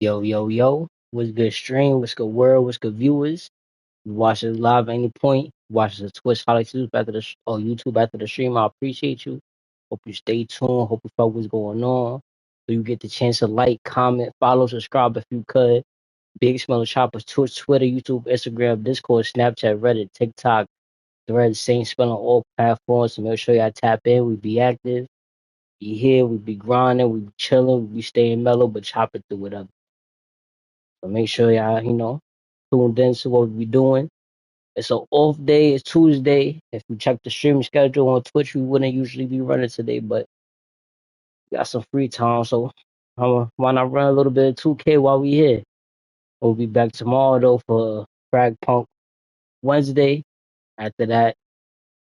Yo, yo, yo. What's good stream? What's good world? What's good viewers? You watch it live at any point. Watch the Twitch highlights after the or YouTube after the stream. I appreciate you. Hope you stay tuned. Hope you fuck what's going on. So you get the chance to like, comment, follow, subscribe if you could. Big Smell Choppers, Twitch, Twitter, YouTube, Instagram, Discord, Snapchat, Reddit, TikTok, Threads, same spell on all platforms. So make sure y'all tap in. We be active. Be here. We be grinding. We be chilling. We be staying mellow, but chop it through whatever. So make sure y'all, tuned in to what we doing. It's an off day. It's Tuesday. If you check the stream schedule on Twitch, we wouldn't usually be running today, but we got some free time. So why not run a little bit of 2K while we here? We'll be back tomorrow, though, for Frag Punk Wednesday. After that,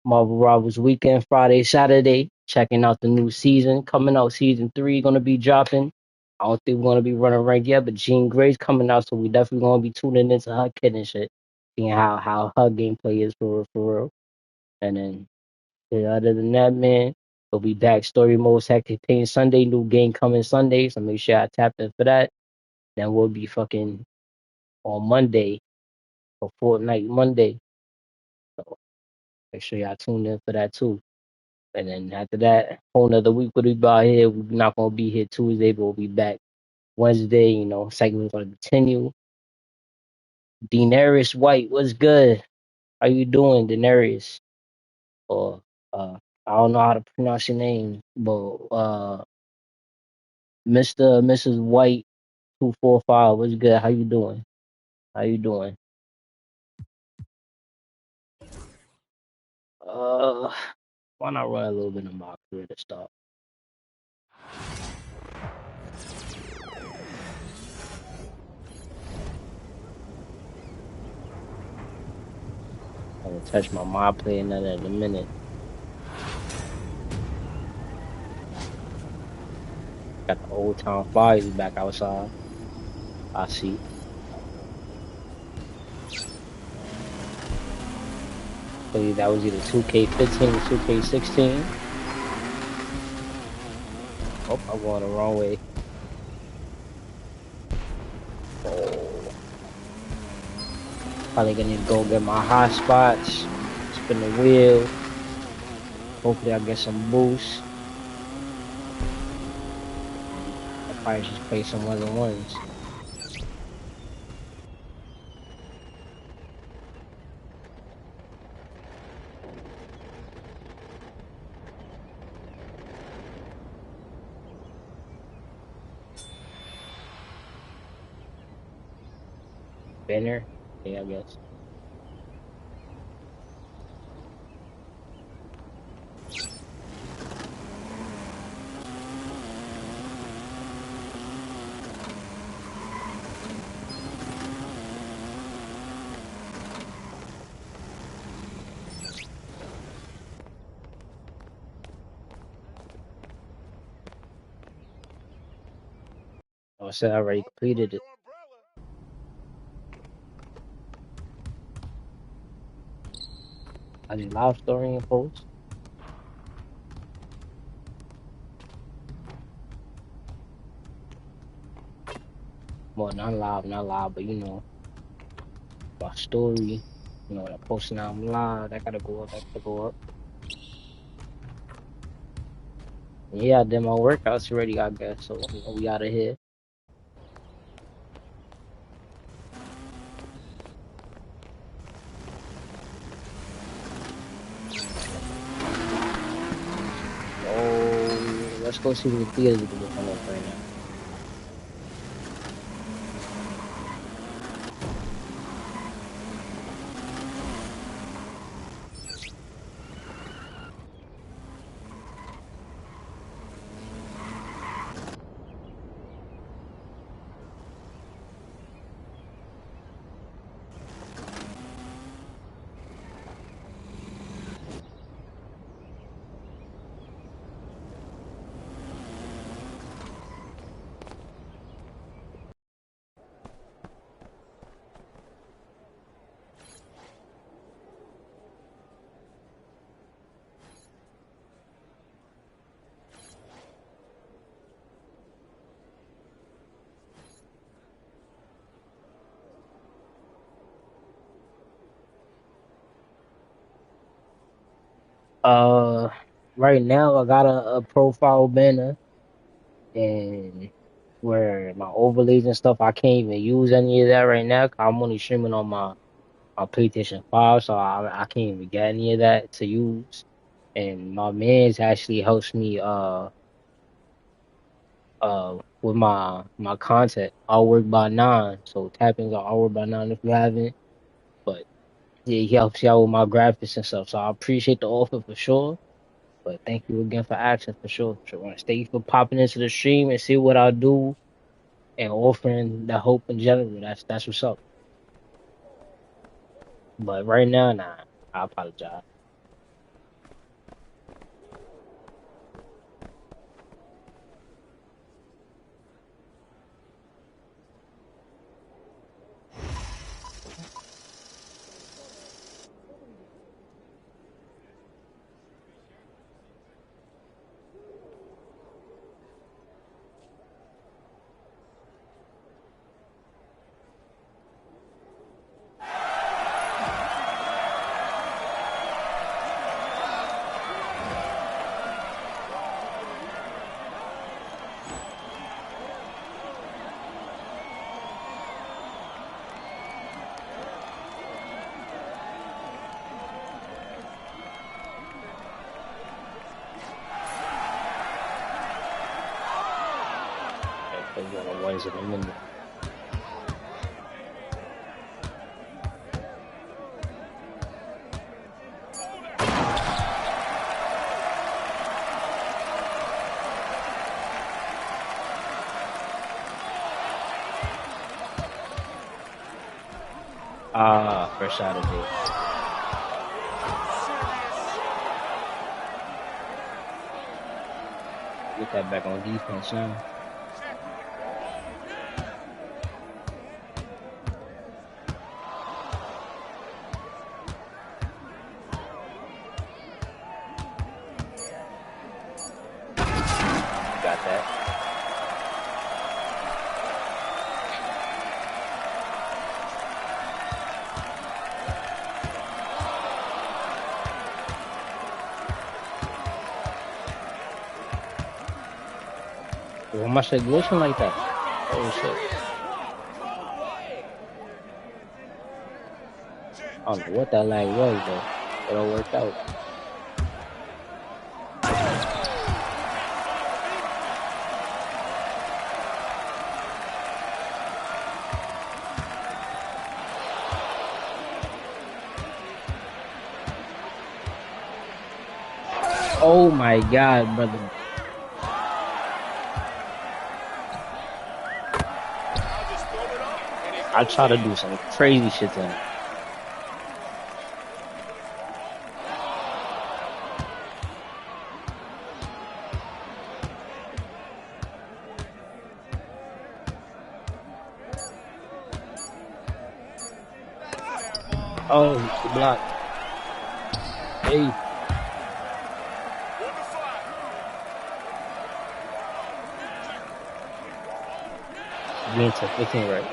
Marvel Rivals Weekend, Friday, Saturday. Checking out the new season. Coming out, season 3 going to be dropping. I don't think we're going to be running ranked yet, but Jean Grey's coming out, so we definitely going to be tuning into her kid and shit. Seeing how her gameplay is for real, for real. And then, yeah, other than that, man, we'll be back. Story mode, Hectic Pain Sunday. New game coming Sunday, so make sure I tap in for that. Then we'll be fucking on Monday for Fortnite Monday. So make sure y'all tune in for that too. And then after that, whole nother week we'll be out here. We're not gonna be here Tuesday, but we'll be back Wednesday. Segment's gonna continue. Daenerys White, what's good? How you doing, Daenerys? Or I don't know how to pronounce your name, but Mr. Mrs. White 245, what's good? How you doing? How you doing? Uh, why not run a little bit of my career to start? I'm gonna touch my mod player none in a minute. Got the old town fires back outside. I see. So that was either 2K15 or 2K16. Oh, I'm going the wrong way. Oh, probably gonna need to go get my hot spots, spin the wheel. Hopefully I get some boost. I'll probably just play some other ones. Banner? Yeah, I guess. I said I already completed it. I did live story and post. Well, not live, but my story. When I post now I'm live, that gotta go up, that gotta go up. Yeah, I did my workouts already, I guess. So we out of here. Oh, let's go see the theaters we can come up right now. Uh, right now I got a profile banner and where my overlays and stuff I can't even use any of that right now. 'Cause I'm only streaming on my PlayStation 5, so I can't even get any of that to use. And my man's actually helps me with my content. I'll work by 9, so tap into I'll work by 9 if you haven't. But yeah, he helps you out with my graphics and stuff. So I appreciate the offer for sure. But thank you again for asking for sure. So I want to stay for popping into the stream and see what I do and offering the hope in general. That's what's up. But right now, nah, I apologize. Play one on ones in a minute. First shot of it. Get that back on defense now. Got that. Why am I shit glitching like that? Oh shit. I don't know what that lag was, but it all worked out. Oh my god, brother. I try to do some crazy shit to him. Oh, the block. Hey. Being tough, looking right.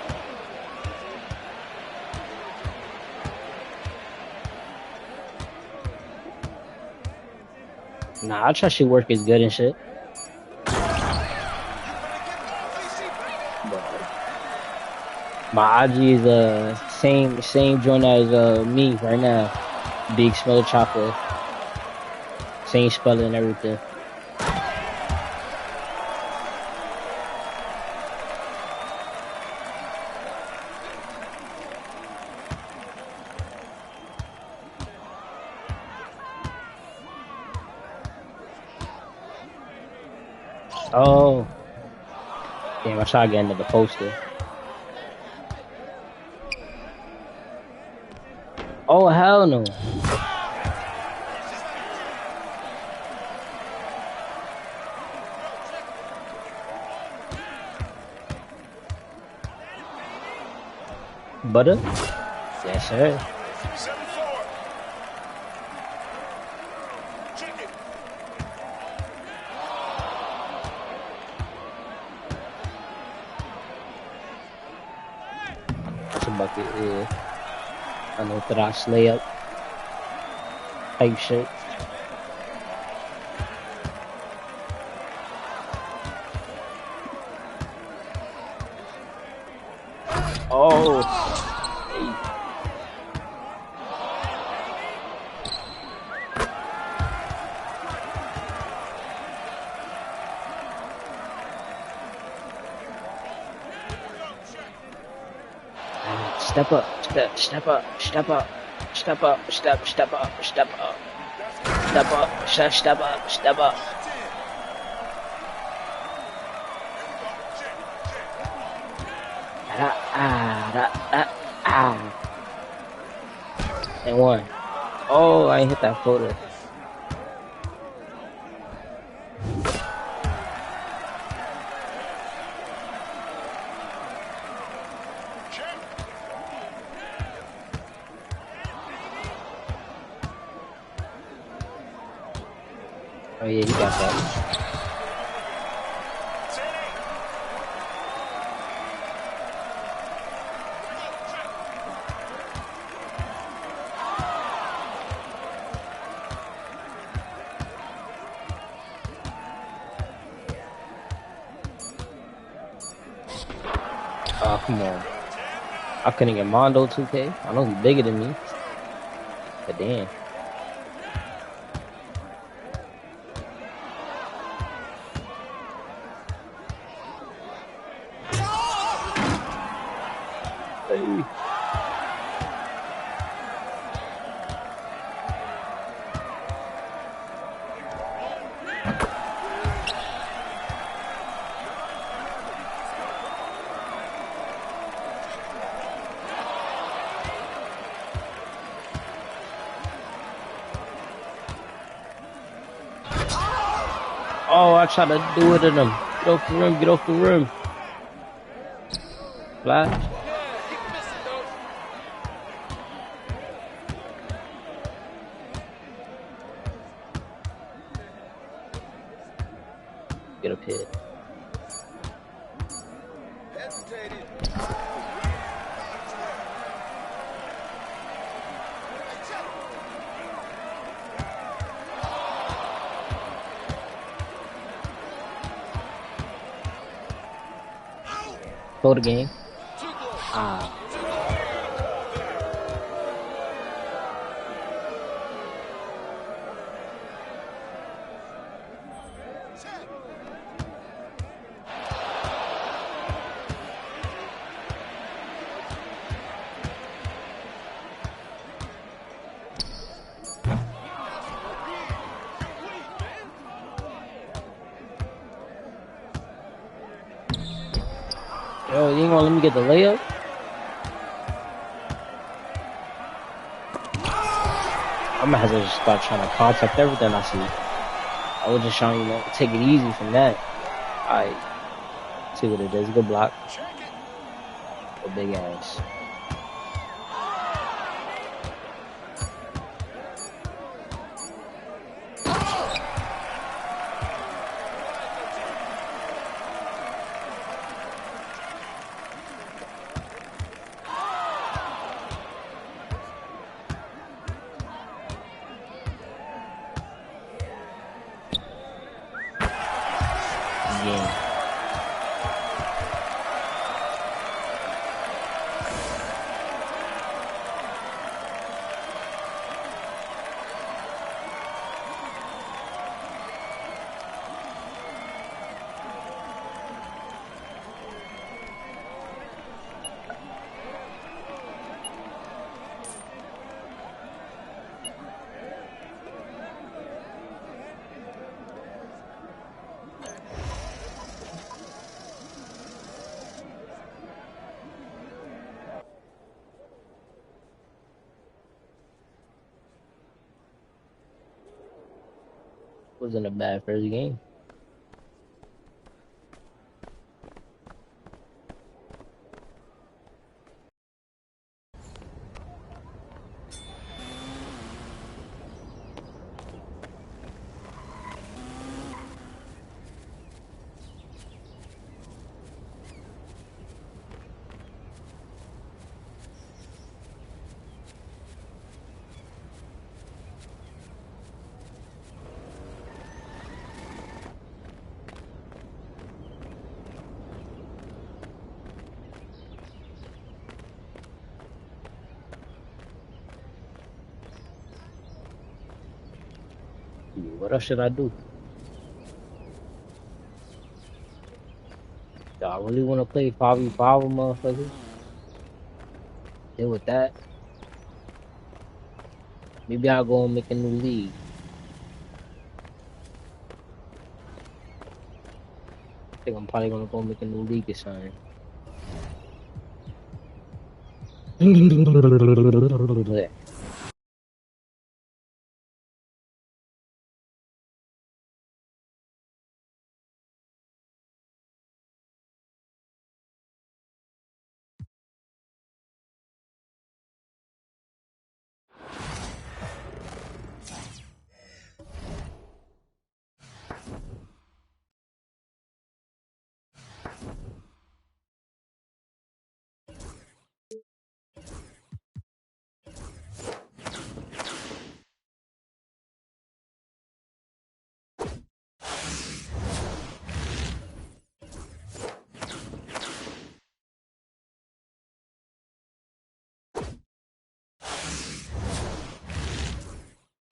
Nah, I trust your work is good and shit. But my IG is same joint as me right now. Big smell of chocolate. Same spelling and everything. Oh. Damn, I try to get another poster. Oh, hell no. Butter? Yes, sir. That's a bucket, yeah. Unorthodox layup type shit. Oh, hey. Step up, step up, step up, step up, step up, step up, step up, step up, step up. Ah. And one. Oh, I hit that floater. Oh yeah, he got that. Oh, come on. I couldn't get Mondo 2K. I know he's bigger than me. But damn. Hey. Oh, I tried to do it to them. Get off the rim, get off the rim. Flash. Get up here. Throw the game. Ah. Yo, you ain't gonna let me get the layup? I'm gonna have to just start trying to contact everything I see. I was just trying to, you know, take it easy from that. Alright. See what it is. Good block. A big ass. Game. Wasn't a bad first game. What else should I do? Do I really want to play 5v5 with motherfuckers? Deal with that. Maybe I'll go and make a new league. I think I'm probably gonna go make a new league or something. Yeah.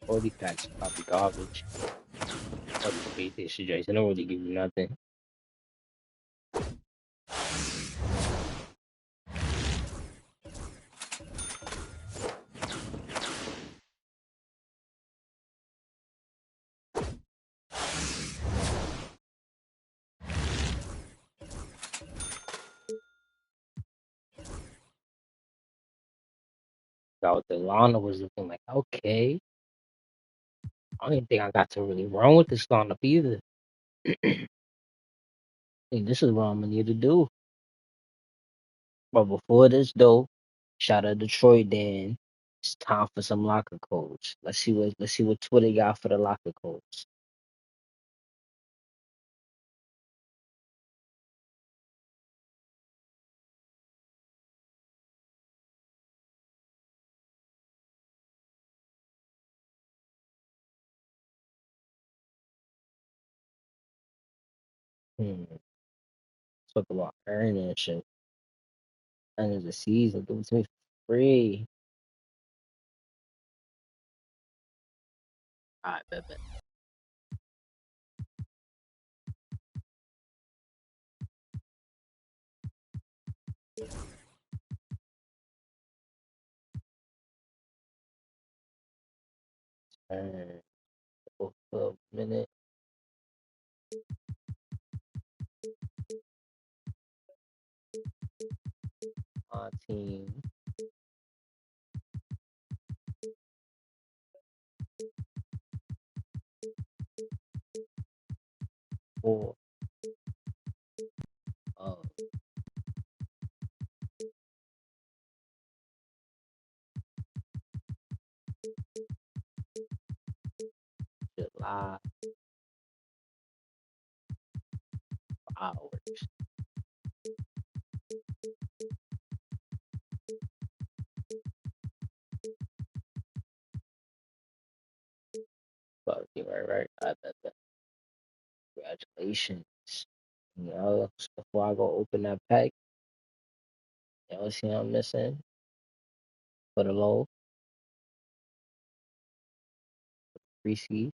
All these packs are probably garbage. All these space station joints, they don't really give you nothing. Thought the lineup was looking like, okay. I don't even think I got to really run with this lineup either. I think this is what I'm gonna need to do. But before this though, shout out Detroit Dan. It's time for some locker codes. Let's see what Twitter got for the locker codes. Talk about earning and shit. End of the season. Give it to me for free. Alright, bet. Earn for a minute. My team. For uh July hours. Fuck you, right. I bet. Congratulations. Before I go open that pack, y'all see I'm missing for the low, Craazy,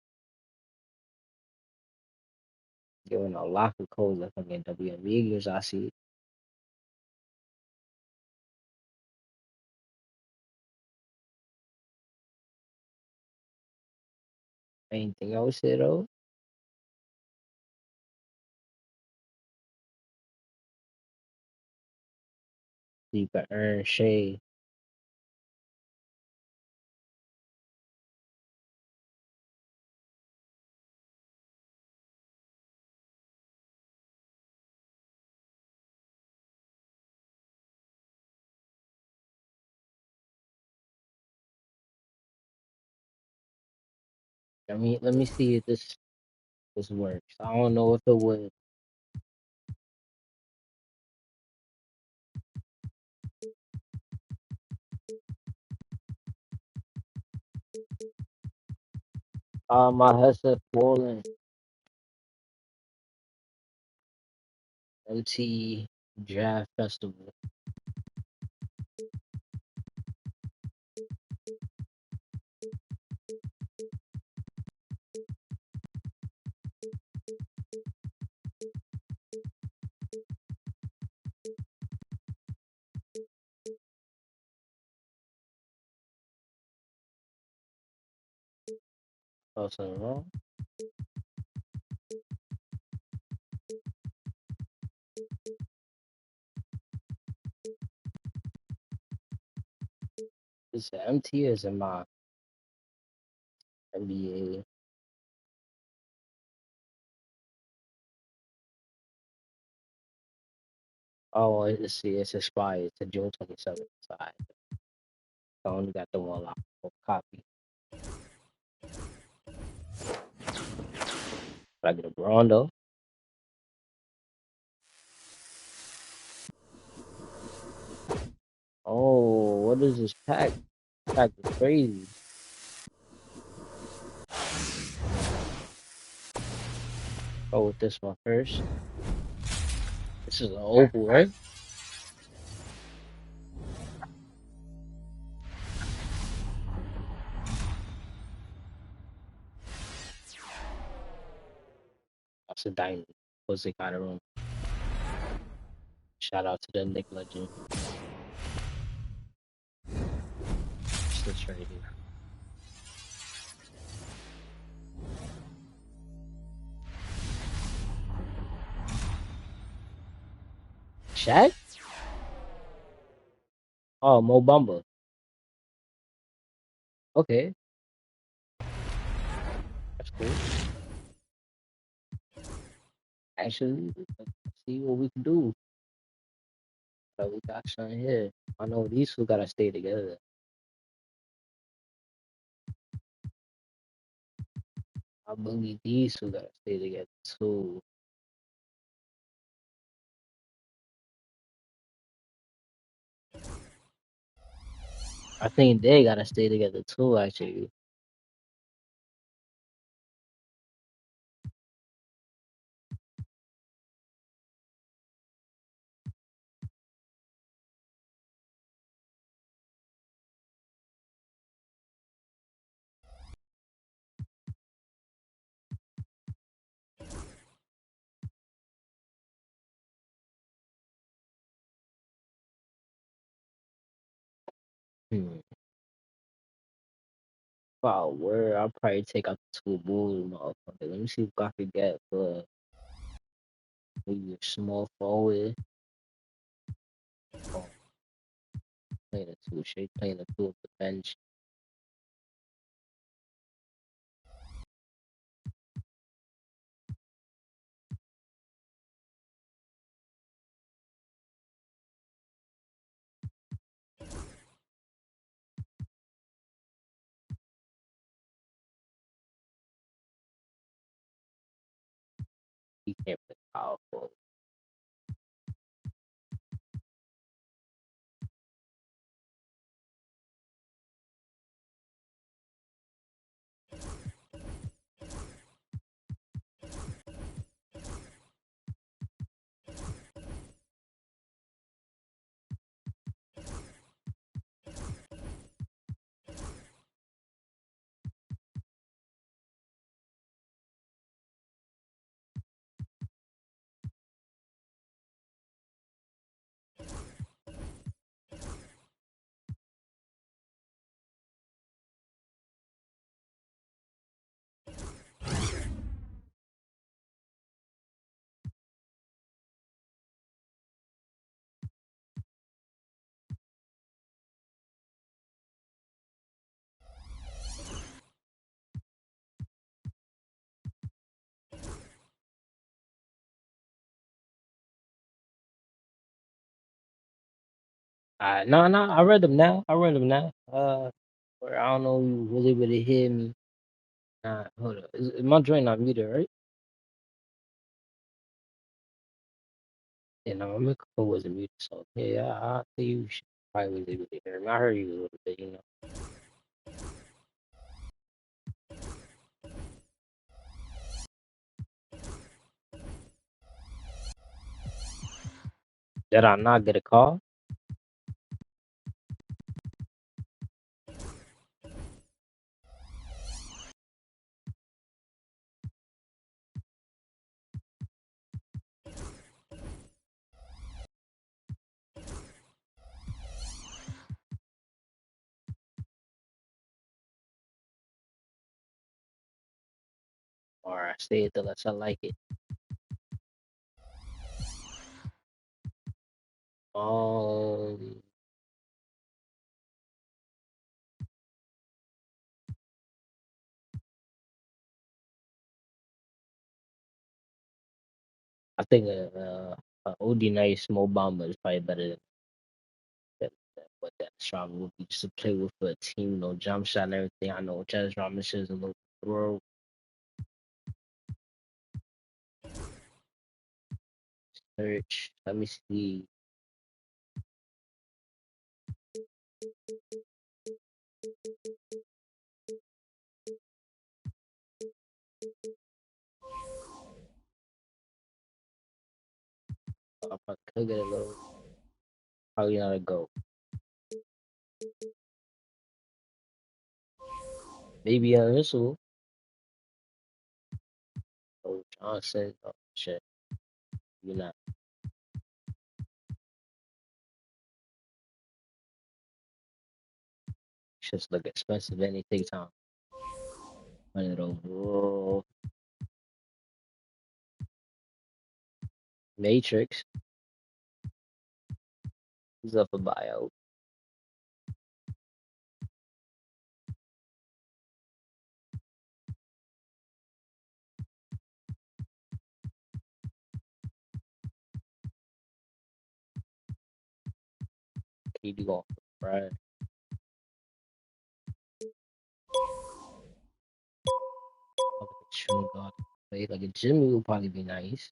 giving a lot of codes like fucking W amigos. I see. Anything else here though? So you can earn shade. Let me see if this works. I don't know if it would. My headset falling. MT Draft Festival. Oh, something wrong? Is it empty or is it my NBA? Oh, let's see. It's expired to June 27th. So I only got the one copy. But I get a Rondo. Oh, what is this pack? Pack is crazy. Go with this one first. This is an opal, right? That's a diamond. Was the kind of room. Shout out to the Nick legend. It's the Trinity. Shaq? Oh, Mo Bamba. Okay, that's cool. Actually, let's see what we can do. We got something here. I know these two gotta stay together. I believe these two gotta stay together too. I think they gotta stay together too, actually. Hmm. Wow, where I'll probably take out the two bulls, motherfucker. Let me see if I could get for maybe a small forward. Oh, playing a two, Shay playing a two of the bench. He can't play power forward. No, no, I read them now. I read them now. Where I don't know if you really really hear me. Hold up. Is my joint not muted, right? Yeah, no, my microphone wasn't muted, so yeah, I think you should probably was able to hear me. I heard you a little bit. Did I not get a call? or I stay it unless I like it. Um, I think a OD Nice Mo Bamba is probably better than what that Strava would be just to play with for a team, no jump shot and everything. I know Jazz Robinson is a little throw search. Let me see. I probably could get a little, probably not a go. Maybe a missile. Oh, Johnson. Oh, shit. You're not. Just look expensive and it takes time. 100 overall. Matrix. He's up for buyout. KD off right. Like a shooting guard. Play like a Jimmy would probably be nice.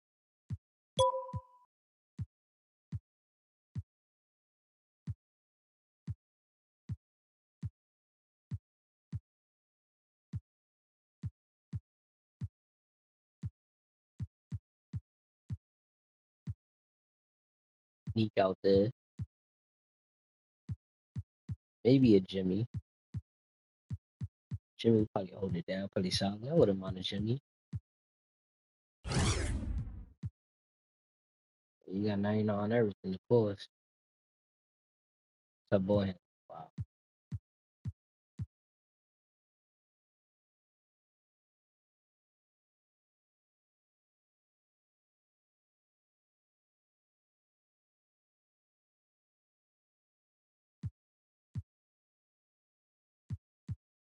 Sneak out there. Maybe a Jimmy. Jimmy would probably hold it down pretty solid. I wouldn't mind a Jimmy. You got 99 on everything, of course. It's a boy. Wow.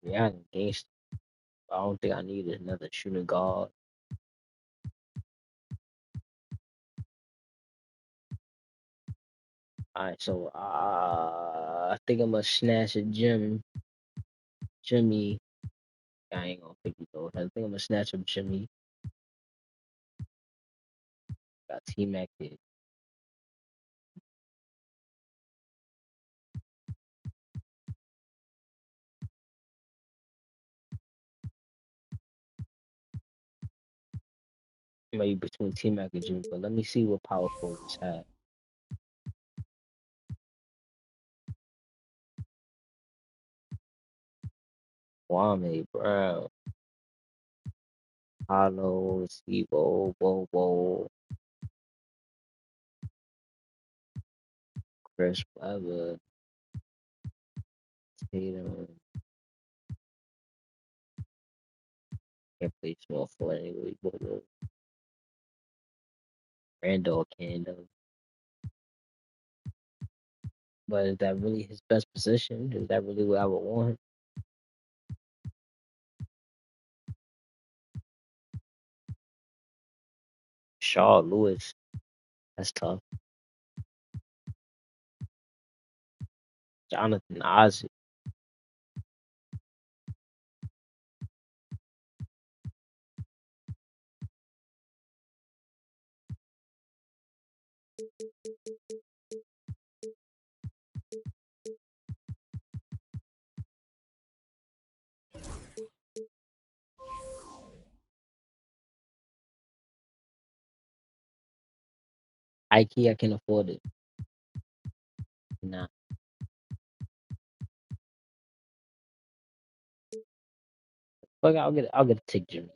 Yeah, I'm gangster. I don't think I need another shooting guard. All right, so I think I'm gonna snatch a Jimmy. I ain't gonna pick those. I think I'm gonna snatch up Jimmy. Got T Mac here. Maybe between T Mac and Jimmy, but let me see what power forwards have. Kwame Brown, Hollow, Steve O, Bobo, Chris Webber, Tatum. Can't play small forward anyway. Bobo. Randall can though. But is that really his best position? Is that really what I would want? Shaw Lewis. That's tough. Jonathan Isaac. Ike, I can afford it. Nah. Fuck, I'll get a tick Jimmy.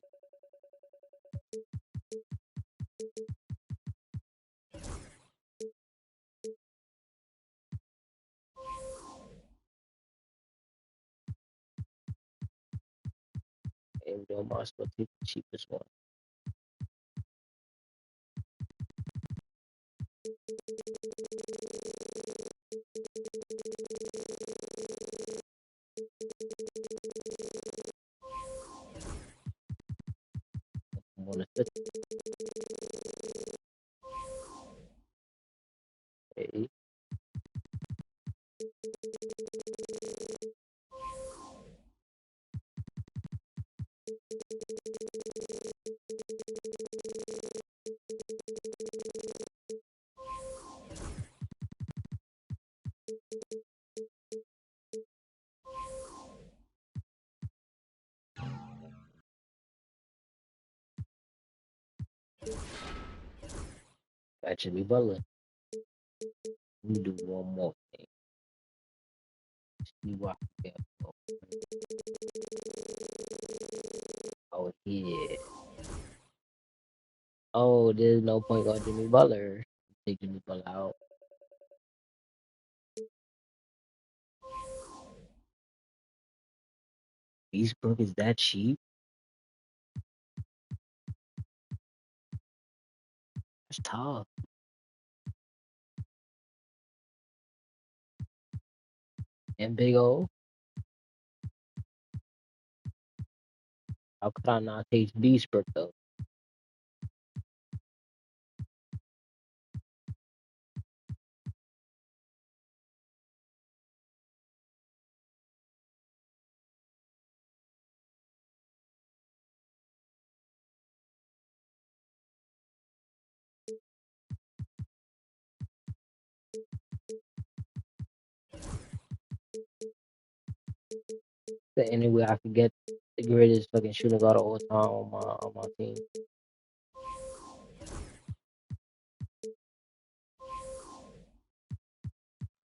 game, though. Might as well take the cheapest one. I'm on the fifth page. Got Jimmy Butler. Let me do one more thing. See what I can get. Oh, yeah. Oh, there's no point on Jimmy Butler. Take Jimmy Butler out. Eastbrook is that cheap? That's tough. And Big O. How could I not take Eastbrook though? The only way I could get the greatest fucking shooting guard of all time on my team.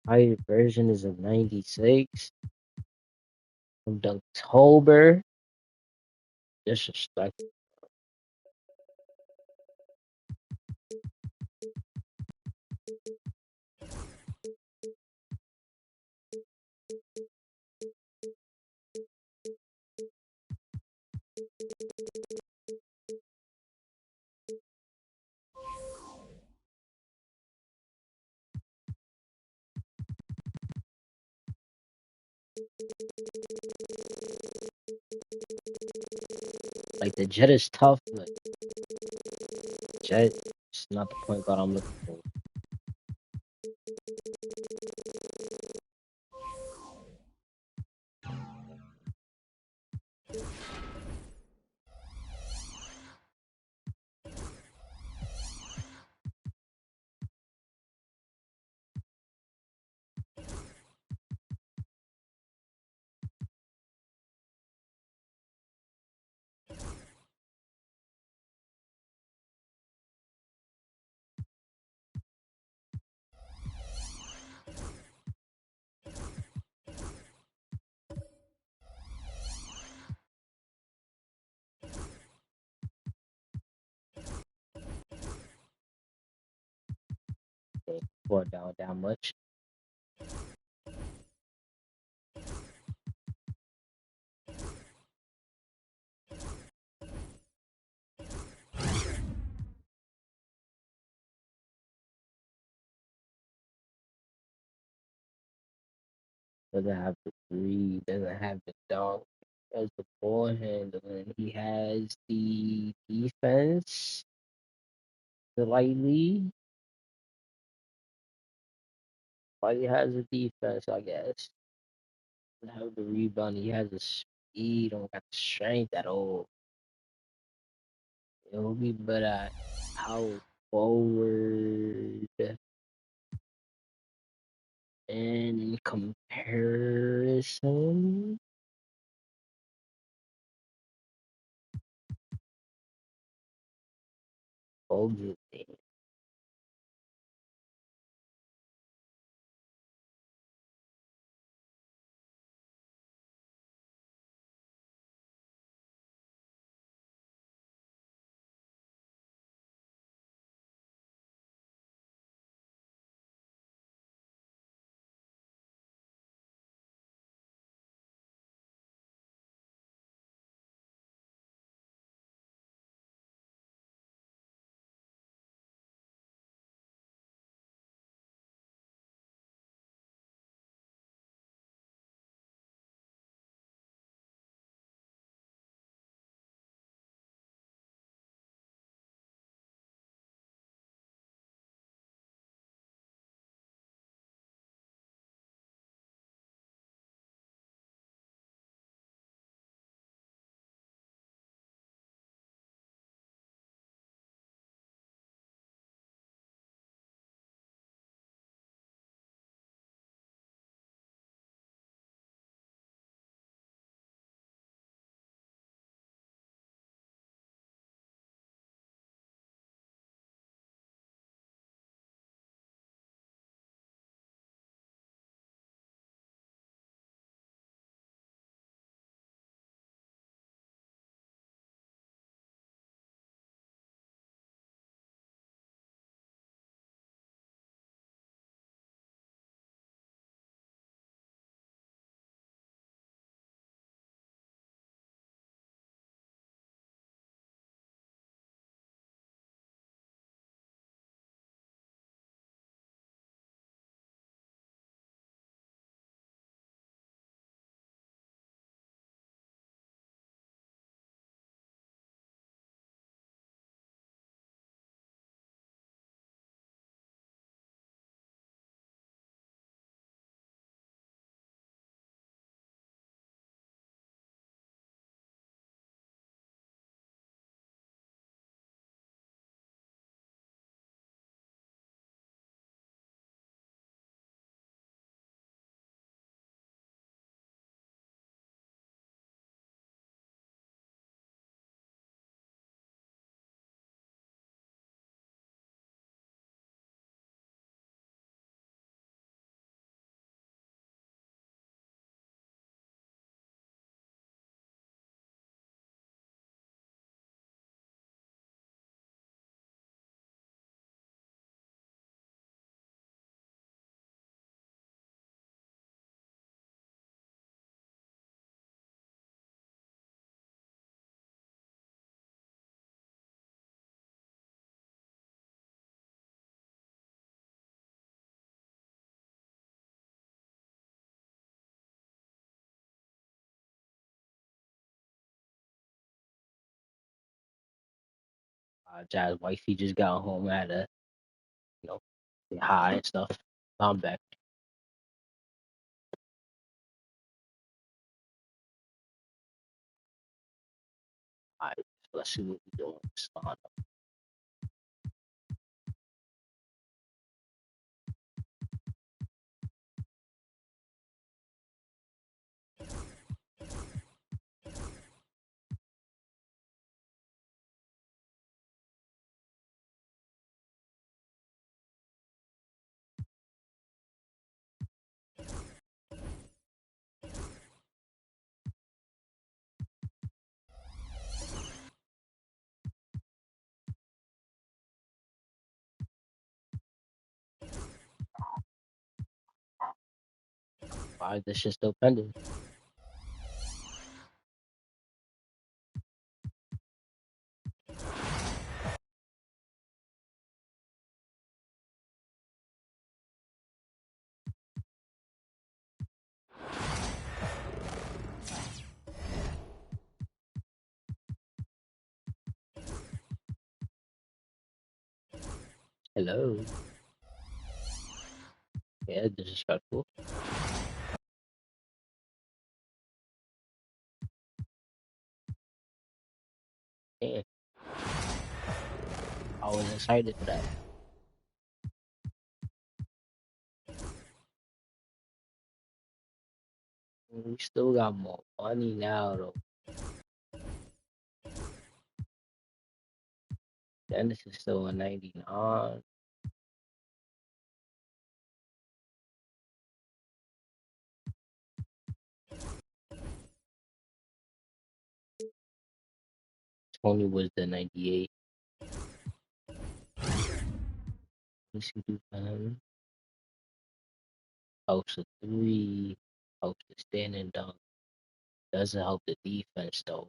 My version is a 96 from October. Disrespect. Like the Jet is tough, but Jet is not the point guard I'm looking for. They brought down that much. Doesn't have the three, doesn't have the dunk, has the ball handling. He has the defense slightly. He has the defense, I guess. Doesn't have the rebound. He has the speed. Don't got the strength at all. It will be better at power forward. And in comparison, Bogut, Jazz wifey just got home. I had to, you know, say hi and stuff. I'm back. All right, let's see what we're doing. Spawn. Why is this shit still pending? Hello. Yeah, disrespectful. Yeah, I was excited for that. We still got more money now though. Dennis is still a 99. Tony was the 98. Let's see do House of three. House of standing dunk. Doesn't help the defense though.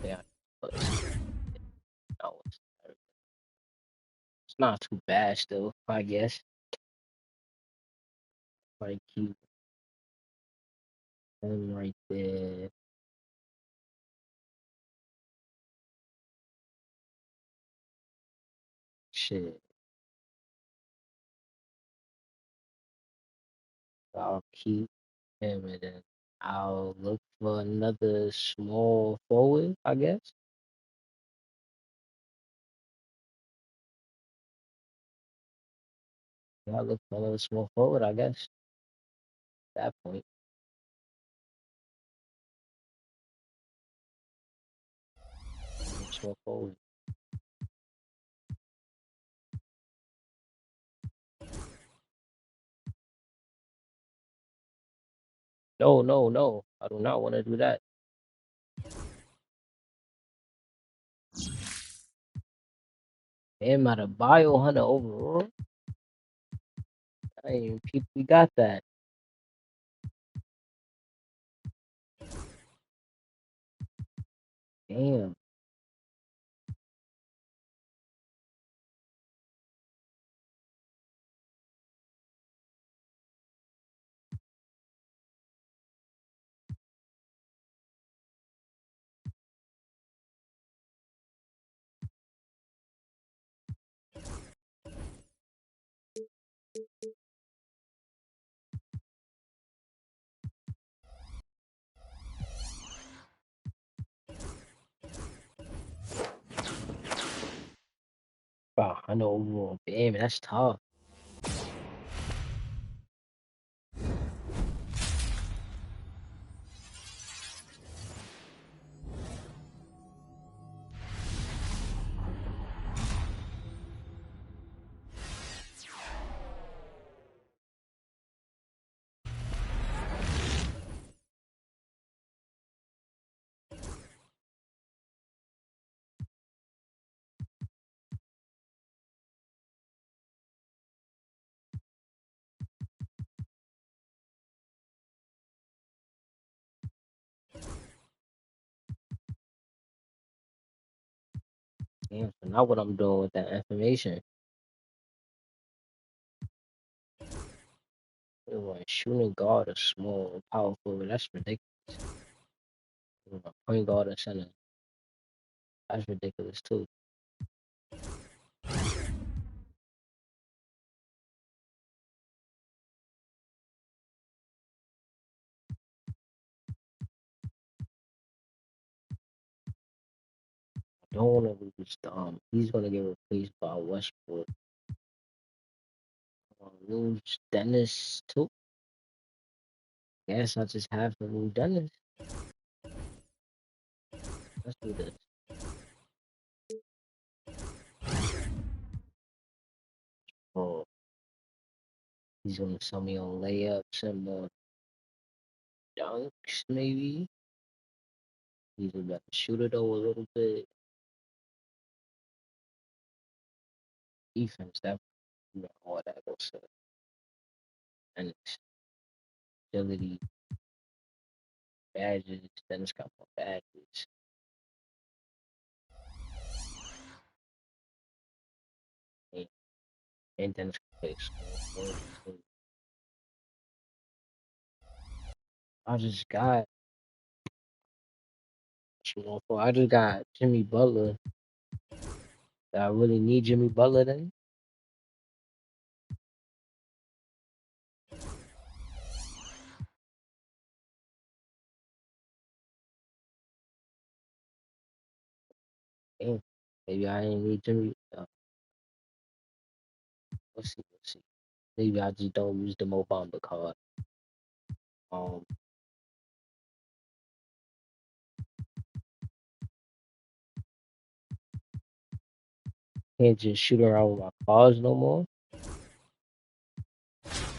Yeah, but no, it's not too bad still, I guess. Probably keep him right there. Shit. I'll keep him and then I'll look for another small forward, I guess. Yeah, I'll look for another small forward, I guess. At that point, small forward. No, no, no. I do not want to do that. Damn, out of bio hunter overall. I ain't even peep we got that. Damn. Wow, hunter overall. Damn, that's tough. Damn, so now what I'm doing with that information. When shooting guard is small, powerful, that's ridiculous. Point guard and center, that's ridiculous too. I don't want to lose. He's gonna get replaced by Westbrook. Lose Dennis too. Guess I just have to lose Dennis. Let's do this. Oh, he's gonna sell me on layups and more dunks, maybe. He's a better shooter though a little bit. Defense, that all that goes to and agility, badges. Dennis got more badges. And, and Dennis can play small forward, too. I just got small forward. I just got Jimmy Butler. Do I really need Jimmy Butler then? Damn. Maybe I ain't need Jimmy. Let's see. Let's see. Maybe I just don't use the Mobamba card. Um, can't just shoot around with my cards no more.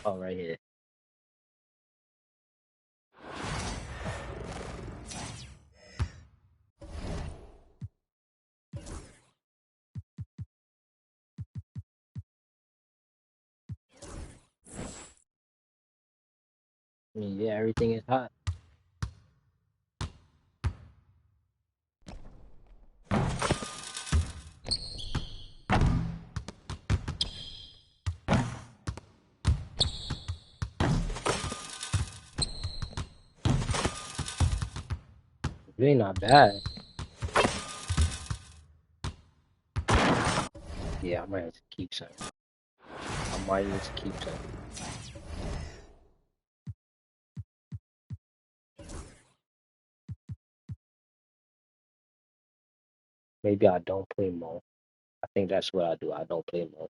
Oh, right here. I mean, yeah, everything is hot. Really not bad. Yeah, I might have to keep some. I might need to keep some. Maybe I don't play Mo. I think that's what I do. I don't play Mo.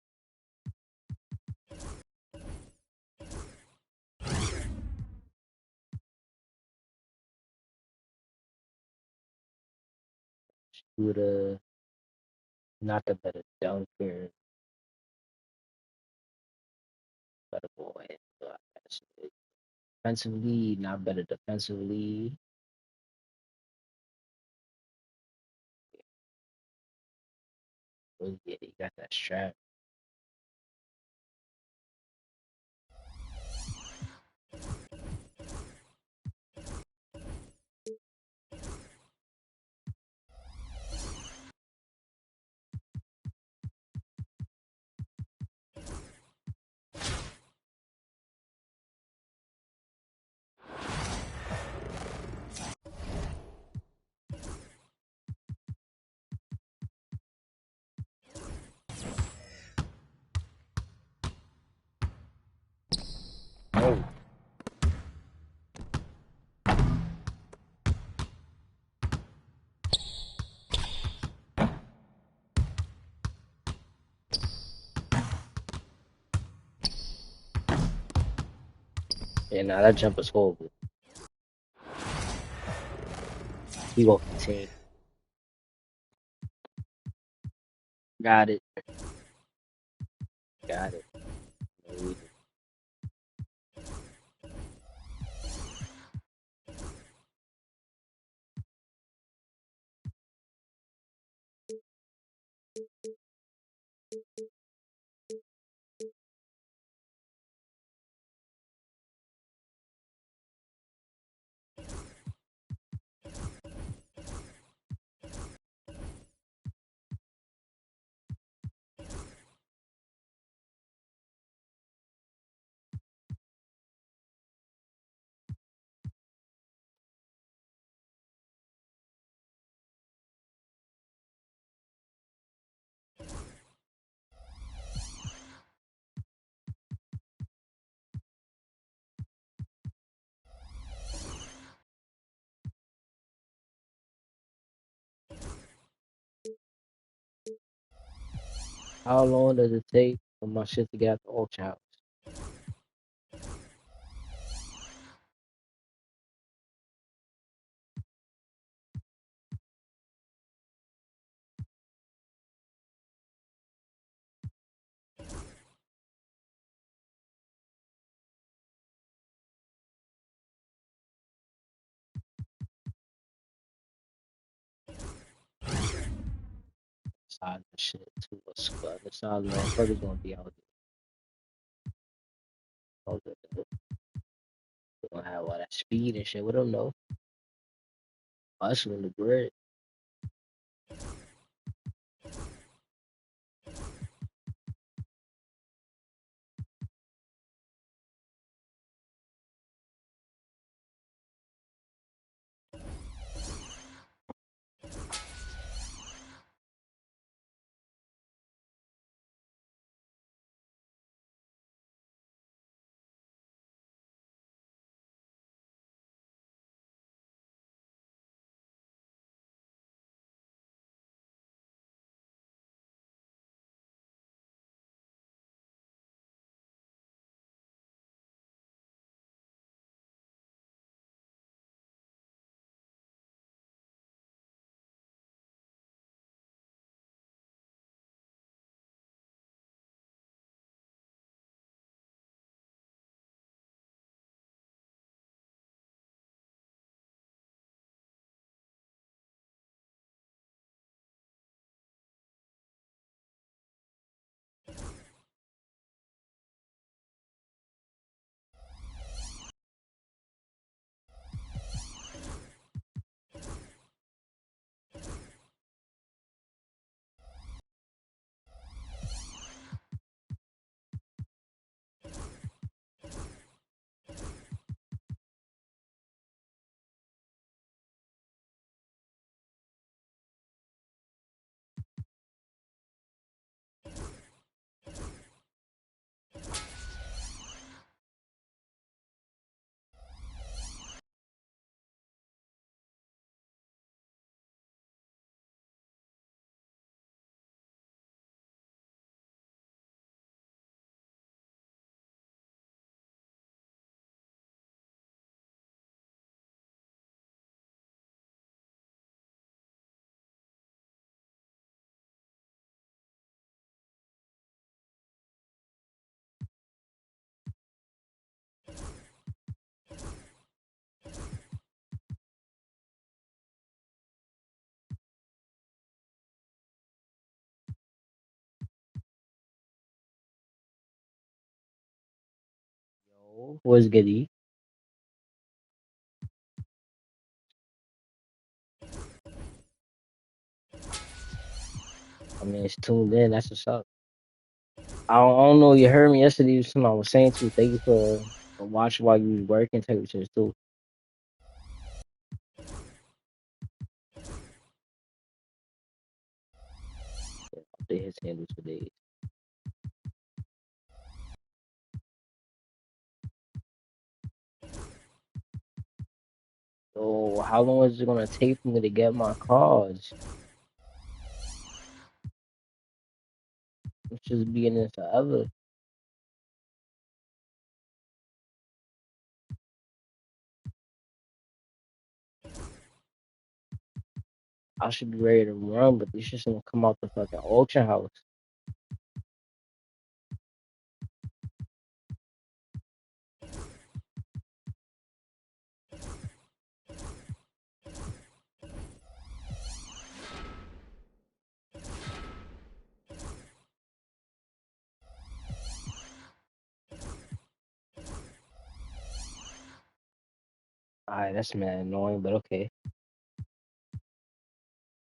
Shooter, not the better dunker, better ball handler. That's it. Defensively, not better defensively. But yeah, he got that strap. Oh, yeah, nah, that jump is horrible. He gonna continue. Got it. Got it. No, How long does it take for my shit to get out the auction house? Side the shit to a squad. The side motherfuckers gonna be out there. They gonna have all that speed and shit. We don't know. Hustling the bread. Yo, what's goody? I mean, it's tuned in. That's what's up. I don't know. You heard me yesterday. Something I was saying too. Thank you for watching while you was working. Take pictures too. Update his handles for days. So how long is it gonna take for me to get my cards? It's just being in forever. I should be ready to run, but this just gonna come out the fucking auction house. Alright, that's mad annoying, but okay.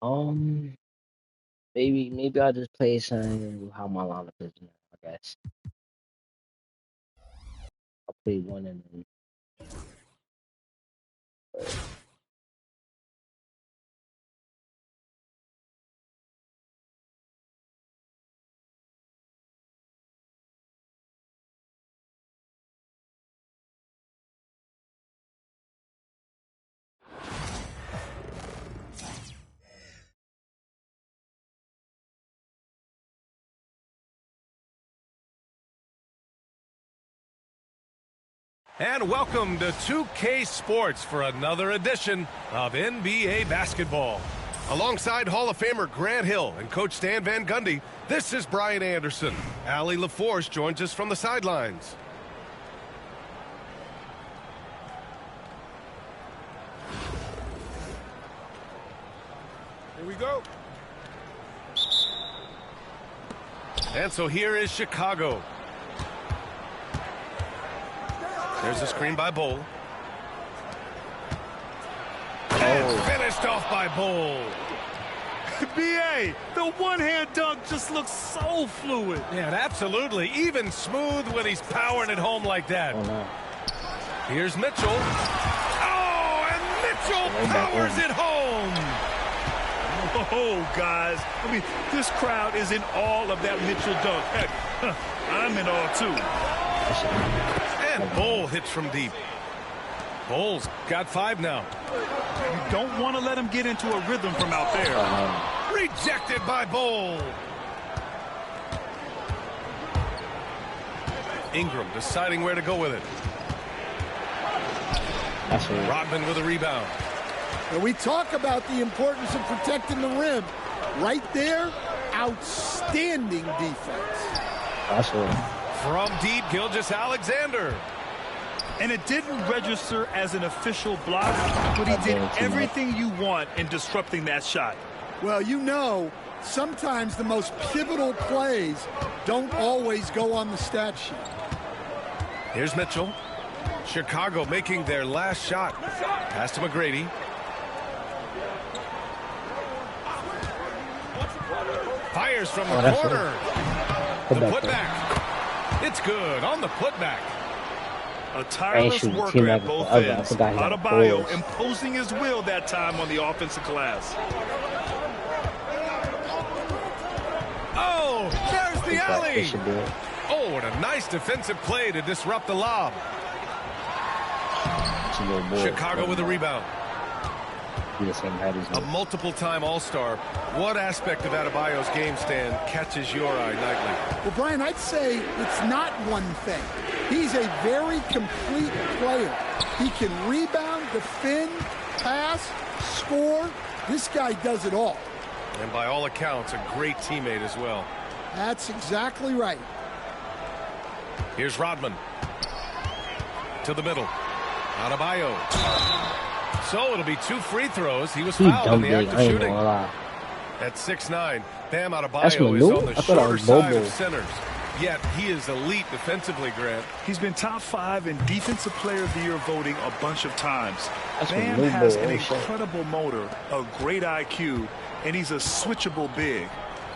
Um, maybe I'll just play something how my lineup is now, I guess. I'll play one and then And welcome to 2K Sports for another edition of NBA basketball. Alongside Hall of Famer Grant Hill and Coach Stan Van Gundy, this is Brian Anderson. Allie LaForce joins us from the sidelines. Here we go. And so here is Chicago. There's a screen by Bull. And finished off by Bull. B.A., the one-hand dunk just looks so fluid. Yeah, absolutely. Even smooth when he's powering it home like that. Oh, no. Here's Mitchell. Oh, and Mitchell powers it home. Oh, guys. I mean, this crowd is in awe of that Mitchell dunk. Heck, I'm in awe, too. And Bull hits from deep. Bull's got 5 now. You don't want to let him get into a rhythm from out there. Rejected by Bull. Ingram deciding where to go with it. Rodman with a rebound. And we talk about the importance of protecting the rim. Right there, outstanding defense. From deep, Gilgeous-Alexander. And it didn't register as an official block, but he did everything you want in disrupting that shot. Well, you know, sometimes the most pivotal plays don't always go on the stat sheet. Here's Mitchell. Chicago making their last shot. Pass to McGrady. Fires from the corner. The putback. It's good on the putback. A tireless worker at both ends. Adebayo imposing his will that time on the offensive glass. Oh, there's the alley. Oh, and a nice defensive play to disrupt the lob. Chicago with a rebound. A multiple-time All-Star. What aspect of Adebayo's game, Stan, catches your eye nightly? Well, Brian, I'd say it's not one thing. He's a very complete player. He can rebound, defend, pass, score. This guy does it all. And by all accounts, a great teammate as well. That's exactly right. Here's Rodman. To the middle. Adebayo. So it'll be 2 free throws. He was fouled in the act of shooting. At 6'9", Bam Adebayo is on the shorter side of centers. Yet he is elite defensively, Grant. He's been top 5 in Defensive Player of the Year voting a bunch of times. Bam has an incredible motor, a great IQ, and he's a switchable big.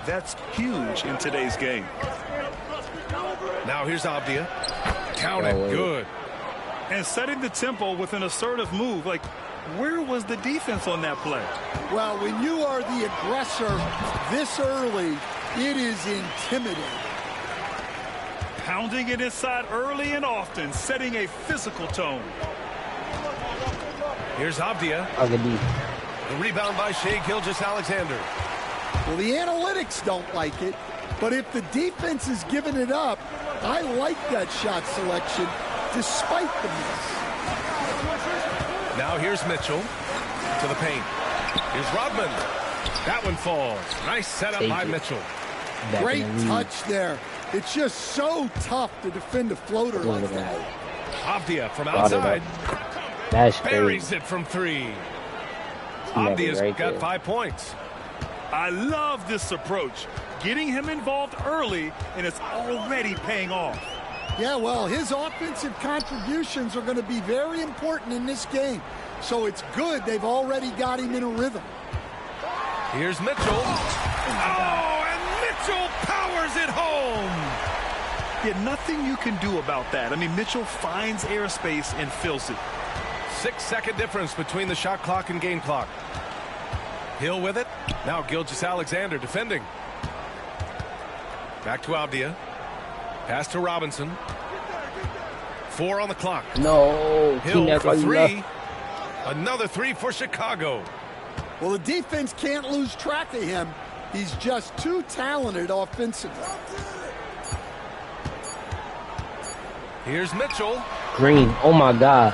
That's huge in today's game. Now here's Avdia. Counted. Good. And setting the tempo with an assertive move. Like, where was the defense on that play? Well, when you are the aggressor this early, it is intimidating. Pounding it inside early and often, setting a physical tone. Here's Avdia. The rebound by Shai Gilgeous-Alexander. Well, the analytics don't like it, but if the defense is giving it up, I like that shot selection despite the miss. Now here's Mitchell to the paint. Here's Rodman. That one falls. Nice setup by Mitchell. Great touch there. It's just so tough to defend a floater like that. Avdia from outside. Buries it from 3. Avdia's got 5 points. I love this approach. Getting him involved early, and it's already paying off. Yeah, well, his offensive contributions are going to be very important in this game. So it's good they've already got him in a rhythm. Here's Mitchell. Oh, and Mitchell powers it home. Yeah, nothing you can do about that. I mean, Mitchell finds airspace and fills it. 6-second difference between the shot clock and game clock. Hill with it. Now Gilgeous-Alexander defending. Back to Avdia. Pass to Robinson. 4 on the clock. No. Hill for 3. Another 3 for Chicago. Well, the defense can't lose track of him. He's just too talented offensively. Here's Mitchell. Green. Oh my God.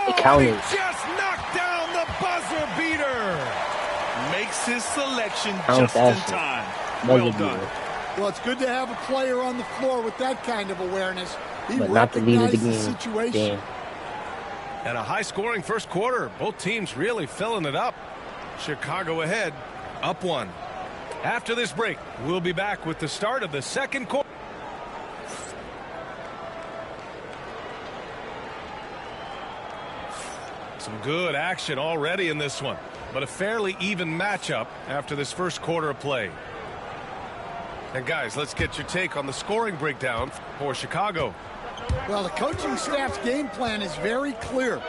It counted. He just knocked down the buzzer beater. Makes his selection just in time. Well done. Well, it's good to have a player on the floor with that kind of awareness. But not the lead of the game. Situation. Damn. And a high-scoring first quarter. Both teams really filling it up. Chicago ahead, up 1. After this break, we'll be back with the start of the second quarter. Some good action already in this one, but a fairly even matchup after this first quarter of play. And guys, let's get your take on the scoring breakdown for Chicago. Well, the coaching staff's game plan is very clear.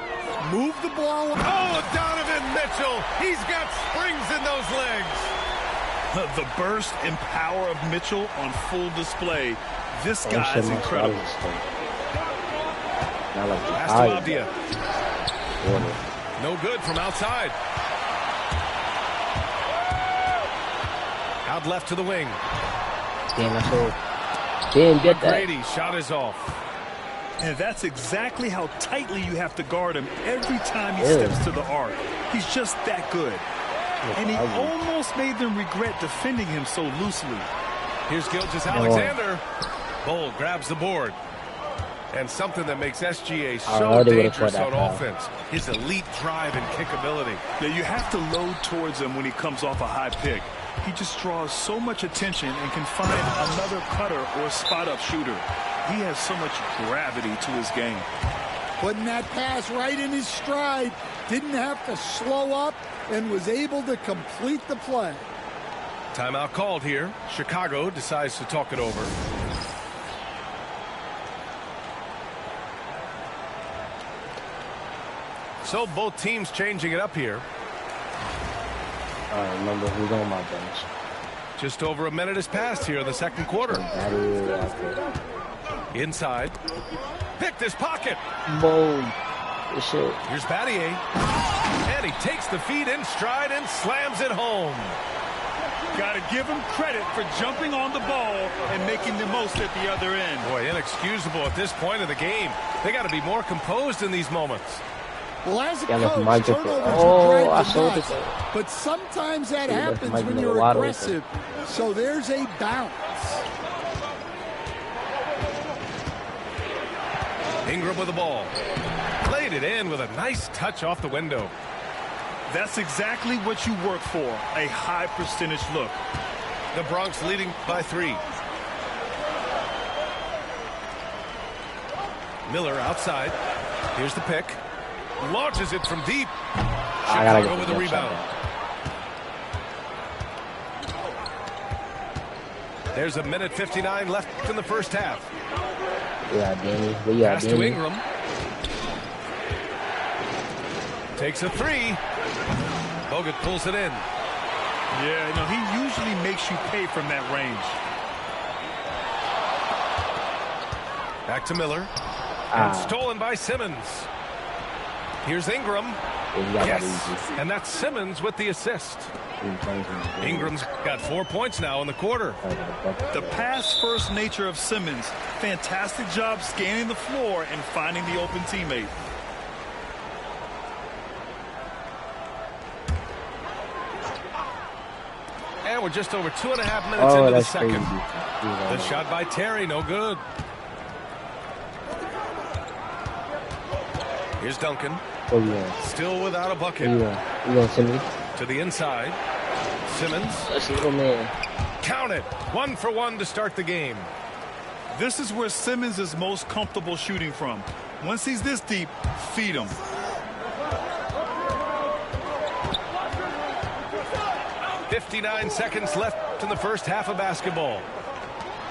Move the ball. Oh, Donovan Mitchell. He's got springs in those legs. The burst and power of Mitchell on full display. This guy's incredible. Pass to Abdia. No good from outside. Out left to the wing. Damn, that's all. Didn't get that. Grady shot is off. And that's exactly how tightly you have to guard him every time he steps to the arc. He's just that good. And he almost made them regret defending him so loosely. Here's Gilgeous-Alexander. Bull grabs the board. And something that makes SGA so dangerous on offense, his elite drive and kickability. Yeah, you have to load towards him when he comes off a high pick. He just draws so much attention and can find another cutter or spot-up shooter. He has so much gravity to his game. Putting that pass right in his stride. Didn't have to slow up and was able to complete the play. Timeout called here. Chicago decides to talk it over. So both teams changing it up here. I remember who's on my bench. Just over a minute has passed here in the second quarter. Inside. Picked his pocket. Boom. Good shit. Here's Battier. And he takes the feed in stride and slams it home. Got to give him credit for jumping on the ball and making the most at the other end. Boy, inexcusable at this point of the game. They got to be more composed in these moments. Well, as a coach, turnovers are great, but sometimes that happens when you're aggressive. So there's a bounce. Ingram with the ball. Played it in with a nice touch off the window. That's exactly what you work for, a high percentage look. The Bronx leading by 3. Miller outside. Here's the pick. Launches it from deep. Chicago with a rebound. There's a minute 59 left in the first half. Yeah, Danny. Pass to Ingram. Takes a 3. Bogut pulls it in. Yeah, you know, he usually makes you pay from that range. Back to Miller. And stolen by Simmons. Here's Ingram. Yes, and that's Simmons with the assist. Ingram's got 4 points now in the quarter. The pass-first nature of Simmons. Fantastic job scanning the floor and finding the open teammate. And we're just over 2.5 minutes into the second. The shot by Terry, no good. Here's Duncan. Still without a bucket. To the inside. Simmons. Count it. 1 for 1 to start the game. This is where Simmons is most comfortable shooting from. Once he's this deep, feed him. .59 seconds left in the first half of basketball.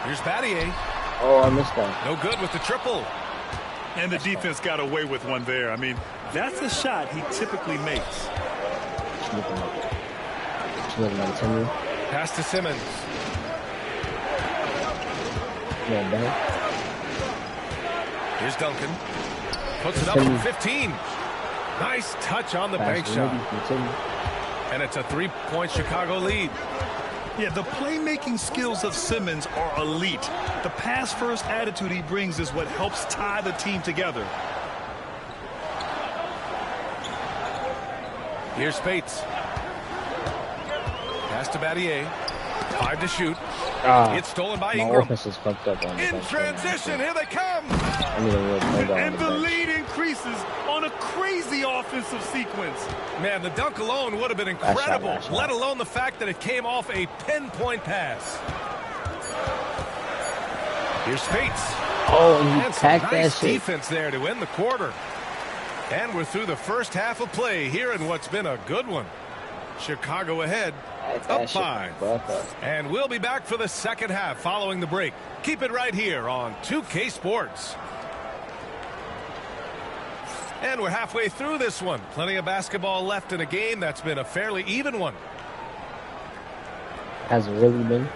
Here's Battier. Oh, I missed that. No good with the triple. And the defense got away with one there. I mean, that's a shot he typically makes. Pass to Simmons. Here's Duncan. Puts it up from 15. Nice touch on the bank shot. And it's a 3-point Chicago lead. Yeah, the playmaking skills of Simmons are elite. The pass-first attitude he brings is what helps tie the team together. Here's Spates. Pass to Battier. 5 to shoot. It's stolen by Ingram. Offense is fucked up on in transition, here they come. And the lead increases on a crazy offensive sequence. Man, the dunk alone would have been incredible, let alone the fact that it came off a pinpoint pass. Here's Spates. Oh, and he and packed some that nice shit. defense there to end the quarter. And we're through the first half of play here in what's been a good one. Chicago ahead, up 5. And we'll be back for the second half following the break. Keep it right here on 2K Sports. And we're halfway through this one. Plenty of basketball left in a game that's been a fairly even one. Has it really been?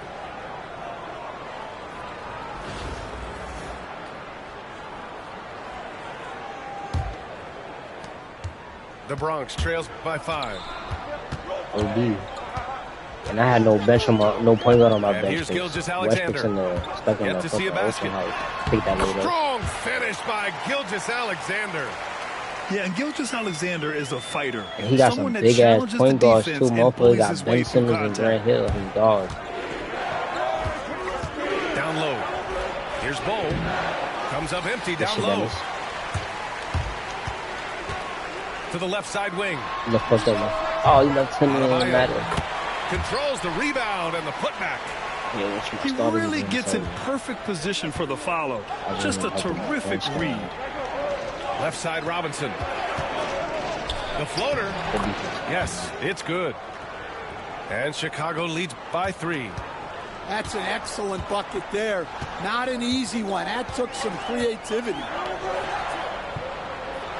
The Bronx trails by 5. OD. And I had no bench on my, no point guard on my and bench. Here's Gilgeous-Alexander. Yet to see a basket. Take that later. Strong finish by Gilgeous-Alexander. Yeah, and Gilgeous-Alexander is a fighter. And he got some big ass point guards too. Motherfucker got Ben Simmons and Grant Hill. His dogs. Down low. Here's Bowl. Comes up empty down low. To the left side wing. Oh, he left him in the matter. Controls the rebound and the putback. Yeah, he really gets in perfect position for the follow. Just a terrific read. Left side Robinson. The floater. Yes, it's good. And Chicago leads by 3. That's an excellent bucket there. Not an easy one. That took some creativity.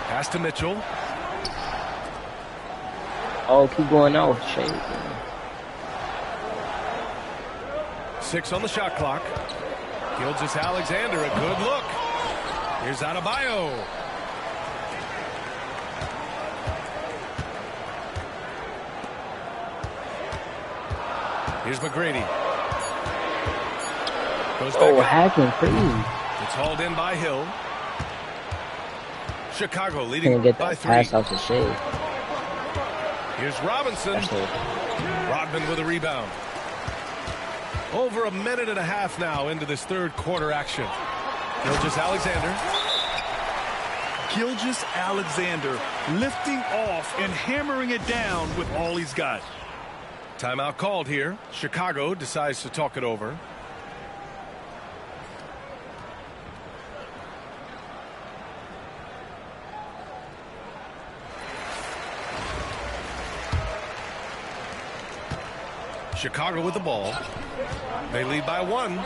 Pass to Mitchell. Oh, keep going out. Shame. 6 on the shot clock. Gilgeous-Alexander, a good look. Here's Adebayo. Here's McGrady. Goes back hacking crazy. It's hauled in by Hill. Chicago leading Can't get by that 3. pass out the shade. Here's Robinson. Rodman with a rebound. Over a minute and a half now into this third quarter action. Gilgeous-Alexander. Gilgeous-Alexander lifting off and hammering it down with all he's got. Timeout called here. Chicago decides to talk it over. Chicago with the ball. They lead by 1.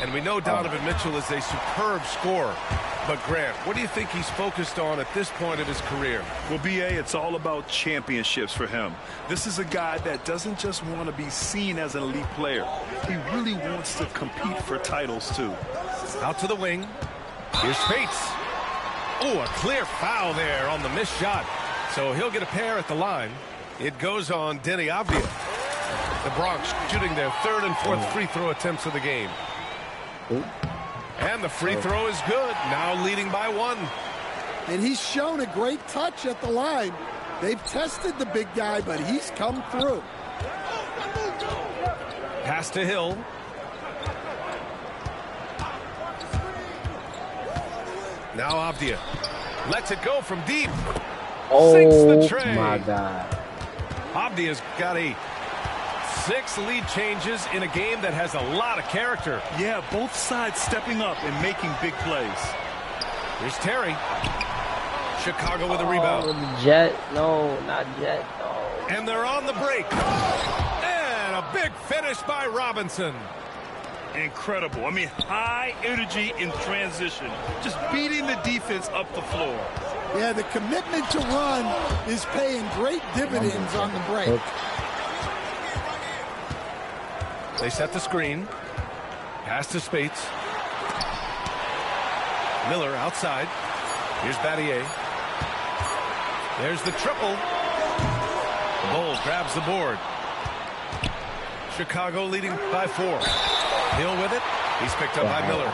And we know Donovan Mitchell is a superb scorer. But Grant, what do you think he's focused on at this point of his career? Well, B.A., it's all about championships for him. This is a guy that doesn't just want to be seen as an elite player. He really wants to compete for titles, too. Out to the wing. Here's Spates. Oh, a clear foul there on the missed shot. So he'll get a pair at the line. It goes on Denny Avdia. The Bronx shooting their 3rd and 4th free throw attempts of the game. And the free throw is good. Now leading by 1. And he's shown a great touch at the line. They've tested the big guy, but he's come through. Pass to Hill. Now Avdia lets it go from deep. Sinks the tray. My God. Avdia's got a 6 lead changes in a game that has a lot of character. Yeah, both sides stepping up and making big plays. Here's Terry. Chicago with a rebound. Jet. No, not Jet. No. And they're on the break. And a big finish by Robinson. Incredible. I mean, high energy in transition. Just beating the defense up the floor. Yeah, the commitment to run is paying great dividends on the break. They set the screen. Pass to Spates. Miller outside. Here's Battier. There's the triple. Bull grabs the board. Chicago leading by 4. Hill with it. He's picked up by Miller.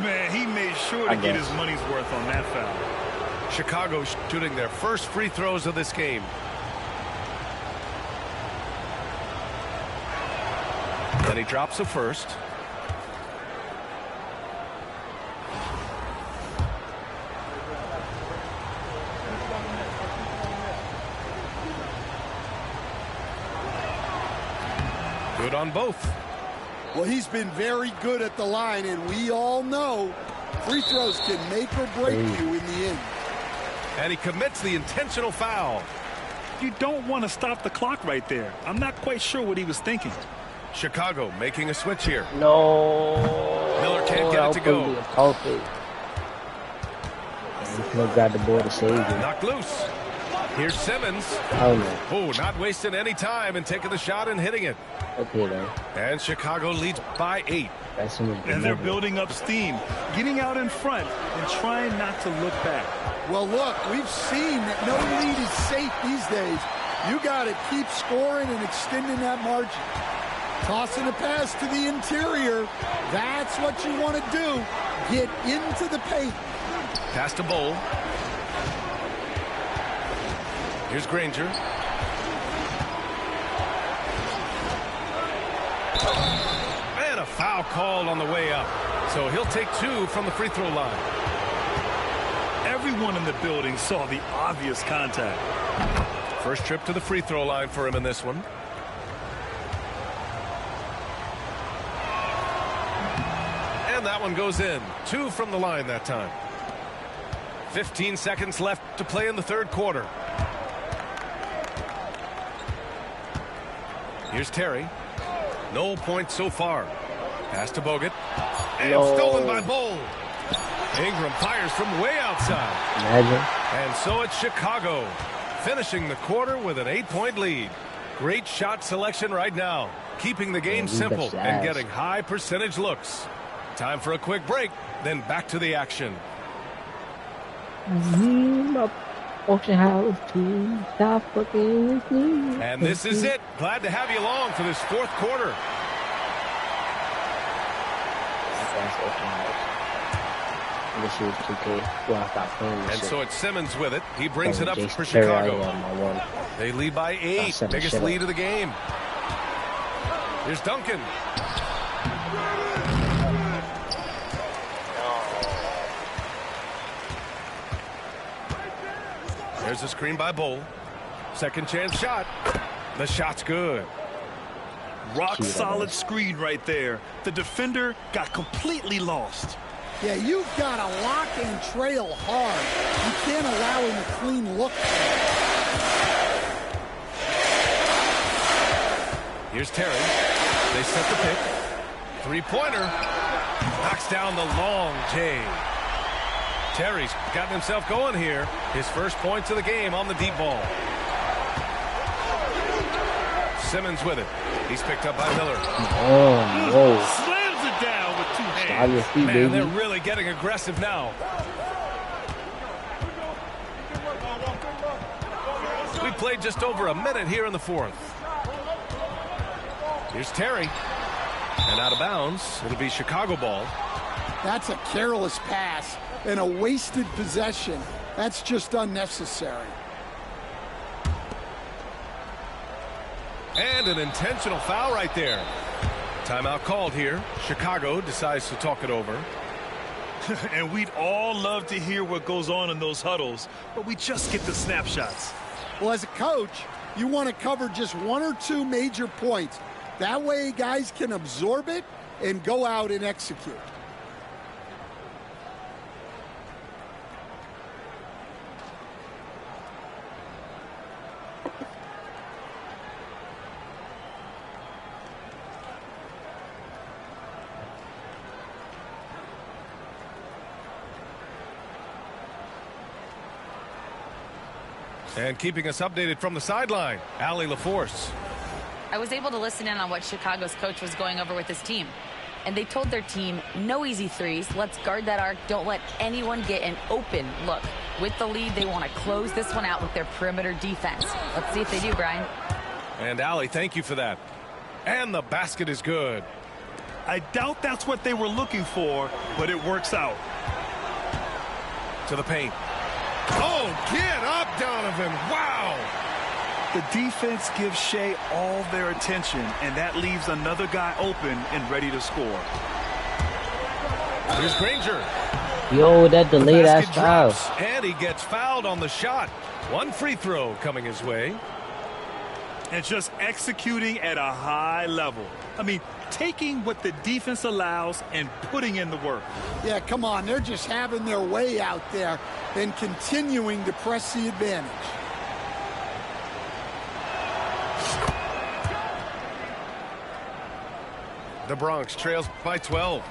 Man, he made sure to get his money's worth on that foul. Chicago shooting their first free throws of this game. And he drops a first. Good on both. Well, he's been very good at the line, and we all know free throws can make or break you in the end. And he commits the intentional foul. You don't want to stop the clock right there. I'm not quite sure what he was thinking. Chicago making a switch here. No. Miller can't get it to go. Perfect. He could have got the ball to save it. Knocked loose. Here's Simmons. Oh, not wasting any time and taking the shot and hitting it. Okay, then. And Chicago leads by 8. And they're building up steam, getting out in front and trying not to look back. Well, look, we've seen that no lead is safe these days. You got to keep scoring and extending that margin. Tossing a pass to the interior. That's what you want to do. Get into the paint. Pass to Bowl. Here's Granger. And a foul called on the way up. So he'll take 2 from the free throw line. Everyone in the building saw the obvious contact. First trip to the free throw line for him in this one. And that one goes in. 2 from the line that time. 15 seconds left to play in the third quarter. Here's Terry. No points so far. Pass to Bogut. And stolen by Bowl. Ingram fires from way outside. Imagine. And so it's Chicago finishing the quarter with an 8-point lead. Great shot selection right now, keeping the game simple and getting high percentage looks. Time for a quick break, then back to the action. And this is it. Glad to have you along for this fourth quarter. And so it's Simmons with it. He brings it up for Chicago. They lead by 8. Biggest lead of the game. Here's Duncan. There's a screen by Bowl. Second chance shot. The shot's good. Rock solid screen right there. The defender got completely lost. Yeah, you've got to lock and trail hard. You can't allow him a clean look. Here's Terry. They set the pick. Three-pointer. Knocks down the long J. Terry's gotten himself going here. His first points of the game on the deep ball. Simmons with it. He's picked up by Miller. Slams it down with 2 hands. Man, they're really getting aggressive now. We played just over a minute here in the fourth. Here's Terry. And out of bounds. It'll be Chicago ball. That's a careless pass and a wasted possession. That's just unnecessary. And an intentional foul right there. Timeout called here. Chicago decides to talk it over. And we'd all love to hear what goes on in those huddles, but we just get the snapshots. Well, as a coach, you want to cover just 1 or 2 major points. That way guys can absorb it and go out and execute. And keeping us updated from the sideline, Allie LaForce. I was able to listen in on what Chicago's coach was going over with his team. And they told their team, no easy threes. Let's guard that arc. Don't let anyone get an open look. With the lead, they want to close this one out with their perimeter defense. Let's see if they do, Brian. And Allie, thank you for that. And the basket is good. I doubt that's what they were looking for, but it works out. To the paint. Oh, Get up, Donovan. Wow. The defense gives Shea all their attention, and that leaves another guy open and ready to score. Here's Granger. Yo, that delayed ass foul. And he gets fouled on the shot. One free throw coming his way. And just executing at a high level. I mean, taking what the defense allows and putting in the work. Yeah, come on. They're just having their way out there and continuing to press the advantage. The Bronx trails by 12.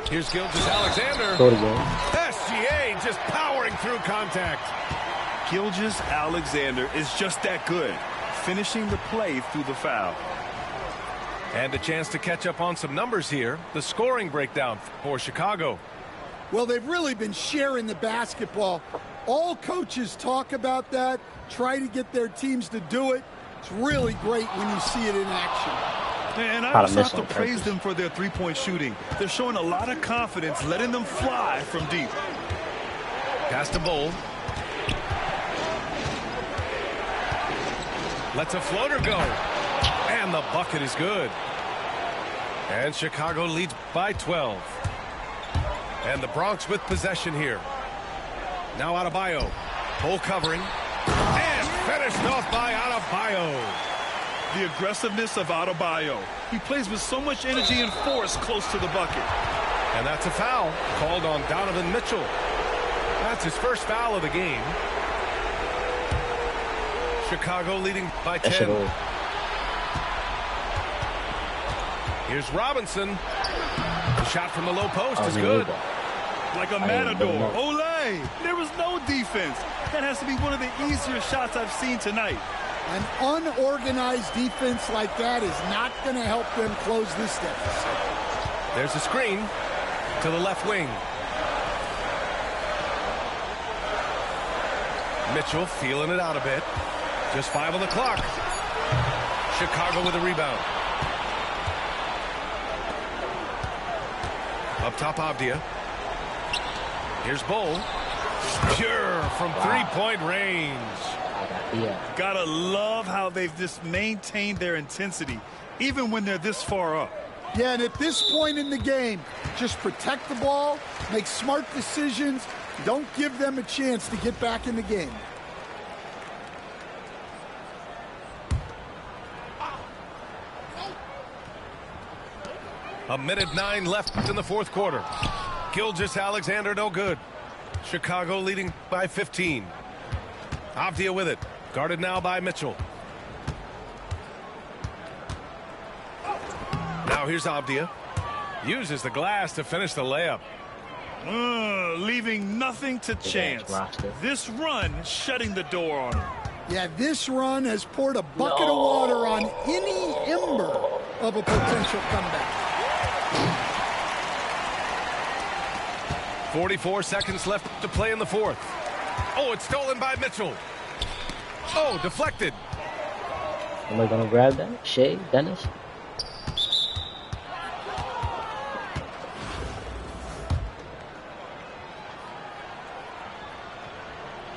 Here's Gilgeous-Alexander. SGA just powering through contact. Gilgeous-Alexander is just that good, finishing the play through the foul. And a chance to catch up on some numbers here. The scoring breakdown for Chicago. Well, they've really been sharing the basketball. All coaches talk about that, try to get their teams to do it. It's really great when you see it in action. And I also have to praise them for their three-point shooting. They're showing a lot of confidence, letting them fly from deep. Pass to Bull. Lets a floater go. And the bucket is good. And Chicago leads by 12. And the Bronx with possession here. Now Adebayo. Bull covering. And finished off by Adebayo. The aggressiveness of Adebayo. He plays with so much energy and force close to the bucket. And that's a foul called on Donovan Mitchell. That's his first foul of the game. Chicago leading by 10. Here's Robinson. The shot from the low post is good. Like a matador. Olé! There was no defense. That has to be one of the easier shots I've seen tonight. An unorganized defense like that is not going to help them close this deficit. There's a screen to the left wing. Mitchell feeling it out a bit. Just 5 on the clock. Chicago with a rebound. Up top, Avdia. Here's Bull. Pure from three-point range. Gotta love how they've just maintained their intensity, even when they're this far up. Yeah, and at this point in the game, just protect the ball, make smart decisions, don't give them a chance to get back in the game. A minute 9 left in the fourth quarter. Gilgeous-Alexander no good. Chicago leading by 15. Avdia with it. Guarded now by Mitchell. Now here's Avdia. Uses the glass to finish the layup. Leaving nothing to chance. This run shutting the door on him. Yeah, this run has poured a bucket of water on any ember of a potential comeback. 44 seconds left to play in the fourth. Oh, it's stolen by Mitchell. Oh, deflected. Am I going to grab that? Shea? Dennis?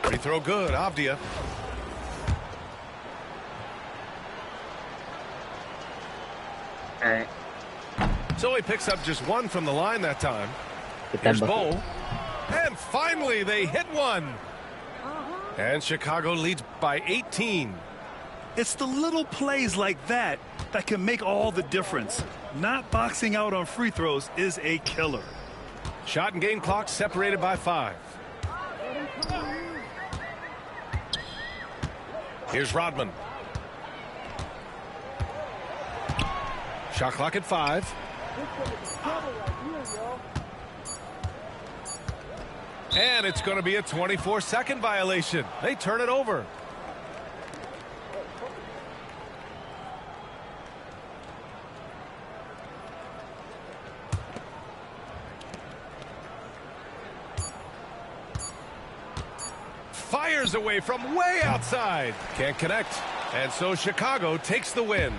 Free throw good, Avdia. Alright. So he picks up just one from the line that time. Here's Bull. And finally they hit one. And Chicago leads by 18. It's the little plays like that that can make all the difference. Not boxing out on free throws is a killer. Shot and game clock separated by 5. Here's Rodman. Shot clock at 5. And it's going to be a 24-second violation. They turn it over. Fires away from way outside. Can't connect. And so Chicago takes the win.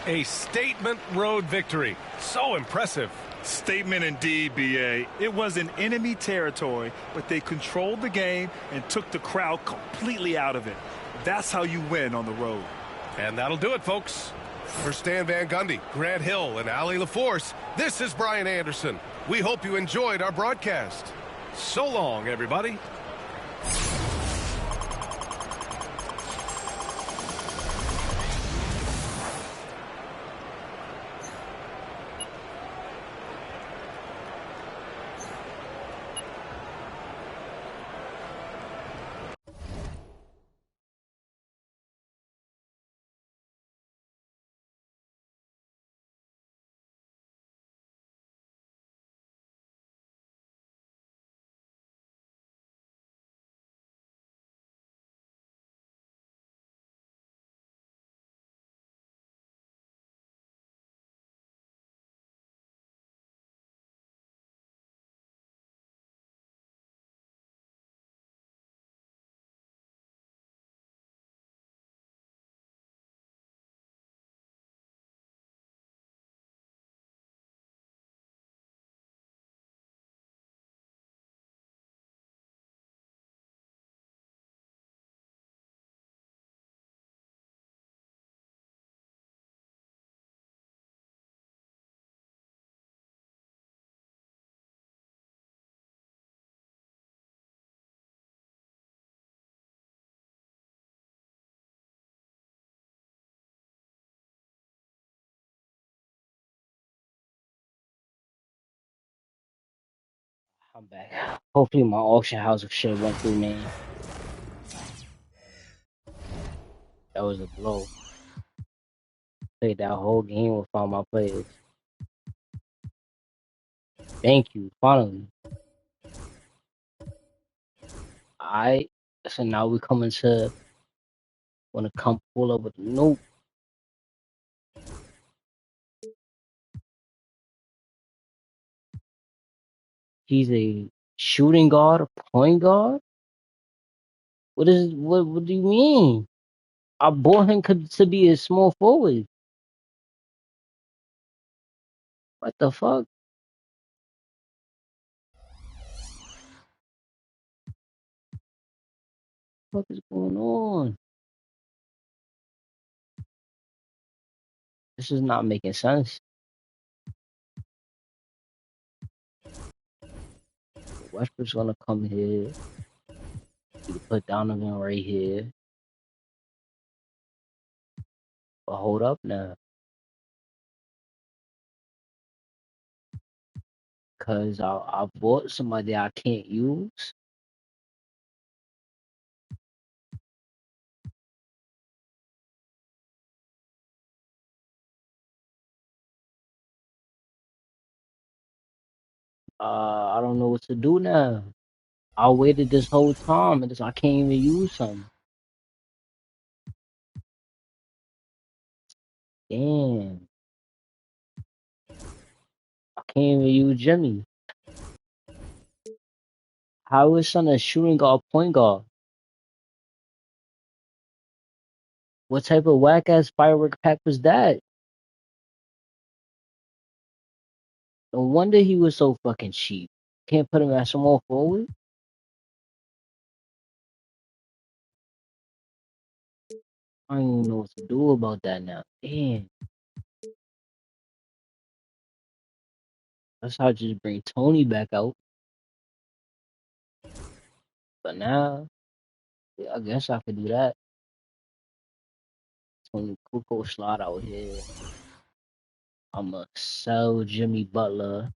A statement road victory. So impressive. Statement indeed, B.A. It was in enemy territory, but they controlled the game and took the crowd completely out of it. That's how you win on the road. And that'll do it, folks. For Stan Van Gundy, Grant Hill, and Allie LaForce, this is Brian Anderson. We hope you enjoyed our broadcast. So long, everybody. I'm back. Hopefully my auction house shit went through, man. That was a blow. Played that whole game without my players. Thank you, finally. Alright, so now we coming to wanna come pull up with the note. He's a shooting guard, a point guard. What do you mean? I bought him to be a small forward. What the fuck? What is going on? This is not making sense. Westbrook's gonna come here. You can put Donovan right here. But hold up now. Cause I bought somebody I can't use. I don't know what to do now. I waited this whole time and I can't even use something. Damn. I can't even use Jimmy. How is son a shooting guard, point guard? What type of whack ass firework pack was that? No wonder he was so fucking cheap. Can't put him as small forward. I don't even know what to do about that now. Damn. That's how I just bring Tony back out. But now, yeah, I guess I could do that. Tony Kukoc slot out here. I'ma sell Jimmy Butler.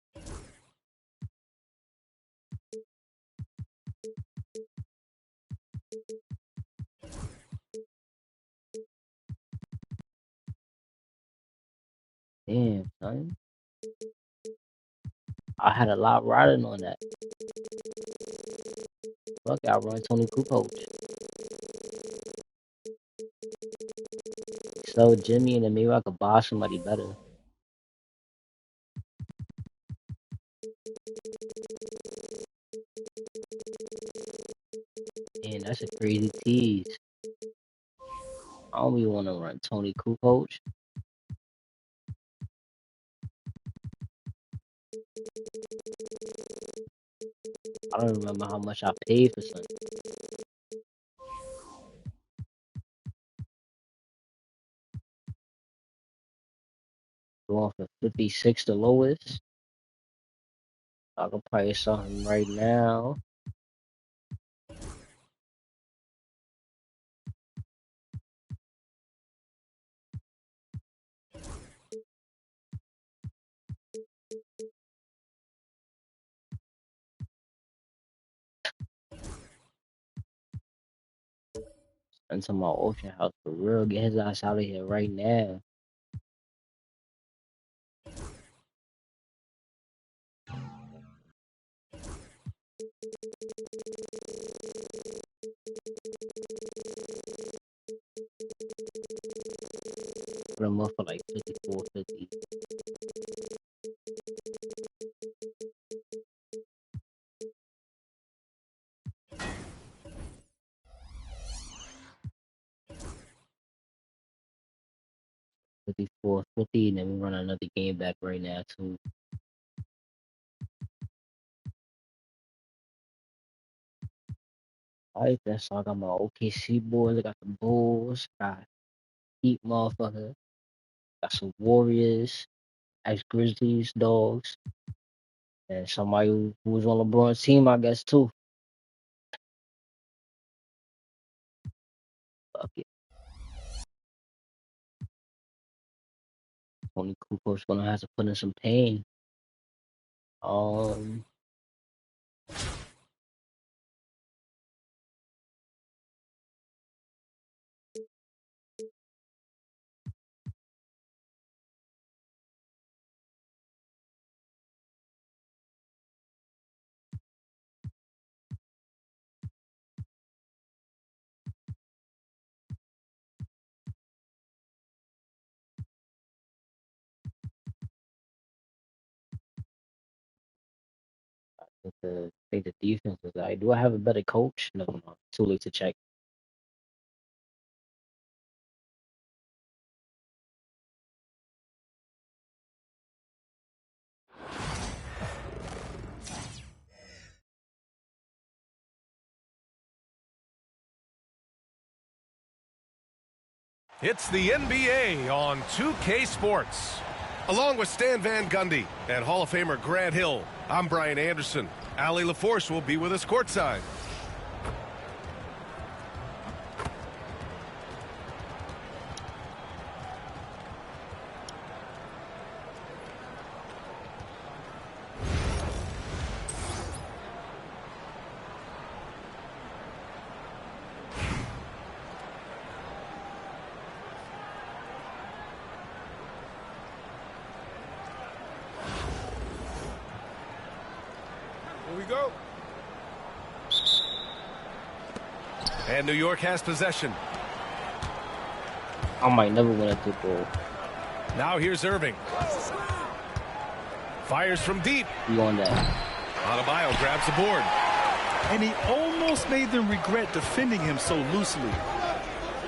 Damn, son. I had a lot riding on that. Fuck, I run Tony Kukoc. Sell Jimmy and then maybe I could buy somebody better. Man, that's a crazy tease. I don't even want to run Tony Kukoc. I don't remember how much I paid for something. Going for 56 the lowest. I can probably sell him right now. Into my auction house for real. Get his ass out of here right now. Put him up for like 54.50. $54.50, and then we run another game back right now too. Alright, that's all. I got my OKC boys. I got the Bulls. Got Heat motherfucker. Got some Warriors. Ice Grizzlies, Dogs. And somebody who was on LeBron's team, I guess, too. Fuck it. Tony Kukoc gonna have to put in some pain. 'Cause I think the defense is like, do I have a better coach? No, no. Too late to check. It's the NBA on 2K Sports. Along with Stan Van Gundy and Hall of Famer Grant Hill, I'm Brian Anderson. Allie LaForce will be with us courtside. Here we go. And New York has possession. I might never win a good ball. Now here's Irving. Fires from deep. You on that? Adebayo grabs the board. And he almost made them regret defending him so loosely.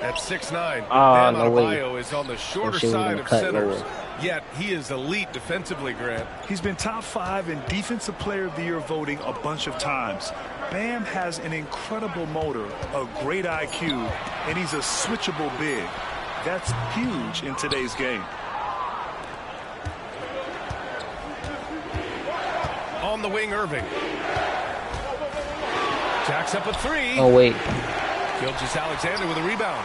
At 6'9", Bam no Adebayo is on the shorter side of centers. Yet he is elite defensively, Grant. He's been top 5 in Defensive Player of the Year voting a bunch of times. Bam has an incredible motor, a great IQ, and he's a switchable big. That's huge in today's game. On the wing, Irving. Jacks up a three. Oh, wait. Gilgeous-Alexander with a rebound.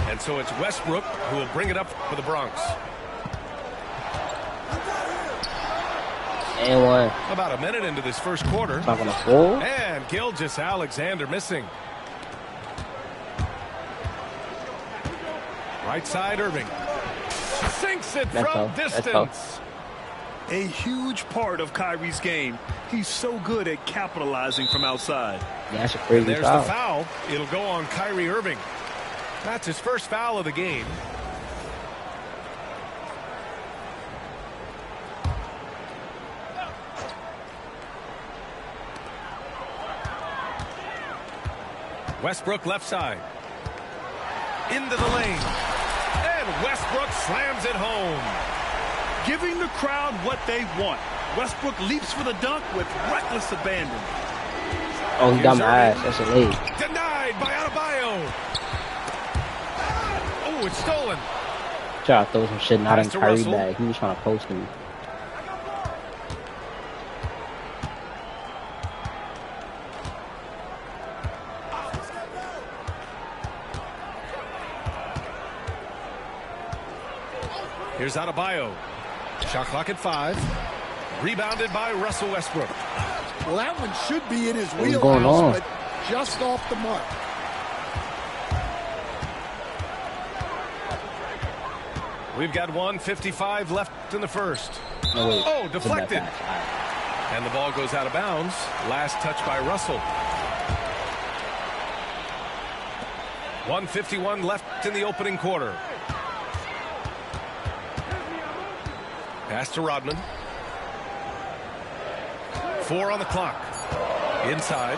And so it's Westbrook who will bring it up for the Bronx. And one. About a minute into this first quarter. Not gonna fall. And Gilgeous-Alexander missing. Right side, Irving. Sinks it from distance. A huge part of Kyrie's game. He's so good at capitalizing from outside. Yeah, that's a crazy there's foul. The foul. It'll go on Kyrie Irving. That's his first foul of the game. Westbrook left side. Into the lane. And Westbrook slams it home. Giving the crowd what they want. Westbrook leaps for the dunk with reckless abandon. Oh, he got my ass. That's a lead. Denied by Adebayo. Oh, it's stolen. Try to throw some shit not in Kyrie bag. He was trying to post me. Here's Adebayo. Shot clock at 5. Rebounded by Russell Westbrook. Well, that one should be in his wheelhouse, but just off the mark. We've got 1:55 left in the first. No, wait. Oh, deflected. And the ball goes out of bounds. Last touch by Russell. 1:51 left in the opening quarter. Pass to Rodman. 4 on the clock. Inside.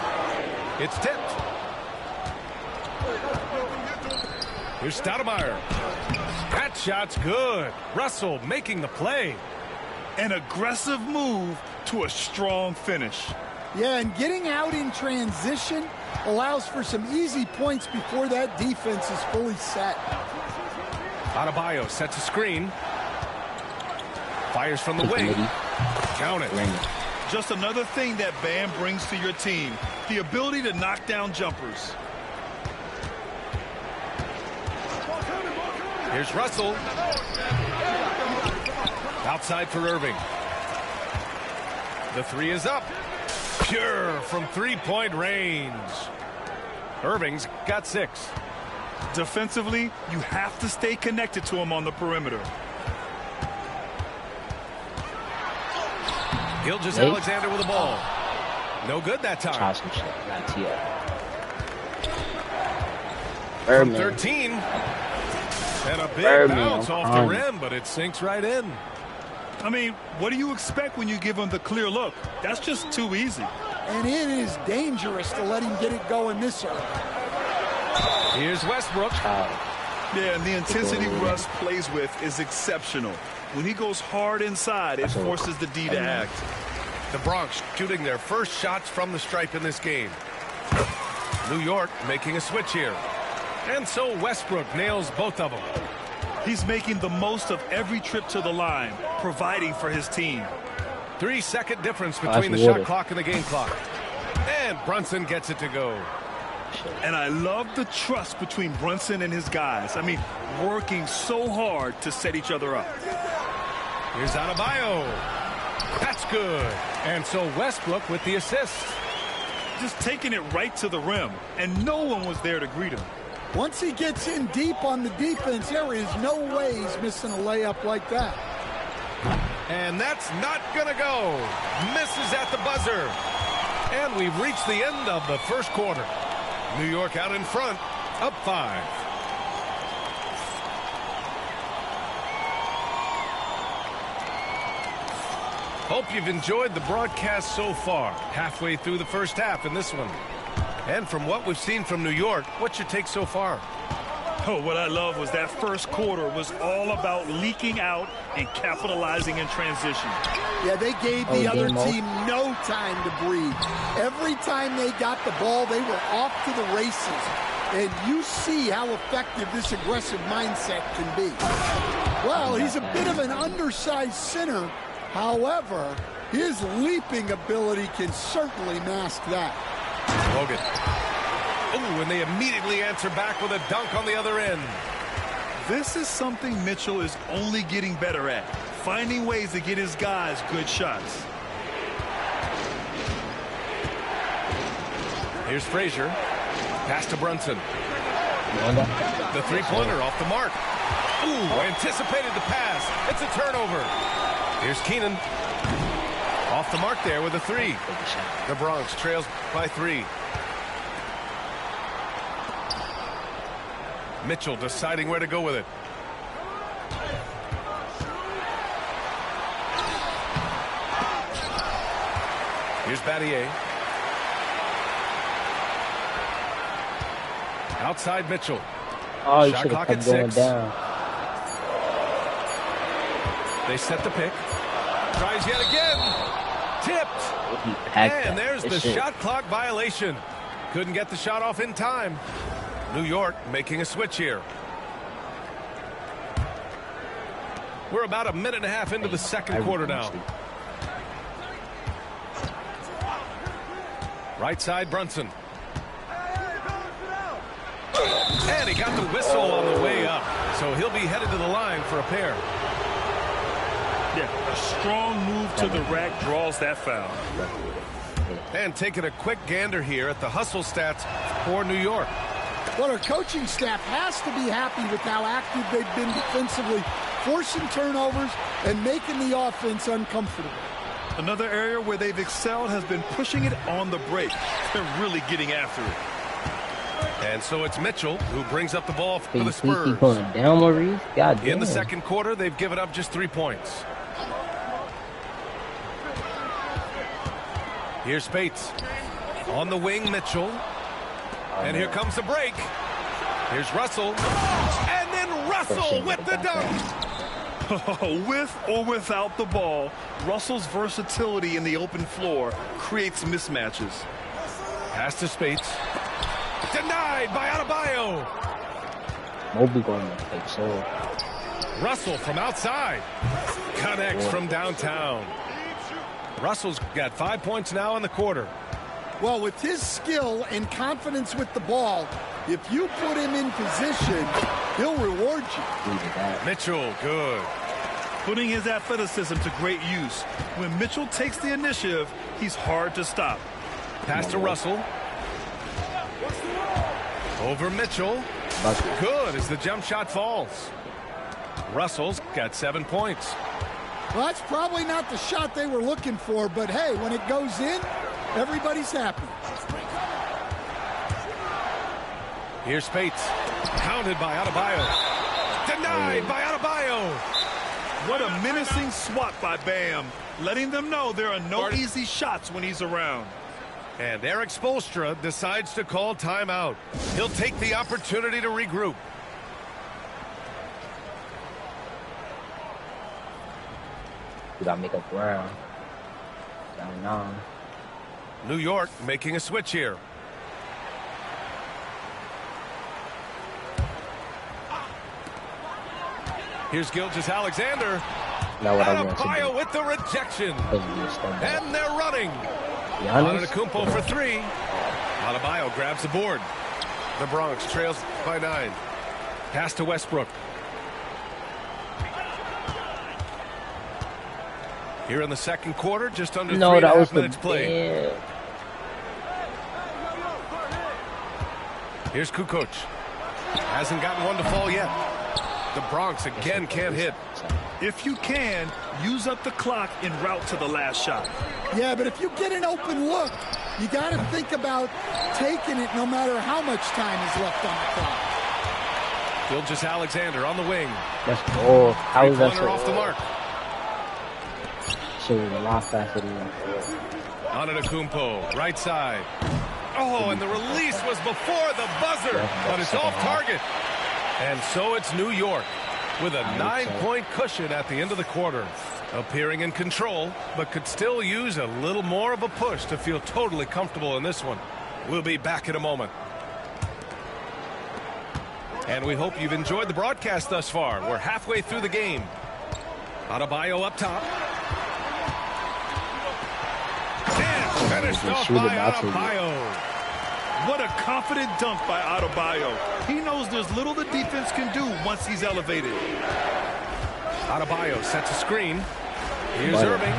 It's tipped. Here's Stoudemire. That shot's good. Russell making the play. An aggressive move to a strong finish. Yeah, and getting out in transition allows for some easy points before that defense is fully set. Adebayo sets a screen. Fires from the wing. Count it. Just another thing that Bam brings to your team. The ability to knock down jumpers. Here's Russell. Outside for Irving. The 3 is up. Pure from three-point range. Irving's got 6. Defensively, you have to stay connected to him on the perimeter. Gilgeous-Alexander with the ball. No good that time. From 13. And a big bounce off the rim, but it sinks right in. I mean, what do you expect when you give him the clear look? That's just too easy. And it is dangerous to let him get it going this early. Here's Westbrook. Yeah, and the intensity Russ plays with is exceptional. When he goes hard inside, it forces the D to act. The Bronx shooting their first shots from the stripe in this game. New York making a switch here. And so Westbrook nails both of them. He's making the most of every trip to the line, providing for his team. 3-second difference between the shot clock and the game clock. And Brunson gets it to go. And I love the trust between Brunson and his guys. I mean, working so hard to set each other up. Here's Adebayo. That's good. And so Westbrook with the assist. Just taking it right to the rim, and no one was there to greet him. Once he gets in deep on the defense, there is no way he's missing a layup like that. And that's not going to go. Misses at the buzzer. And we've reached the end of the first quarter. New York out in front, up 5. Hope you've enjoyed the broadcast so far. Halfway through the first half in this one. And from what we've seen from New York, what's your take so far? Oh, what I love was that first quarter was all about leaking out and capitalizing in transition. Yeah, they gave the other team no time to breathe. Every time they got the ball, they were off to the races. And you see how effective this aggressive mindset can be. Well, he's a bit of an undersized center. However, his leaping ability can certainly mask that. Logan. Oh, and they immediately answer back with a dunk on the other end. This is something Mitchell is only getting better at, finding ways to get his guys good shots. Here's Frazier. Pass to Brunson. The three-pointer off the mark. Ooh, anticipated the pass. It's a turnover. Here's Keenan. Off the mark there with a 3. The Bronx trails by 3. Mitchell deciding where to go with it. Here's Battier. Outside Mitchell. Oh, you shot should have clock at kept going 6. down. They set the pick. Tries yet again. Tipped. And there's the shot clock violation. Couldn't get the shot off in time. New York making a switch here. We're about a minute and a half into the second quarter now. Right side, Brunson. And he got the whistle on the way up. So he'll be headed to the line for a pair. Yeah, a strong move to the rack draws that foul. And taking a quick gander here at the hustle stats for New York. Well, our coaching staff has to be happy with how active they've been defensively, forcing turnovers and making the offense uncomfortable. Another area where they've excelled has been pushing it on the break. They're really getting after it. And so it's Mitchell who brings up the ball for the Spurs. In the second quarter, they've given up just 3 points. Here's Spates. On the wing, Mitchell. And here comes the break. Here's Russell. And then Russell with the dunk. With or without the ball, Russell's versatility in the open floor creates mismatches. Pass to Spates. Denied by Adebayo. Mobley going to take so. Russell from outside. Connects from downtown. Russell's got 5 points now in the quarter. Well, with his skill and confidence with the ball, if you put him in position, he'll reward you. Mitchell, good. Putting his athleticism to great use. When Mitchell takes the initiative, he's hard to stop. Pass to Russell. Over Mitchell. Good as the jump shot falls. Russell's got 7 points. Well, that's probably not the shot they were looking for, but hey, when it goes in, everybody's happy. Here's Spates. Counted by Adebayo. Denied by Adebayo. What a menacing swat by Bam. Letting them know there are no easy shots when he's around. And Eric Spoelstra decides to call timeout. He'll take the opportunity to regroup. We gotta make up ground. Down 9. New York making a switch here. Here's Gilgeous-Alexander. Adebayo with the rejection. And they're running. Antetokounmpo for 3. Adebayo grabs the board. The Bronx trails by 9. Pass to Westbrook. Here in the second quarter, just under 3.5 minutes played. Here's Kukoc. Hasn't gotten one to fall yet. The Bronx again can't hit. If you can, use up the clock en route to the last shot. Yeah, but if you get an open look, you got to think about taking it no matter how much time is left on the clock. Gilgeous-Alexander on the wing. That's cool. How is that off the mark? So a lot faster than that. Antetokounmpo, right side. Oh, and the release was before the buzzer, but it's off target. And so it's New York with a 9-point cushion at the end of the quarter. Appearing in control, but could still use a little more of a push to feel totally comfortable in this one. We'll be back in a moment. And we hope you've enjoyed the broadcast thus far. We're halfway through the game. Adebayo up top. And finished off by Adebayo. What a confident dunk by Adebayo. He knows there's little the defense can do once he's elevated. Adebayo sets a screen. Here's Irving.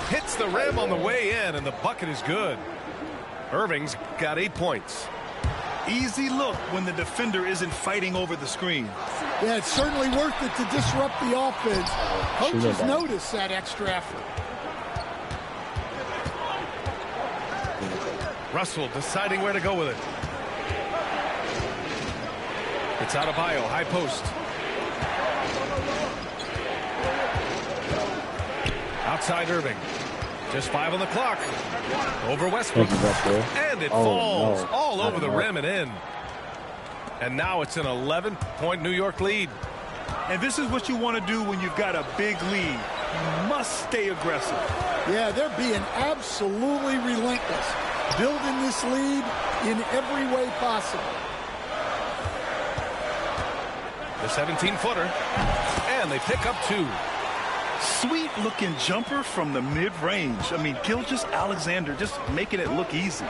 Hits the rim on the way in, and the bucket is good. Irving's got 8 points. Easy look when the defender isn't fighting over the screen. Yeah, it's certainly worth it to disrupt the offense. Coaches notice that extra effort. Russell deciding where to go with it. It's Adebayo, high post. Outside Irving. Just 5 on the clock. Over Westbrook. And it falls all over the rim and in. And now it's an 11-point New York lead. And this is what you want to do when you've got a big lead. must stay aggressive. Yeah, they're being absolutely relentless, building this lead in every way possible. The 17-footer, and they pick up 2. Sweet-looking jumper from the mid-range. I mean, Gilgeous-Alexander just making it look easy.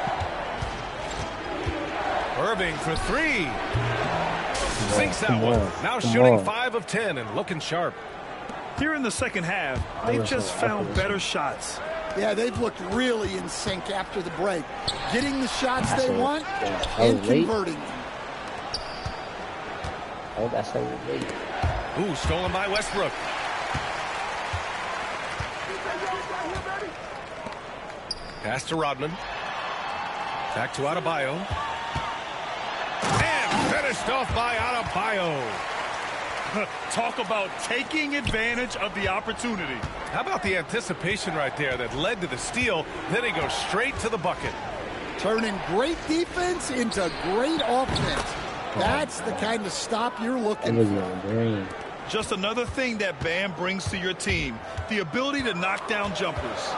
Irving for 3. Sinks that one. Now shooting 5 of 10 and looking sharp. Here in the second half, they've just found better shots. Yeah, they've looked really in sync after the break. Getting the shots they want and converting them. Oh, that's so late. Ooh, stolen by Westbrook. Pass to Rodman. Back to Adebayo. And finished off by Adebayo. Talk about taking advantage of the opportunity. How about the anticipation right there that led to the steal? Then he goes straight to the bucket. Turning great defense into great offense. That's the kind of stop you're looking for. Just another thing that Bam brings to your team, the ability to knock down jumpers.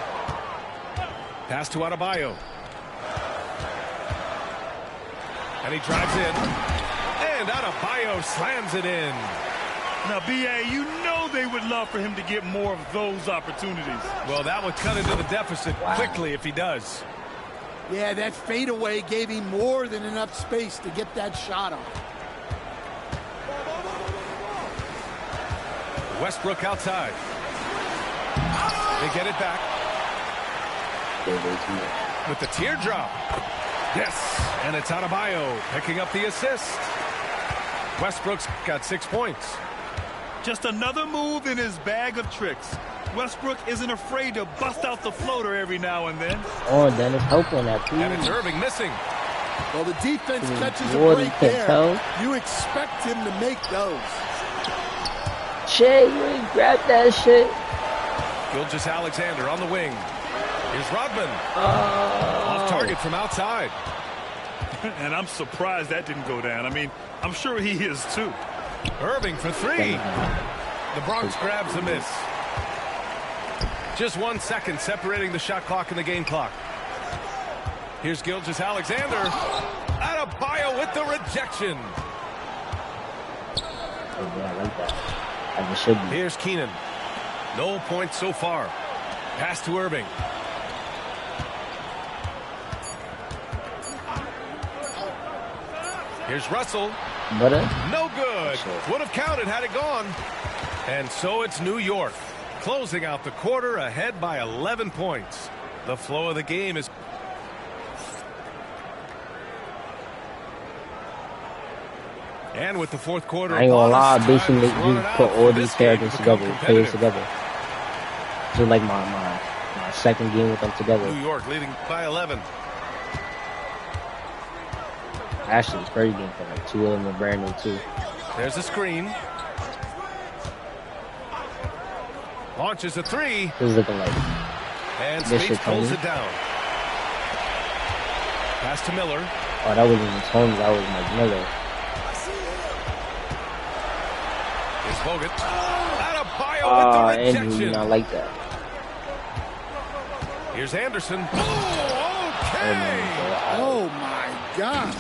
Pass to Adebayo. And he drives in. And Adebayo slams it in. Now, B.A., you know they would love for him to get more of those opportunities. Well, that would cut into the deficit quickly if he does. Yeah, that fadeaway gave him more than enough space to get that shot off. Westbrook outside. They get it back. With the teardrop. Yes, and it's Adebayo picking up the assist. Westbrook's got 6 points. Just another move in his bag of tricks. Westbrook isn't afraid to bust out the floater every now and then. Oh, Dennis, help on that, please. And it's Irving missing. Well, the defense catches a break there. You expect him to make those. Shay, you ain't grabbed that shit. Gilgeous-Alexander on the wing. Here's Rodman. Off target from outside. And I'm surprised that didn't go down. I mean, I'm sure he is too. Irving for 3. The Bronx grabs the miss. Just 1 second separating the shot clock and the game clock. Here's Gilgeous-Alexander. Adebayo with the rejection. Oh, yeah, I like that. As it should be. Here's Keenan. No points so far. Pass to Irving. Here's Russell. No good. Would have counted had it gone. And so it's New York, closing out the quarter ahead by 11 points. The flow of the game is... And with the fourth quarter... I ain't gonna lie, basically you put all these characters together, players together. Just like my second game with them together. New York leading by 11. Actually, first game for like 2 of them are brand new too. There's a screen. Launches a 3. This is looking like. And Spates pulls it down. Pass to Miller. Oh, that wasn't even Tony. That was Mike Miller. Here's Bogut. Adebayo with the rejection. Andrew, you not like that. Here's Anderson. Okay. Oh my gosh.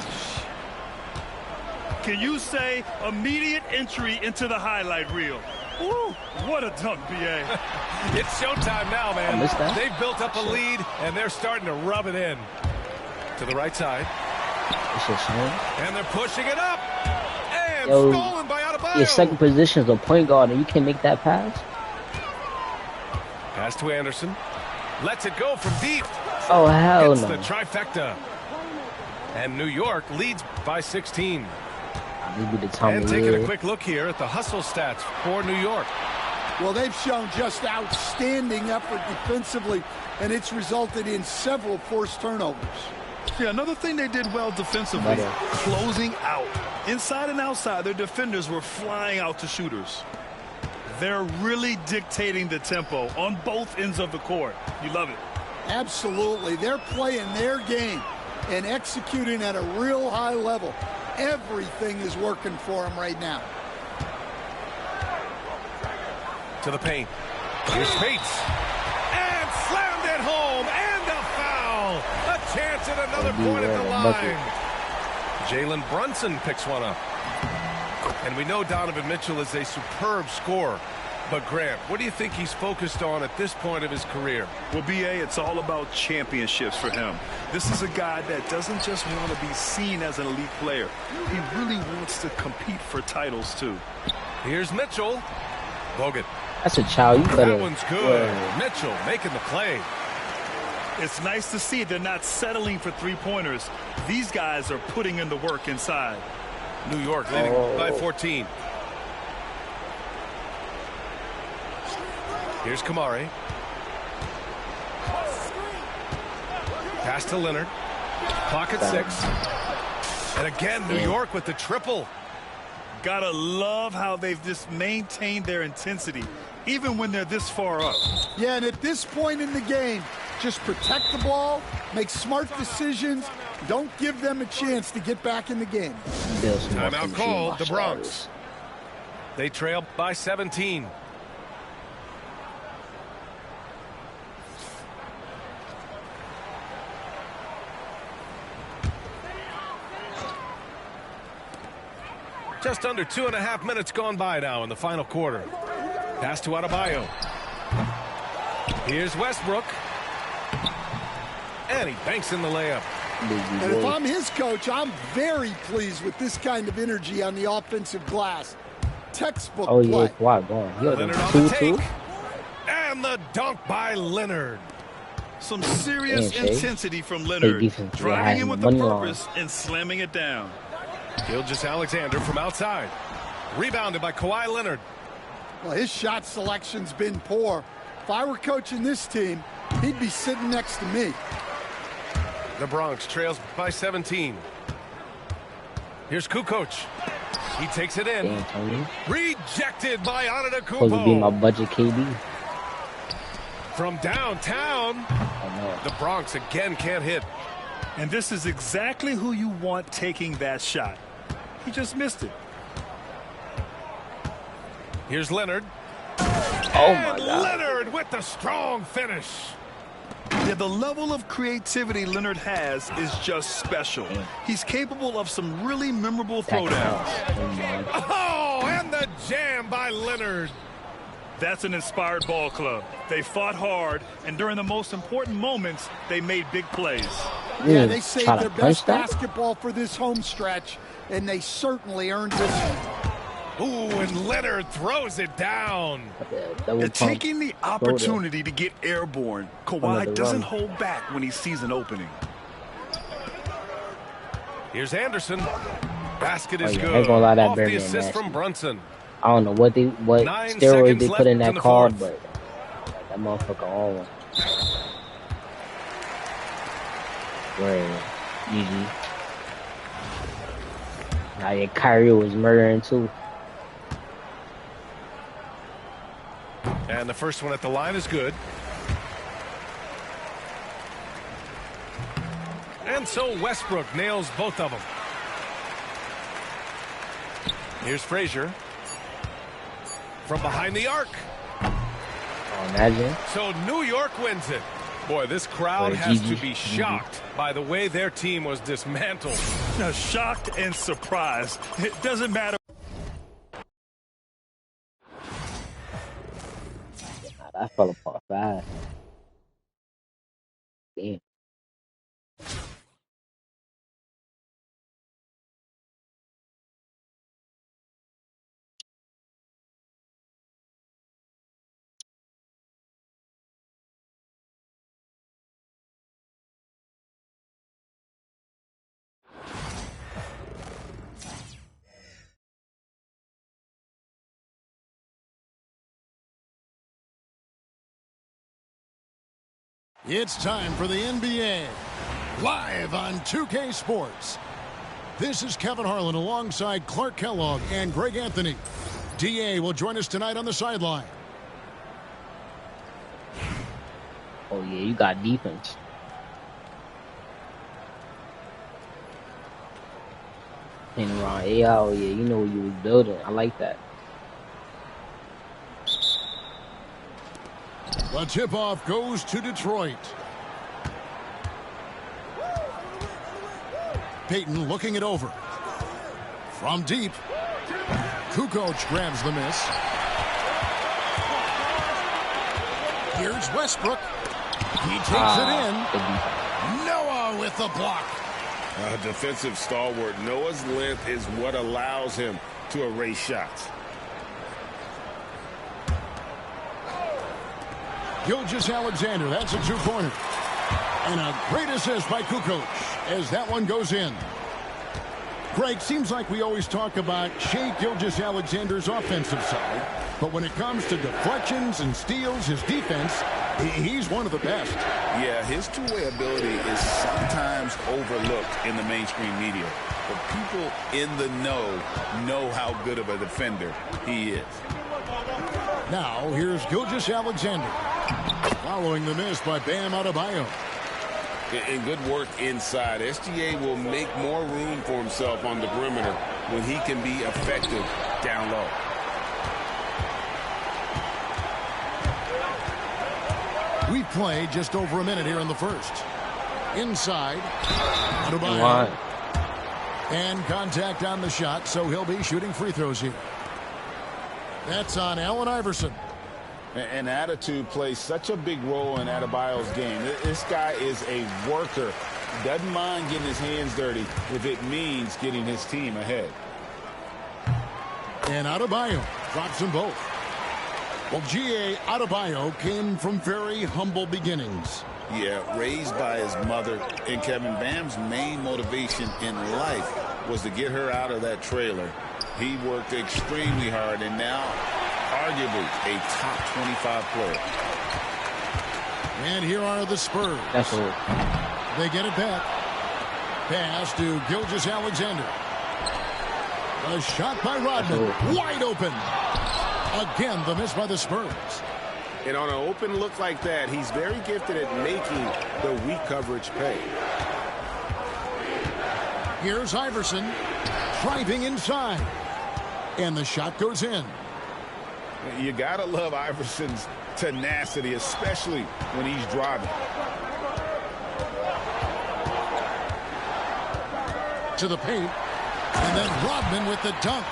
Can you say immediate entry into the highlight reel? Woo, what a dunk, B.A. It's showtime now, man. They've built up a lead, and they're starting to rub it in. To the right side. And they're pushing it up. And stolen by Adebayo. Your second position is a point guard, and you can make that pass? Pass to Anderson. Lets it go from deep. Oh, hell It's no. the trifecta. And New York leads by 16. And taking a quick look here at the hustle stats for New York. Well, they've shown just outstanding effort defensively, and it's resulted in several forced turnovers. Yeah, another thing they did well defensively, closing out. Inside and outside, their defenders were flying out to shooters. They're really dictating the tempo on both ends of the court. You love it. Absolutely. They're playing their game and executing at a real high level. Everything is working for them right now. To the paint. Here's Spates. And slammed it home. And a foul. A chance at another point at the line. Jalen Brunson picks one up. And we know Donovan Mitchell is a superb scorer. But, Grant, what do you think he's focused on at this point of his career? Well, B.A., it's all about championships for him. This is a guy that doesn't just want to be seen as an elite player. He really wants to compete for titles, too. Here's Mitchell. Bogut. That's a child. You better. That one's good. Mitchell making the play. It's nice to see they're not settling for three-pointers. These guys are putting in the work inside. New York leading by 14. Here's Kamari. Pass to Leonard. Clock at 6. And again, New York with the triple. Gotta love how they've just maintained their intensity, even when they're this far up. Yeah, and at this point in the game, just protect the ball, make smart decisions, don't give them a chance to get back in the game. Timeout called, the Bronx. They trail by 17. Just under 2.5 minutes gone by now in the final quarter. Pass to Adebayo. Here's Westbrook. And he banks in the layup. And if I'm his coach, I'm very pleased with this kind of energy on the offensive glass. Textbook play. Yeah, Kawhi going. Leonard on the take. And the dunk by Leonard. Some serious intensity from Leonard. Driving in with the purpose and slamming it down. Gilgeous-Alexander from outside. Rebounded by Kawhi Leonard. Well, his shot selection's been poor. If I were coaching this team, he'd be sitting next to me. The Bronx trails by 17. Here's Kukoc. He takes it in. Rejected by Antetokounmpo. Supposed to be my budget KD. From downtown, the Bronx again can't hit. And this is exactly who you want taking that shot. He just missed it. Here's Leonard. Oh, my God. Leonard with the strong finish. Yeah, the level of creativity Leonard has is just special. He's capable of some really memorable throwdowns. Oh, and the jam by Leonard. That's an inspired ball club. They fought hard, and during the most important moments, they made big plays. Yeah, they saved their best basketball for this home stretch, and they certainly earned this one. Ooh, and Leonard throws it down. They're taking the opportunity to get airborne. Kawhi doesn't hold back when he sees an opening. Here's Anderson. Basket is good. Off the assist from Brunson. I don't know what steroids they put in that card, but that motherfucker all one. Where GG. Now yeah, Kyrie was murdering too. And the first one at the line is good. And so Westbrook nails both of them. Here's Frazier. From behind the arc. Oh, imagine. So New York wins it. Boy, this crowd has to be shocked by the way their team was dismantled. Shocked and surprised. It doesn't matter. That fell apart fast. Damn. It's time for the NBA, live on 2K Sports. This is Kevin Harlan alongside Clark Kellogg and Greg Anthony. DA will join us tonight on the sideline. Oh, yeah, you got defense. Playing around AI, oh, yeah, you know what you was building. I like that. The tip-off goes to Detroit. Payton looking it over. From deep. Kukoc grabs the miss. Here's Westbrook. He takes it in. Noah with the block. Defensive stalwart. Noah's length is what allows him to erase shots. Gilgeous-Alexander, that's a two-pointer. And a great assist by Kukoc as that one goes in. Greg, seems like we always talk about Shai Gilgeous-Alexander's offensive side, but when it comes to deflections and steals, his defense, he's one of the best. Yeah, his two-way ability is sometimes overlooked in the mainstream media, but people in the know how good of a defender he is. Now, here's Gilgeous-Alexander. Following the miss by Bam Adebayo. And good work inside. SGA will make more room for himself on the perimeter when he can be effective down low. We've played just over a minute here in the first. Inside. Adebayo. And contact on the shot, so he'll be shooting free throws here. That's on Allen Iverson. And attitude plays such a big role in Adebayo's game. This guy is a worker. Doesn't mind getting his hands dirty if it means getting his team ahead. And Adebayo drops them both. Well, G.A. Adebayo came from very humble beginnings. Yeah, raised by his mother. And Kevin, Bam's main motivation in life was to get her out of that trailer. He worked extremely hard, and now arguably a top 25 player. And here are the Spurs. They get it back. Pass to Gilgeous-Alexander. A shot by Rodman. Wide open. Again, the miss by the Spurs. And on an open look like that, he's very gifted at making the weak coverage pay. Here's Iverson driving inside. And the shot goes in. You gotta love Iverson's tenacity, especially when he's driving. To the paint, and then Rodman with the dunk.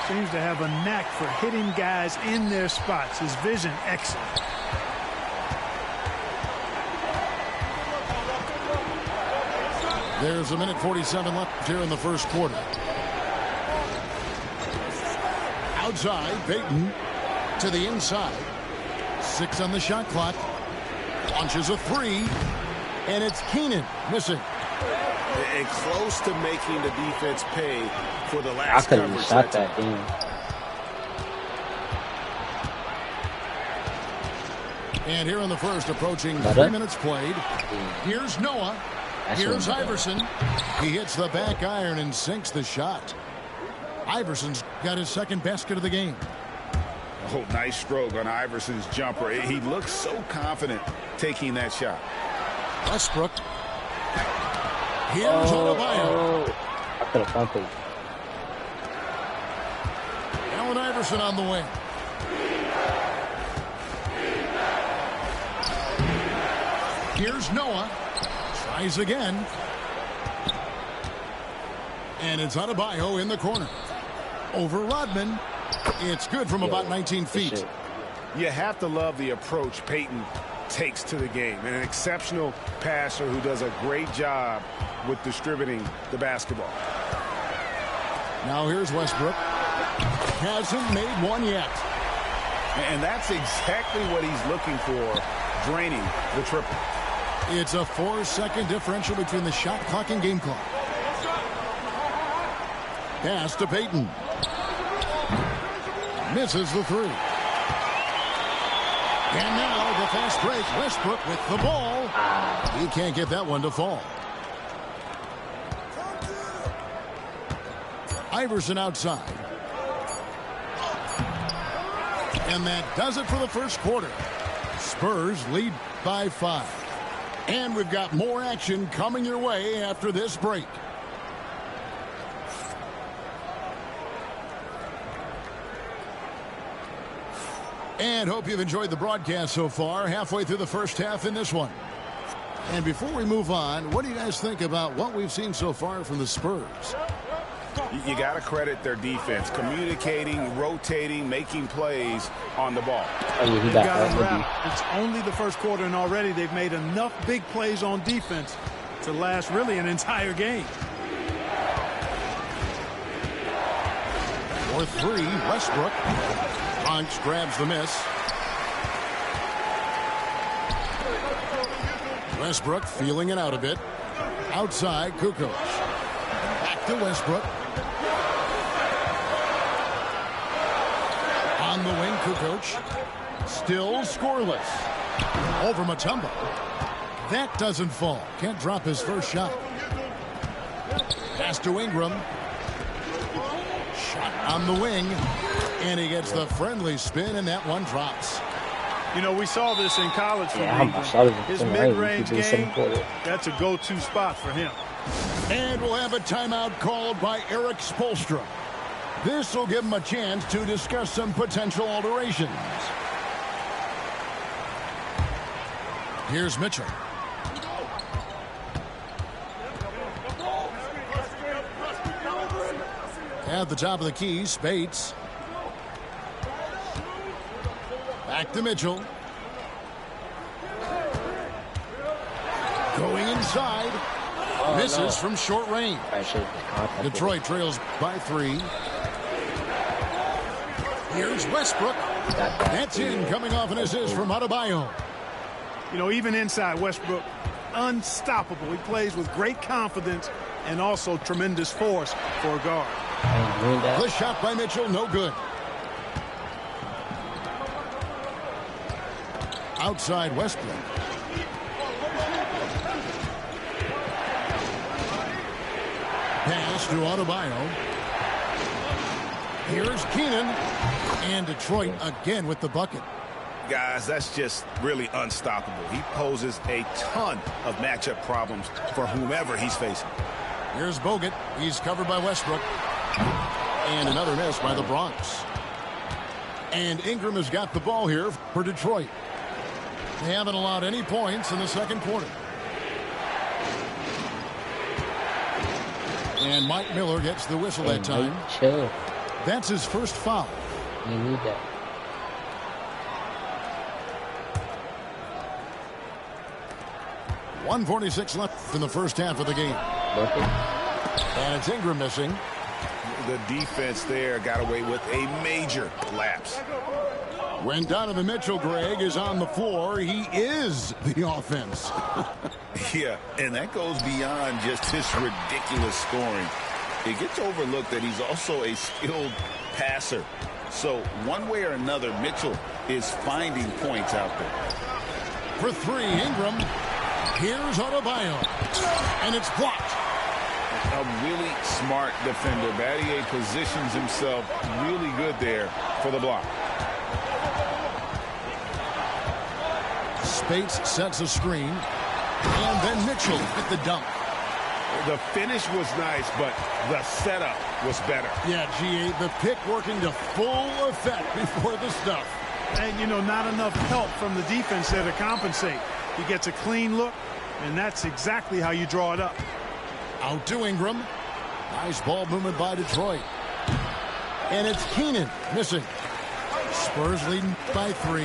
Seems to have a knack for hitting guys in their spots. His vision excellent. There's a minute 47 left here in the first quarter. Outside, Payton to the inside. 6 on the shot clock. Launches a 3. And it's Keenan missing. And close to making the defense pay for the last coverage. I shot that thing. And here in the first, approaching 3 minutes played. Here's Noah. Here's Iverson. He hits the back iron and sinks the shot. Iverson's got his second basket of the game. Oh, nice stroke on Iverson's jumper. He looks so confident taking that shot. Westbrook. Here's Adebayo. I could have bumped it. Allen Iverson on the wing. Here's Noah. Tries again. And it's Adebayo in the corner. Over Rodman. It's good from about 19 feet. You have to love the approach Payton takes to the game. An exceptional passer who does a great job with distributing the basketball. Now here's Westbrook. Hasn't made one yet. And that's exactly what he's looking for, draining the triple. It's a 4-second differential between the shot clock and game clock. Pass to Payton. Misses the 3. And now the fast break. Westbrook with the ball. He can't get that one to fall. Iverson outside. And that does it for the first quarter. Spurs lead by 5. And we've got more action coming your way after this break. And hope you've enjoyed the broadcast so far. Halfway through the first half in this one. And before we move on, what do you guys think about what we've seen so far from the Spurs? You got to credit their defense. Communicating, rotating, making plays on the ball. They've got them wrapped. It's only the first quarter, and already they've made enough big plays on defense to last really an entire game. For three, Westbrook. Bronx grabs the miss. Westbrook feeling it out a bit. Outside, Kukoc. Back to Westbrook. On the wing, Kukoc. Still scoreless. Over Mutombo. That doesn't fall. Can't drop his first shot. Pass to Ingram. Shot on the wing. And he gets the friendly spin, and that one drops. You know, we saw this in college from Ingram. His mid-range game, that's a go-to spot for him. And we'll have a timeout called by Eric Spoelstra. This will give him a chance to discuss some potential alterations. Here's Mitchell. At the top of the key, Spates. Back to Mitchell. Going inside. Misses from short range. Detroit trails by 3. Here's Westbrook. That's in, coming off an assist from Adebayo. You know, even inside, Westbrook, unstoppable. He plays with great confidence and also tremendous force for a guard. The shot by Mitchell, no good. Outside Westbrook. Pass to Adebayo. Here's Keenan. And Detroit again with the bucket. Guys, that's just really unstoppable. He poses a ton of matchup problems for whomever he's facing. Here's Bogut. He's covered by Westbrook. And another miss by the Bronx. And Ingram has got the ball here for Detroit. They haven't allowed any points in the second quarter. And Mike Miller gets the whistle that time. Chill. That's his first foul. You need that. .146 left in the first half of the game. And it's Ingram missing. The defense there got away with a major lapse. When Donovan Mitchell, Greg, is on the floor, he is the offense. Yeah, and that goes beyond just his ridiculous scoring. It gets overlooked that he's also a skilled passer. So one way or another, Mitchell is finding points out there. For 3, Ingram. Here's Adebayo. And it's blocked. A really smart defender. Battier positions himself really good there for the block. Spates sets a screen. And then Mitchell at the dunk. The finish was nice, but the setup was better. Yeah, G.A., the pick working to full effect before the stuff. And, you know, not enough help from the defense there to compensate. He gets a clean look, and that's exactly how you draw it up. Out to Ingram. Nice ball movement by Detroit. And it's Keenan missing. Spurs leading by 3.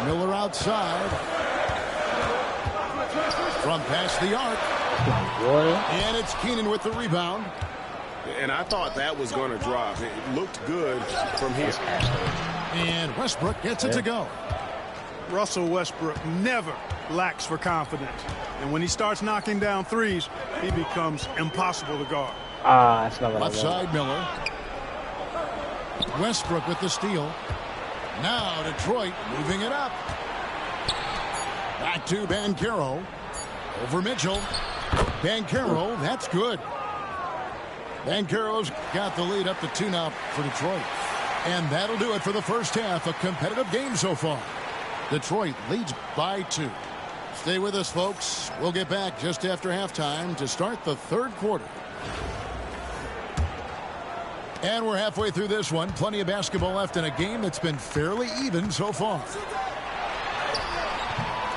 Miller outside. From past the arc. And it's Keenan with the rebound. And I thought that was going to drop. It looked good from here. And Westbrook gets it to go. Russell Westbrook never lacks for confidence. And when he starts knocking down threes, he becomes impossible to guard. That's not what Left side, Miller. Westbrook with the steal. Now Detroit moving it up. Back to Banchero. Over Mitchell. Banchero, that's good. Banchero's got the lead up to 2 now for Detroit. And that'll do it for the first half. A competitive game so far. Detroit leads by 2. Stay with us, folks. We'll get back just after halftime to start the third quarter. And we're halfway through this one. Plenty of basketball left in a game that's been fairly even so far.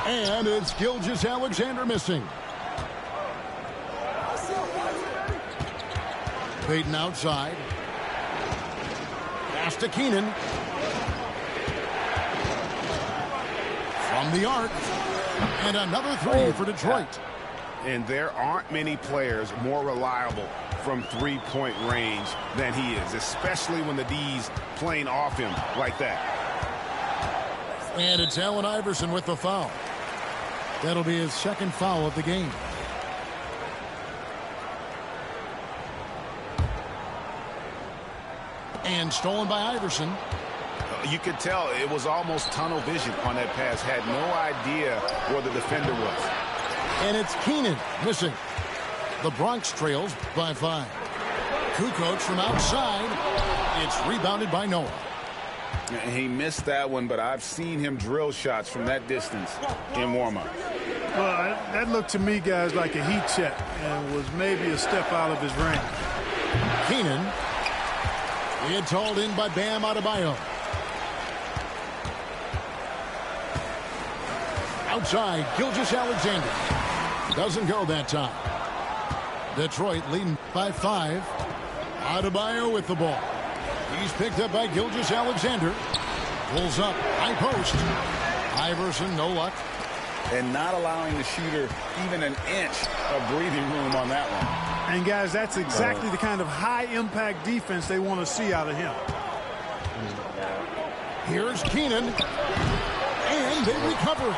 And it's Gilgeous-Alexander missing. Payton outside. Pass to Keenan. From the arc. And another three for Detroit. And there aren't many players more reliable from three-point range than he is, especially when the D's playing off him like that. And it's Allen Iverson with the foul. That'll be his second foul of the game. And stolen by Iverson. You could tell it was almost tunnel vision on that pass. Had no idea where the defender was. And it's Keenan missing. The Bronx trails by 5. Kukoc from outside. It's rebounded by Noah. He missed that one, but I've seen him drill shots from that distance in warm-up. Well, that looked to me, guys, like a heat check and was maybe a step out of his range. Keenan. It's hauled in by Bam Adebayo. Outside, Gilgeous-Alexander. Doesn't go that time. Detroit leading by 5. Adebayo with the ball. He's picked up by Gilgeous-Alexander. Pulls up, high post. Iverson, no luck. And not allowing the shooter even an inch of breathing room on that one. And, guys, that's exactly the kind of high-impact defense they want to see out of him. Here's Keenan. And they recover it.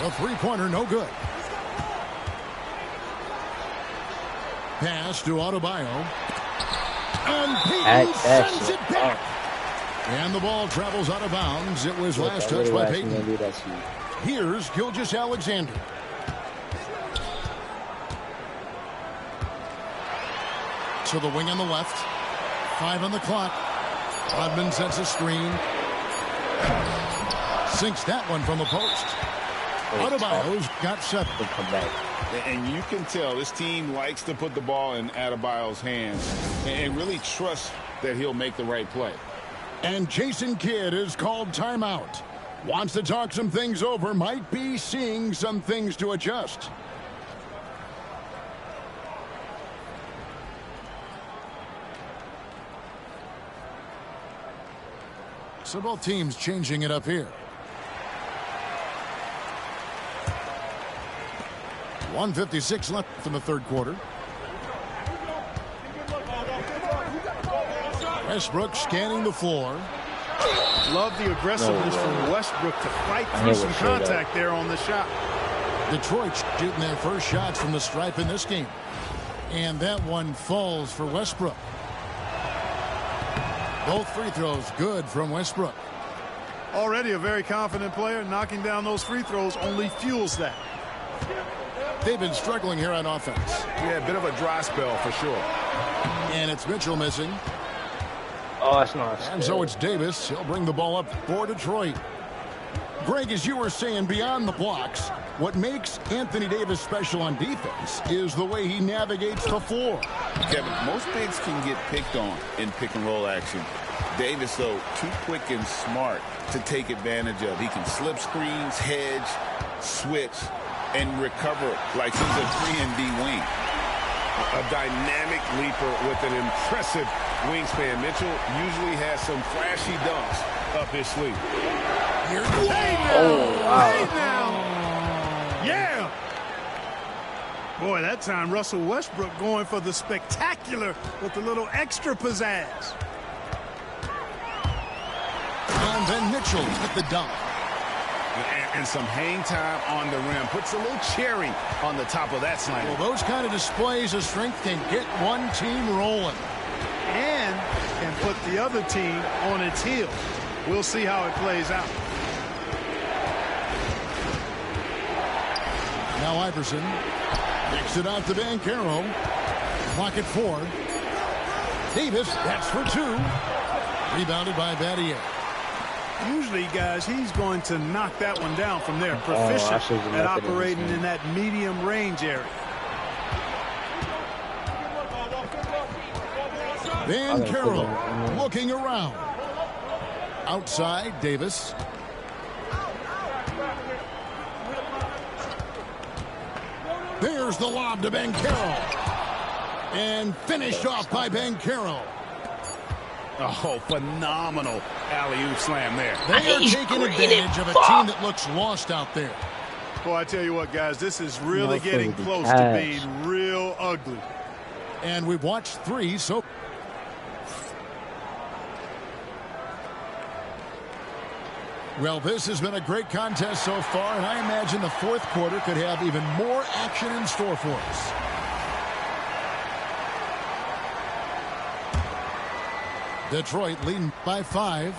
The three-pointer, no good. Pass to Adebayo. And Payton sends it back. And the ball travels out of bounds. It was last touched by Payton. Here's Gilgeous-Alexander. To the wing on the left. 5 on the clock. Rodman sets a screen. Sinks that one from the post. Adebayo's got 7. And you can tell this team likes to put the ball in Adebayo's hands and really trust that he'll make the right play. And Jason Kidd is called timeout. Wants to talk some things over. Might be seeing some things to adjust. So both teams changing it up here. 1:56 left in the third quarter. Westbrook scanning the floor. Love the aggressiveness from Westbrook to fight through some contact there on the shot. Detroit shooting their first shots from the stripe in this game. And that one falls for Westbrook. Both free throws good from Westbrook. Already a very confident player. Knocking down those free throws only fuels that. They've been struggling here on offense. Yeah, a bit of a dry spell for sure. And it's Mitchell missing. Oh, that's not. And so it's Davis. He'll bring the ball up for Detroit. Greg, as you were saying, beyond the blocks, what makes Anthony Davis special on defense is the way he navigates the floor. Kevin, most bigs can get picked on in pick-and-roll action. Davis, though, too quick and smart to take advantage of. He can slip screens, hedge, switch, and recover like he's a 3-and-D wing. A dynamic leaper with an impressive wingspan. Mitchell usually has some flashy dunks up his sleeve. Yeah. Boy, that time Russell Westbrook going for the spectacular with a little extra pizzazz. And then Mitchell with the dunk. And some hang time on the rim. Puts a little cherry on the top of that slam. Well, those kind of displays of strength can get one team rolling. And can put the other team on its heels. We'll see how it plays out. Now Iverson kicks it out to Banchero. Clock at 4. Davis, that's for 2. Rebounded by Battier. Usually, guys, he's going to knock that one down from there. Proficient at operating in that medium range area. Van Carroll looking around. Outside, Davis. There's the lob to Ben Carroll. And finished off by Ben Carroll. Oh, phenomenal alley-oop slam there. They are taking advantage of a team that looks lost out there. Well, I tell you what, guys, this is really getting close to being real ugly. And we've watched 3 so. Well, this has been a great contest so far, and I imagine the 4th quarter could have even more action in store for us. Detroit leading by 5.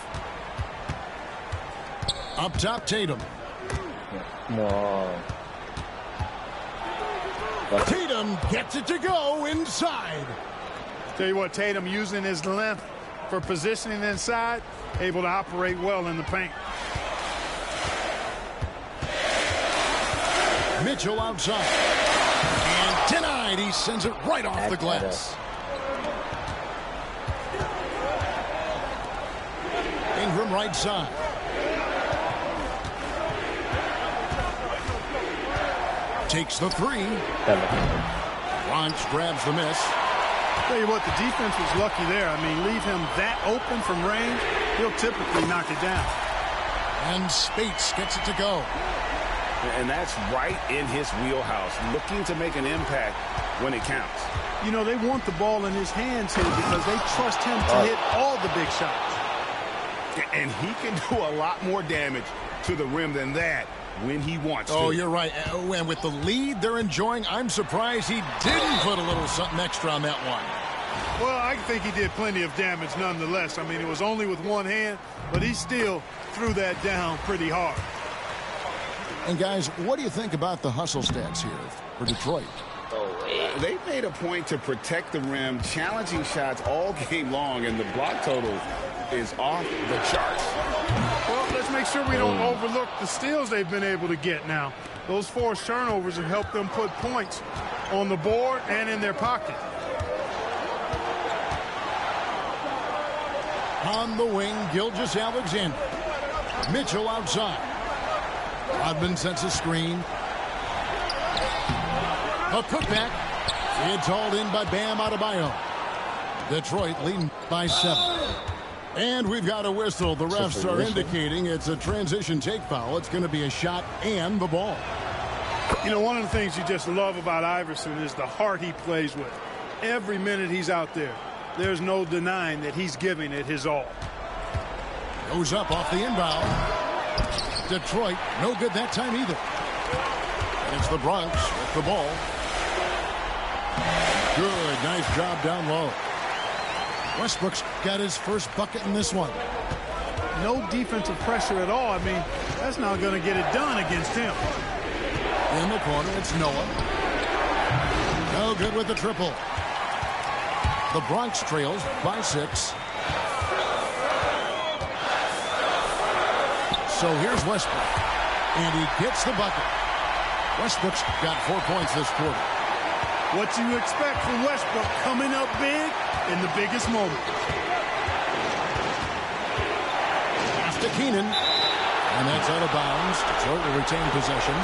Up top, Tatum. Tatum gets it to go inside. Tell you what, Tatum using his length for positioning inside, able to operate well in the paint. Mitchell outside. And denied. He sends it right off the glass. Ingram right side. Takes the 3. Launch grabs the miss. Tell you what, the defense was lucky there. I mean, leave him that open from range, he'll typically knock it down. And Spates gets it to go. And that's right in his wheelhouse, looking to make an impact when it counts. You know, they want the ball in his hands here because they trust him to hit all the big shots. And he can do a lot more damage to the rim than that when he wants to. Oh, you're right. And with the lead they're enjoying, I'm surprised he didn't put a little something extra on that one. Well, I think he did plenty of damage nonetheless. I mean, it was only with one hand, but he still threw that down pretty hard. And, guys, what do you think about the hustle stats here for Detroit? They made a point to protect the rim, challenging shots all game long, and the block total is off the charts. Well, let's make sure we don't overlook the steals they've been able to get now. Those forced turnovers have helped them put points on the board and in their pocket. On the wing, Gilgeous-Alexander. Mitchell outside. Rodman sets a screen. A putback. It's hauled in by Bam Adebayo. Detroit leading by 7. And we've got a whistle. The refs are indicating it's a transition take foul. It's going to be a shot and the ball. You know, one of the things you just love about Iverson is the heart he plays with. Every minute he's out there, there's no denying that he's giving it his all. Goes up off the inbound. Detroit, no good that time either. And it's the Bronx with the ball. Good, nice job down low. Westbrook's got his first bucket in this one. No defensive pressure at all. I mean, that's not going to get it done against him. In the corner, it's Noah. No good with the triple. The Bronx trails by 6. So here's Westbrook. And he gets the bucket. Westbrook's got 4 points this quarter. What you expect from Westbrook, coming up big in the biggest moment. Pass to Keenan. And that's out of bounds. Detroit will retain possession.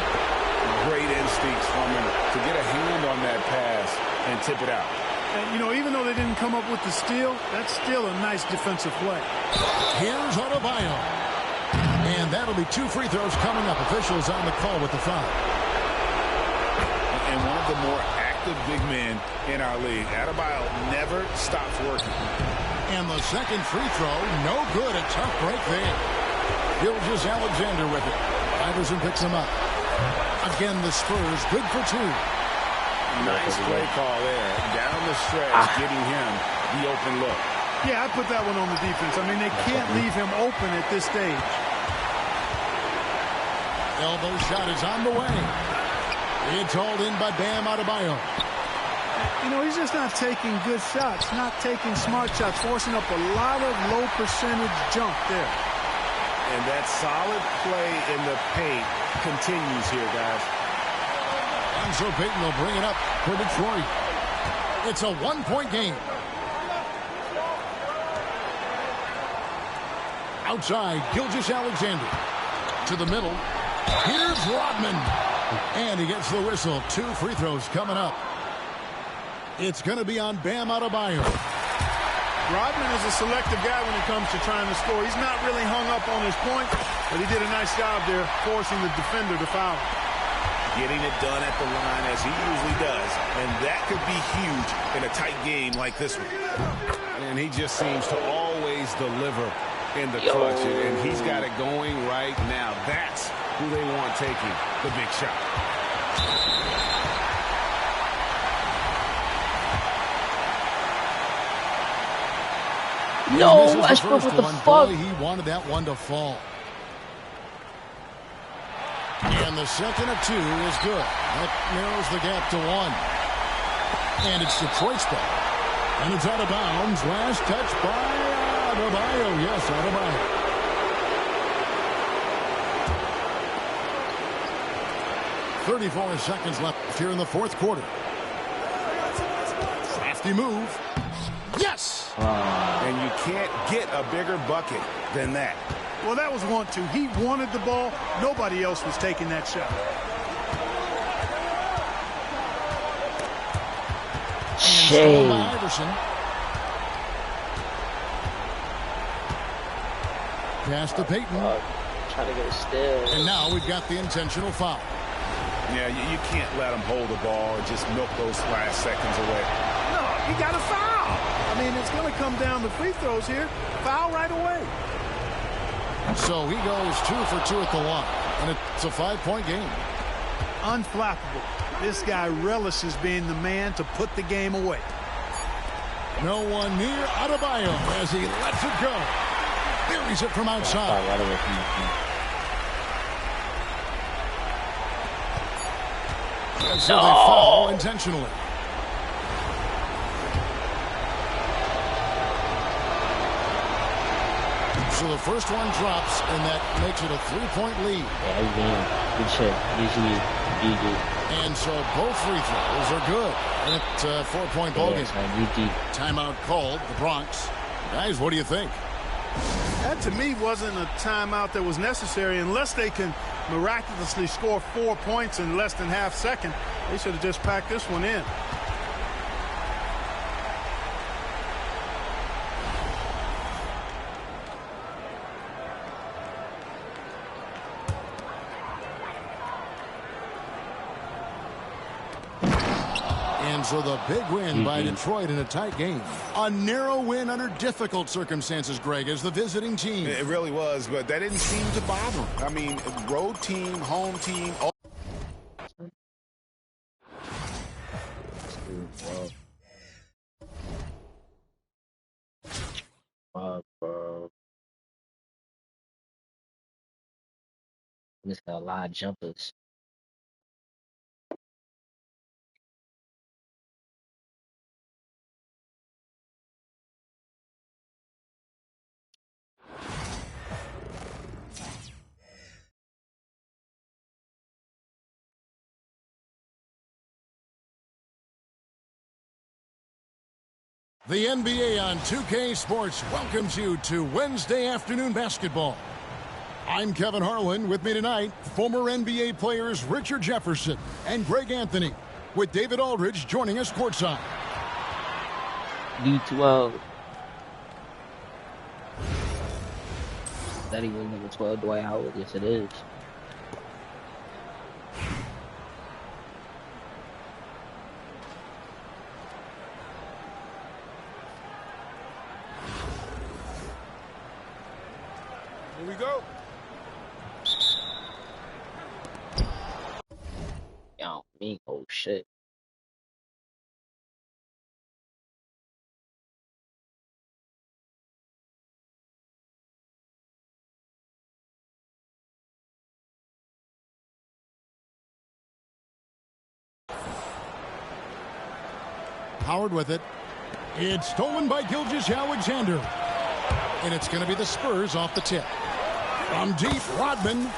Great instincts from him to get a hand on that pass and tip it out. And, you know, even though they didn't come up with the steal, that's still a nice defensive play. Here's Adebayo. And that'll be 2 free throws coming up. Officials on the call with the foul. And one of the more active big men in our league. Adebayo never stops working. And the second free throw, no good. A tough break there. Gilgeous-Alexander with it. Iverson picks him up. Again, the Spurs good for 2. Nice play call there. Down the stretch, getting him the open look. Yeah, I put that one on the defense. I mean, they can't leave him open at this stage. Elbow shot is on the way. It's hauled in by Bam Adebayo. You know, he's just not taking good shots, not taking smart shots, forcing up a lot of low percentage jump there. And that solid play in the paint continues here, guys. And so Payton will bring it up for Detroit. It's a 1-point game. Outside, Gilgeous-Alexander. To the middle. Here's Rodman. And he gets the whistle. 2 free throws coming up. It's going to be on Bam Adebayo. Rodman is a selective guy when it comes to trying to score. He's not really hung up on his point, but he did a nice job there forcing the defender to foul. Getting it done at the line as he usually does. And that could be huge in a tight game like this one. And he just seems to always deliver in the clutch. And he's got it going right now. That's who they want taking the big shot. No, Westbrook, what the fuck? Boy, he wanted that one to fall. And the second of 2 is good. That narrows the gap to 1. And it's Detroit's ball. And it's out of bounds. Last touch by Adebayo. Yes, Adebayo. 34 seconds left here in the fourth quarter. Crafty move. Yes! And you can't get a bigger bucket than that. Well, that was 1-2. He wanted the ball. Nobody else was taking that shot. And Iverson. Pass to Payton. Try to get a steal. And now we've got the intentional foul. Yeah, you can't let him hold the ball and just milk those last seconds away. No, you got to foul. I mean, it's going to come down to free throws here. Foul right away. So he goes 2 for 2 at the line. And it's a 5-point game. Unflappable. This guy relishes being the man to put the game away. No one near Adebayo as he lets it go. Buries it from outside. So they foul intentionally. So the first one drops, and that makes it a 3-point lead. Yeah, good shit. GG. And so both free throws are good. And it's a 4-point ball game. Timeout called, the Bronx. Guys, what do you think? That, to me, wasn't a timeout that was necessary. Unless they can miraculously score 4 points in less than half second, they should have just packed this one in. So the big win by Detroit in a tight game. A narrow win under difficult circumstances, Greg, as the visiting team. It really was, but that didn't seem to bother them. I mean, road team, home team. Bro. This got a lot of jumpers. The NBA on 2K Sports welcomes you to Wednesday afternoon basketball. I'm Kevin Harlan. With me tonight, former NBA players Richard Jefferson and Greg Anthony, with David Aldridge joining us courtside. D12. That even number 12, Dwight Howard? Yes, it is. Here we go. Yo, me, oh shit. Howard with it. It's stolen by Gilgeous-Alexander. And it's going to be the Spurs off the tip. From deep, Rodman.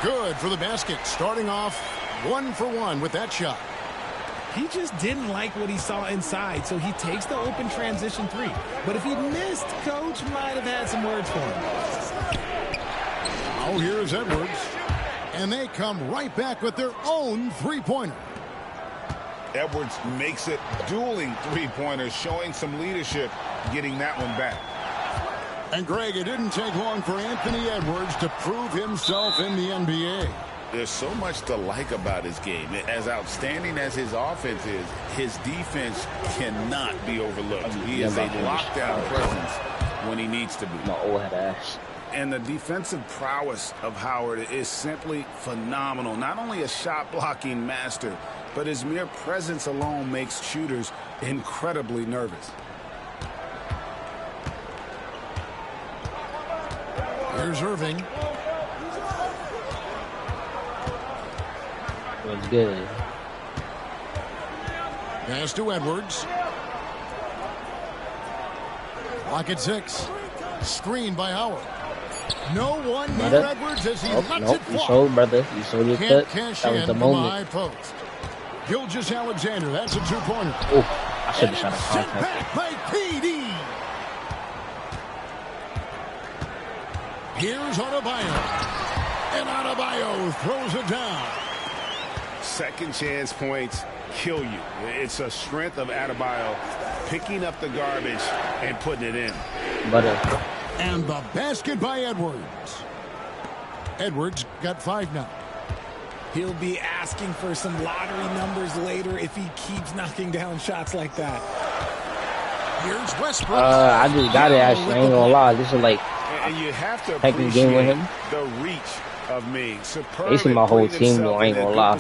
Good for the basket. Starting off 1 for 1 with that shot. He just didn't like what he saw inside, so he takes the open transition 3. But if he missed, Coach might have had some words for him. Oh, here's Edwards. And they come right back with their own three-pointer. Edwards makes it dueling three-pointers, showing some leadership, getting that one back. And, Greg, it didn't take long for Anthony Edwards to prove himself in the NBA. There's so much to like about his game. As outstanding as his offense is, his defense cannot be overlooked. He is a lockdown presence when he needs to be. My old head ass. And the defensive prowess of Howard is simply phenomenal. Not only a shot-blocking master, but his mere presence alone makes shooters incredibly nervous. Here's Irving. What's good? Pass to Edwards. Lock at 6. Screen by Howard. No one near Edwards as he lets it fly. You showed, brother. You showed your cut. That was the moment. High post. Gilgeous Alexander. That's a two-pointer. Oh, I should have shot a contact. By PD. Here's Adebayo. And Adebayo throws it down. Second chance points kill you. It's a strength of Adebayo picking up the garbage and putting it in. And the basket by Edwards. Edwards got 5 now. He'll be asking for some lottery numbers later if he keeps knocking down shots like that. Here's Westbrook. I just got it, actually. I ain't gonna lie. This is like and you have to taking game with him. The reach of me. Basically, my whole team, though, I ain't gonna lie. I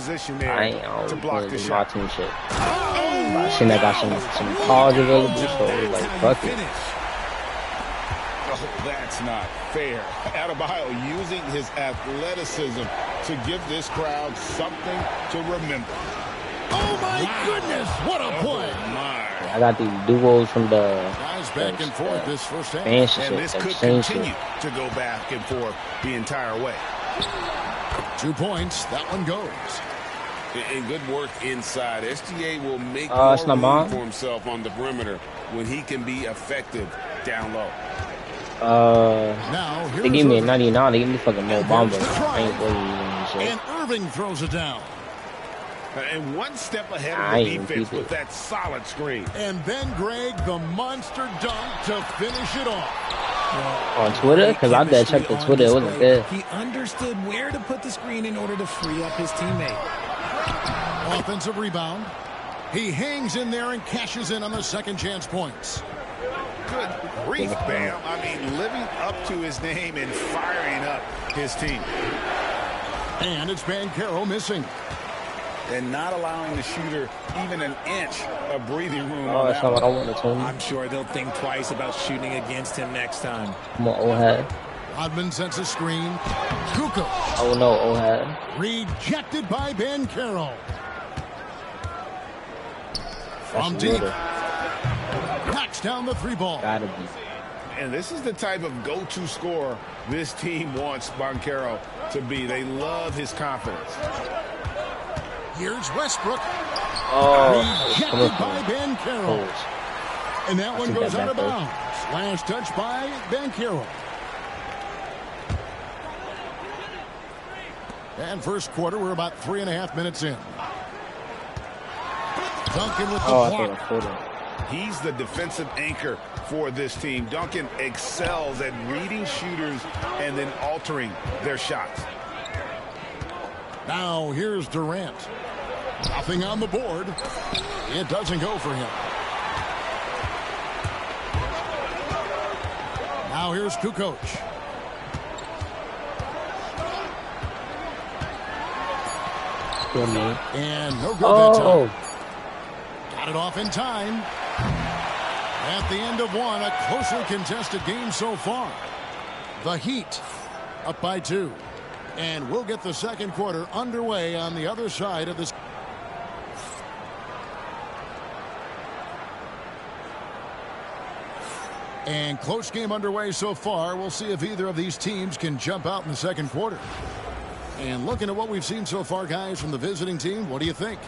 don't play my team shit. I seen I got some cards available, so it was like, fuck it. Oh, that's not fair. Adebayo using his athleticism to give this crowd something to remember. Oh, my goodness. What a play. I got these duos from the guys back and forth this first half. And this could continue to go back and forth the entire way. 2 points. That one goes. And good work inside. SGA will make more room for himself on the perimeter when he can be effective down low. Now they gave me a 99. They gave me fucking Mo Bamba. I ain't really and Irving throws it down. And one step ahead of the defense with that solid screen. And then Greg, the monster dunk to finish it off. On Twitter? Because I did check the Twitter. It wasn't good. He understood where to put the screen in order to free up his teammate. Offensive rebound. He hangs in there and cashes in on the second chance points. Good grief, Bam. I mean, living up to his name and firing up his team. And it's Banchero missing. And not allowing the shooter even an inch of breathing room. Oh, that's not what I want to tell you. I'm sure they'll think twice about shooting against him next time. Come on, old head. Rodman sends a screen. Kukoc. Oh, no, old head. Rejected by Banchero. From deep. Knocks down the 3-ball. Gotta be. And this is the type of go-to scorer this team wants Banchero to be. They love his confidence. Here's Westbrook. Oh, rejected by Banchero. And that one goes out of bounds. Last touch by Banchero. And first quarter, we're about 3.5 minutes in. Duncan with the block. He's the defensive anchor for this team. Duncan excels at reading shooters and then altering their shots. Now here's Durant. Nothing on the board. It doesn't go for him. Now here's Kukoc. And no good that time. Got it off in time. At the end of one, a closely contested game so far. The Heat up by 2. And we'll get the second quarter underway on the other side of this. And close game underway so far. We'll see if either of these teams can jump out in the second quarter. And looking at what we've seen so far, guys, from the visiting team, what do you think?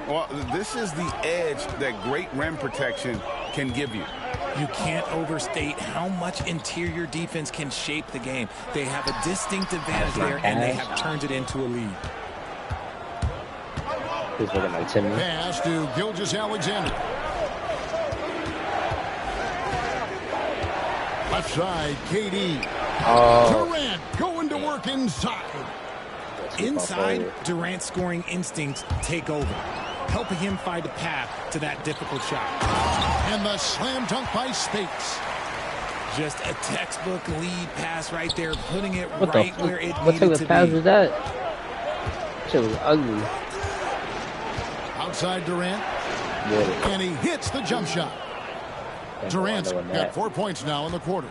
Well, this is the edge that great rim protection can give you. You can't overstate how much interior defense can shape the game. They have a distinct advantage there, and they have turned it into a lead. He's looking like Timmy. Pass to Gilgeous-Alexander. Left side, KD. Durant going to work inside. Inside, Durant's scoring instincts take over, helping him find a path to that difficult shot. And the slam dunk by Spates. Just a textbook lead pass right there, putting it What right the where it what needed type to of pass be. was that? Shit was ugly. Outside Durant. Yeah. And he hits the jump shot. Durant's got 4 points now in the quarter.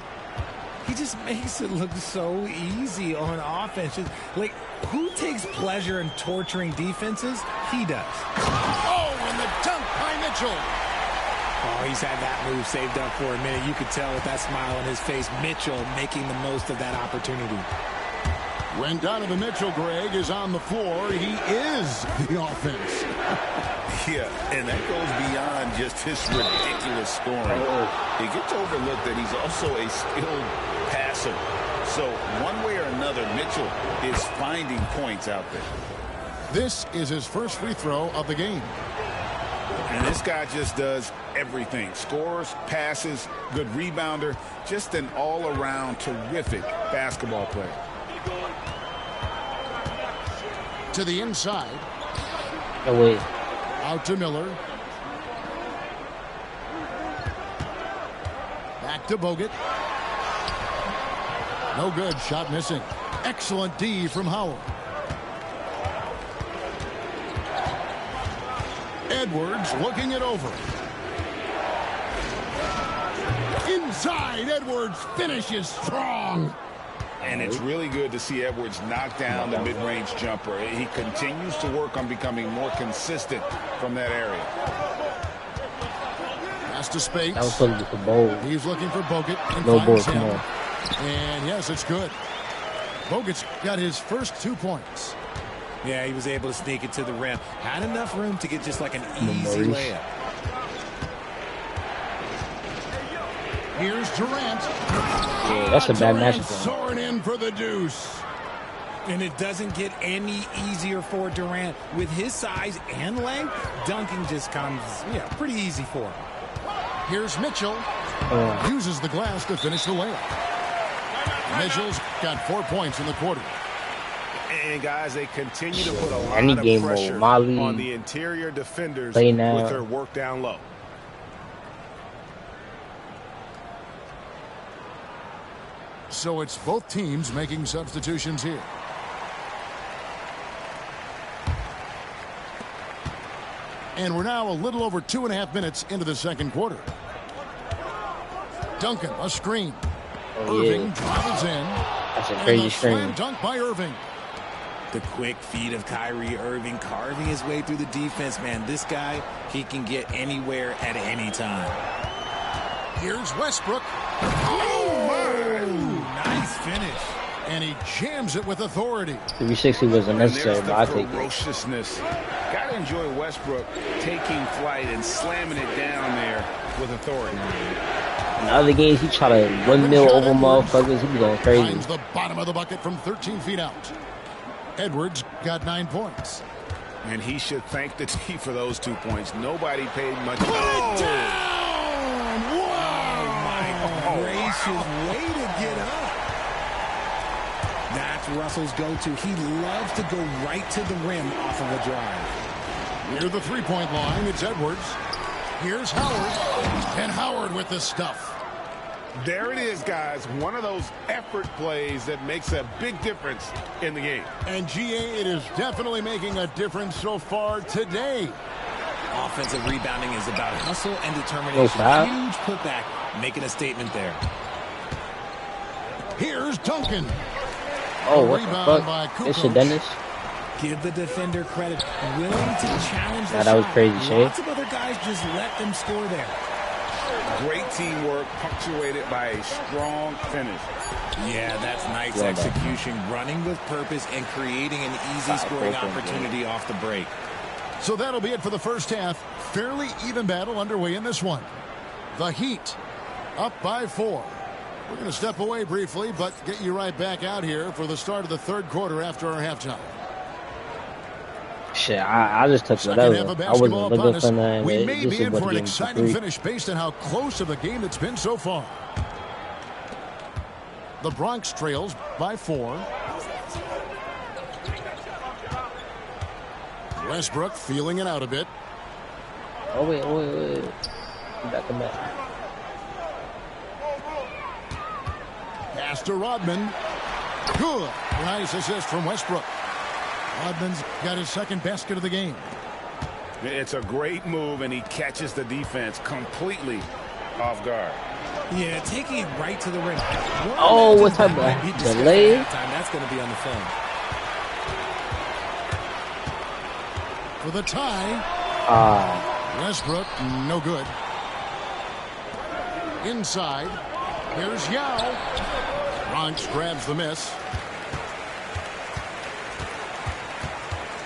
He just makes it look so easy on offense. Like, who takes pleasure in torturing defenses? He does. Oh, and the dunk by Mitchell. Oh, he's had that move saved up for a minute. You could tell with that smile on his face, Mitchell making the most of that opportunity. When Donovan Mitchell, Greg, is on the floor, he is the offense. Yeah, and that goes beyond just his ridiculous scoring. It gets overlooked that he's also a skilled passer. So one way or another, Mitchell is finding points out there. This is his first free throw of the game. And this guy just does everything. Scores, passes, good rebounder, just an all-around terrific basketball player. To the inside. Oh, wait. Out to Miller. Back to Bogut. No good. Shot missing. Excellent D from Howard. Edwards looking it over. Inside, Edwards finishes strong. And it's really good to see Edwards knock down the mid-range jumper. He continues to work on becoming more consistent from that area. Pass to Spates. That was supposed to be for bowl. He's looking for Bogut and No finds bowl, him. come on. And yes, it's good. Bogut's got his first 2 points. Yeah, he was able to sneak it to the rim. Had enough room to get just like an easy layup. Here's Durant. Yeah, that's a bad matchup. Soaring in for the deuce. And it doesn't get any easier for Durant. With his size and length, dunking just comes, pretty easy for him. Here's Mitchell. Uses the glass to finish the layup. Mitchell's got 4 points in the quarter. And guys, they continue to put a lot Any of game pressure mode, on the interior defenders play now. with their work down low. So it's both teams making substitutions here. And we're now a little over 2.5 minutes into the second quarter. Duncan, a screen. Irving drives in. That's a crazy slam dunk by Irving. The quick feet of Kyrie Irving carving his way through the defense, man. This guy, he can get anywhere at any time. Here's Westbrook. Oh, nice finish. And he jams it with authority. 360 wasn't necessary, but I take it. Ferociousness. Got to enjoy Westbrook taking flight and slamming it down there with authority. In other games, he try to windmill over motherfuckers. He be going crazy. Finds the bottom of the bucket from 13 feet out. Edwards got 9 points. And he should thank the team for those 2 points. Nobody paid much. Put it down! Oh, my gracious. Way to get up. That's Russell's go-to. He loves to go right to the rim off of a drive. Near the three-point line, it's Edwards. Here's Howard. And Howard with the stuff. There it is, guys. One of those effort plays that makes a big difference in the game. And GA, it is definitely making a difference so far today. Offensive rebounding is about hustle and determination. Huge putback, making a statement there. Here's Duncan. Oh, what the fuck? It's a Dennis. Give the defender credit. Willing to challenge the that was crazy, Shay. Lots of other guys just let them score there. Great teamwork, punctuated by a strong finish. Yeah, that's nice execution. Running with purpose and creating an easy scoring opportunity off the break. So that'll be it for the first half. Fairly even battle underway in this one. The Heat Up by 4. We're going to step away briefly, but get you right back out here for the start of the third quarter after our halftime. Shit, I just took whatever. I wasn't looking for nothing. We may This be is in what for an the game exciting finish based on how close of a game it's been so far. The Bronx trails by 4. Westbrook feeling it out a bit. Oh, wait. Come back. Pass to Rodman. Good. Nice assist from Westbrook. Rodman's got his second basket of the game. It's a great move, and he catches the defense completely off guard. Yeah, taking it right to the rim. Oh, what type of delay? That's going to be on the phone. For the tie. Westbrook, no good. Inside. Here's Yao. Bronx grabs the miss.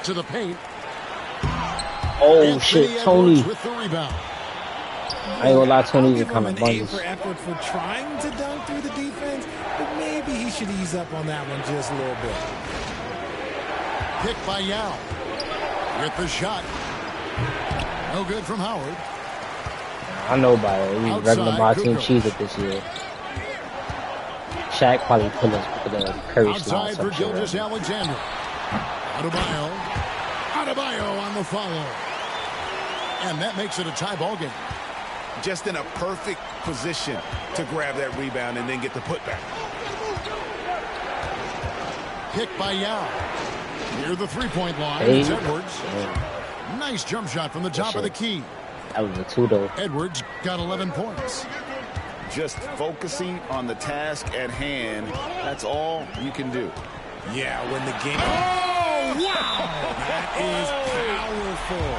To the paint. Oh, shit, Tony. With the rebound. I ain't gonna lie, Tony's kind of A for effort for trying to dunk through the defense, but maybe he should ease up on that one just a little bit. Picked by Yao. With the shot. No good from Howard. I know about it. He's regular Myteam cheese it this year. Shaq probably put us with the Curry slot. Outside for Gilgeous Alexander. Adebayo on the follow. And that makes it a tie ball game. Just in a perfect position to grab that rebound and then get the putback. Picked by Yao. Near the three-point line, Hey. it's Edwards. Nice jump shot from the top of the key. That was a 2 though. Edwards got 11 points. Just focusing on the task at hand. That's all you can do. Yeah, when the game... Oh, wow! That is powerful.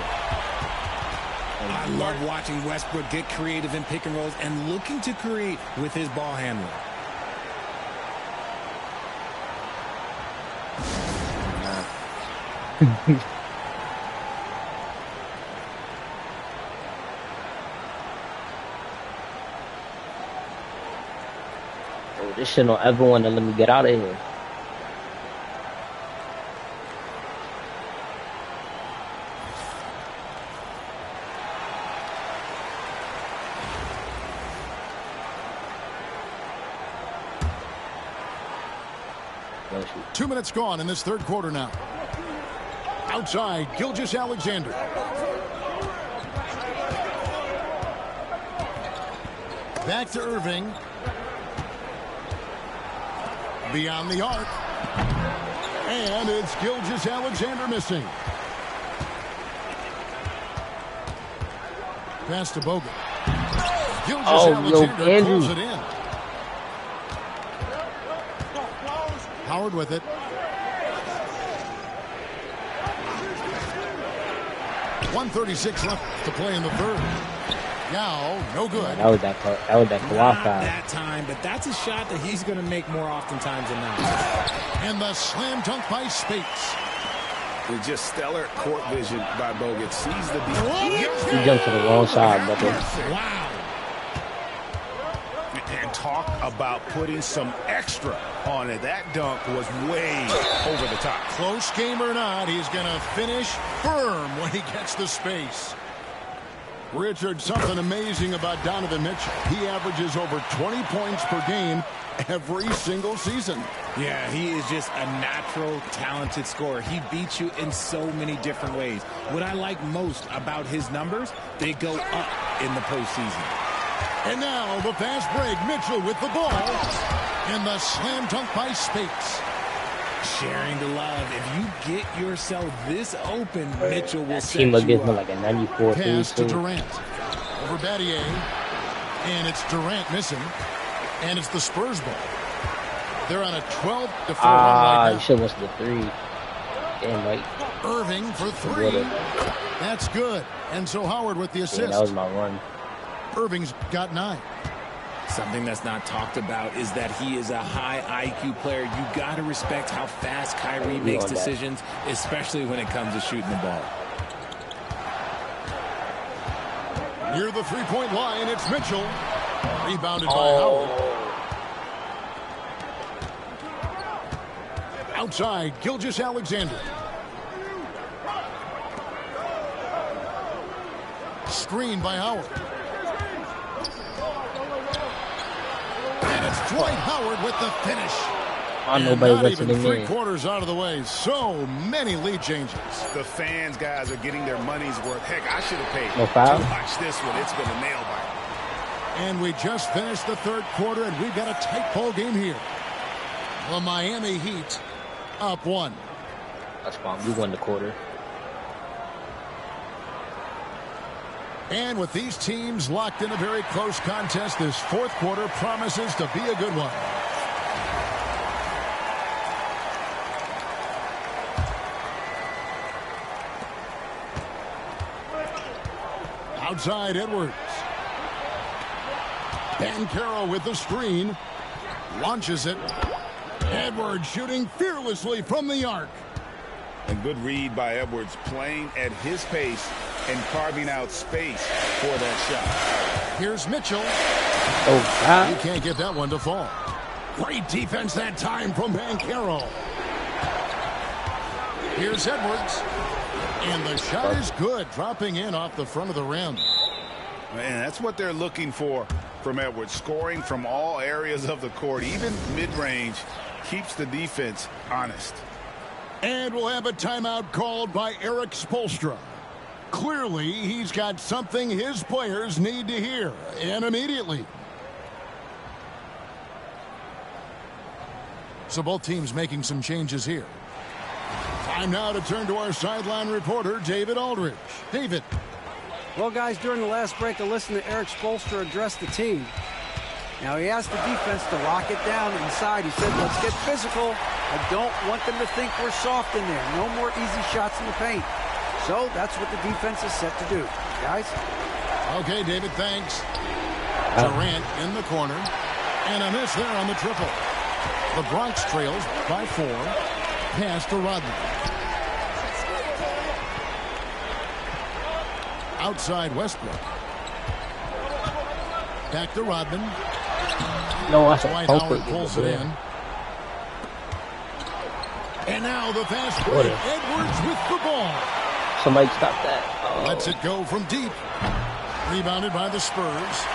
I love watching Westbrook get creative in pick and rolls and looking to create with his ball handling. Oh, this shit don't ever want to let me get out of here. Oh, 2 minutes gone in this third quarter now. Outside, Gilgeous Alexander. Back to Irving. Beyond the arc. And it's Gilgeous Alexander missing. Pass to Bogut. Gilgeous Alexander pulls it in. Howard with it. 1:36 left to play in the third. Now, no good. That was that Kawhi Not foul. that time, but that's a shot that he's going to make more oftentimes than not. And the slam dunk by Spates. With just stellar court vision by Bogut. Sees the defense. He jumped to the wrong side, brother. Wow. And talk about putting some extra on it. That dunk was way over the top. Close game or not, he's going to finish firm when he gets the space. Richard, something amazing about Donovan Mitchell. He averages over 20 points per game every single season. Yeah, he is just a natural, talented scorer. He beats you in so many different ways. What I like most about his numbers, they go up in the postseason. And now the fast break. Mitchell with the ball. And the slam dunk by Spates. Sharing the love. If you get yourself this open, Mitchell will That set team you gives me up. like a 94 Pass to 3 Durant. Over Battier. And it's Durant missing. And it's the Spurs ball. They're on a 12-4 run right you now. should have went to the 3. Damn right. Irving for 3. That's good. And so Howard with the assist. Yeah, that was my run. Irving's got 9. Something that's not talked about is that he is a high IQ player. You got to respect how fast Kyrie makes decisions, especially when it comes to shooting the ball. Near the three-point line, it's Mitchell. Rebounded by Howard. Outside, Gilgeous-Alexander. Screen by Howard. And it's Dwight Howard with the finish. Nobody not went to even the three quarters out of the way. So many lead changes. The fans, guys, are getting their money's worth. Heck, I should have paid No foul? to watch this one. It's been a nail biter. And we just finished the third quarter, and we've got a tight ball game here. The Miami Heat up 1. That's fine. We won the quarter. And with these teams locked in a very close contest, this fourth quarter promises to be a good one. Outside, Edwards. Banchero with the screen. Launches it. Edwards shooting fearlessly from the arc. A good read by Edwards, playing at his pace and carving out space for that shot. Here's Mitchell. Oh, wow. He can't get that one to fall. Great defense that time from Banchero. Here's Edwards. And the shot is good, dropping in off the front of the rim. Man, that's what they're looking for from Edwards. Scoring from all areas of the court, even mid-range, keeps the defense honest. And we'll have a timeout called by Erik Spoelstra. Clearly, he's got something his players need to hear, and immediately. So both teams making some changes here. Time now to turn to our sideline reporter, David Aldridge. David. Well, guys, during the last break, I listened to Erik Spoelstra address the team. Now, he asked the defense to lock it down inside. He said, let's get physical. I don't want them to think we're soft in there. No more easy shots in the paint. So that's what the defense is set to do. Guys? Okay, David, thanks. Durant in the corner. And a miss there on the triple. The Bronx trails by 4. Pass to Rodman. Outside Westbrook. Back to Rodman. No, that's Dwight Howard pulls it in. And now the fast break. Edwards with the ball. Somebody stop that. Oh. Lets it go from deep. Rebounded by the Spurs.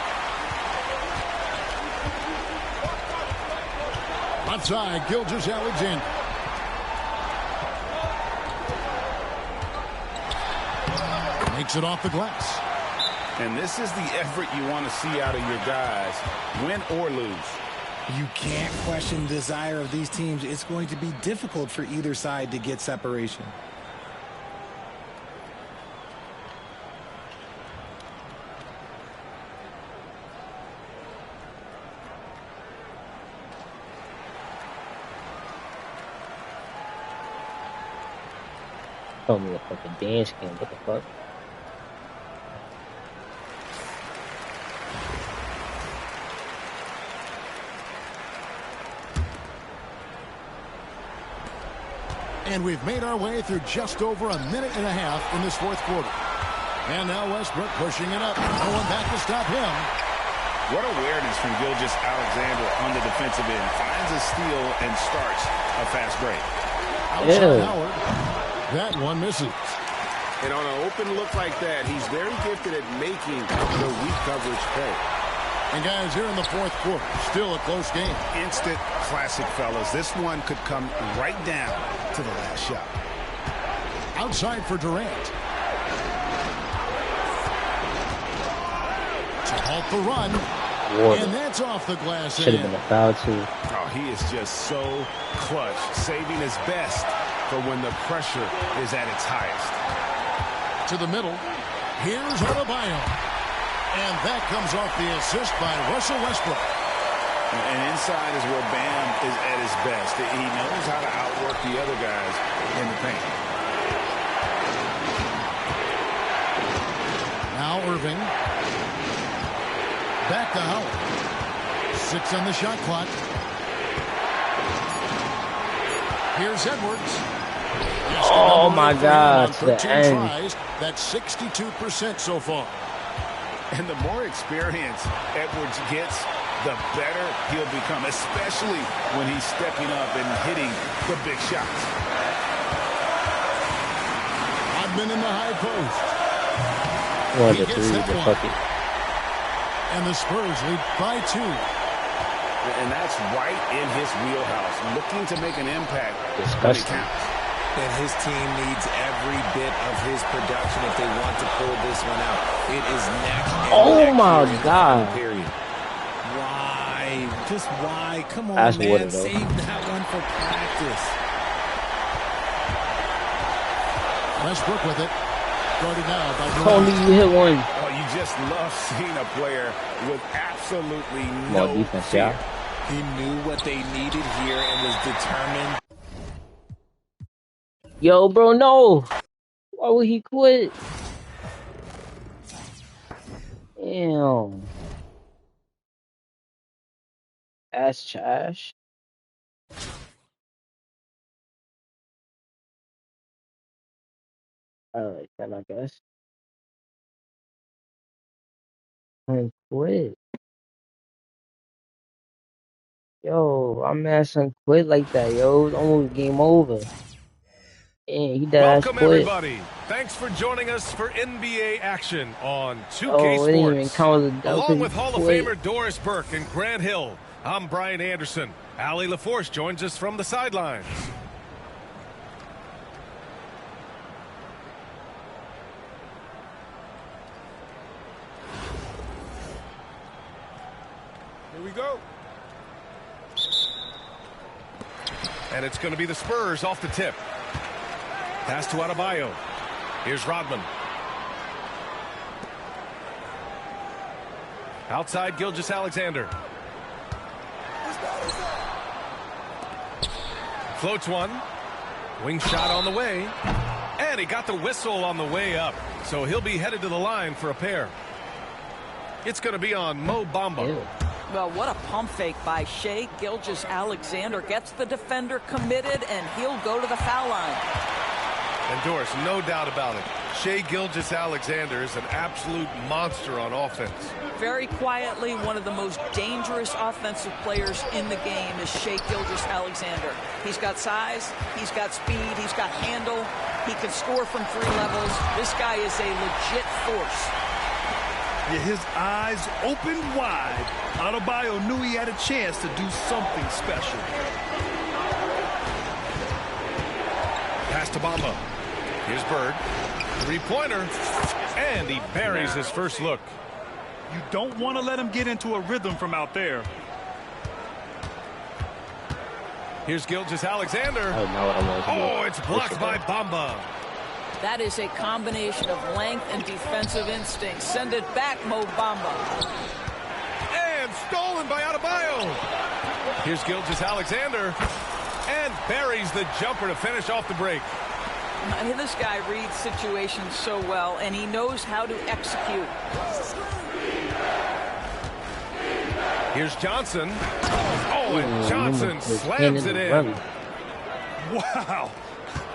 Outside, Gilgeous-Alexander. Makes it off the glass. And this is the effort you want to see out of your guys, win or lose. You can't question the desire of these teams. It's going to be difficult for either side to get separation. Told me a fucking dance game. What the fuck? And we've made our way through just over a minute and a half in this fourth quarter. And now Westbrook pushing it up. No one back to stop him. What awareness from Gilgeous-Alexander on the defensive end. Finds a steal and starts a fast break. Outside Howard. That one misses. And on an open look like that, he's very gifted at making the weak coverage pay. And guys, here in the fourth quarter, still a close game. Instant classic, fellas. This one could come right down to the last shot. Outside for Durant. To halt the run. Water. And that's off the glass. Should have been a foul, too. Oh, he is just so clutch, saving his best for when the pressure is at its highest. To the middle. Here's Adebayo. And that comes off the assist by Russell Westbrook. And inside is where Bam is at his best. He knows how to outwork the other guys in the paint. Now Irving. Back to Howard. 6 on the shot clock. Here's Edwards. Oh my God, to the end. Tries. That's 62% so far. And the more experience Edwards gets, the better he'll become, especially when he's stepping up and hitting the big shots. Rodman in the high post. He gets that one. And the Spurs lead by 2. And that's right in his wheelhouse, looking to make an impact. Disgusting. And his team needs every bit of his production if they want to pull this one out. It is next. Oh my God. Period. Why? Just why? Come on, That's man. Save that one for practice. Westbrook with it. Guarded now by Tony, you hit one. Oh, you just love seeing a player with absolutely no defense, fear. He knew what they needed here and was determined. Yo, bro, no. Why would he quit? Damn. That's trash. Alright, then I guess. And quit. Yo, I'm asking quit like that, yo. It's almost game over. And he Welcome, quit. everybody. Thanks for joining us for NBA action on 2K Oh, it didn't even Sports. count as a dub Along 'cause with he Hall of quit. Famer Doris Burke and Grant Hill, I'm Brian Anderson. Allie LaForce joins us from the sidelines. Here we go. And it's going to be the Spurs off the tip. Pass to Adebayo. Here's Rodman. Outside Gilgeous-Alexander. Floats one. Wing shot on the way. And he got the whistle on the way up. So he'll be headed to the line for a pair. It's going to be on Mo Bamba. Ew. Well, what a pump fake by Shai Gilgeous-Alexander. Gets the defender committed, and he'll go to the foul line. And Doris, no doubt about it. Shai Gilgeous-Alexander is an absolute monster on offense. Very quietly, one of the most dangerous offensive players in the game is Shai Gilgeous-Alexander. He's got size, he's got speed, he's got handle, he can score from 3 levels. This guy is a legit force. Yeah, his eyes opened wide. Adebayo knew he had a chance to do something special. Pass to Bamba. Here's Bird. 3-pointer. And he buries his first look. You don't want to let him get into a rhythm from out there. Here's Gilgeous-Alexander. Oh, it's blocked by Bamba. That is a combination of length and defensive instinct. Send it back, Mo Bamba. And stolen by Adebayo. Here's Gilgeous-Alexander. And buries the jumper to finish off the break. This guy reads situations so well, and he knows how to execute. Here's Johnson. Oh, and Johnson slams it in. Wow.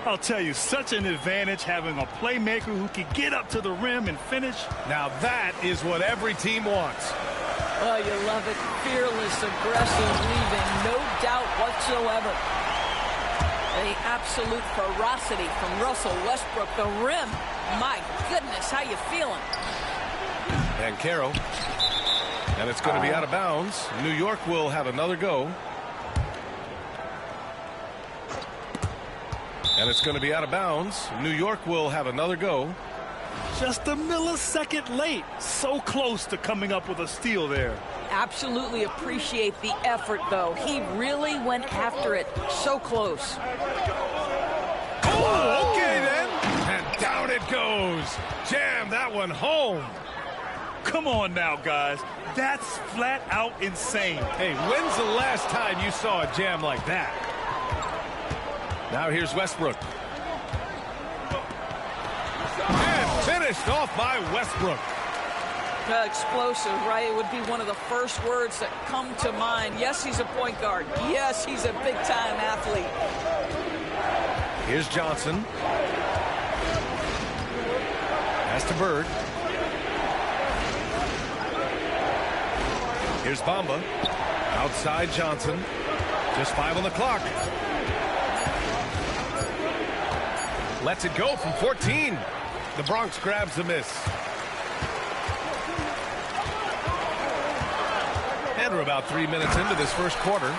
I'll tell you, such an advantage having a playmaker who can get up to the rim and finish. Now that is what every team wants. Oh, you love it. Fearless, aggressive, leaving no doubt whatsoever. The absolute ferocity from Russell Westbrook. The rim. My goodness, how you feeling? And Caro. And it's going to be out of bounds. New York will have another go. And it's going to be out of bounds. New York will have another go. Just a millisecond late. So close to coming up with a steal there. Absolutely appreciate the effort, though. He really went after it. So close. Oh, okay then. And down it goes. Jam that one home. Come on now, guys. That's flat out insane. Hey, when's the last time you saw a jam like that? Now here's Westbrook. And finished off by Westbrook. Explosive, right? It would be one of the first words that come to mind. Yes, he's a point guard. Yes, he's a big-time athlete. Here's Johnson. Pass to Bird. Here's Bamba. Outside Johnson. Just 5 on the clock. Lets it go from 14. The Bronx grabs the miss. And we're about 3 minutes into this first quarter.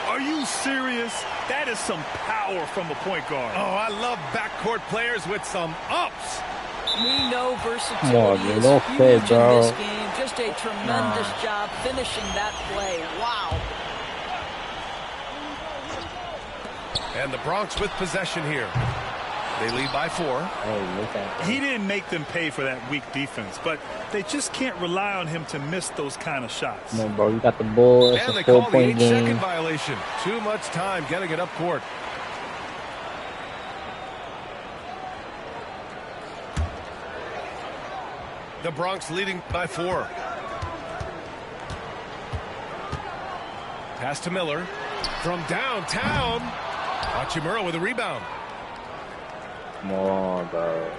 Are you serious? That is some power from a point guard. Oh, I love backcourt players with some ups. We know versatility is huge in this game. Just a tremendous job finishing that play. Wow. And the Bronx with possession here. They lead by 4. He didn't make them pay for that weak defense, but they just can't rely on him to miss those kind of shots. Come on, bro. You got the ball. It's and a they call the 4-point 8-second game. violation. Too much time getting it up court. The Bronx leading by 4. Pass to Miller. From downtown. Hachimura with a rebound. Come on, bro.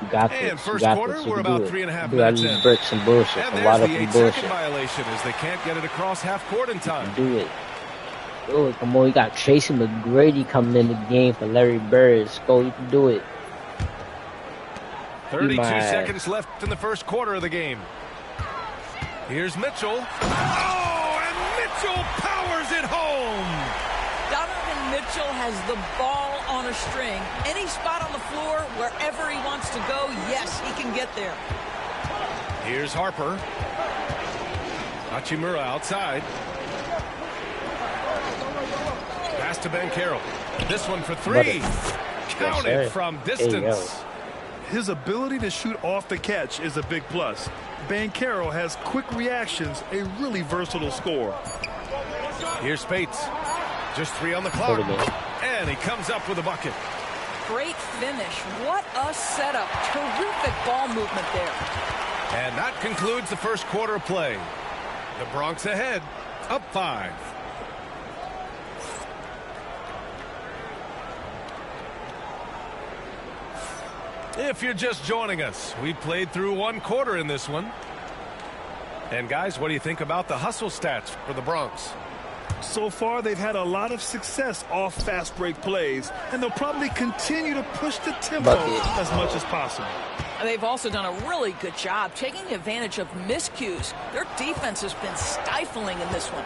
You got this. And first quarter, we're about 3.5 minutes in. Break some bullshit. And A lot there's of the bullshit. 8-second violation as they can't get it across half court in time. Do it. Do it. Come on. You got Tracy McGrady coming in the game for Larry Bird. Go. You can do it. 32 seconds left in the first quarter of the game. Here's Mitchell. Oh, and Mitchell powers it home. Donovan Mitchell has the ball on a string. Any spot on the floor, wherever he wants to go, yes, he can get there. Here's Harper. Hachimura outside. Pass to Ben Carroll. This one for 3. Counted from distance. His ability to shoot off the catch is a big plus. Banchero has quick reactions, a really versatile scorer. Here's Spates. Just 3 on the clock. And he comes up with a bucket. Great finish. What a setup. Terrific ball movement there. And that concludes the first quarter of play. The Bronx ahead, up 5. If you're just joining us, we played through 1 quarter in this one. And guys, what do you think about the hustle stats for the Bronx? So far, they've had a lot of success off fast break plays, and they'll probably continue to push the tempo as much as possible. They've also done a really good job taking advantage of miscues. Their defense has been stifling in this one.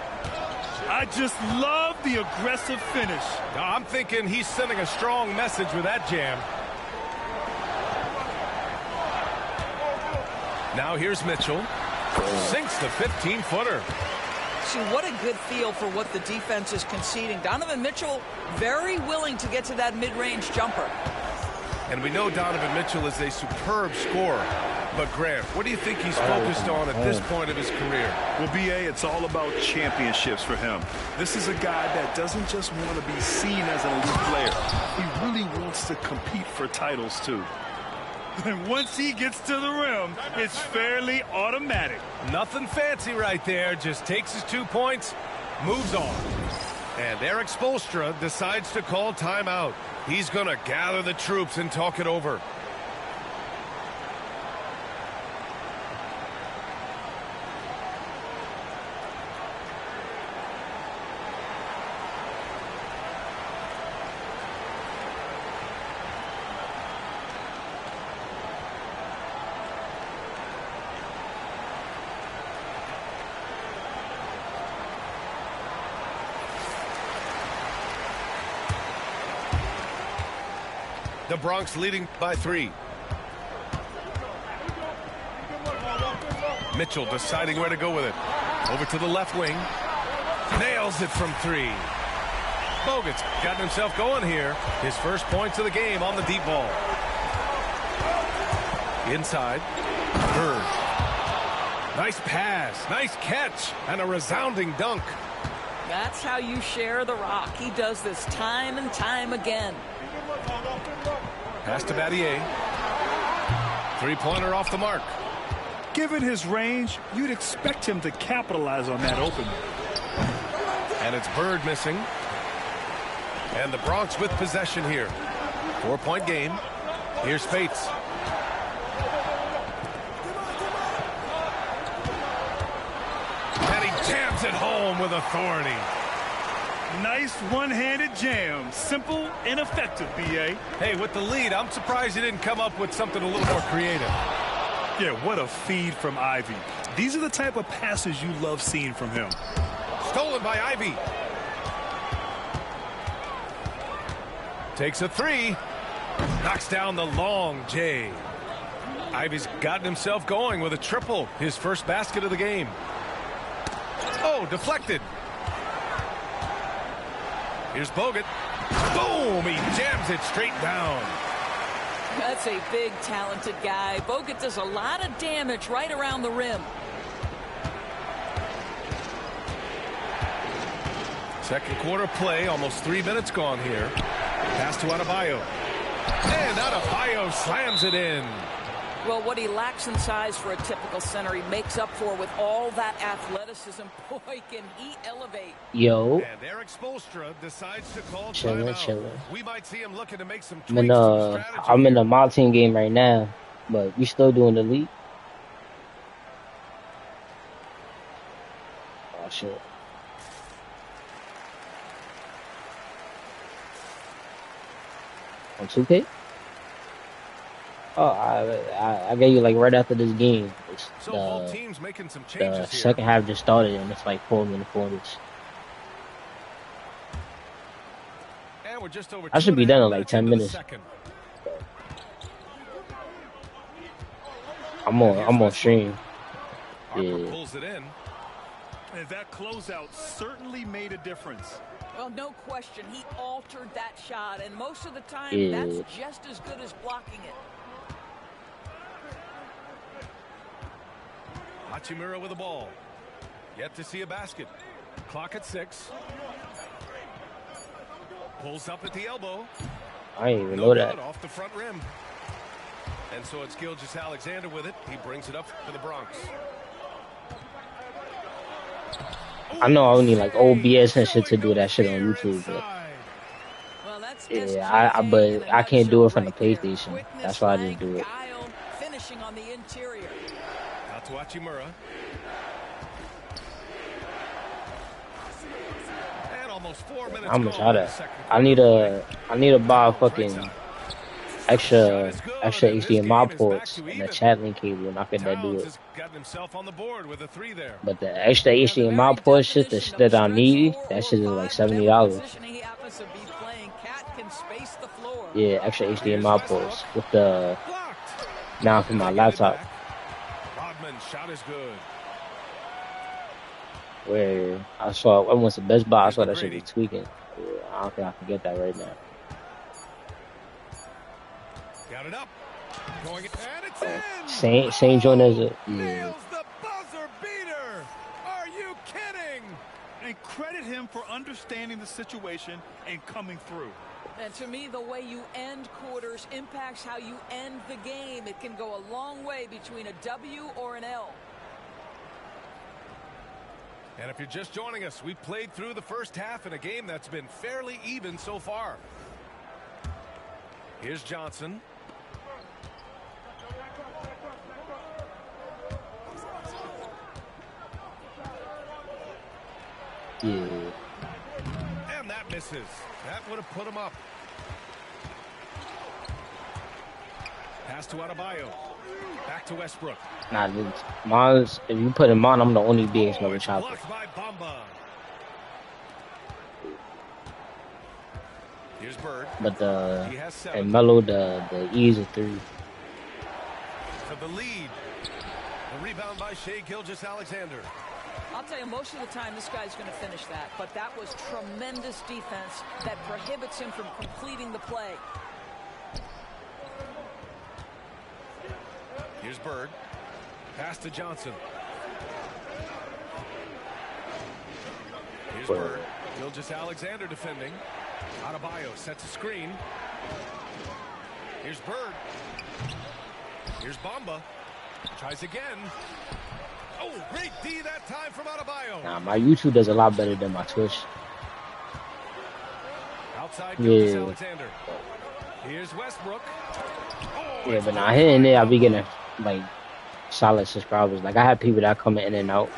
I just love the aggressive finish. Now, I'm thinking he's sending a strong message with that jam. Now here's Mitchell. Sinks the 15-footer. See, what a good feel for what the defense is conceding. Donovan Mitchell very willing to get to that mid-range jumper. And we know Donovan Mitchell is a superb scorer. But, Grant, what do you think he's focused on at this point of his career? Well, B.A., it's all about championships for him. This is a guy that doesn't just want to be seen as an elite player. He really wants to compete for titles, too. And once he gets to the rim, it's fairly automatic. Nothing fancy right there. Just takes his 2 points, moves on. And Eric Spoelstra decides to call timeout. He's going to gather the troops and talk it over. The Bronx leading by 3. Mitchell deciding where to go with it. Over to the left wing. Nails it from 3. Bogut's gotten himself going here. His first points of the game on the deep ball. Inside. Bird. Nice pass. Nice catch. And a resounding dunk. That's how you share the rock. He does this time and time again. Pass to Battier. 3-pointer off the mark. Given his range, you'd expect him to capitalize on that opening. And it's Bird missing. And the Bronx with possession here. 4-point game. Here's Spates. home with authority. Nice one-handed jam. Simple and effective, B.A. Hey, with the lead, I'm surprised he didn't come up with something a little more creative. Yeah, what a feed from Ivy. These are the type of passes you love seeing from him. Stolen by Ivy. Takes a three. Knocks down the long J. Ivy's gotten himself going with a triple. His first basket of the game. Oh, deflected. Here's Bogut. Boom! He jams it straight down. That's a big, talented guy. Bogut does a lot of damage right around the rim. Second quarter play, almost 3 minutes gone here. Pass to Adebayo. And Adebayo slams it in. Well, what he lacks in size for a typical center, he makes up for with all that athleticism. Boy, can he elevate. Yo. And Eric Spoelstra decides to call timeout. We might see him looking to make some tweaks I'm in the Myteam game right now, but we still doing the league. Oh, shit. On 2K? Oh, I gave you like right after this game. So both teams making some changes the second half just started and it's like 4-minute quarters. And we're just over I should be done in like 10 minutes. I'm on stream. Yeah. Pulls it in. And that closeout certainly made a difference. Well, no question. He altered that shot, and most of the time, that's just as good as blocking it. Hachimura with the ball. Yet to see a basket. Clock at 6. Pulls up at the elbow. I didn't even know that. Off the front rim. And so it's Gilgeous-Alexander with it. He brings it up for the Bronx. I know I only like OBS and shit to do that shit on YouTube, but yeah, but I can't do it from the PlayStation. That's why I just do it. Finishing on the interior. Out to Hachimura. And almost 4 minutes. I'm gonna try that. I need to buy a fucking extra HDMI ports and a chat link cable, and I could do it. But the extra HDMI port shit, the shit that I need, that shit is like $70. Yeah, extra HDMI ports with the now for my laptop. Where I went to Best Buy, I saw that shit was tweaking. I don't think I can get that right now. Got it up. Going and it's in. Same joint as it. Yeah. The buzzer beater. Are you kidding? And credit him for understanding the situation and coming through. And to me, the way you end quarters impacts how you end the game. It can go a long way between a W or an L. And if you're just joining us, we played through the first half in a game that's been fairly even so far. Here's Johnson. Yeah. And that misses. That would have put him up. Pass to Adebayo. Back to Westbrook. Nah, mine's, if you put him on, I'm the only big smoker chopper. Here's Bird. But and Melo, the easy 3. For the lead. The rebound by Shai Gilgeous-Alexander. I'll tell you, most of the time this guy's going to finish that, but that was tremendous defense that prohibits him from completing the play. Here's Bird. Pass to Johnson. Here's Bird. Gilgeous-Alexander defending. Adebayo sets a screen. Here's Bird. Here's Bamba. Tries again. Oh, great D that time from Adebayo. Nah, my YouTube does a lot better than my Twitch. Outside Gilgeous-Alexander. Here's Westbrook. Yeah, but now here and there, I be getting like solid subscribers. Like I have people that come in and out.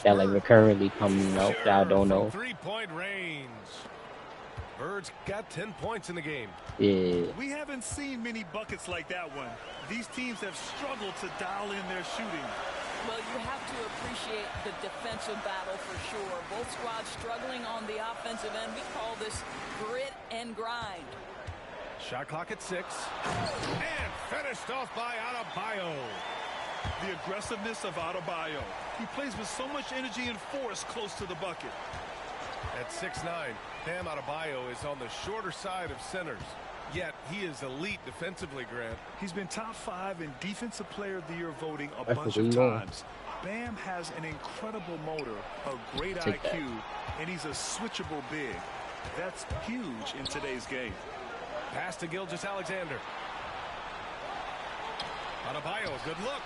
that like recurrently coming up that I don't know. 3-point range. Bird's got 10 points in the game. Yeah. We haven't seen many buckets like that one. These teams have struggled to dial in their shooting. Well, you have to appreciate the defensive battle for sure. Both squads struggling on the offensive end. We call this grit and grind. Shot clock at 6. And finished off by Adebayo. The aggressiveness of Adebayo. He plays with so much energy and force close to the bucket. At 6'9", Bam Adebayo is on the shorter side of centers. Yet he is elite defensively, Grant. He's been top 5 in Defensive Player of the Year voting a bunch of times. Bam has an incredible motor, a great IQ, and he's a switchable big. That's huge in today's game. Pass to Gilgeous-Alexander. Adebayo, good look.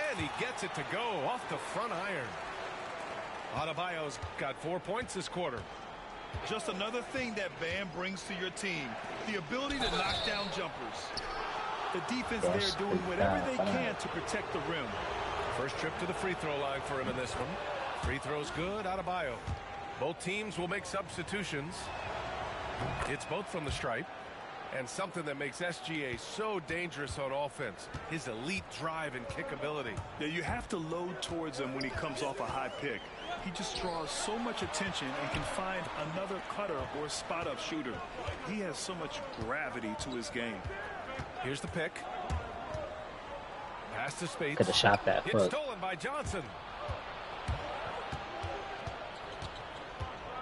And he gets it to go off the front iron. Adebayo's got 4 points this quarter. Just another thing that Bam brings to your team, the ability to knock down jumpers. The defense there doing whatever they can to protect the rim. First trip to the free throw line for him in this one. Free throws good, Adebayo. Both teams will make substitutions. It's both from the stripe. And something that makes SGA so dangerous on offense, his elite drive and kick ability. Yeah, you have to load towards him when he comes off a high pick. He just draws so much attention and can find another cutter or spot-up shooter. He has so much gravity to his game. Here's the pick. Pass to Spades. Could have shot that. It's stolen by Johnson.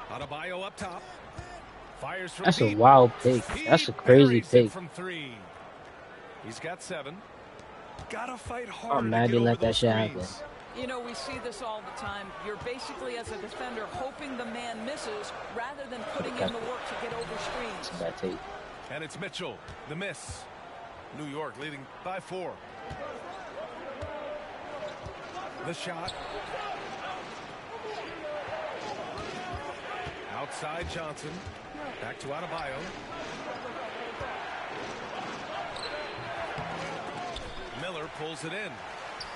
Adebayo up top. Fires from That's deep. a wild pick. That's a crazy pick. From 3. He's got 7. Gotta fight hard. I'm mad they let that shit happen. You know, we see this all the time. You're basically, as a defender, hoping the man misses rather than putting in the work to get over screens. Bad take. And it's Mitchell, the miss. New York leading by 4. The shot. Outside Johnson. Back to Adebayo. Miller pulls it in.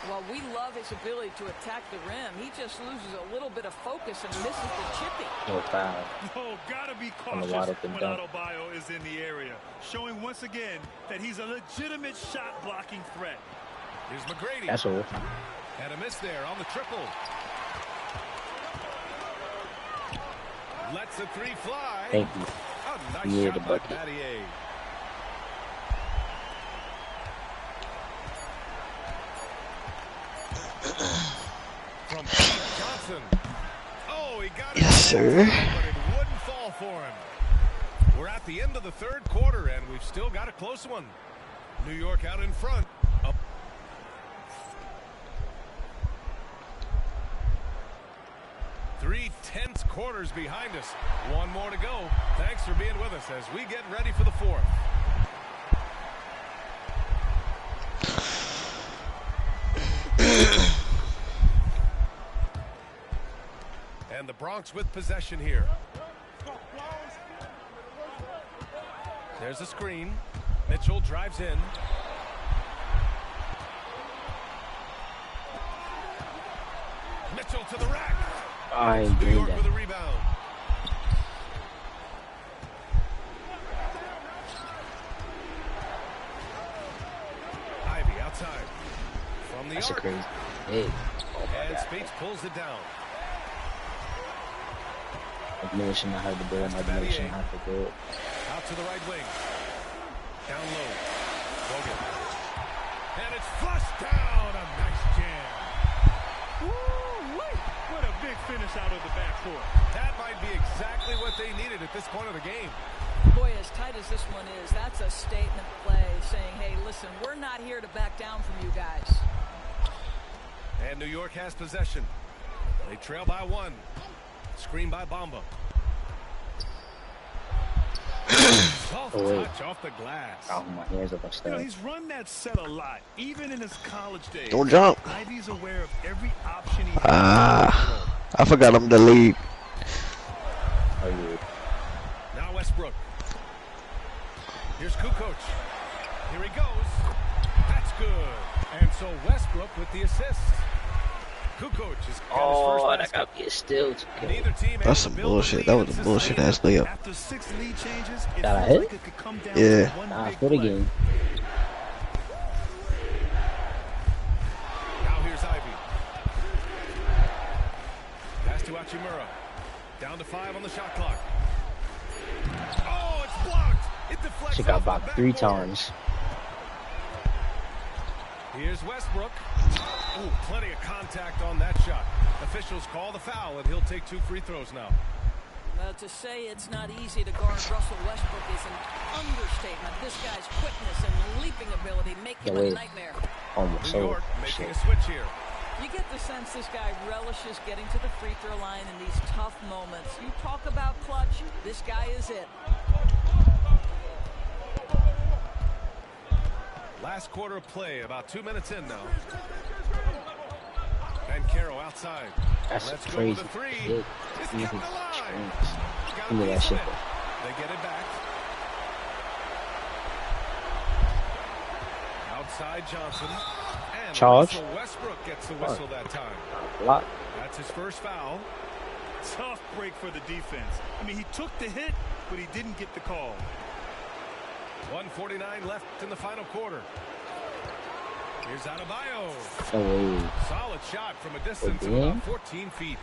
Well, we love his ability to attack the rim. He just loses a little bit of focus and misses the chipping. No foul. Oh, gotta be cautious when Adebayo is in the area. Showing once again that he's a legitimate shot blocking threat. Here's McGrady. That's all. And a miss there on the triple. Lets the 3 fly. Thank you. A nice shot by Battier. From Johnson. Oh, he got it. Yes, sir. But it wouldn't fall for him. We're at the end of the 3rd quarter, and we've still got a close one. New York out in front. Up. Three tense quarters behind us. One more to go. Thanks for being with us as we get ready for the 4th. And the Bronx with possession here. There's a screen. Mitchell drives in. Mitchell to the rack. I ain't New doing York that. with a rebound. Ivy outside. From the That's a arc. crazy. Hey. And Spates pulls it down. I've never seen how to do it. I've never seen how to do it. Out to the right wing. Down low. Bogan. And it's flushed down. A nice jam. Woo-wee. What a big finish out of the backcourt. That might be exactly what they needed at this point of the game. Boy, as tight as this one is, that's a statement play saying, hey, listen, we're not here to back down from you guys. And New York has possession. They trail by 1. Screen by Bamba. Soft touch off the glass. Oh, my hands up You know, he's run that set a lot, even in his college days. Don't jump. Ivy's aware of every option he has. I forgot I'm the lead. Oh, yeah. Now Westbrook. Here's Kukoc. Here he goes. That's good. And so Westbrook with the assist. Oh, that got me a steal. That's some bullshit. That was a bullshit ass layup. After 6 lead changes, it Got a feels hit? like it could come down Yeah. to one Nah, big for the play. game. Now here's Ivy. Pass to Hachimura. Down to 5 on the shot clock. Oh, it's blocked. It deflects. She got blocked 3 times. Here's Westbrook. Oh, plenty of contact on that shot. Officials call the foul, and he'll take 2 free throws now. To say it's not easy to guard Russell Westbrook is an understatement. This guy's quickness and leaping ability make him a nightmare. Almost New York making a switch here. You get the sense this guy relishes getting to the free throw line in these tough moments. You talk about clutch, this guy is it. Last quarter of play, about 2 minutes in now. And Carroll outside. That's Let's crazy. go with a 3. Yeah. It's kept the line. Got a Look at that piece of shit. it. They get it back. Outside Johnson. And Charge. Russell Westbrook gets the whistle that time. Block. That's his first foul. Tough break for the defense. I mean, he took the hit, but he didn't get the call. 1:49 left in the final quarter. Here's Adebayo. Oh, Solid shot from a distance of about 14 feet.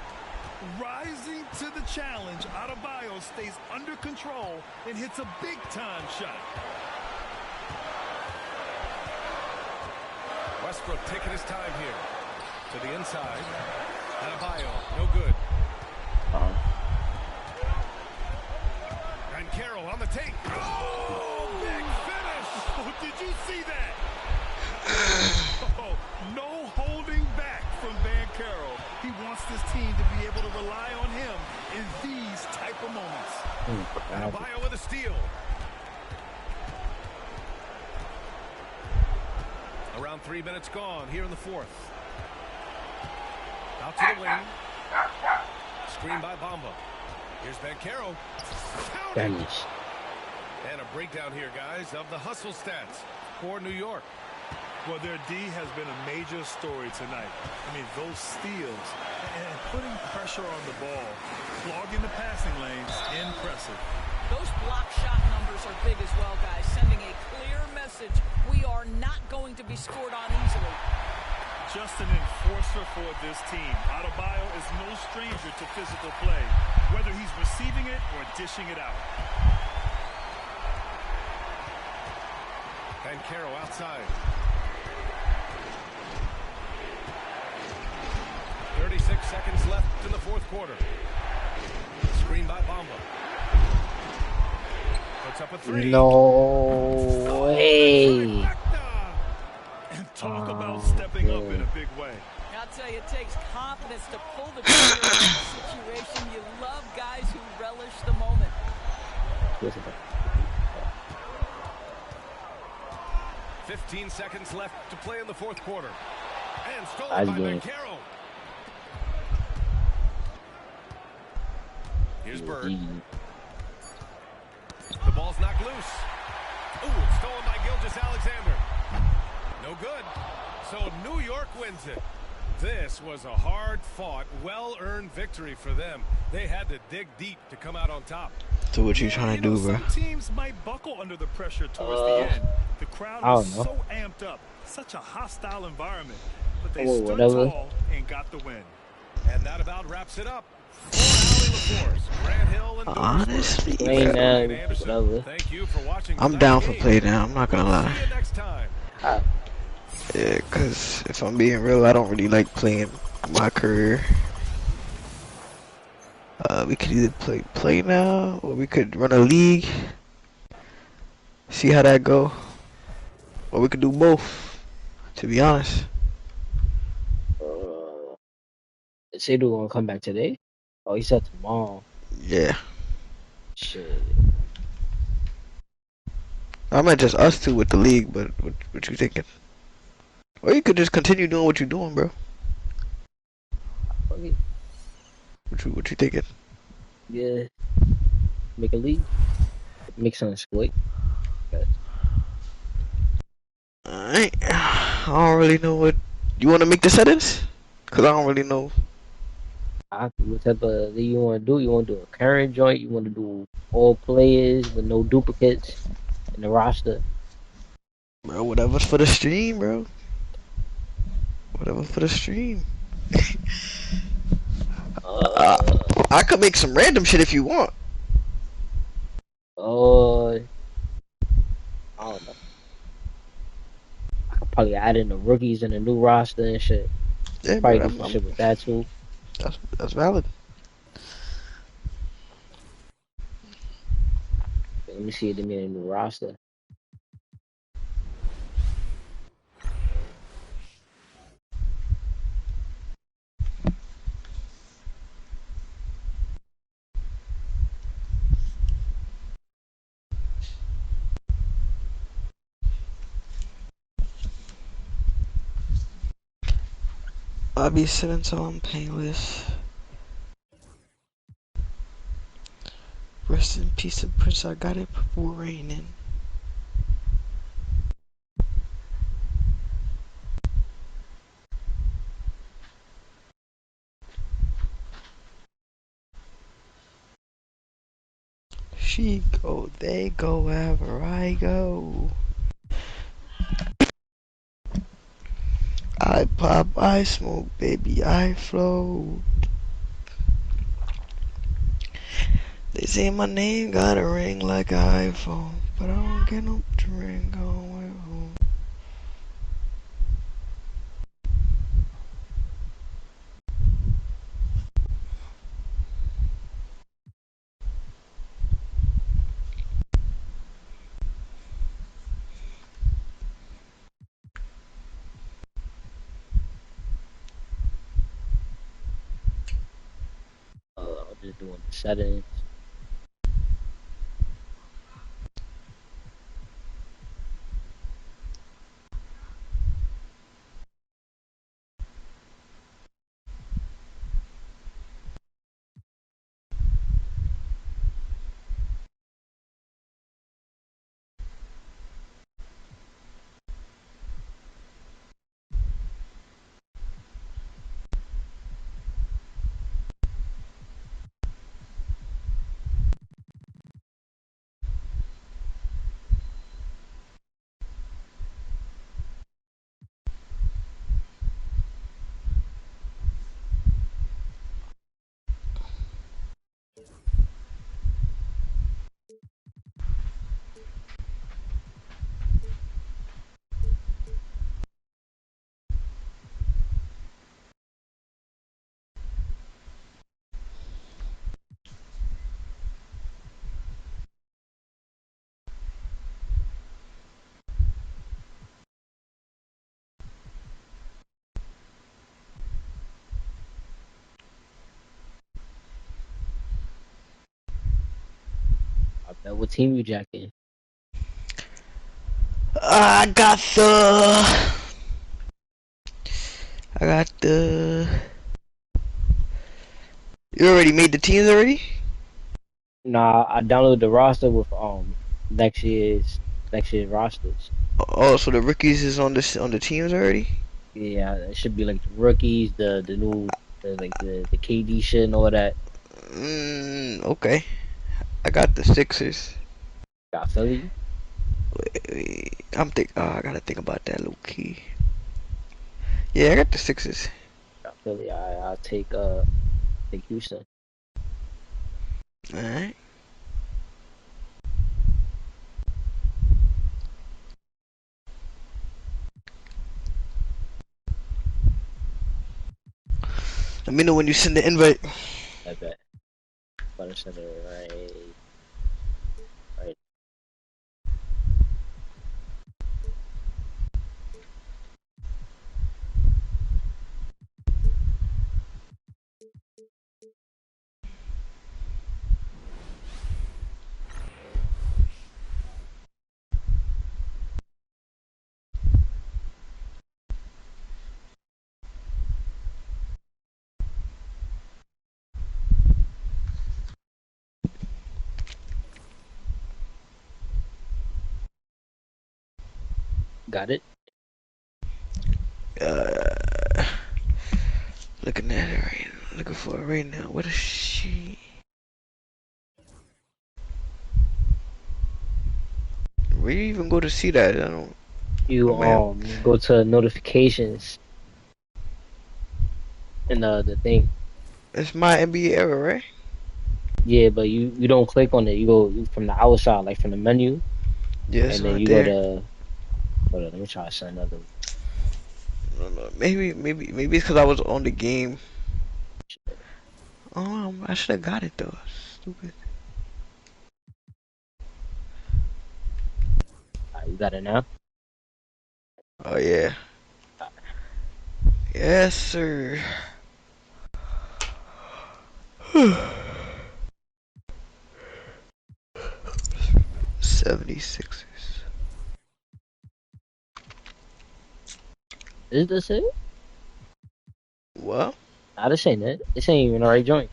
Rising to the challenge, Adebayo stays under control and hits a big-time shot. Westbrook taking his time here. To the inside. Adebayo, no good. And Carroll on the take. Oh, big finish. Oh, did you see that? Oh, no holding back from Van Carroll. He wants this team to be able to rely on him in these type of moments. Adebayo with a steal. Around 3 minutes gone here in the fourth. Out to the wing. Screen by Bamba. Here's Banchero. damage. And a breakdown here, guys, of the hustle stats for New York. Well, their D has been a major story tonight. I mean, those steals and putting pressure on the ball, clogging the passing lanes, impressive. Those block shot numbers are big as well, guys, sending a clear message. We are not going to be scored on easily. Just an enforcer for this team. Adebayo is no stranger to physical play, whether he's receiving it or dishing it out. And Carroll outside. 36 seconds left in the fourth quarter. Screen by Bamba. Puts up a 3. No way. And talk about stepping up in a big way. I'll tell you, it takes confidence to pull the trigger in this situation. You love guys who relish the moment. 15 seconds left to play in the fourth quarter. And stolen by Banchero. Here's Bird. The ball's knocked loose. Ooh, it's stolen by Gilgeous-Alexander. No good. So New York wins it. This was a hard-fought, well-earned victory for them. They had to dig deep to come out on top. So what you trying to do, bro? Some teams might buckle under the pressure towards the end. The crowd was so amped up. Such a hostile environment. But they stood tall and got the win. And that about wraps it up. Honestly, Thank you for watching. I'm down for play now. I'm not gonna lie. See you next time. Yeah, cause if I'm being real, I don't really like playing my career. We could either play now, or we could run a league. See how that go. Or we could do both. To be honest. Sadu gonna come back today? Oh, he said tomorrow. Yeah. Shit. I meant just us two with the league, but what you thinking? Or you could just continue doing what you're doing, bro. Okay. What you thinking? Yeah. Make a league. Make some exploit. Alright. I don't really know what you wanna make the settings? Cause I don't really know. What type of league you want to do? You want to do a current joint? You want to do all players with no duplicates in the roster? Bro, whatever's for the stream, bro. Whatever for the stream. Uh, I could make some random shit if you want. I don't know. I could probably add in the rookies in the new roster and shit. Yeah, bro. Probably do some shit with that too. That's valid. Let me see if they made a new roster. I'll be sitting until I'm painless. Rest in peace, of Prince. I got it. Purple raining. She go, they go, wherever I go. I pop, I smoke, baby, I float. They say my name got a ring like an iPhone, but I don't get no ring going home. I'm just doing the settings. I bet what team you jacking? I got the. I got the. You already made the teams already? Nah, I downloaded the roster with next year's rosters. Oh, so the rookies is on the teams already? Yeah, it should be like the rookies, the new, the KD shit and all that. Okay. I got the Sixers. Got Philly. I gotta think about that low key. Yeah, I got the Sixers. Got Philly. I'll take Houston. Alright. Let me know when you send the invite. I bet. About to send it right. Got it. Uh, Looking at it right now. Looking for it right now. What is she? Where you even go to see that? I don't. You Oh man, go to notifications and the thing. it's my NBA era, right? Yeah, but you don't click on it. You go from the outside, like from the menu, Yeah, it's and then not you go there. to. Hold on, let me try to send another. No, no. Maybe it's because I was on the game. Oh, I should have got it though. Stupid. You got it now. Oh yeah. Yes, sir. 76ers. Is this it? What? Nah, this ain't it. This ain't even the right joint.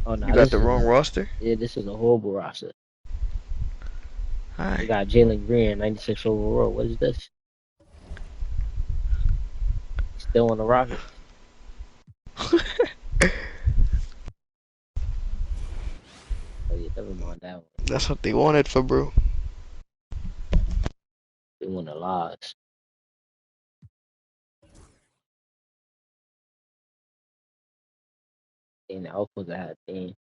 Oh You no, got this the is wrong a roster? yeah, this is a horrible roster. We Alright. got Jalen Green, 96 overall. What is this? He's still on the Rockets. Oh yeah, never mind that one. That's what they wanted for bro. They won the loss. And the outputs I had thing.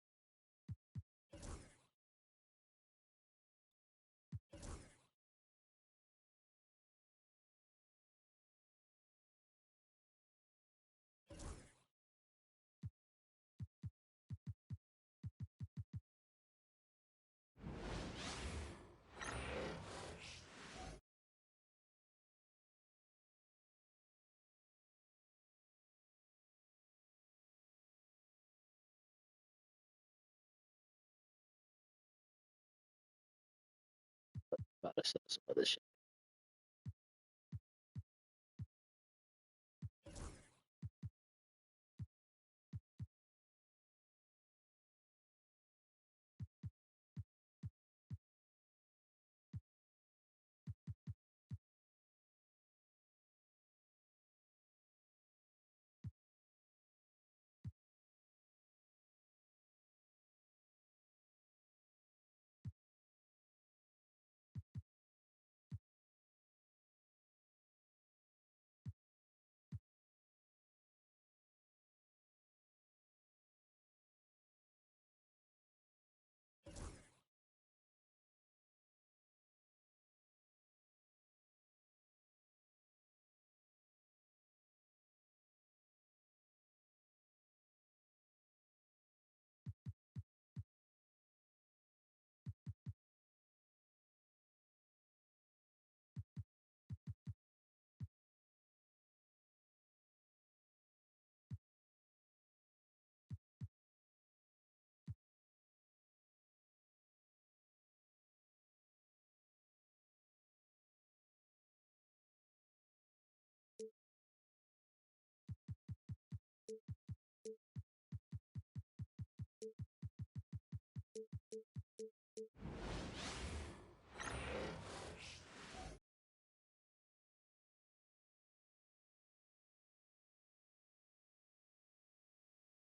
About to sell some other shit.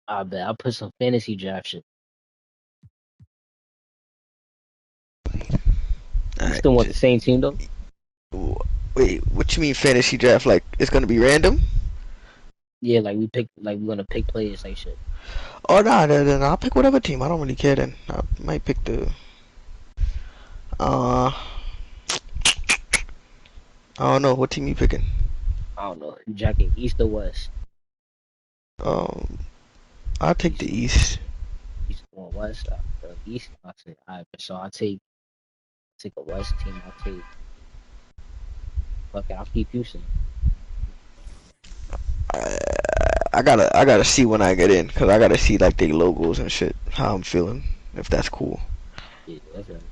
I bet I put some fantasy draft shit. You Alright. still want the same team though? Wait, what you mean fantasy draft? Like it's gonna be random? Yeah, like we're gonna pick players like shit. Oh no, then I'll pick whatever team. I don't really care then. I might pick the uh I don't know, what team you picking? I don't know. You jacking East or West? Um I'll take the East. East. East or West? East. I say alright, so take a West team. I'll take fuck it, I'll keep Houston. I, I gotta see when I get in, cause I gotta see like the logos and shit, how I'm feeling, if that's cool. Yeah, definitely.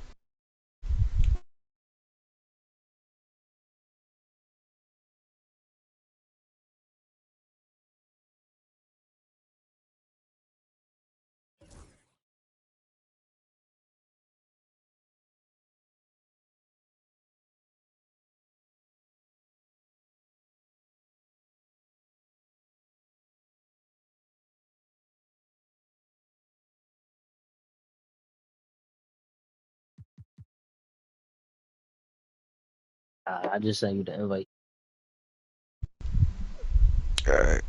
I just sent you the invite. Alright.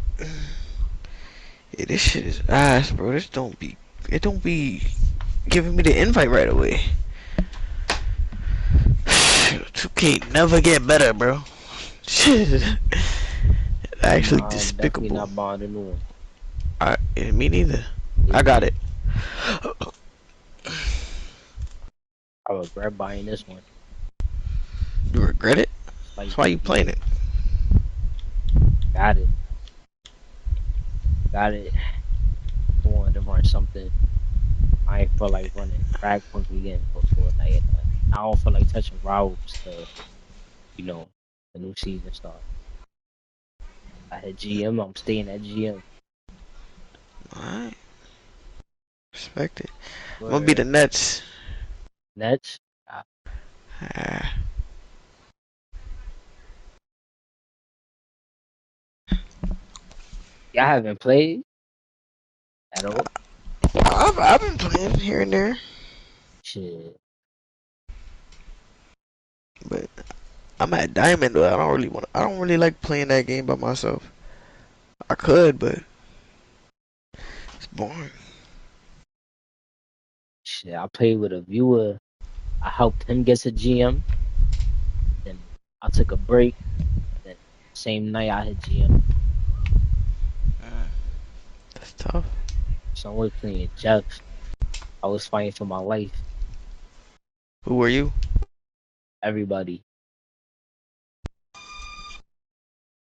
Yeah, this shit is ass, bro. It don't be giving me the invite right away. 2K never get better, bro. Shit. Actually I'm definitely despicable. not buying the new one. Me neither. I got Yeah, it. I regret buying this one. You regret it? Like, That's why you playing yeah, it. got it. Got it. I wanted to run something. I ain't feel like running crack once we get into Fortnite. I don't feel like touching rivals till, you know, the new season starts. I had GM, I'm staying at GM. Alright. Respect it. I'm gonna be the Where Nets. Nets, Ah. y'all haven't played at all. I've been playing here and there, Shit. but I'm at Diamond though. I don't really like playing that game by myself. I could, but it's boring. Shit, I played with a viewer. I helped him get to GM. Then I took a break. Then same night I hit GM. That's tough. So I was playing Jeff. I was fighting for my life. Who are you? Everybody. A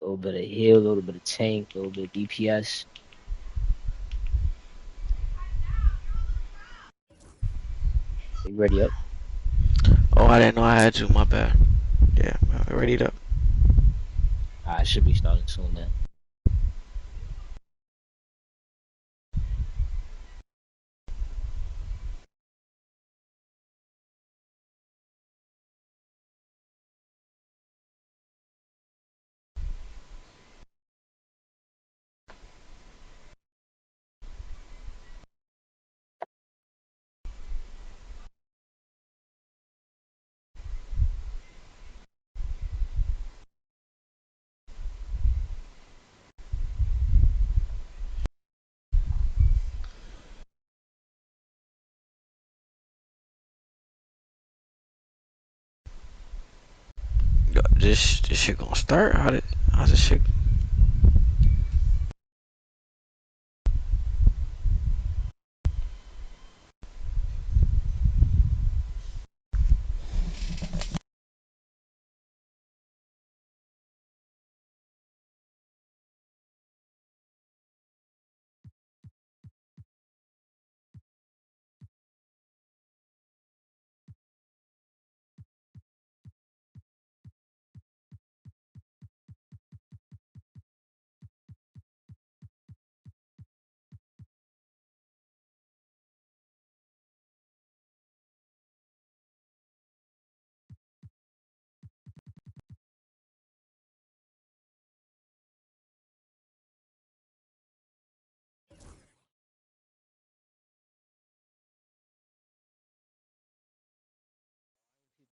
little bit of heal, a little bit of tank, a little bit of DPS. You ready up? Oh, I didn't know I had you. My bad. Yeah, I ready up. I should be starting soon then. Yo, this shit gonna start? How's this shit?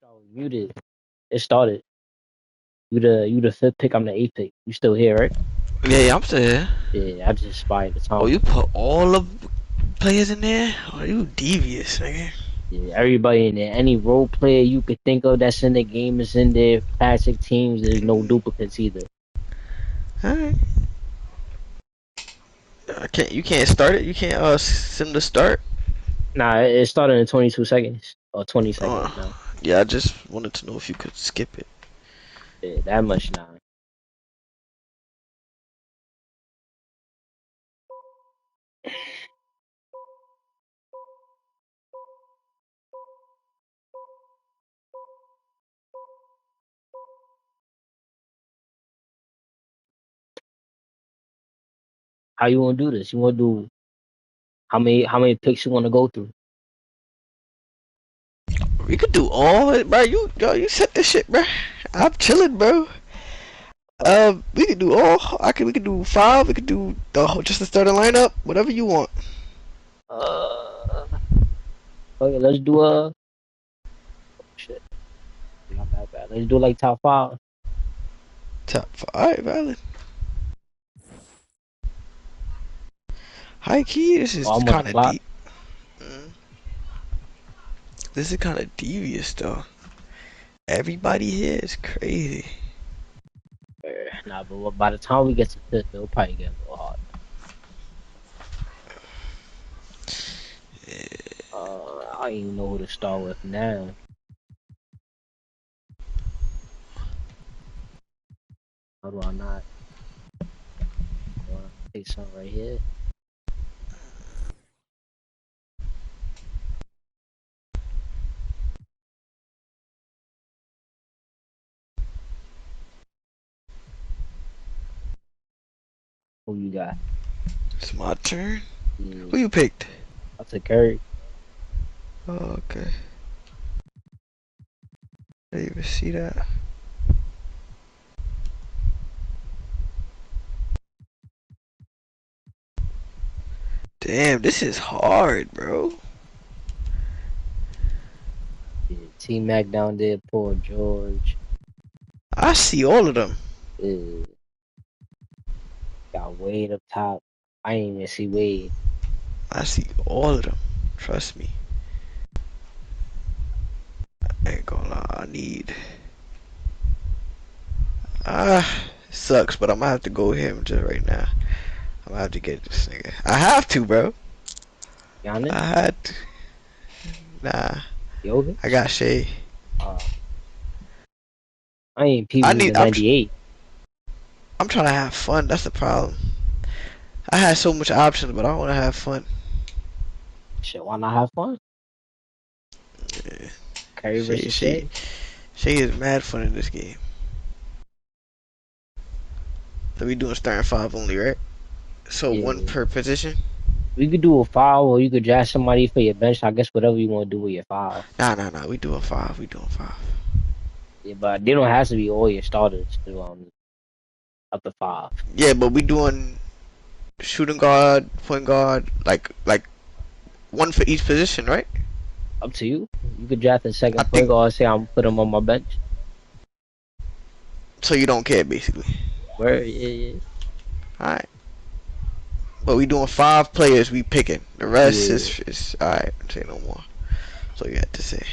I was muted. It started. You the fifth pick, I'm the eighth pick. You still here, right? Yeah, I'm still here. Yeah, I just expired the Oh, time. you put all the players in there? Oh, you devious, nigga. Yeah, everybody in there. Any role player you could think of that's in the game is in there. Classic teams, there's no duplicates either. Alright. You can't start it? You can't send the start? Nah, it started in 22 seconds. Or 20 seconds Uh, now. yeah, I just wanted to know if you could skip it. Yeah, that much now. How you wanna do this? You wanna do how many picks you wanna go through? We could do all it, bro. You set this shit, bro. I'm chilling, bro. We could do all. We could do five. We could do the whole, just the starting lineup. Whatever you want. Okay, let's do shit. My bad. Let's do like top 5. Top 5. Alright, valid. High key, this is Oh, I'm on the kind of clock. deep. This is kind of devious though. Everybody here is crazy. Nah, but by the time we get to 5th, it'll probably get a little hard. I don't even know who to start with now. How do I not? Take some right here. Who you got? It's my turn. Yeah. Who you picked? I took Curry. Oh, okay. I didn't even see that. Damn, this is hard, bro. Yeah, T-Mac down there, Paul George. I see all of them. Got Wade up top. I ain't even see Wade. I see all of them. Trust me. I ain't gonna lie. I need. Sucks, but I'm gonna have to go with him just right now. I'm gonna have to get this nigga. I have to, bro. Giannis? I had to. Nah. Jokic? I got Shea. I ain't I people need. the 98. I'm trying to have fun. That's the problem. I had so much options, but I want to have fun. Shit, why not have fun? Yeah. Curry versus Shea. Shea is mad fun in this game. So we doing starting 5 only, right? So Yeah. one per position. We could do a 5, or you could draft somebody for your bench. I guess whatever you want to do with your 5. Nah. We doing 5. We doing 5. Yeah, but they don't have to be all your starters to up to 5. Yeah, but we doing shooting guard, point guard, like one for each position, right? Up to you. You could draft a I second point think guard. Say I'm put him on my bench. so. You don't care basically. Where? Yeah. All right. But we doing 5 players. We picking. The rest Yeah. is all right. Say no more. So you had to say.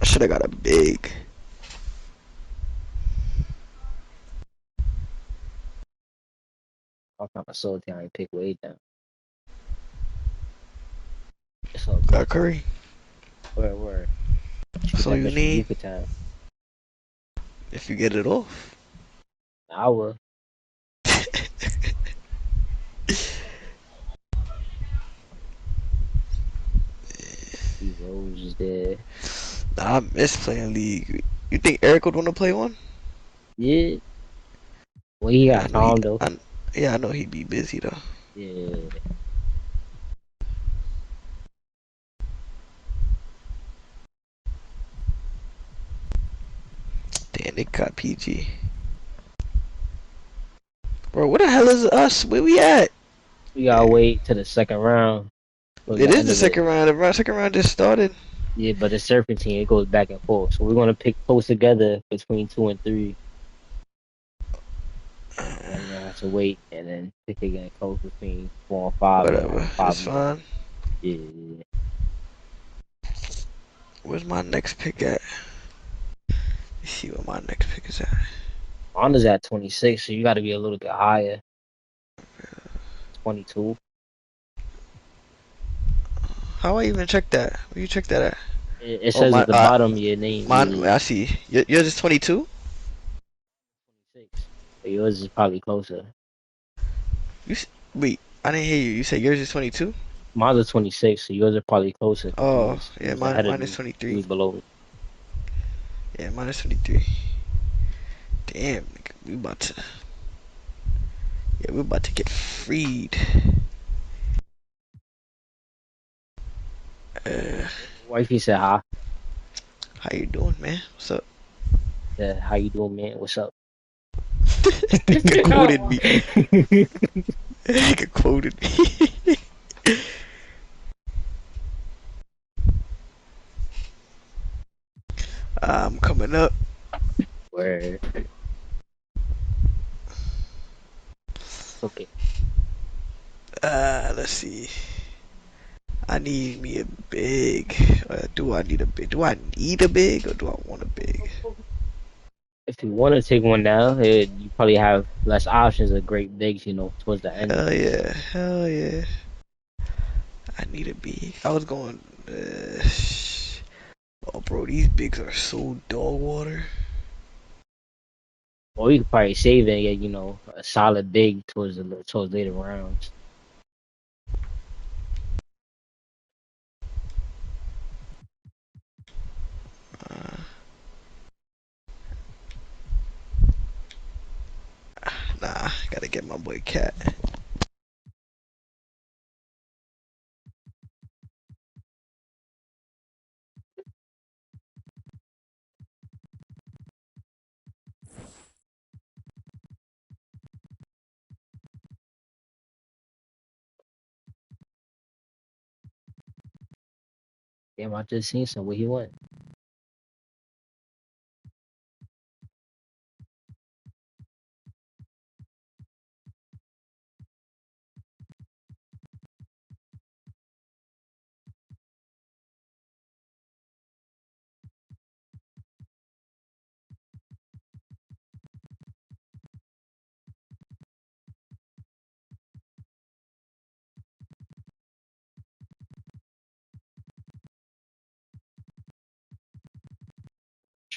I should have got a big. All kind of salty. I ain't pick Wade down. It's all Got good. Curry. Where? That's all you need. Time. If you get it off. I will. Rose is there. Nah, I miss playing League. You think Eric would want to play one? Yeah. Well, he got time though. Yeah, I know he'd be busy though. Yeah. Damn, they got PG. Bro, where the hell is us? Where we at? We gotta wait to the second round. It is the second round. The second round just started. Yeah, but the serpentine, it goes back and forth. So we're gonna pick close together between 2 and 3. And then we're gonna have to wait and then pick again close between 4 and 5. Whatever, And 5 it's fine. Yeah. Where's my next pick at? Let's see where my next pick is at. Honda's at 26, so you gotta be a little bit higher. 22. How I even check that? Where you check that at? It says at the bottom of your name. Mine, I see. Yours is 22? 26. But yours is probably closer. Wait, I didn't hear you. You said yours is 22? Mine's is 26, so yours are probably closer. Oh, yeah, mine is 23. Me below. Yeah, mine is 23. Damn, nigga, we about to... Yeah, we're about to get freed. Wifey said hi. How you doing, man? What's up? Yeah, how you doing, man? What's up? Nigga quoted me. Nigga quoted me. I'm coming up. Where? Okay. Let's see. I need me a big. Do I need a big? Do I need a big or do I want a big? If you want to take one now, you probably have less options of great bigs, towards the end. Hell yeah. Hell yeah. I need a big. I was going. Oh, bro, these bigs are so dog water. Or you could probably save it and get, a solid big towards later rounds. Nah, gotta get my boy Cat. Damn, I just seen some where he went.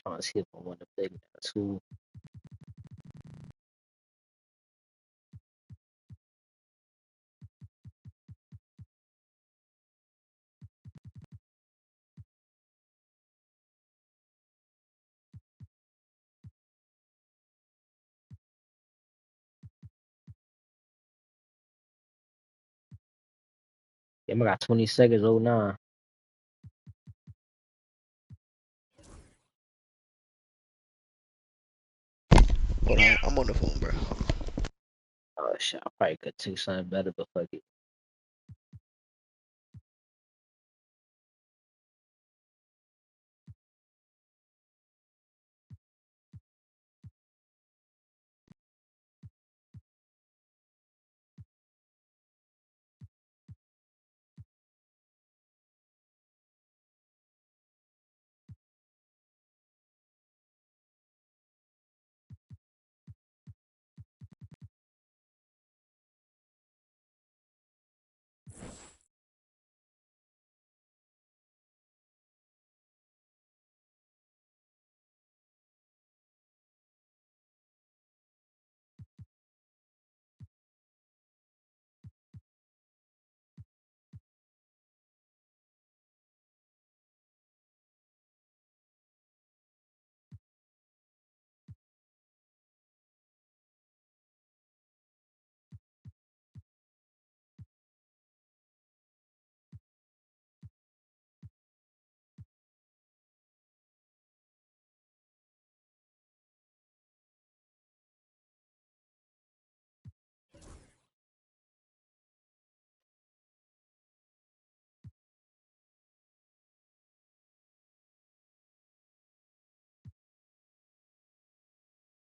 Trying to see if I want a big too. Damn, I got 20 seconds, oh nah. Hold on, I'm on the phone, bro. Oh shit, I probably could take something better, but fuck it.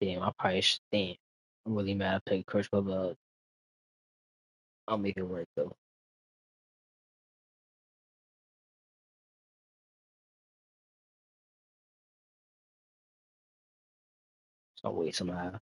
Damn, I probably should. Damn, I'm really mad I picked Crush, but I'll make it work though. Some way, somehow.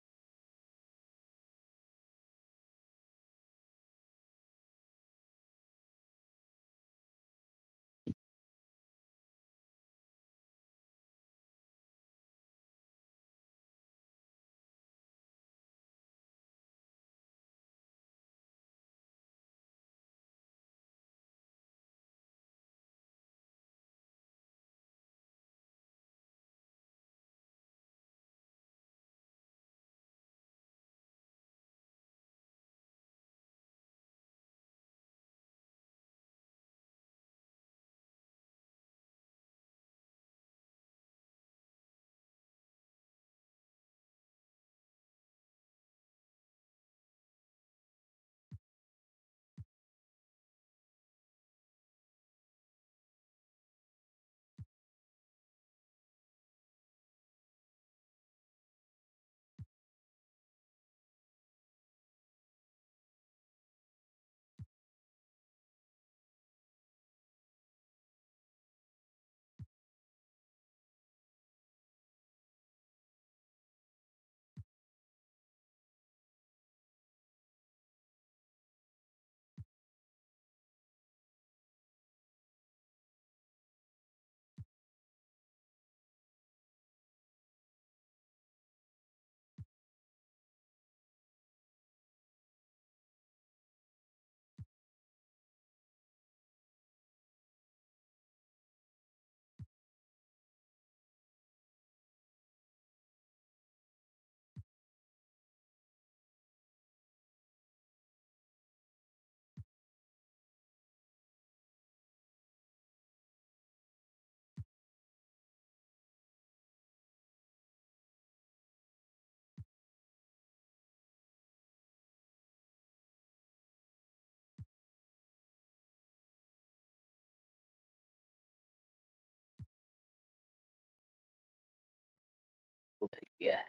Yeah.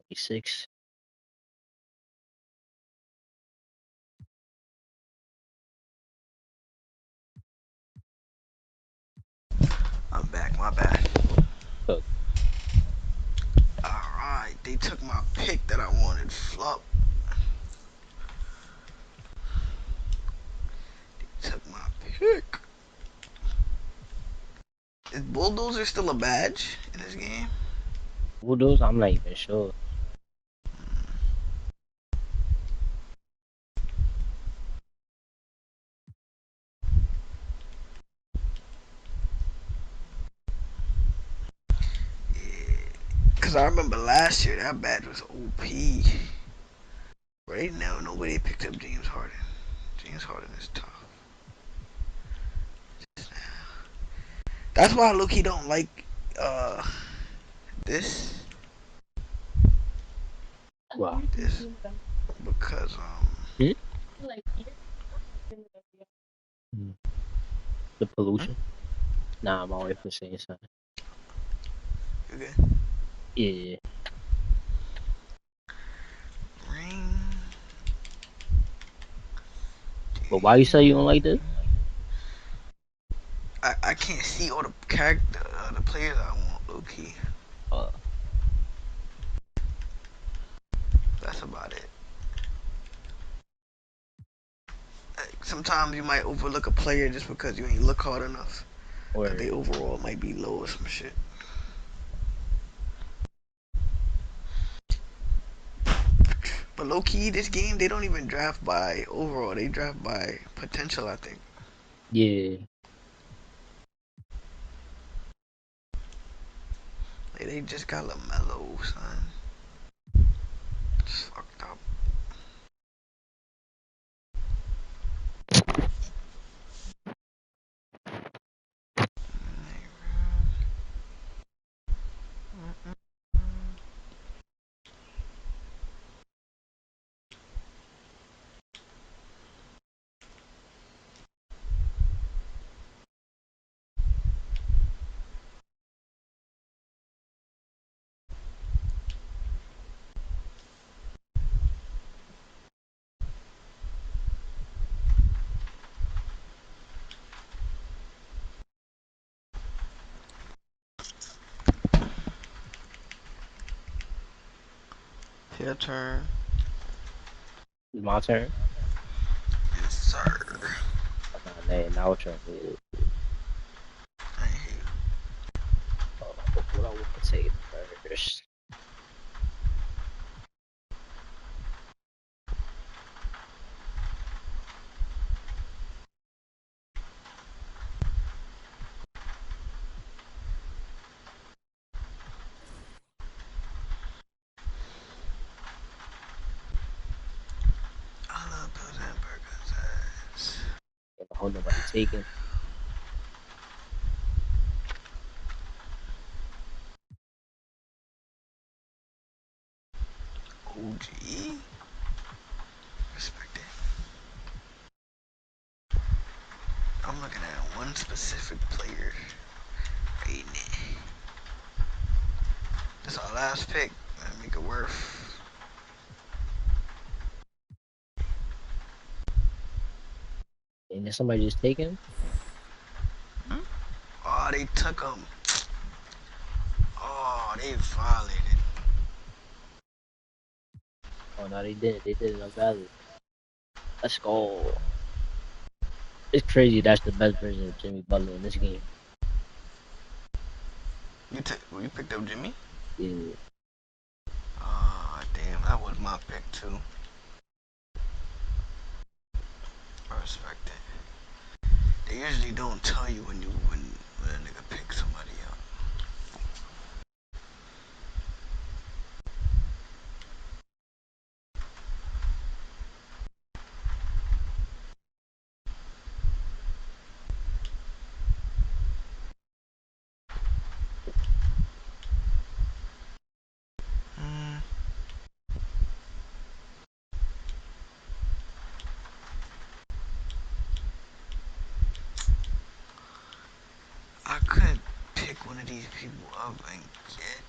26. I'm back, my bad. So, Alright, they took my pick that I wanted. Flop. They took my pick. Is Bulldozer still a badge in this game? Bulldoze, I'm not even sure. Because I remember last year that badge was OP. Right now, nobody picked up James Harden. James Harden is tough. That's why Loki don't like this. Wow. This because Hmm? The pollution. Nah, I'm always for saying something. okay. Yeah. Ring. But why you say you don't like this? I can't see all the character the players I want, Loki. Uh, That's about it. Like, sometimes you might overlook a player just because you ain't look hard enough. Cause or they overall might be low or some shit. But low key, this game they don't even draft by overall. They draft by potential, I think. yeah. Like, they just got LaMelo, son. It's fucked up. Your turn. It's my turn. Yes, sir. Nah, nah, now it's your turn. I hate What I want to say first. I love those hamburgers. I hope nobody taking. OG. Respect it. I'm looking at one specific player. Right now. This our last pick. Make it worth. And then somebody just taking. Hmm? Oh, they took him. Oh, they violated. Oh no, they didn't. They did it on valid. Let's go. It's crazy. That's the best version of Jimmy Butler in this game. You picked up Jimmy? Yeah. Oh, damn. That was my pick, too. I respect it. They usually don't tell you when a nigga picks somebody up. Mm, I could pick one of these people up and get.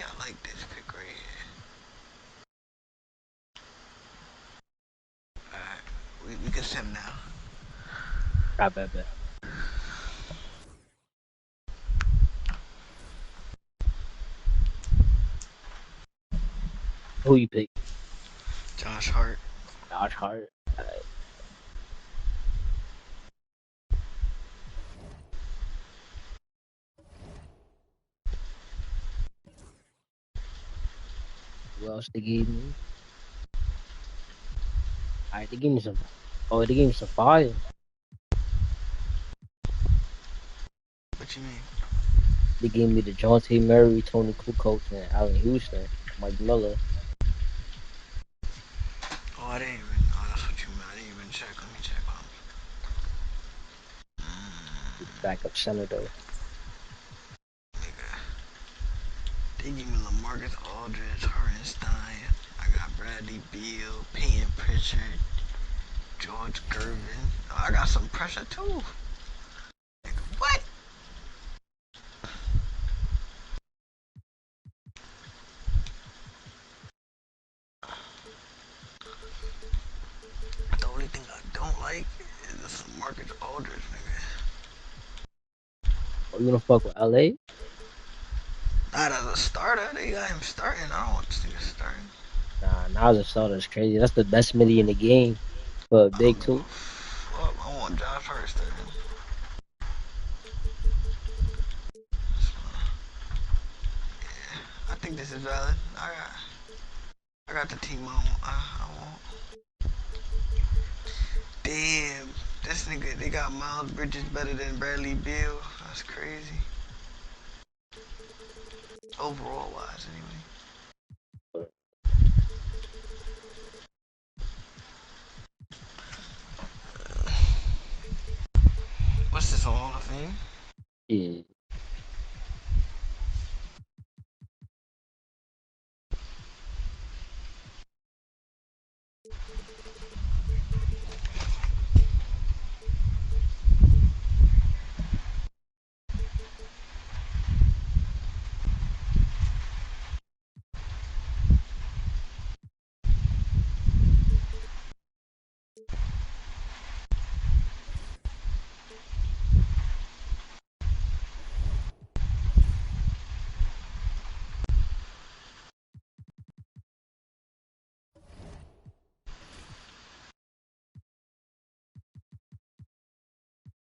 I like this pick right here. Alright, we can sim now. I bet. Who you pick? Josh Hart. Josh Hart. Who else they gave me? Alright, they gave me some. Oh, they gave me some fire. What you mean? They gave me the Dejounte Murray, Tony Kukoc, and Allen Houston, Mike Miller. Oh, I didn't even. Oh, that's what you meant. I didn't even check. Let me check on. Backup center though. Nigga. They give me LaMarcus Aldridge, Hartenstein. I got Bradley Beal, Peyton Pritchard, George Gervin. Oh, I got some pressure too. Nigga, what? The only thing I don't like is this LaMarcus Aldridge, nigga. Oh, you gonna fuck with LA? Not as a starter. They got him starting. I don't want this nigga starting. Nah, now the starter is crazy. That's the best midi in the game for a I don't big give a two. fuck. I want Josh Hart starting. I think this is valid. I got the team I want. Damn, this nigga, they got Miles Bridges better than Bradley Beal. That's crazy. Overall wise, anyway. What's this on Hall of Fame? Yeah.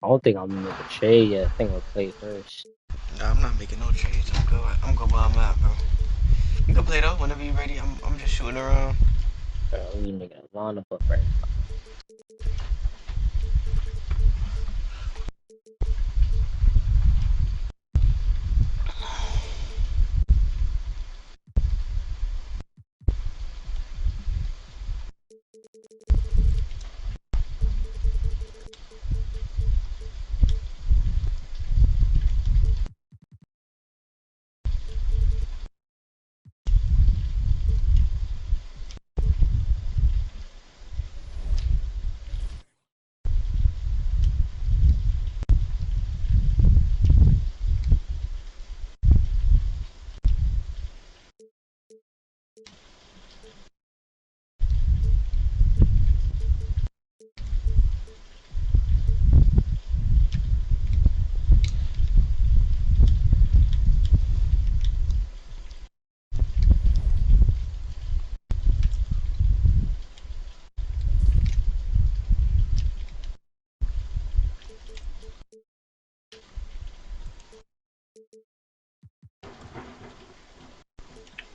I don't think I'm gonna make a trade yet. I think I'll play first. Nah, I'm not making no trades. I'm good. I'm good where I'm at, bro. You can play though whenever you're ready. I'm just shooting around. I'm just making a lineup up right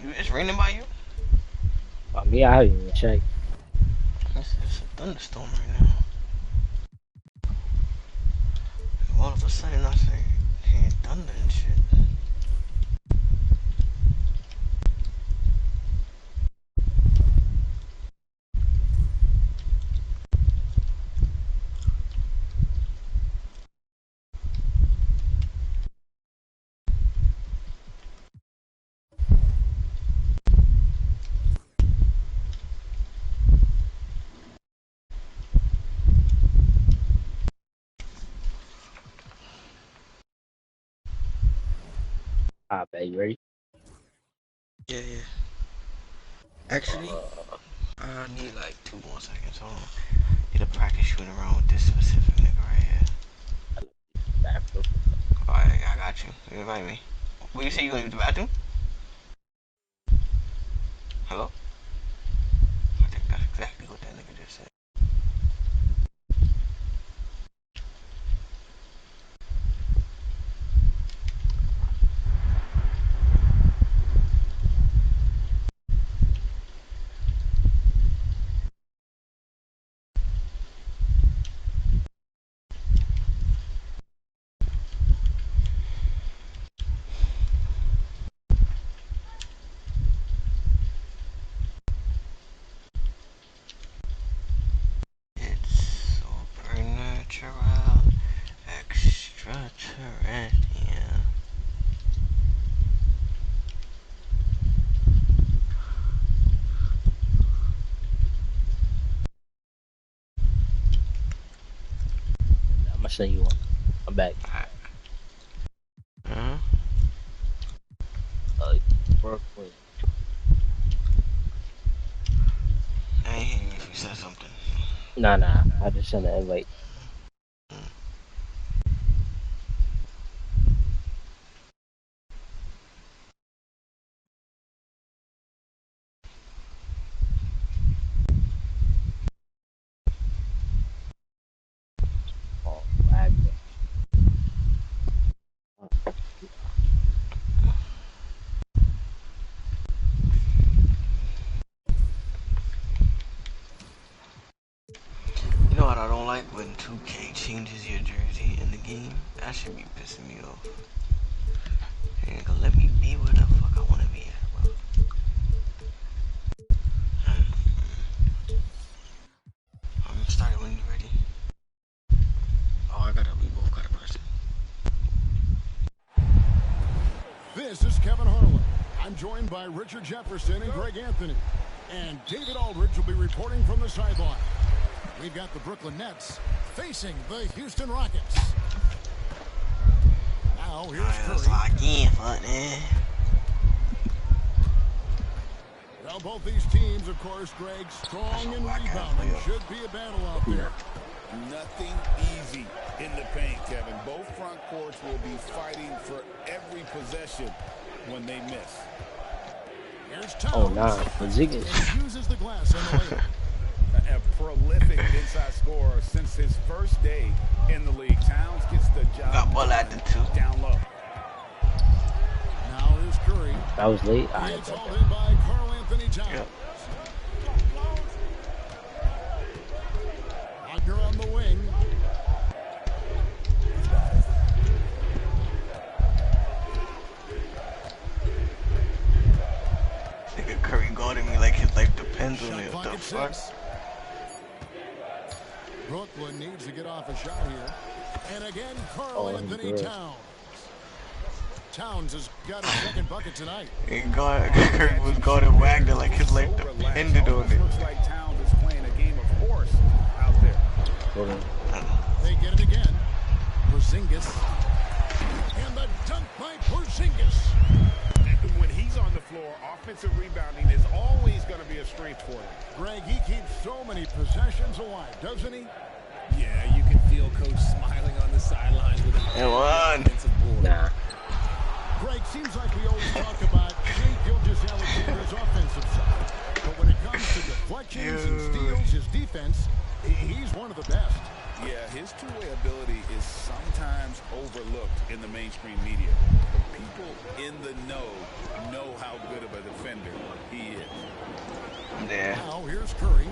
It's raining by you? now. Me, I haven't even checked. It's a thunderstorm right now. All of a sudden, I say, hearing thunder and shit. I bet you ready. Yeah, yeah. Actually, I need like 2 more seconds. Hold on. Get a practice shooting around with this specific nigga right here. Alright, I got you. You invite me. What you say, you gonna use the bathroom? Hello? I think that's exactly what that nigga just said. It's supernatural, extraterrestrial. I'm gonna send you one. I'm back. Brooklyn. I ain't hear you if you said something. Nah. I just sent an invite. Oh, lag. You know what I don't like? When 2K changes your jersey in the game? That should be pissing me off. They ain't gonna let me be where the fuck I wanna be at, bro. I'm starting when you're ready. Oh, we both gotta press it. This is Kevin Harlan. I'm joined by Richard Jefferson and Greg Anthony. And David Aldridge will be reporting from the sideline. We've got the Brooklyn Nets facing the Houston Rockets. Now here's Curry. Well, both these teams, of course, Greg, strong and rebounding. Should be a battle out there. Nothing easy in the paint, Kevin. Both front courts will be fighting for every possession when they miss. Here's Towns. Oh, nah. Porzingis. He uses the glass on the layup. A prolific inside scorer since his first day in the league. Towns gets the job down low. Now here's Curry. That was late. It's hauled in by Karl Anthony Towns. Yep. Wagner on the wing. Nigga Curry guarding me like his life depends on it. What the fuck? Brooklyn needs to get off a shot here. And again, Karl Anthony Towns. Towns has got his second bucket tonight. Curry was guarding Wagner like his life depended on it. Looks like Towns is playing a game of horse out there. They get it again. Porzingis. And the dunk by Porzingis. When he's on the floor, offensive rebounding is always going to be a strength for him. Greg, he keeps so many possessions alive, doesn't he? Yeah, you can feel Coach smiling on the sidelines with a defensive board. Nah. Greg, seems like we always talk about Shai Gilgeous-Alexander's offensive side. But when it comes to deflections and steals, his defense, he's one of the best. Yeah, his two-way ability is sometimes overlooked in the mainstream media. But people in the know how good of a defender he is. Yeah. Now here's Curry.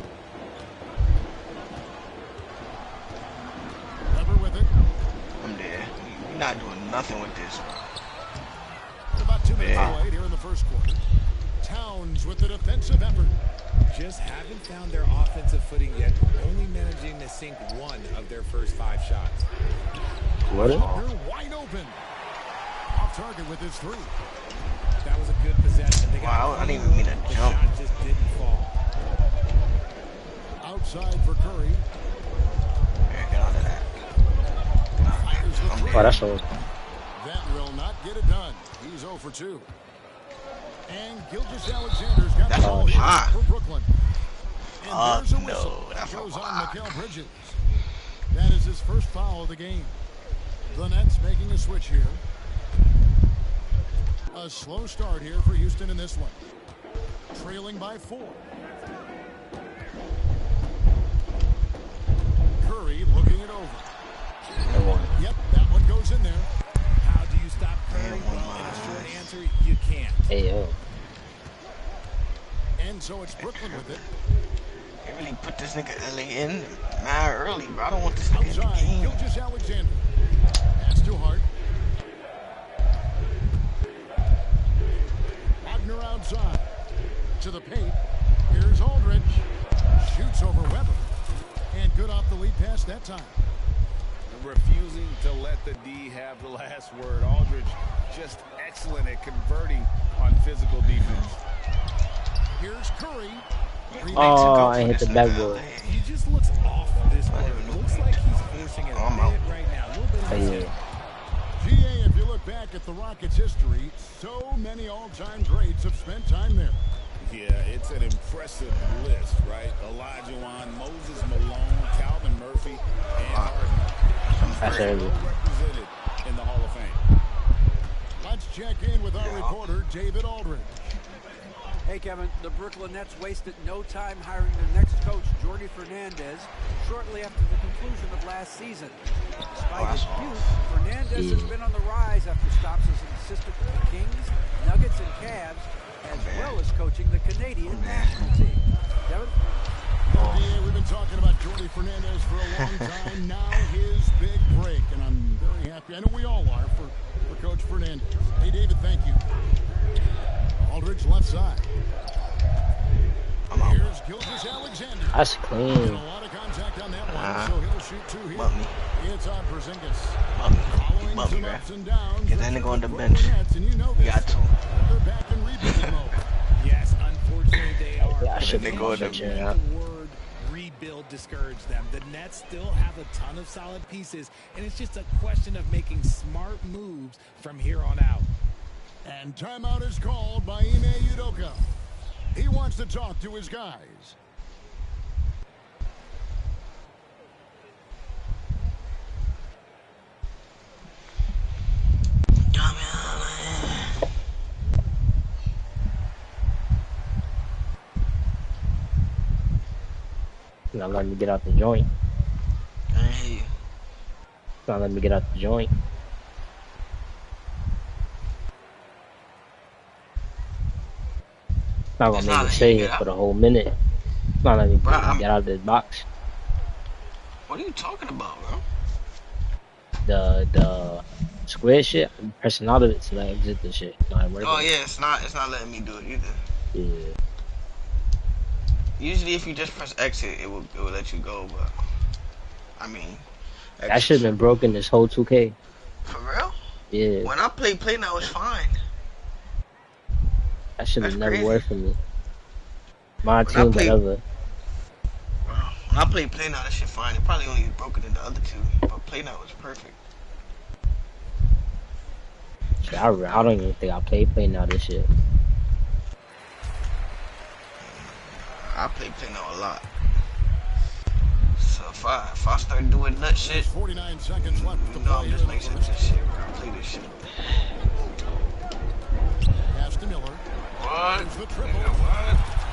Never with it. I'm there. You're not doing nothing with this. About 2 minutes played here in the first quarter. Towns with the defensive effort. Just haven't found their offensive footing yet, only managing to sink one of their first 5 shots. What? Wide open. Off target with his 3. That was a good possession. Wow, I didn't even mean to jump. The shot just didn't fall. Outside for Curry. Yeah, get out of that. Oh, that's all. That will not get it done. He's 0 for 2. And Gilgeous-Alexander's got the ball here for Brooklyn. And there's a whistle that goes on Mikal Bridges. That is his first foul of the game. The Nets making a switch here. A slow start here for Houston in this one. Trailing by 4. Curry looking it over. Yep, that one goes in there. How do you stop Curry? Well, in a short answer, you can't. Hey, yo. And so it's Brooklyn with it. They really put this nigga LA in mad early, bro. I don't want this nigga in the game. Gilgeous-Alexander. Pass to Hart. Wagner outside. To the paint. Here's Aldridge. Shoots over Weber. And good off the lead pass that time. Refusing to let the D have the last word. Aldridge just excellent at converting on physical defense. Here's Curry. Oh, I hit the backboard. He just looks off this quarter. Looks like he's forcing it a bit right now. A little bit of GA, if you look back at the Rockets' history, so many all-time greats have spent time there. Yeah, it's an impressive list, right? Olajuwon, Moses Malone, Calvin Murphy, and Harden. That's early. Represented in the Hall of Fame. Let's check in with our reporter, David Aldridge. Hey, Kevin, the Brooklyn Nets wasted no time hiring their next coach, Jordi Fernandez, shortly after the conclusion of last season. Despite his youth, Fernandez has been on the rise after stops as an assistant with the Kings, Nuggets, and Cavs, as well as coaching the Canadian national team. Kevin? Yeah, we've been talking about Jordi Fernandez for a long time. Now his big break, and I'm very happy. I know we all are for Coach Fernandez. Hey, David, thank you. Aldridge left side. Here's Gilgeous-Alexander. That's clean. A lot of contact on that one, so he'll shoot 2 here. It's on Porzingis. Following some ups and downs. Get that nigga on the bench. You got to. They're back in rebuilding mode. Yes, unfortunately they are. Yeah, I should They go to the word rebuild discouraged them. The Nets still have a ton of solid pieces, and it's just a question of making smart moves from here on out. And timeout is called by Ime Udoka. He wants to talk to his guys. Not letting me get out the joint. I hear you. Not letting me get out the joint. Not gonna make me say it for the whole minute. Not letting me get out of this box. What are you talking about, bro? The square shit, I'm pressing out of it to like exit the shit. Oh yeah, it's not letting me do it either. Yeah. Usually if you just press exit, it will let you go, but I mean that should have been broken this whole 2K. For real? Yeah. When I play now it's fine. That should have never worked for me. My team, whatever. When I play now, that shit fine. It probably only broken in the other two, but play now was perfect. Shit, I don't even think I play now this shit. I play now a lot. So if I start doing nut shit, 49 seconds left to play. I'm just making this shit, bro. I play this shit. Pass to Miller. What? The triple.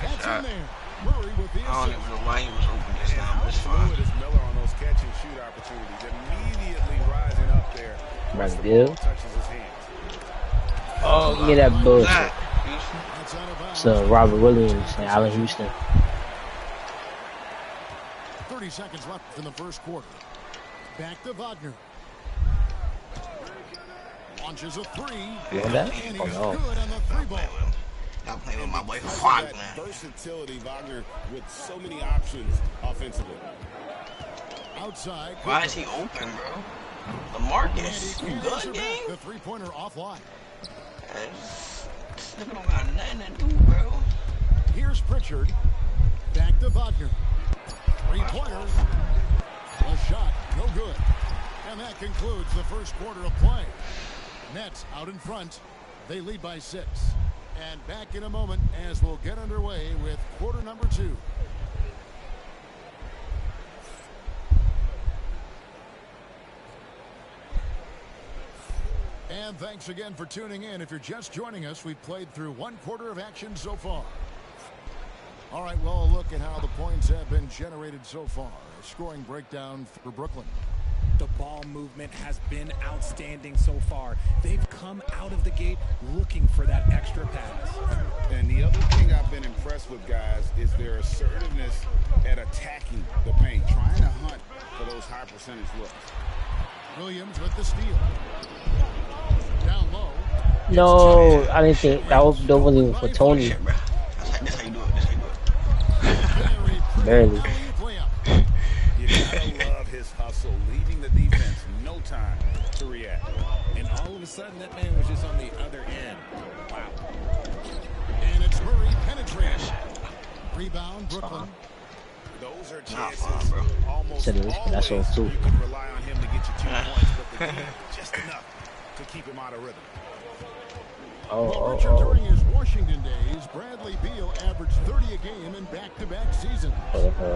That's in there. Murray with the assist. I don't even know why he was open just now, but it's fine. Is Miller on those catch and shoot opportunities, immediately rising up there. Right, Bill. Touches his hands. Oh, give me that bullshit. So Robert Williams and Allen Houston. 30 seconds left in the first quarter. Back to Wagner. Launches a three. You know that? And Oh he's no. good on the three ball. I'm playing with my boy Wagner. Versatility, Wagner with so many options offensively. Outside. Why is he open, bro? LaMarcus, you good, game? The three-pointer offline. This nigga don't got nothing to do, bro. Here's Pritchard. Back to Wagner. Three-pointer. A shot, no good. And that concludes the first quarter of play. Nets out in front. They lead by 6. And back in a moment as we'll get underway with quarter number 2. And thanks again for tuning in. If you're just joining us, we've played through 1 quarter of action so far. All right, well, a look at how the points have been generated so far. A scoring breakdown for Brooklyn. The ball movement has been outstanding so far. They've come out of the gate looking for that extra pass. And the other thing I've been impressed with, guys, is their assertiveness at attacking the paint, trying to hunt for those high percentage looks. Williams with the steal. Down low. No, I didn't think that wasn't even for Tony. That's how you do it. That's how you do it. Barely. You gotta love his hustle, leaving the defense no time to react. And all of a sudden, that man was just on the other end. Wow. And it's Murray penetrating. Rebound, Brooklyn. Those are chances. Almost that's all too. You can rely on him to get you 2 points, but the game just enough to keep him out of rhythm. Richard, during his Washington days, Bradley Beal averaged 30 a game in back-to-back seasons.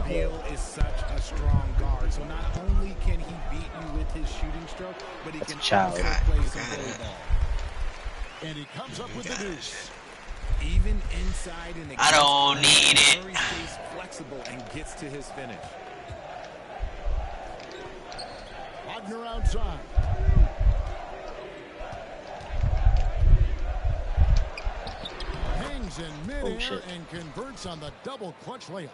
Beal is such a strong guard, so not only can he beat you with his shooting stroke, but he can also play some ball. And he comes up with the deuce. Even inside an I don't need it. Murray stays flexible and gets to his finish. Wagner outside. Hangs in midair and converts on the double clutch layup.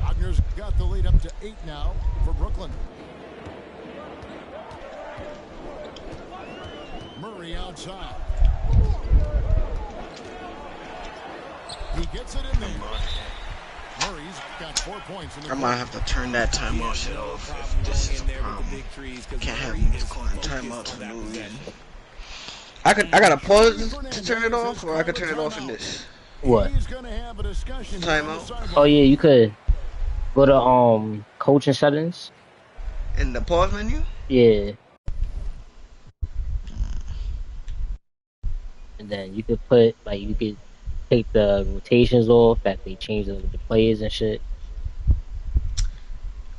Wagner's got the lead up to 8 now for Brooklyn. Murray outside. He gets it in there. Murray's got 4 points. I might have to turn that timeout shit off if this is a problem. Can't have me calling timeouts and losing. I gotta pause to turn it off, or I could turn it off in this. What? Timeout. Oh yeah, you could go to coaching settings. In the pause menu? Yeah. And then you could put you could take the rotations off, that they change the players and shit.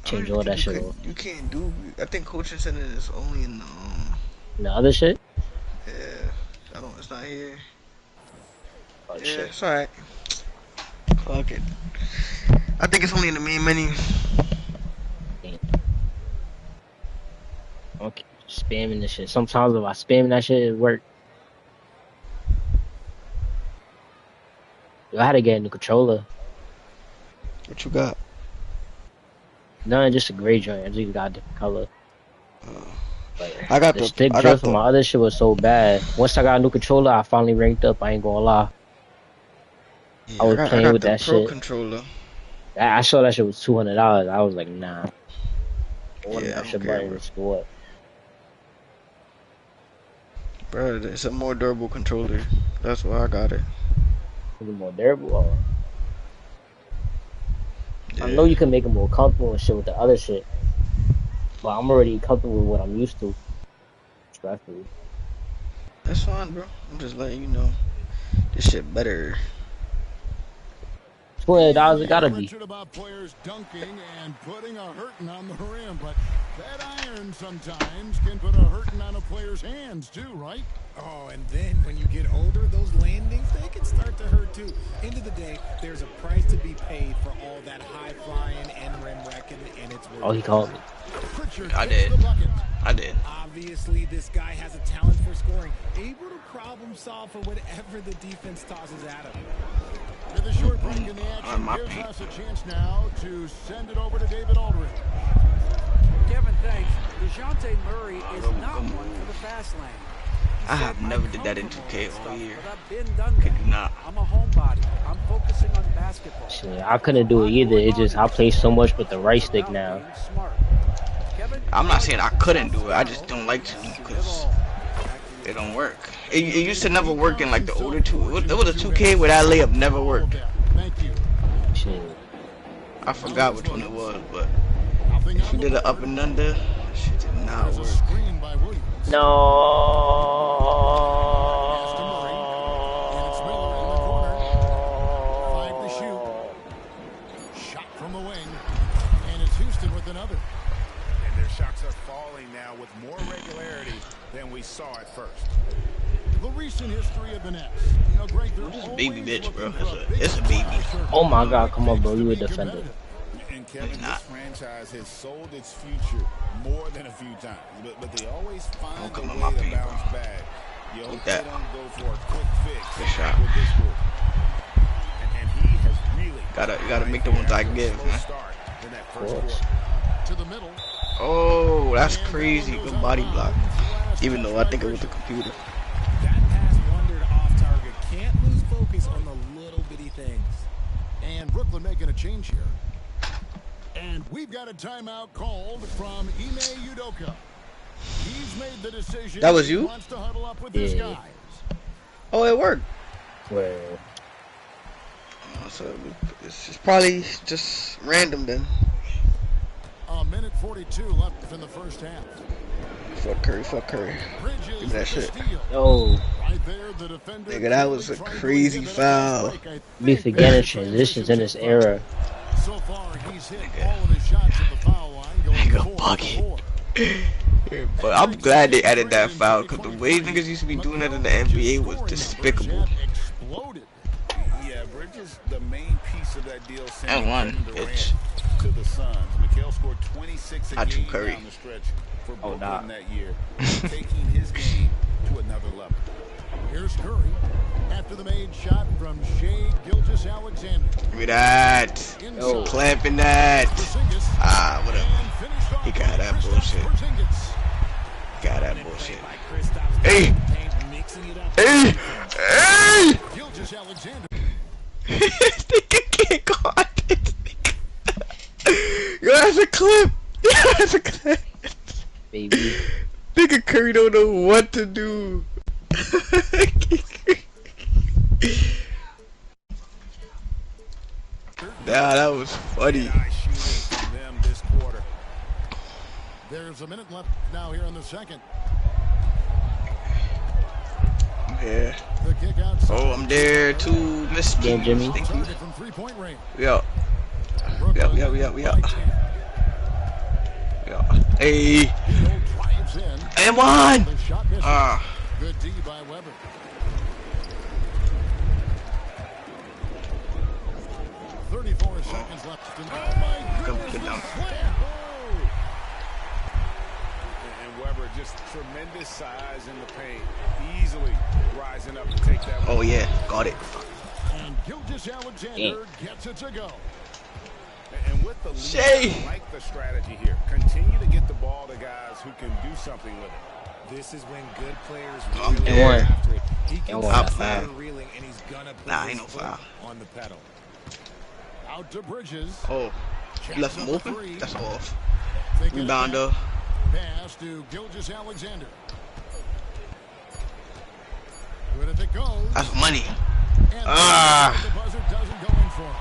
Change all that shit off. You can't do. I think coaching center is only in the other shit. Yeah, it's not here. Oh, yeah, shit. It's alright. Fuck it. I think it's only in the main menu. Okay, spamming this shit. Sometimes if I spam that shit, it work. Yo, I had to get a new controller. What you got? None, just a gray joint. I just got a different color. I got the stick drift from my other shit was so bad. Once I got a new controller, I finally ranked up. I ain't gonna lie. Yeah, I was playing with that shit. Controller. I saw that shit was $200. I was like, nah. Yeah, that shit button was for what? Bro, it's a more durable controller. That's why I got it. Is it more durable? Or... yeah. I know you can make it more comfortable and shit with the other shit. But I'm already comfortable with what I'm used to. Respectfully. That's fine, bro. I'm just letting you know. This shit better. $20 it gotta be. About players dunking and putting a hurting on the rim, but that iron sometimes can put a hurting on a player's hands too, right? Oh, and then when you get older, those landings, they can start to hurt too. End of the day, there's a price to be paid for all that high flying and rim wrecking, and it's worth it. Oh, he called me. I did. Obviously, this guy has a talent for scoring, able to problem solve for whatever the defense tosses at him. With a short break in the action, gives us a chance now to send it over to David Aldridge. Kevin, thanks. DeJounte Murray is not one for the fast lane. I have never did that in 2K all year. Could not. I'm a homebody. I'm focusing on basketball. Shit, I couldn't do it either. It just I play so much with the right stick now. I'm not saying I couldn't do it. I just don't like to because it don't work. It used to never work in like the older two. It was a 2K where that layup never worked. Shit. I forgot which one it was, but if you did it up and under, that shit did not work. No. more regularity than we saw at first. The recent history of the Nets. You know, Greg, they're this baby bitch, bro. It's a baby. Oh my God, come on, bro. You a defender. And Kevin, this franchise has sold its future more than a few times, but they always find a way to bounce back. You hope they don't go for a quick fix Good shot. with this group. And he has really gotta make the ones I give, man. In that first quarter. To the middle. Oh, that's crazy. Good body block. Even though I think it was the computer. That pass wandered off target. Can't lose focus on the little bitty things. And Brooklyn making a change here. And we've got a timeout called from Ime Udoka. He's made the decision. That was you? He wants to huddle up with his guys. Oh, it worked. Well, so it's probably just random then. A minute 42 left in the first half. Fuck Curry, fuck Curry. Give me that shit. yo, Right there, the defender. Nigga, that was a crazy foul. be forgetting transitions in this era. So far, he's hit all of his shots at the foul line, going Nigga, bucket. But I'm glad they added that foul, because the way niggas used to be doing that in the NBA was despicable. Yeah, Bridges, the main piece of that deal, And one, bitch. to the Suns. Mikal scored 26 a game Curry. down the stretch for Brooklyn that year, taking his game to another level. Here's Curry after the made shot from Shai Gilgeous-Alexander. Give me that. Clamping that. Ah, whatever. He got that bullshit. Got that bullshit. Hey! Hey! Hey! Gilgeous-Alexander. Nigga can't guard this nigga. Yo, that's a clip. Yo, that's a clip. Baby. Nigga Curry don't know what to do. Nah, that was funny. There's a minute left now here in the second. Yeah. The kick outside. Oh, I'm there too, Miss Jimmy. Thank you. From 3-point range. Yo. Yo. Hey. And one. Good D by Weber. Seconds left. Oh my goodness. And Weber just tremendous size in the paint, easily rising up to take that one. Oh yeah, got it. And Gilgeous-Alexander gets it to go. And with the lead, I like the strategy here. Continue to get the ball to guys who can do something with it. This is when good players really go after it. He can stop reeling, and he's gonna put ain't no foul. On the pedal. Out to Bridges. Oh, you left him open? That's off. Rebounder. Pass to Gilgeous-Alexander. Good if it goes. That's money. The buzzer doesn't go in for him.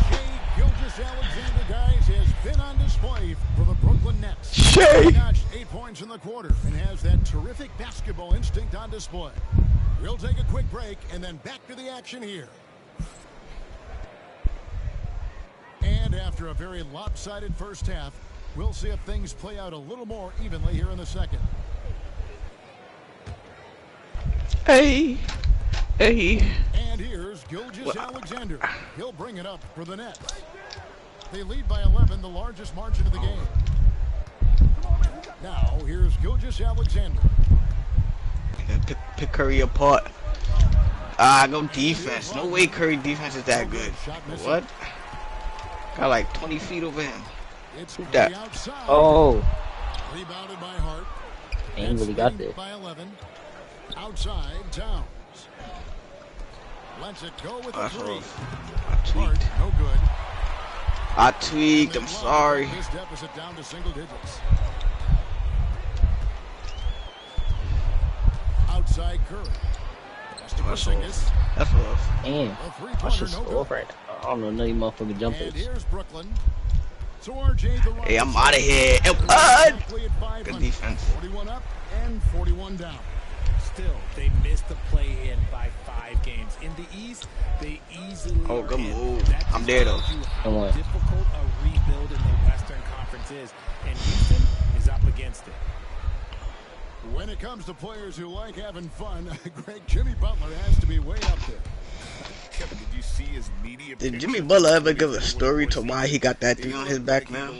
Shai Gilgeous-Alexander, guys, has been on display for the Brooklyn Nets. He notched 8 points in the quarter and has that terrific basketball instinct on display. We'll take a quick break and then back to the action here. And after a very lopsided first half, we'll see if things play out a little more evenly here in the second. Hey. And here's Gilgeous-Alexander. He'll bring it up for the Nets. They lead by 11, the largest margin of the game. Now, here's Gilgeous-Alexander. Pick Curry apart. Go defense. No way Curry defense is that good. What? Got like 20 feet over him. Who's that? Oh. Rebounded by Hart. Ain't really got this. By 11. Outside, Towns. Lets it go with a three. I tweaked. Hart, no good. I tweaked. I'm sorry. His deficit down to single digits. Outside Curry. That's rough. Damn. I should score right now. I don't know none of you motherfucking jumpers. Here's Brooklyn. So RJ, the hey, I'm out of here. Good defense. 41 up and 41 down. Still, they missed the play-in by 5 games. In the East, they easily. Oh, good move. I'm there though. Come on. Difficult a rebuild in the Western Conference is, and Houston is up against it. When it comes to players who like having fun, Jimmy Butler has to be way up there. Kevin, did you see his media? Did Jimmy Butler ever give a story to why he got that thing on his back now?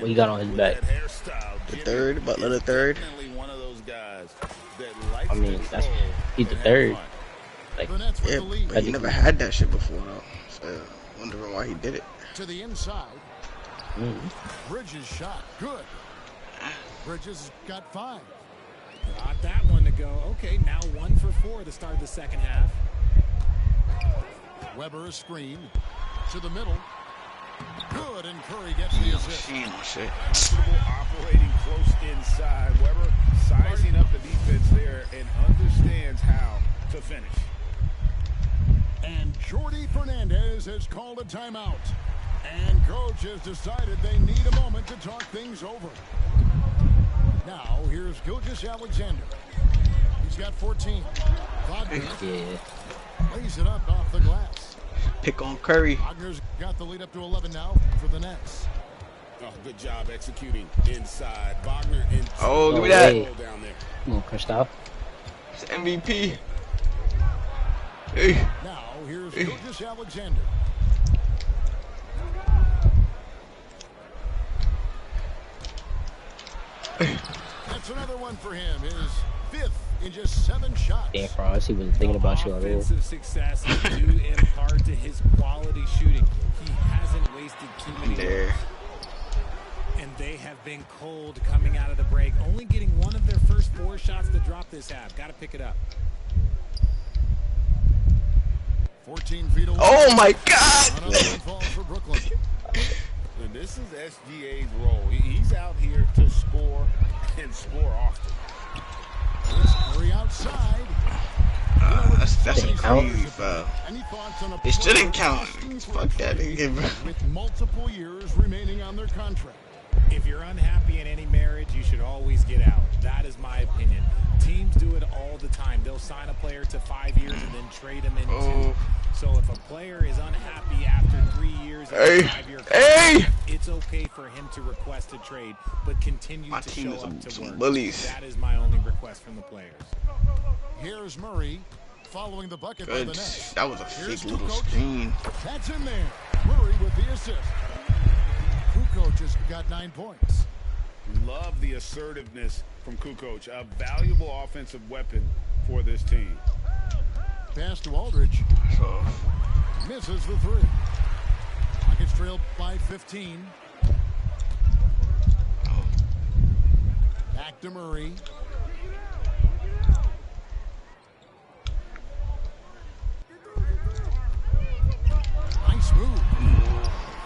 What he got on his back? The third, Butler the third. I mean, he's the third. Like, yeah, but he never had that shit before though. So wondering why he did it. To the inside. Bridges shot good. Bridges got 5. Got that one to go. Okay, now 1 for 4 to start the second half. Weber a screen to the middle. Good, and Curry gets the assist. Comfortable operating close inside. Weber sizing up the defense there and understands how to finish. And Jordi Fernandez has called a timeout. And coach has decided they need a moment to talk things over. Now, here's Gilgeous-Alexander. He's got 14. Wagner lays it up off the glass. Pick on Curry. Wagner's got the lead up to 11 now for the Nets. Oh, good job executing inside. Wagner in. Oh, give me that. Down there. Come on, Kristaps. It's MVP. Hey. Now, here's Gilgeous-Alexander. That's another one for him. His 5th in just 7 shots. Damn, Craazy, he wasn't thinking about you at all. Offensive success is due in part to his quality shooting. He hasn't wasted too many there. And they have been cold coming out of the break, only getting one of their first 4 shots to drop this half. Got to pick it up. 14 feet away. Oh my God! For Brooklyn. And this is SGA's role. He's out here to score and score often. Curry outside. That's crazy, bro. It shouldn't count. Fuck that nigga, bro. With multiple years remaining on their contract. If you're unhappy in any marriage, you should always get out. That is my opinion. Teams do it all the time. They'll sign a player to 5 years and then trade him in 2. So if a player is unhappy after 3 years and a 5-year contract, it's okay for him to request a trade, but continue to show up to work. Bullies. That is my only request from the players. Here's Murray following the bucket by the net. That was a fake little screen. That's in there. Murray with the assist. Kukoc has got 9 points. Love the assertiveness from Kukoc, a valuable offensive weapon for this team. Pass to Aldridge. Misses the 3. Rockets trailed by 15. Back to Murray. Nice move.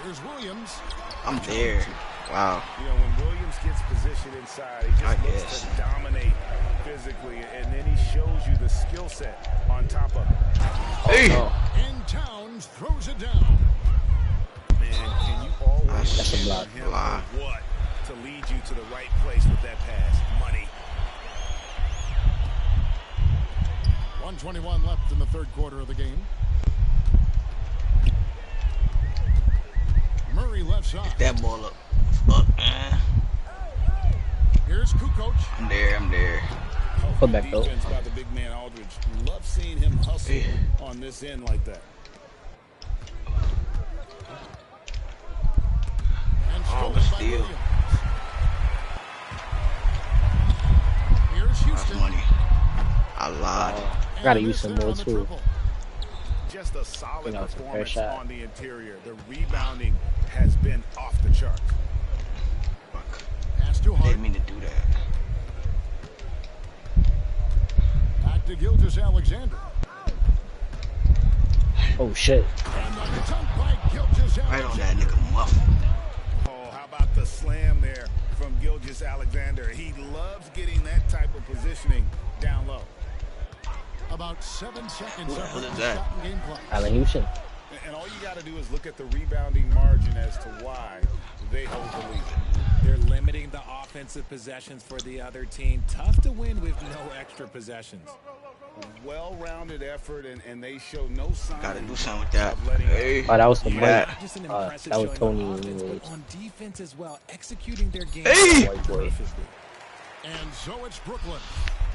Here's Williams. I'm there. Wow. You know, when Williams gets positioned inside, he just looks to dominate physically, and then he shows you the skill set on top of it. Hey. And Towns throws it down. Man, can you always That's a block. him for what to lead you to the right place with that pass? Money. 1:21 left in the 3rd quarter of the game. Murray left side. Get that ball up. Fuck, man. Here's Kukoc. I'm there. Put back though. Defense by the big man Aldridge. Love seeing him hustle on this end like that. Oh, steal. Here's Houston. That's money. I lied. I gotta use some more too. Just a solid performance on the interior. The rebounding has been off the charts. Fuck. Pass too hard. Didn't mean to do that. Back to Gilgeous-Alexander. Oh shit. Right on that nigga muffle. Oh, how about the slam there from Gilgeous-Alexander? He loves getting that type of positioning down low. About 7 seconds left What in is the that? shot and game clock. Allen Houston. And all you got to do is look at the rebounding margin as to why they hold the lead. They're limiting the offensive possessions for the other team. Tough to win with no extra possessions. Well-rounded effort, and they show no sign. Gotta do something with that. Oh, that was the Yeah. break. Just an That impressive was showing Tony. on offense, but on defense as well, executing their game Hey! White boy. perfectly. And so it's Brooklyn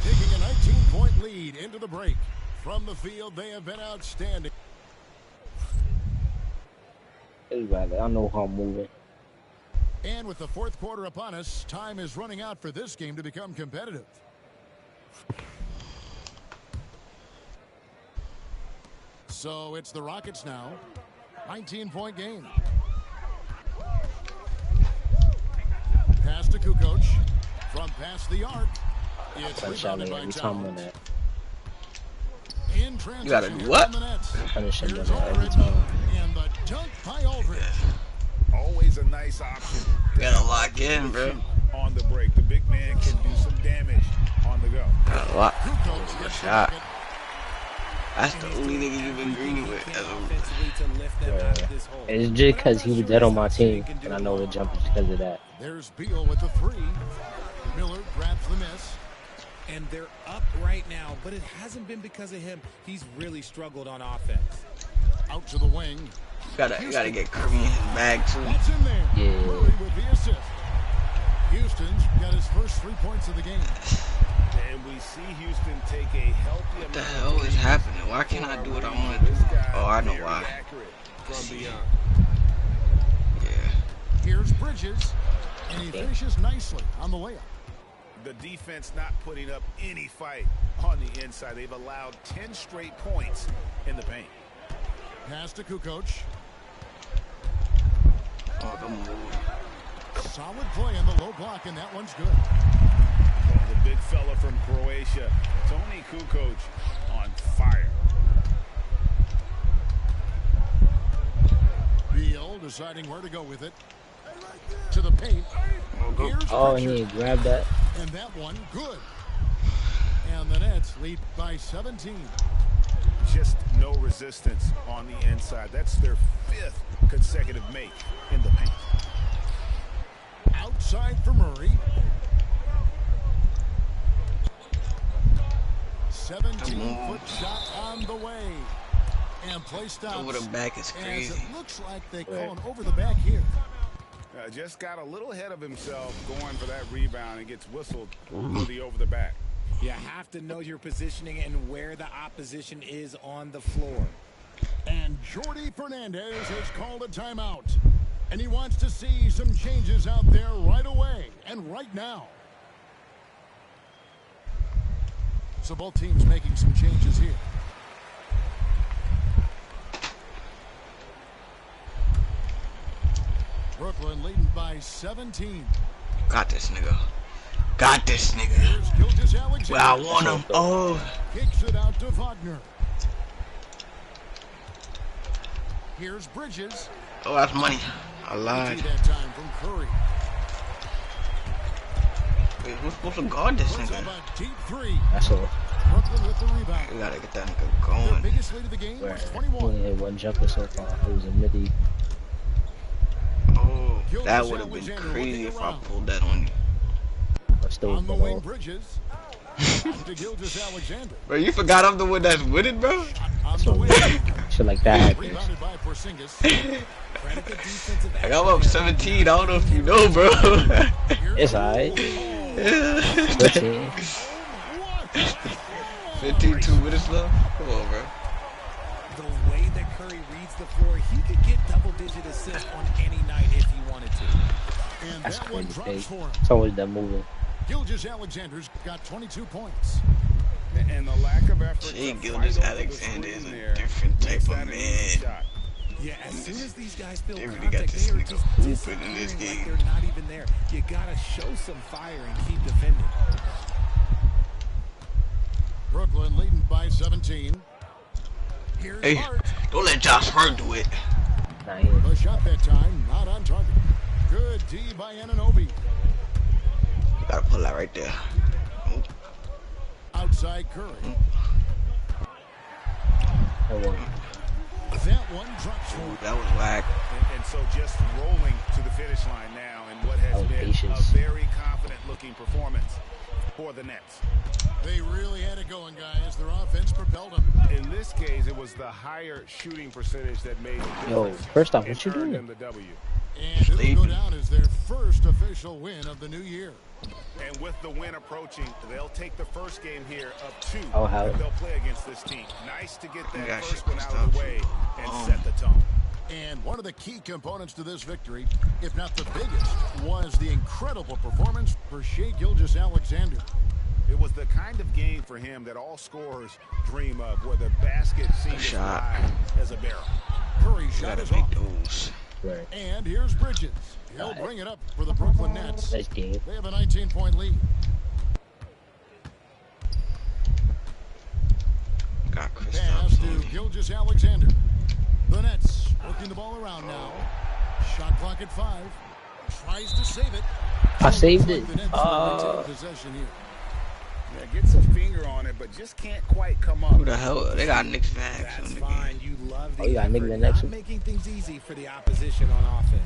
taking a 19-point lead into the break. From the field, they have been outstanding. Everybody, I know how I'm moving. And with the fourth quarter upon us, time is running out for this game to become competitive. So it's the Rockets now. 19-point game. Pass to Kukoc. From past the arc. It's rebounded by Towns. In transition, you gotta do what? Punish him every time. And the dunk by Aldridge. Always a nice option. You gotta lock in, bro. On the break, the big man can do some damage on the go. Gotta lock. Good shot. That's the only nigga you've been green with. It's just because he was dead on my team, and I know the jump is because of that. There's Beal with the three. Miller grabs the miss. And they're up right now, but it hasn't been because of him. He's really struggled on offense. Out to the wing. You gotta get Curry in his bag too. That's in there. Yeah. Murray with the assist. Houston's got his first 3 points of the game. And we see Houston take a healthy What the hell is happening? Why can't I do what I want to do? Oh, I know why. Yeah. Here's Bridges, and he finishes nicely on the layup. The defense not putting up any fight on the inside. They've allowed 10 straight points in the paint. Pass to Kukoc. Oh, come on. Solid play in the low block, and that one's good. The big fella from Croatia, Toni Kukoc, on fire. Beal deciding where to go with it. To the paint. Oh, and he grabbed that. And that one, good. And the Nets lead by 17. Just no resistance on the inside. That's their 5th consecutive make in the paint. Outside for Murray. 17-foot shot on the way. And play stops. Over the back is crazy. As it looks like they call an over the back here. Just got a little ahead of himself going for that rebound and gets whistled for the over the back. You have to know your positioning and where the opposition is on the floor. And Jordi Fernandez has called a timeout. And he wants to see some changes out there right away and right now. So both teams making some changes here. Brooklyn leading by 17. Got this nigga. Got this nigga. Well, I want him. Oh. Kicks it out to Wagner. Here's Bridges. Oh, that's money. I lied. That time from Curry. Wait, who's supposed to guard this nigga? Deep three. That's all. Brooklyn with the rebound. We gotta get that nigga going. The biggest lead of the game was 21. Only had one jumper so far. It was a midi. Oh, that would have been crazy if I pulled that on you. On the wing, Bridges. To Gilgeous Alexander. Bro, you forgot I'm the one that's winning, bro? Shit like that happens. I got up 17. I don't know if you know, bro. It's alright. 15, 2 minutes left. Come on, bro. The way that Curry reads the floor, he could get double-digit assists on any night if he wanted to. And that's that one drops for him. It's always that moving. Gilgeous Alexander's got 22 points. And the lack of effort. Jay Gilgeous Alexander is a different type of man. Yeah, as soon as these guys feel they really contact, got this they are nigga just hooping in this game. like they're not even there. You gotta show some fire and keep defending. Brooklyn leading by 17. Here's Hey, Hart. don't let Josh Hart do it. The shot that time, not on target. Good D by Anunoby. You gotta pull that right there. Oh. Outside Curry. That one drops for him. That was whack. And so just rolling to the finish line now in what has been a very confident-looking performance for the Nets. They really had it going, guys. Their offense propelled them. In this case, it was the higher shooting percentage that made the difference. Yo, first off, what you doing? And it'll go down as their first official win of the new year. And with the win approaching, they'll take the first game here of 2 Oh, that hell. they'll play against this team. Nice to get that first one out shit of the way and set the tone. And one of the key components to this victory, if not the biggest, was the incredible performance for Shai Gilgeous-Alexander. It was the kind of game for him that all scorers dream of, where the basket seems as wide as a barrel. Curry shot is off. Right. And here's Bridges. He'll bring it up for the Brooklyn Nets. That's deep. They have a 19-point lead. Pass to Gilgeous-Alexander. The Nets working the ball around now. Shot clock at 5. Tries to save it. I saved it. Possession here. Yeah, gets a finger on it, but just can't quite come up. Who the hell? They got Knicks bags. That's fine. You love the got effort, not making things easy for the opposition on offense.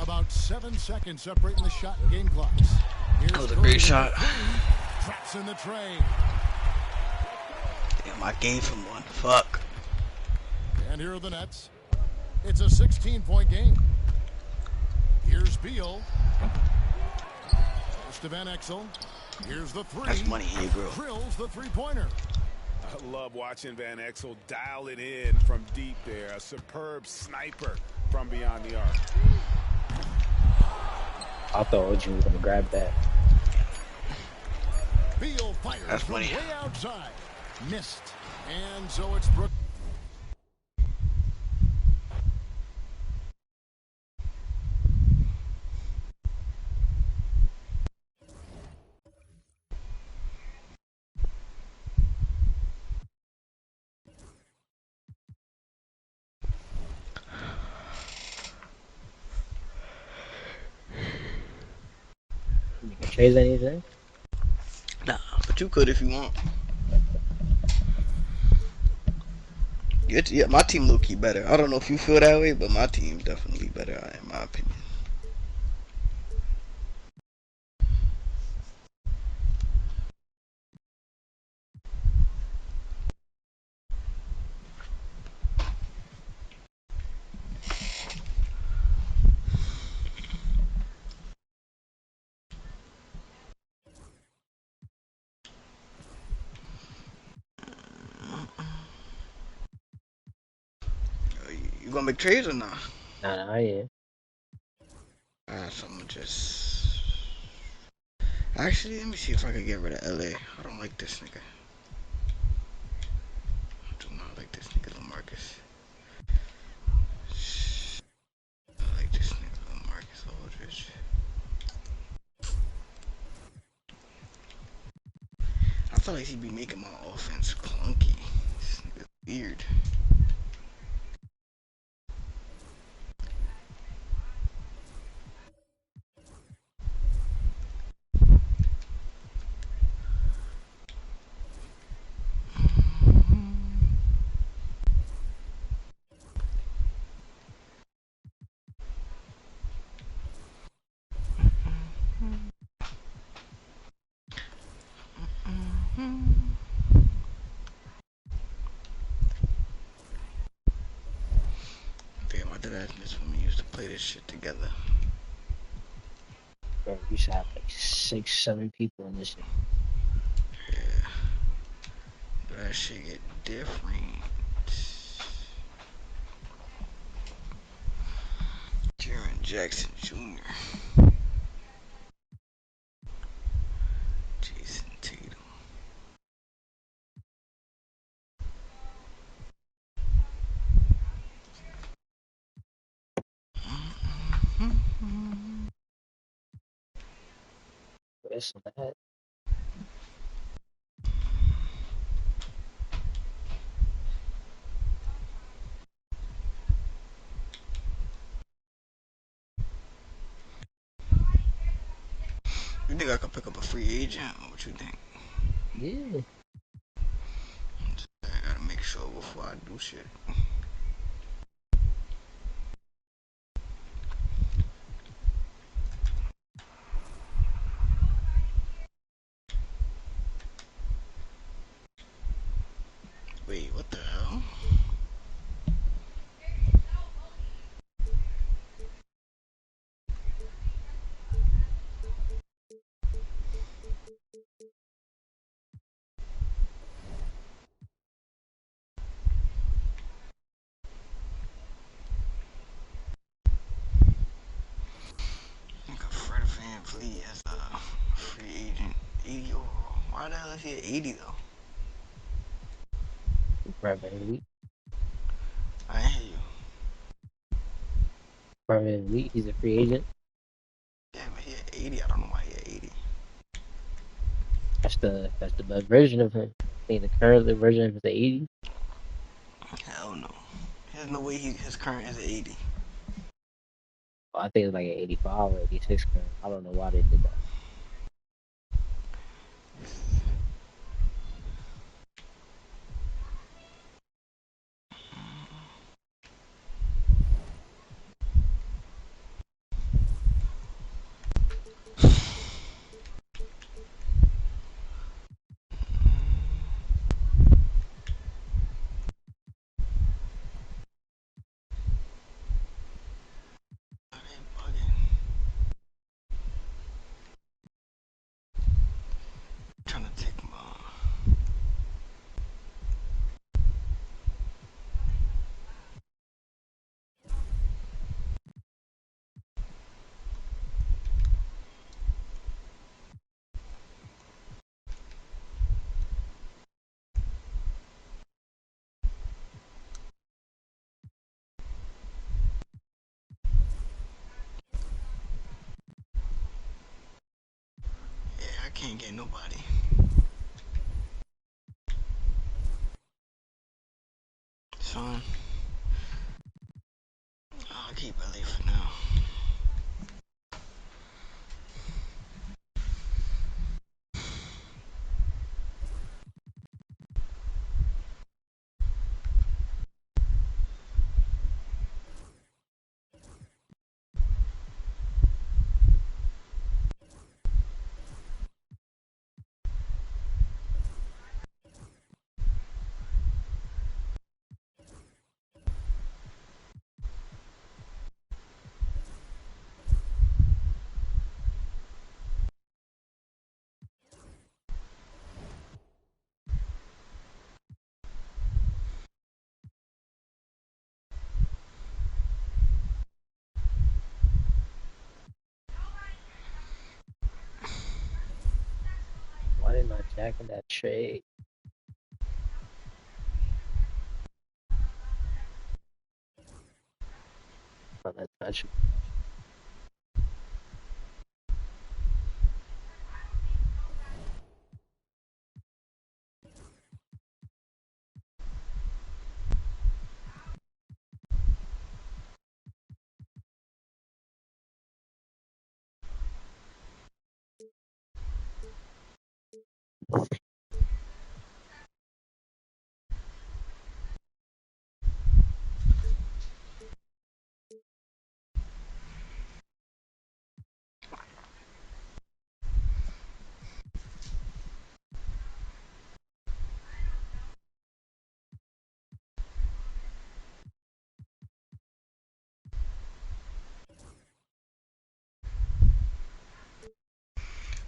About 7 seconds separating the shot and game clocks. That was a great shot. Traps in the tray. Damn, I gave him one. Fuck. And here are the Nets. It's a 16-point game. Here's Beal. Goes to Van Exel. Here's the 3. That's money here, bro. Drills the three-pointer. I love watching Van Exel dial it in from deep there. A superb sniper from beyond the arc. I thought OG was going to grab that. Beal fires That's from funny. way outside. Missed. And so it's Brook. You can chase anything? Nah, but you could if you want. Yeah, my team low-key better. I don't know if you feel that way, but my team's definitely better, in my opinion. You gonna make trades or not? Nah, I am. Alright, so I'm gonna just... Actually, let me see if I can get rid of LA. I don't like this nigga. I do not like this nigga, LaMarcus. I like this nigga, LaMarcus Aldridge. I feel like he'd be making my offense clunky. This nigga's weird. Damn, I did ask this when we used to play this shit together. Bro, we should have like 6, 7 people in this shit. Yeah. But that shit get different. Jaren Jackson Jr. Jason Tatum. That's bad. You think I could pick up a free agent? What you think? Yeah. I gotta make sure before I do shit. Wait, what the hell? Why the hell is he at 80 though? Brett Van I ain't hear you. Brett Van he's a free agent. Yeah, but he at 80. I don't know why he at 80. That's the best version of him. I think the current version of him is the 80. Hell no. There's no way his current is at 80. I think it's like an 85 or 86 current. I don't know why they did that. Trying to take him out. Yeah, I can't get nobody. Son. I'll keep LA for now. Why didn't I jack in that trade? But let's touch.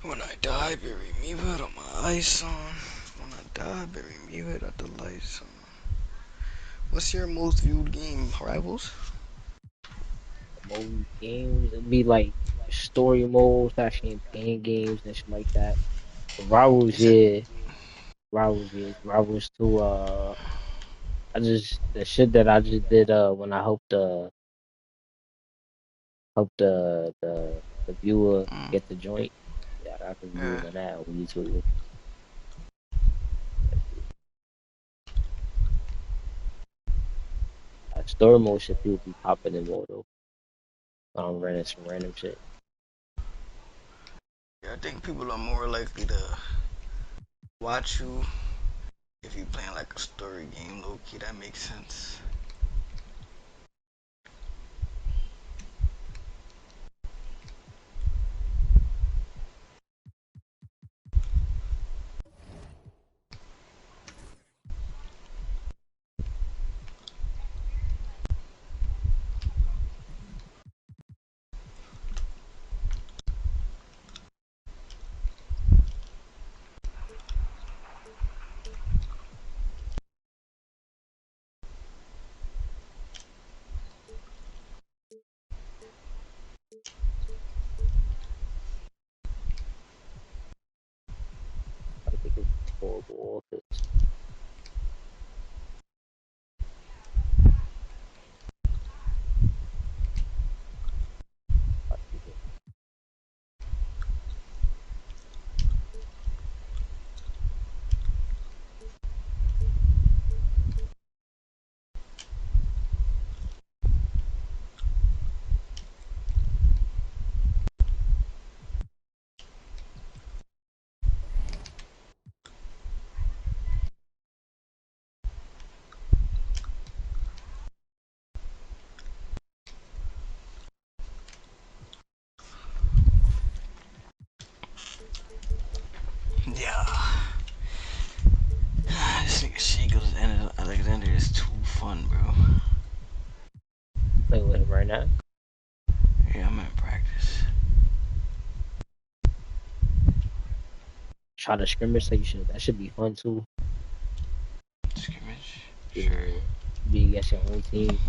When I die, bury me with all my ice on. When I die, bury me without the lights on. What's your most viewed game, Rivals? Mode games. It'd be like story modes, that campaign games and shit like that. Rivals, You said yeah. Rivals, yeah. Rivals to the shit that I just did when I helped the viewer get the joint. Yeah, I got the views yeah. on that on YouTube. Story mode shit people be popping in more though. Running some random shit. Yeah, I think people are more likely to watch you if you playing like a story game, low key. That makes sense. Horrible offense. Yeah. This nigga Shea Alexander is too fun, bro. Play with him right now. Yeah, I'm in practice. Try to scrimmage, that should be fun too. Scrimmage? Yeah, Sure. be against your own team.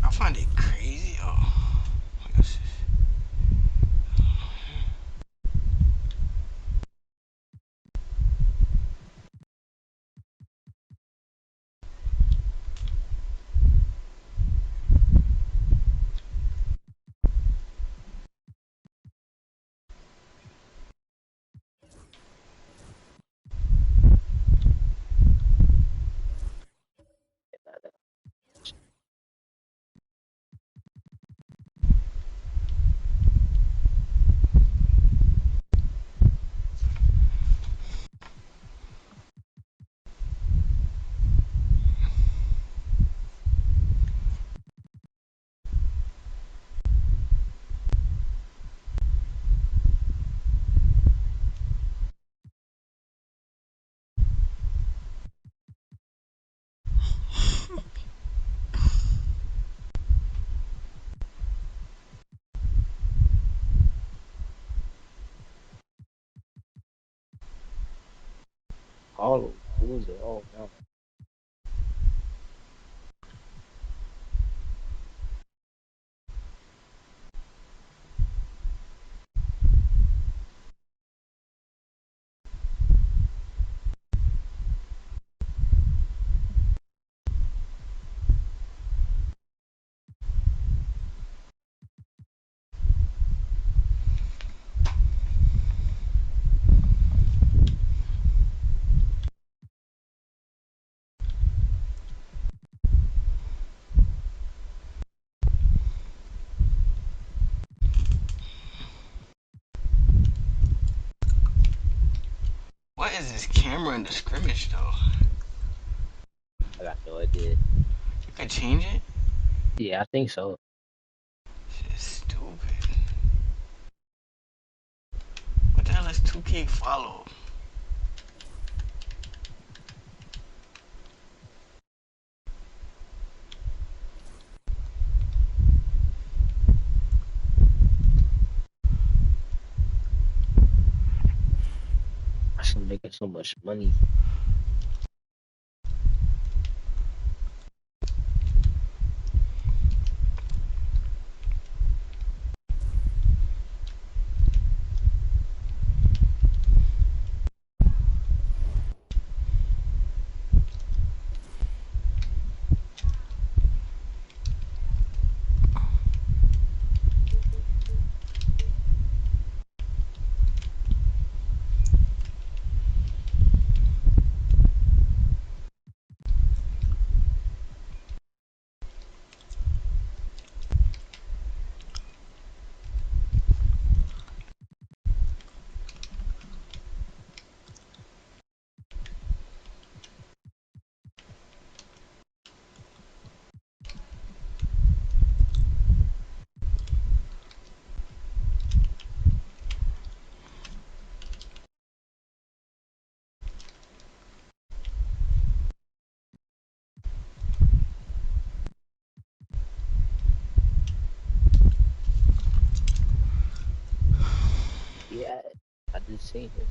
I find it crazy. Oh, what is this? All lose it. Oh no. is this camera in the scrimmage though? I got no idea. You can change it? Yeah, I think so. Shit's stupid. What the hell is 2K follow? I'm making so much money. Yeah, I just seen it.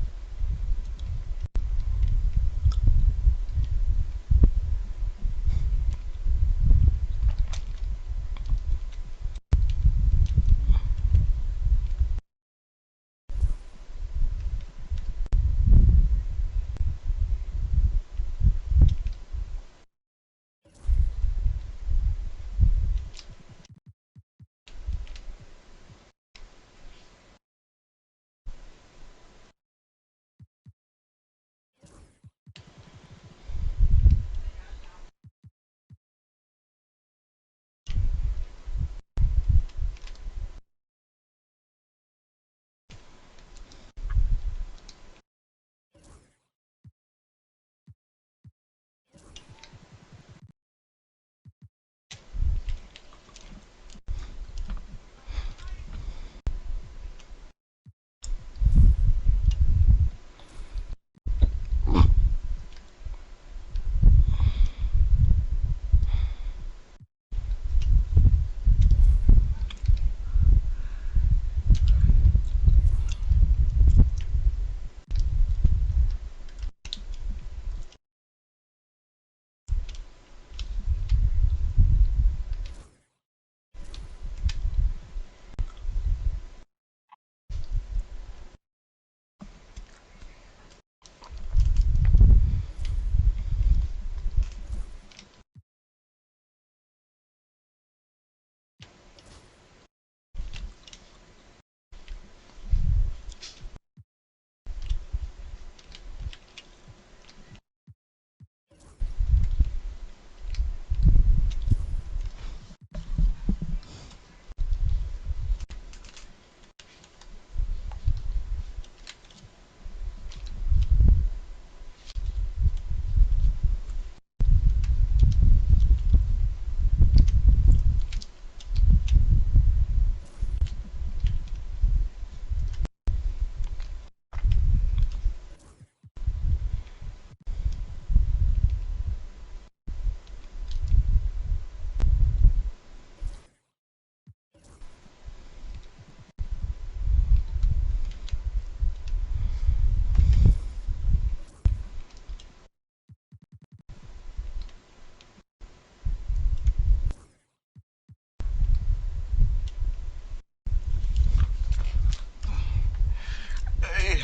Hey.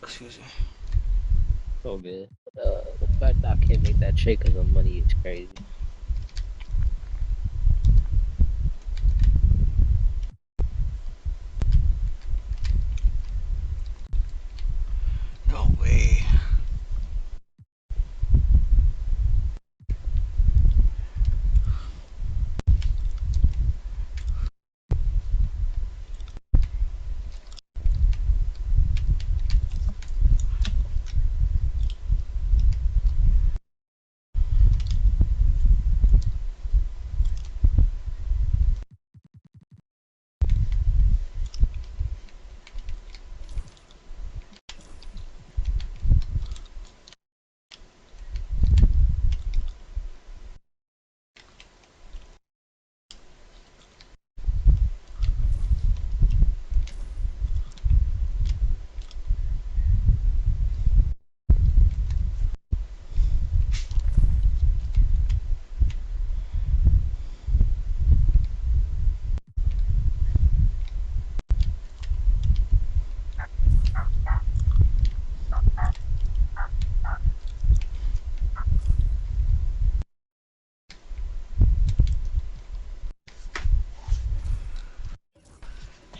Excuse me. So good. The fact that I can't make that trade because of money is crazy. No way.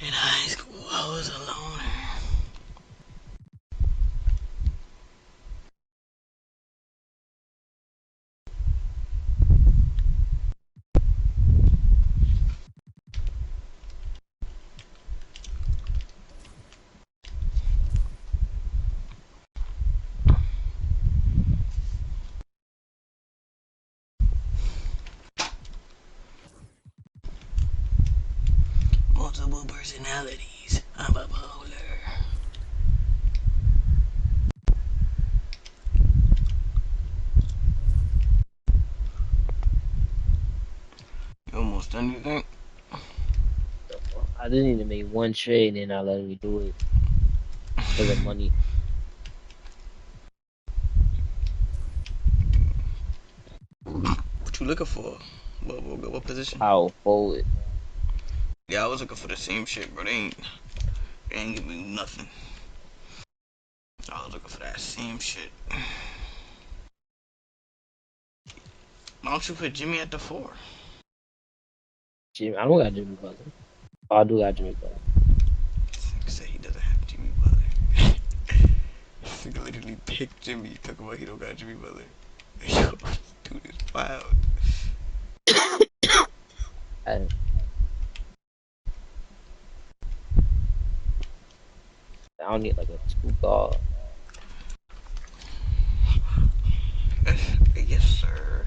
In high school, I was a loner. Multiple personalities. I'm bipolar. You almost done, you think? I just need to make one trade and I let me do it for the money. What you looking for? What position? Power forward. Yeah, I was looking for the same shit, bro. They ain't give me nothing. I was looking for that same shit. Why don't you put Jimmy at the 4? Jimmy, I don't got Jimmy Butler. Oh, I do got Jimmy Butler. Say he doesn't have Jimmy Butler. He literally picked Jimmy. Talk about he don't got Jimmy Butler. Yo, dude is wild. I don't need like a two guard. Yes, sir.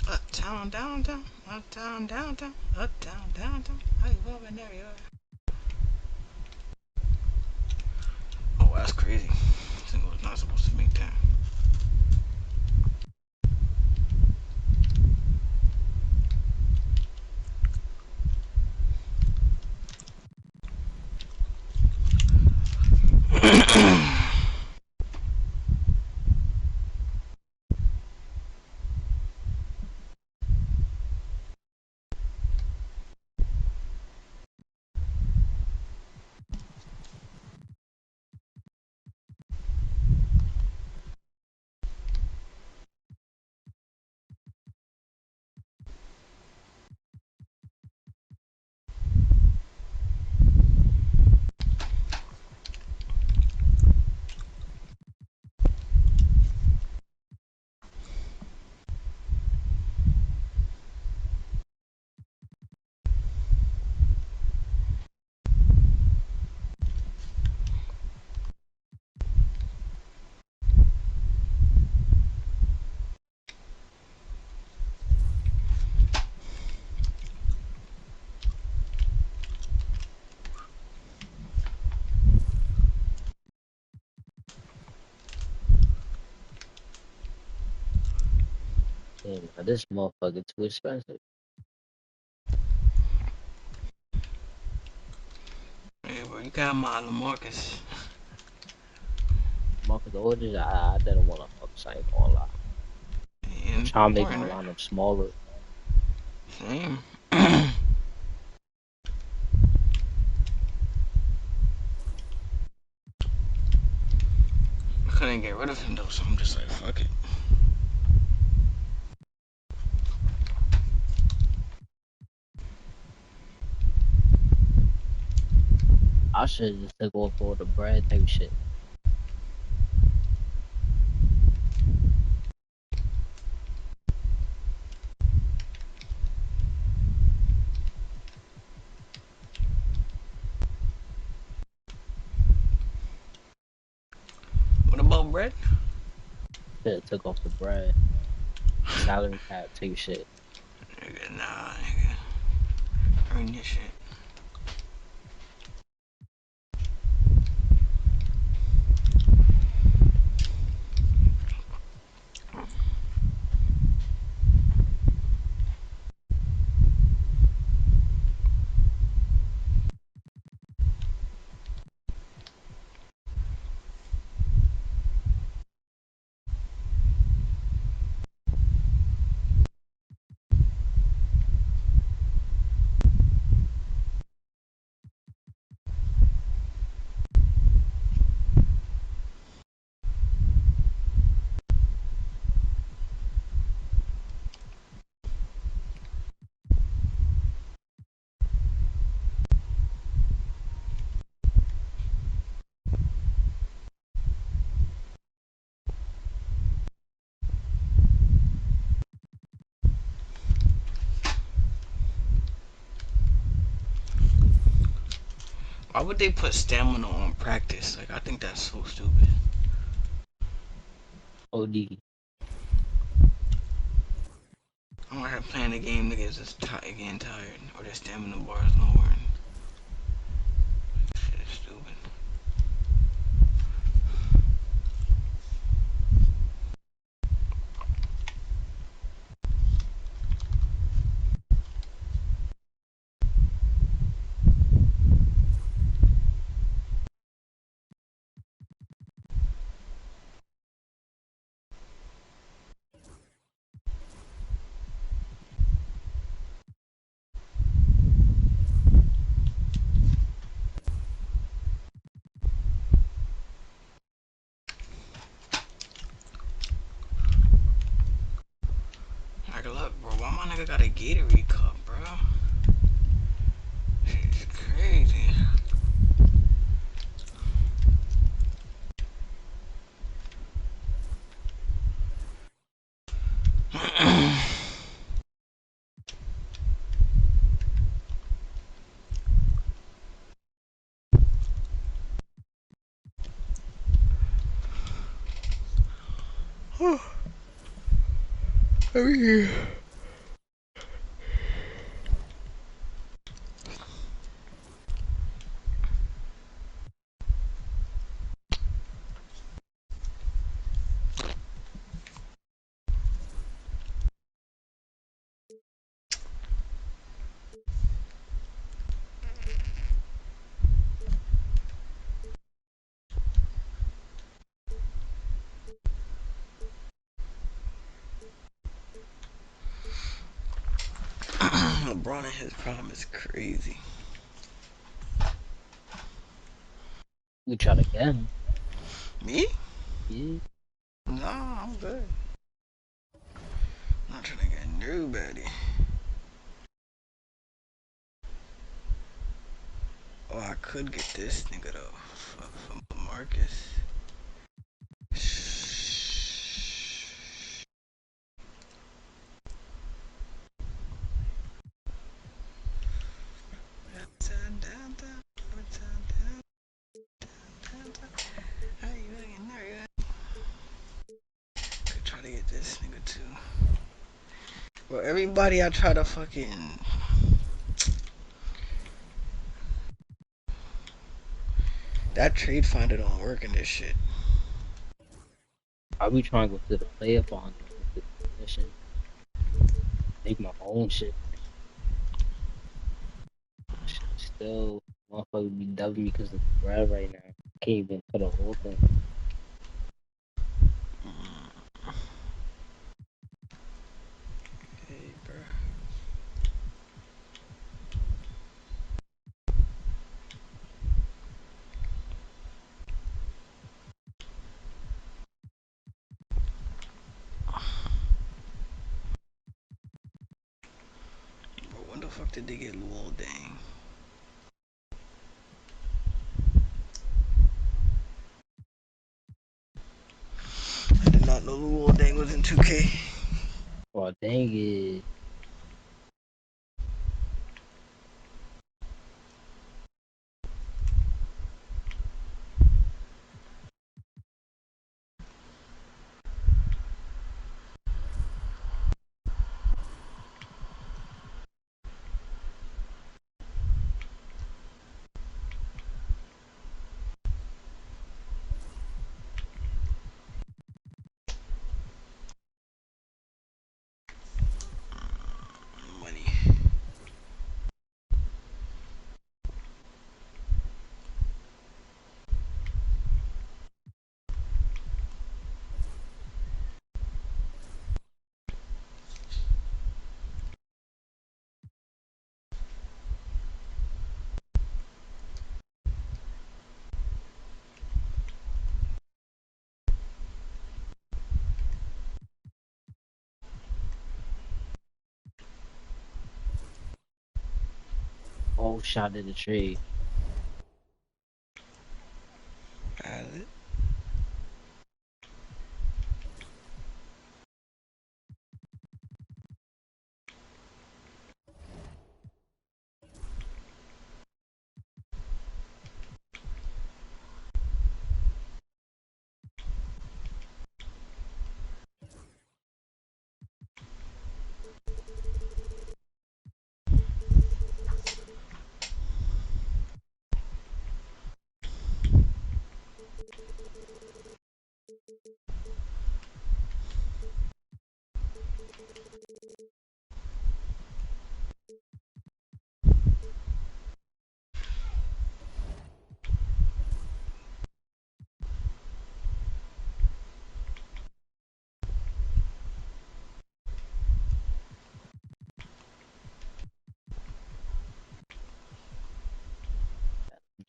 Uptown, downtown, uptown, downtown, uptown, downtown. How you moving there, you are? Oh, that's crazy. This thing was not supposed to make that. Damn, now this motherfucker too expensive. Hey, bro, you got my LaMarcus. Marcus Aldridge, I didn't want to fuck. I ain't gonna lie. I'm And trying to make Morton, my right? lineup smaller. Same. I couldn't get rid of him though, so I'm just like, fuck it. I should just took off all the bread type shit. What about Brett? Should have took off the bread. Salary cap type shit. Nigga, nah, nigga. Earn your shit. Why would they put stamina on practice? Like, I think that's so stupid. OD. I don't have playing the game, niggas just getting tired, or their stamina bar is lower. Shit is stupid. Like, look, bro, why my nigga got a Gatorade cup, bro? Shit's crazy. Over here. LeBron and his prime is crazy. We try to get him. Me? Yeah. Nah, I'm good. Not trying to get nobody. Oh, I could get this nigga though. For Marcus. Could try to get this nigga too. Well, everybody I try to fucking. That trade finder don't work in this shit. I be trying to go to the player finder with the mission. Make my own shit. Still, motherfucker be dubbing me because of the bread right now. Can't even put a whole thing. Hey, bro. Bro, when the fuck did they get Luol Deng? I did not know Luol Deng was in 2K. Oh, dang it. Money. Oh, shot at the trade. Valid.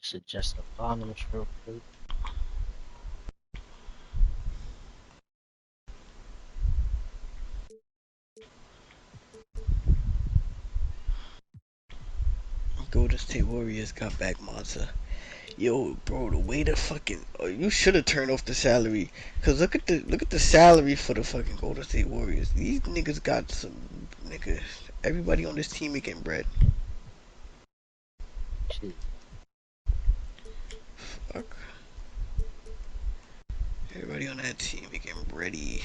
Suggest the bottom real quick. Golden State Warriors got back Monza. Yo, bro, the way the fucking you should have turned off the salary. Cause look at the salary for the fucking Golden State Warriors. These niggas got some niggas. Everybody on this team making bread. Shit. Fuck. Everybody on that team making bready.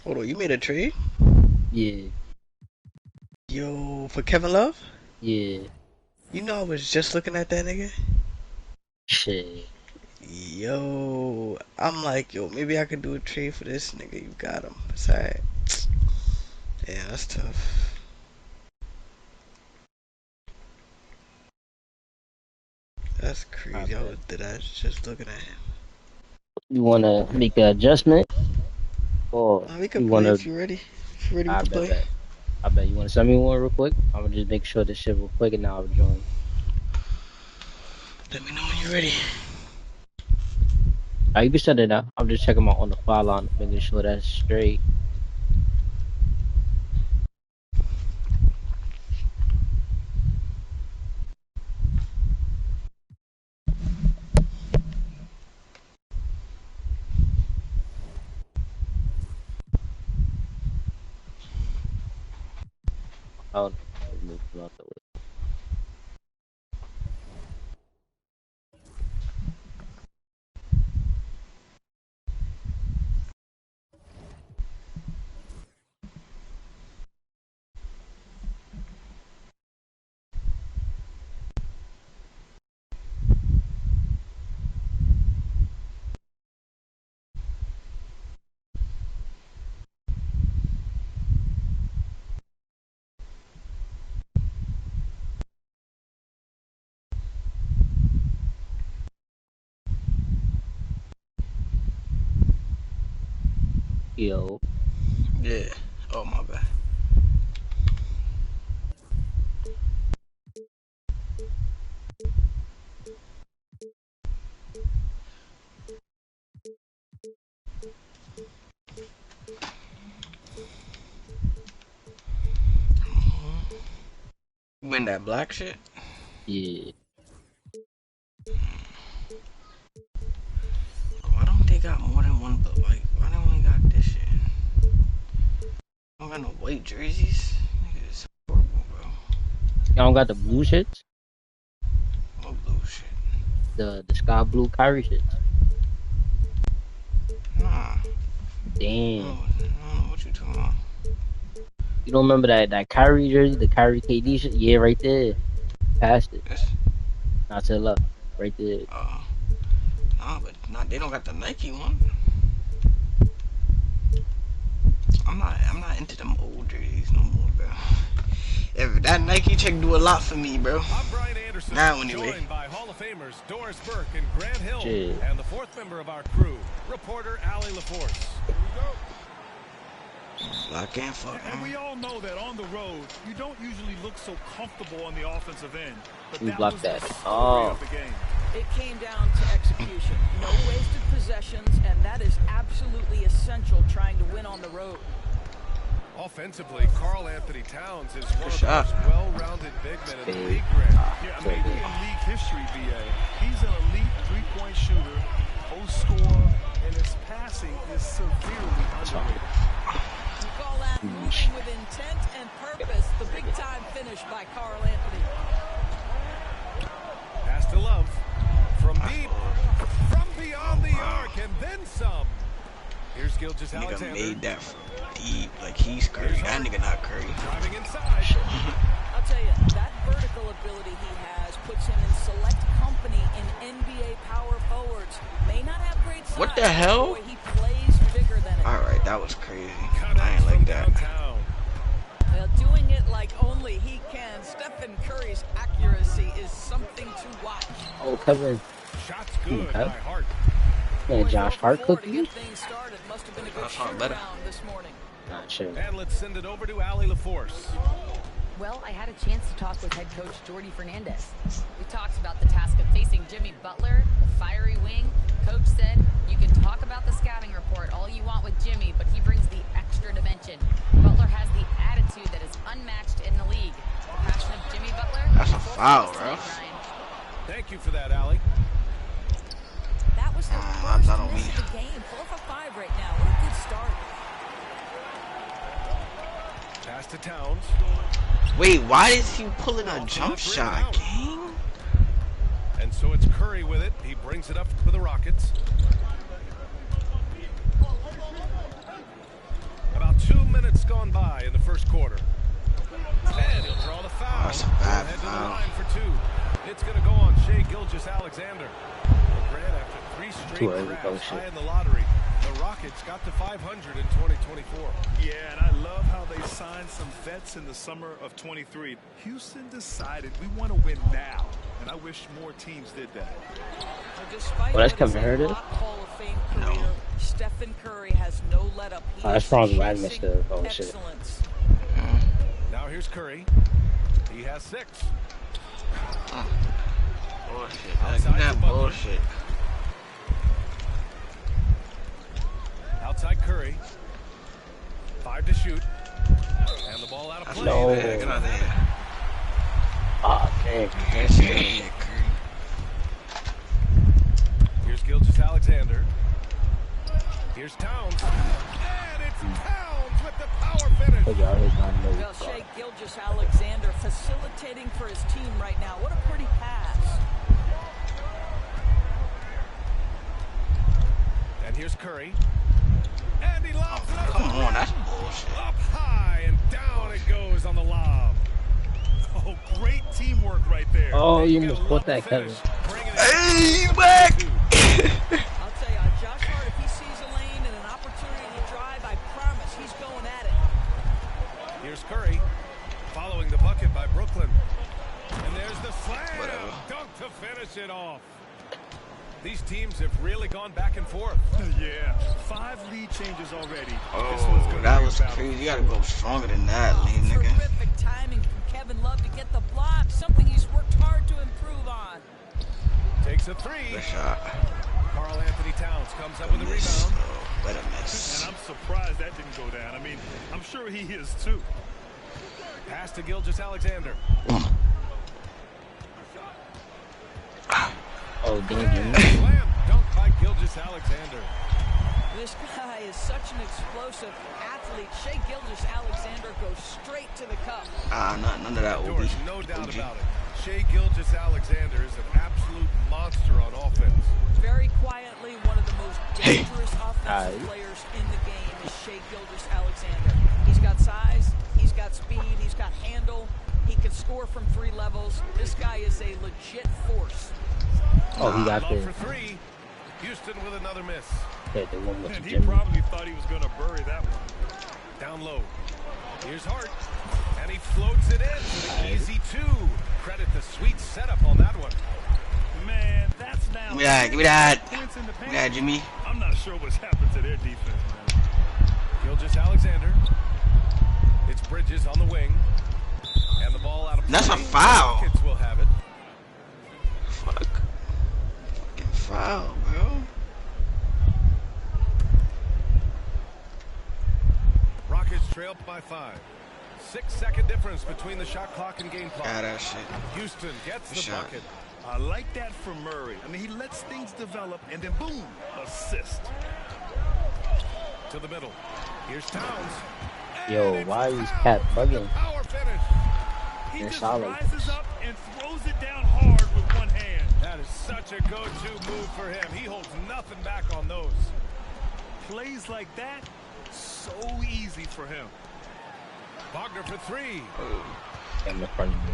Hold on, you made a trade? Yeah. Yo, for Kevin Love? Yeah. You know I was just looking at that nigga. Shit. Yo, I'm like, yo, maybe I could do a trade for this nigga. You got him. It's alright. Yeah, that's tough. That's I crazy. bet. I was just looking at him. You wanna make an adjustment? Or We can you play wanna if you're ready. If you're ready, we I can bet play. bet. I bet you wanna send me one real quick? I'm gonna just make sure this shit real quick and now I'll join. Let me know when you're ready. You can set it up. I'm just checking my on the file line, making sure that's straight. Oh no, let me move them out the way. Yo. Yeah. Oh, my bad. Win that black shit? Yeah. Why don't they got more than one, but like, why don't we got this shit? I don't got no white jerseys. Nigga, it's horrible, bro. Y'all don't got the blue shits? No blue shit. The sky blue Kyrie shits. Nah. Damn. I don't know what you talking about. You don't remember that Kyrie jersey, the Kyrie KD shit? Yeah, right there. Past it. This? Not to the left. Right there. Nah, but they don't got the Nike one. I'm not into them old jerseys no more, bro. If that Nike check do a lot for me, bro. I'm Brian Anderson, now anyway. Joined by Hall of Famers Doris Burke and Grant Hill, Shit. and the fourth member of our crew, reporter Allie LaForce. Here we go. Lock in, fuck. And we all know that on the road, you don't usually look so comfortable on the offensive end. But You that blocked was that. the story of the game. It came down to execution. No wasted possessions, and that is absolutely essential trying to win on the road. Offensively, Karl Anthony Towns is one of the most well-rounded big men in the league. Yeah, maybe in league history, BA. He's an elite three-point shooter, post scorer, and his passing is severely underrated. You call that moving with intent and purpose. The big-time finish by Karl Anthony. Pass to Love. From deep, from beyond the arc, and then some. Here's Gilgeous-Alexander. Nigga made that from deep. Like, he's Curry. That nigga not Curry. Driving inside. I'll tell you, that vertical ability he has puts him in select company in NBA power forwards. May not have great size. What the hell? Boy, he plays bigger than it. Alright, that was crazy. I ain't like that. Well, doing it like only he can. Stephen Curry's accuracy is something to watch. Oh, Kevin. Shots good by Hart. Man, Josh Hart cookie? That's not better. This morning. Not sure. And let's send it over to Allie LaForce. Well, I had a chance to talk with head coach Jordy Fernandez. We talked about the task of facing Jimmy Butler, the fiery wing. Coach said, you can talk about the scouting report all you want with Jimmy, but he brings the extra dimension. Butler has the attitude that is unmatched in the league. The passion of Jimmy Butler. That's a foul, bro. Thank you for that, Allie. That was the first miss of the game. 4 for 5 right now. What a good start. Pass to Towns. Wait, why is he pulling a jump shot, gang? And so it's Curry with it. He brings it up for the Rockets. About 2 minutes gone by in the first quarter. And he'll draw the foul. That's a bad Head to the foul. line for 2. It's going to go on Shai Gilgeous-Alexander. Grant, after 3 straight drafts high in the lottery, the Rockets got to 500 in 2024. Yeah, and I love how they signed some vets in the summer of 23. Houston decided we want to win now, and I wish more teams did that. Well, that's Kevin Herter. No. Stephen Curry has no let up. That's probably why I missed the shit. Now here's Curry. He has 6. Bullshit. That's that bullshit. Outside Curry. 5 to shoot. And the ball out of play. No. Get out of there. Oh, dang. Here's Gilgeous-Alexander. Here's Towns. And it's Towns with the power finish. Well, Shai Gilgeous-Alexander facilitating for his team right now. What a pretty pass. And here's Curry. And he lobs it up. Come on, that's bullshit. Up high and down it goes on the lob. Oh, great teamwork right there. Oh, you almost caught that, Kevin. Hey, he's back. I'll tell you, Josh Hart, if he sees a lane and an opportunity to drive, I promise he's going at it. Here's Curry following the bucket by Brooklyn. And there's the slam. Dunk to finish it off. These teams have really gone back and forth. Yeah, 5 lead changes already. Oh, that was crazy. You gotta go stronger than that, lead nigga. Terrific timing from Kevin Love to get the block, something he's worked hard to improve on. Takes a 3. Good shot. Karl Anthony Towns comes up with a rebound. What a miss. And I'm surprised that didn't go down. I mean, I'm sure he is too. Pass to Gilgeous-Alexander. Oh, damn. Slam dunk by Gilgeous-Alexander. This guy is such an explosive athlete. Shai Gilgeous-Alexander goes straight to the cup. None of that will There's be. no doubt about it. Shai Gilgeous-Alexander is an absolute monster on offense. Very quietly, one of the most dangerous offensive players in the game is Shai Gilgeous-Alexander. He's got size, he's got speed, he's got handle. He can score from 3 levels. This guy is a legit force. Oh, he got Low there. for 3. Houston with another miss. Yeah, the one with And the he Jimmy. probably thought he was going to bury that one. Down low. Here's Hart. And he floats it in for the easy 2. Credit the sweet setup on that one. Man, that's now. Give me that. Give me that. Points in the Give me that, Jimmy. I'm not sure what's happened to their defense, man. Gilgeous-Alexander. It's Bridges on the wing. And the ball out of That's a foul. Rockets will have it. Fucking foul, bro. Rockets trail by 5. 6-second difference between the shot clock and game clock. Got that shit. Houston gets the bucket. I like that from Murray. I mean, he lets things develop, and then boom, assist. To the middle. Here's Towns. Yo, why is Cat bugging? Power finish. He They're just solid. rises up and throws it down hard with one hand. That is such a go-to move for him. He holds nothing back on those. Plays like that, so easy for him. Wagner for 3. In the front of me.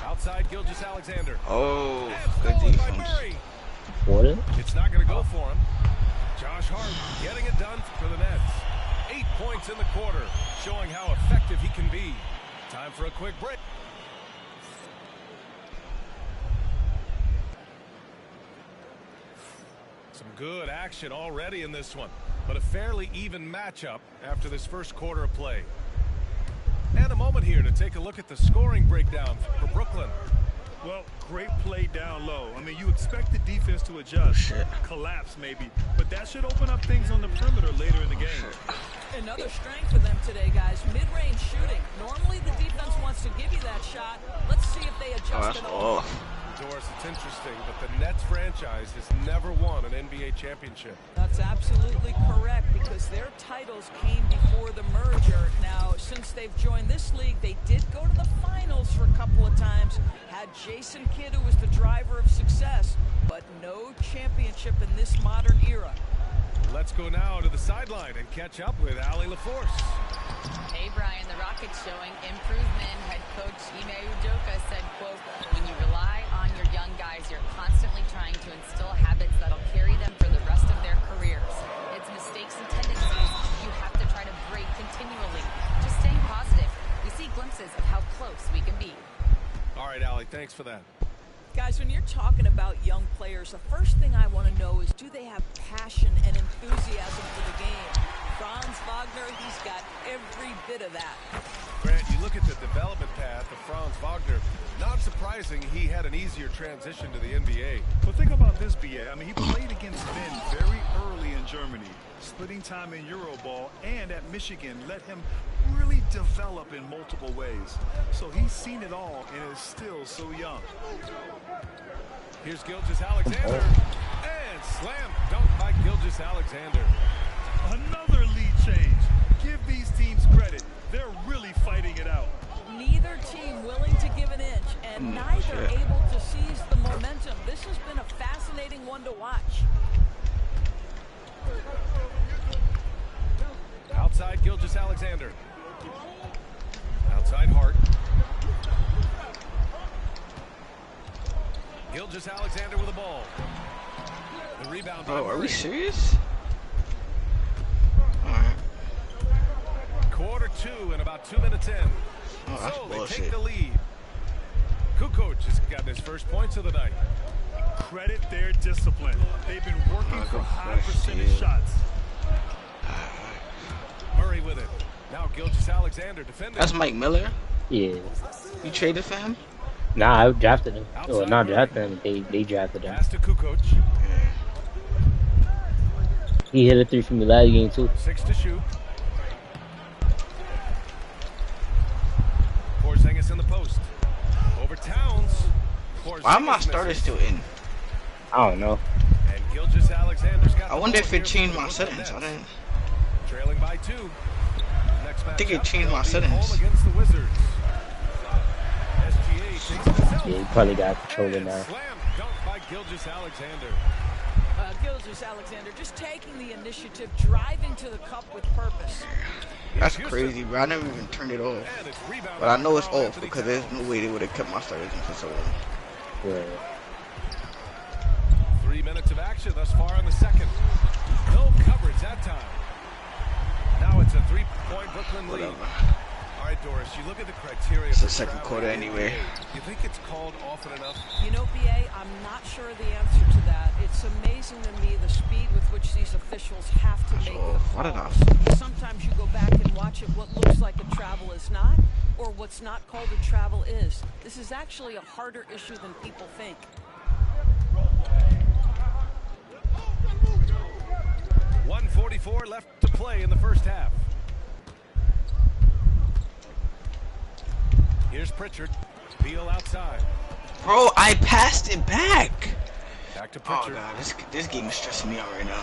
Outside Gilgeous-Alexander. Oh, good defense. What? It's not going to go for him. Josh Hart getting it done for the Nets. 8 points in the quarter, showing how effective he can be. Time for a quick break. Some good action already in this one, but a fairly even matchup after this first quarter of play. And a moment here to take a look at the scoring breakdown for Brooklyn. Well, great play down low. I mean, you expect the defense to adjust, collapse maybe, but that should open up things on the perimeter later in the game. Another strength for them today, guys. Mid-range shooting. Normally the defense wants to give you that shot. Let's see if they adjust at all. Doris, it's interesting, but the Nets franchise has never won an NBA championship. That's absolutely correct, because their titles came before the merger. Now, since they've joined this league, they did go to the finals for a couple of times. Had Jason Kidd, who was the driver of success, but no championship in this modern era. Let's go now to the sideline and catch up with Allie LaForce. Hey, Brian, the Rockets showing improvement. Head coach Ime Udoka said, quote, when you rely on your young guys, you're constantly trying to instill habits that'll carry them for the rest of their careers. It's mistakes and tendencies you have to try to break continually. Just staying positive. We see glimpses of how close we can be. All right, Allie, thanks for that. Guys, when you're talking about young players, the first thing I want to know is, do they have passion and enthusiasm for the game? Franz Wagner, he's got every bit of that. Grant, you look at the development path of Franz Wagner, not surprising he had an easier transition to the NBA. But think about this, BA. I mean, he played against Ben very early in Germany, splitting time in Euroball, and at Michigan let him really develop in multiple ways. So he's seen it all and is still so young. Here's Gilgeous-Alexander, and slam dunk by Gilgeous-Alexander. Another lead change. Give these teams credit. They're really fighting it out. Neither team willing to give an inch, and neither able to seize the momentum. This has been a fascinating one to watch. Outside Gilgeous-Alexander. Outside Hart. Gilgeous-Alexander with the ball. The rebound. Oh, are we serious? Quarter 2 and about 2 minutes in. Oh, that's so bullshit. they take the lead. Kukoc has gotten his first points of the night. Credit their discipline. They've been working for high percentage shots. Murray with it. Now Gilgeous-Alexander defending. That's Mike Miller? Yeah. You traded for him? Nah, I drafted him. Well, not drafted him. They drafted him. Pass to Kukoc. He hit a 3 from the last game, too. 6 to shoot. Porzingis in the post. Over Towns. Why are my starters still in? I don't know. And Gilgeous-Alexander's got I wonder if it changed my settings. I didn't. Trailing by 2. Next I think it matchup, changed my they'll be settings. home against the Wizards. SGA takes it himself. Yeah, he probably got controller now. Slam dunk by Gilgeous-Alexander. Gilgeous-Alexander just taking the initiative, driving to the cup with purpose. That's crazy, bro. I never even turned it off. But I know it's off because there's no way they would have kept my starters in for so long. Yeah. 3 minutes of action thus far in the second. No coverage that time. Now it's a 3-point Brooklyn lead. All right, Doris, you look at the criteria. It's the second quarter anyway. You think it's called often enough? You know, BA, I'm not sure the answer to that. It's amazing to me the speed with which these officials have to make the calls. Sometimes you go back and watch it, what looks like a travel is not, or what's not called a travel is. This is actually a harder issue than people think. .144 left to play in the first half. Here's Pritchard. Beal outside. Bro, I passed it back. Back to Pritchard. Oh god, this game is stressing me out right now.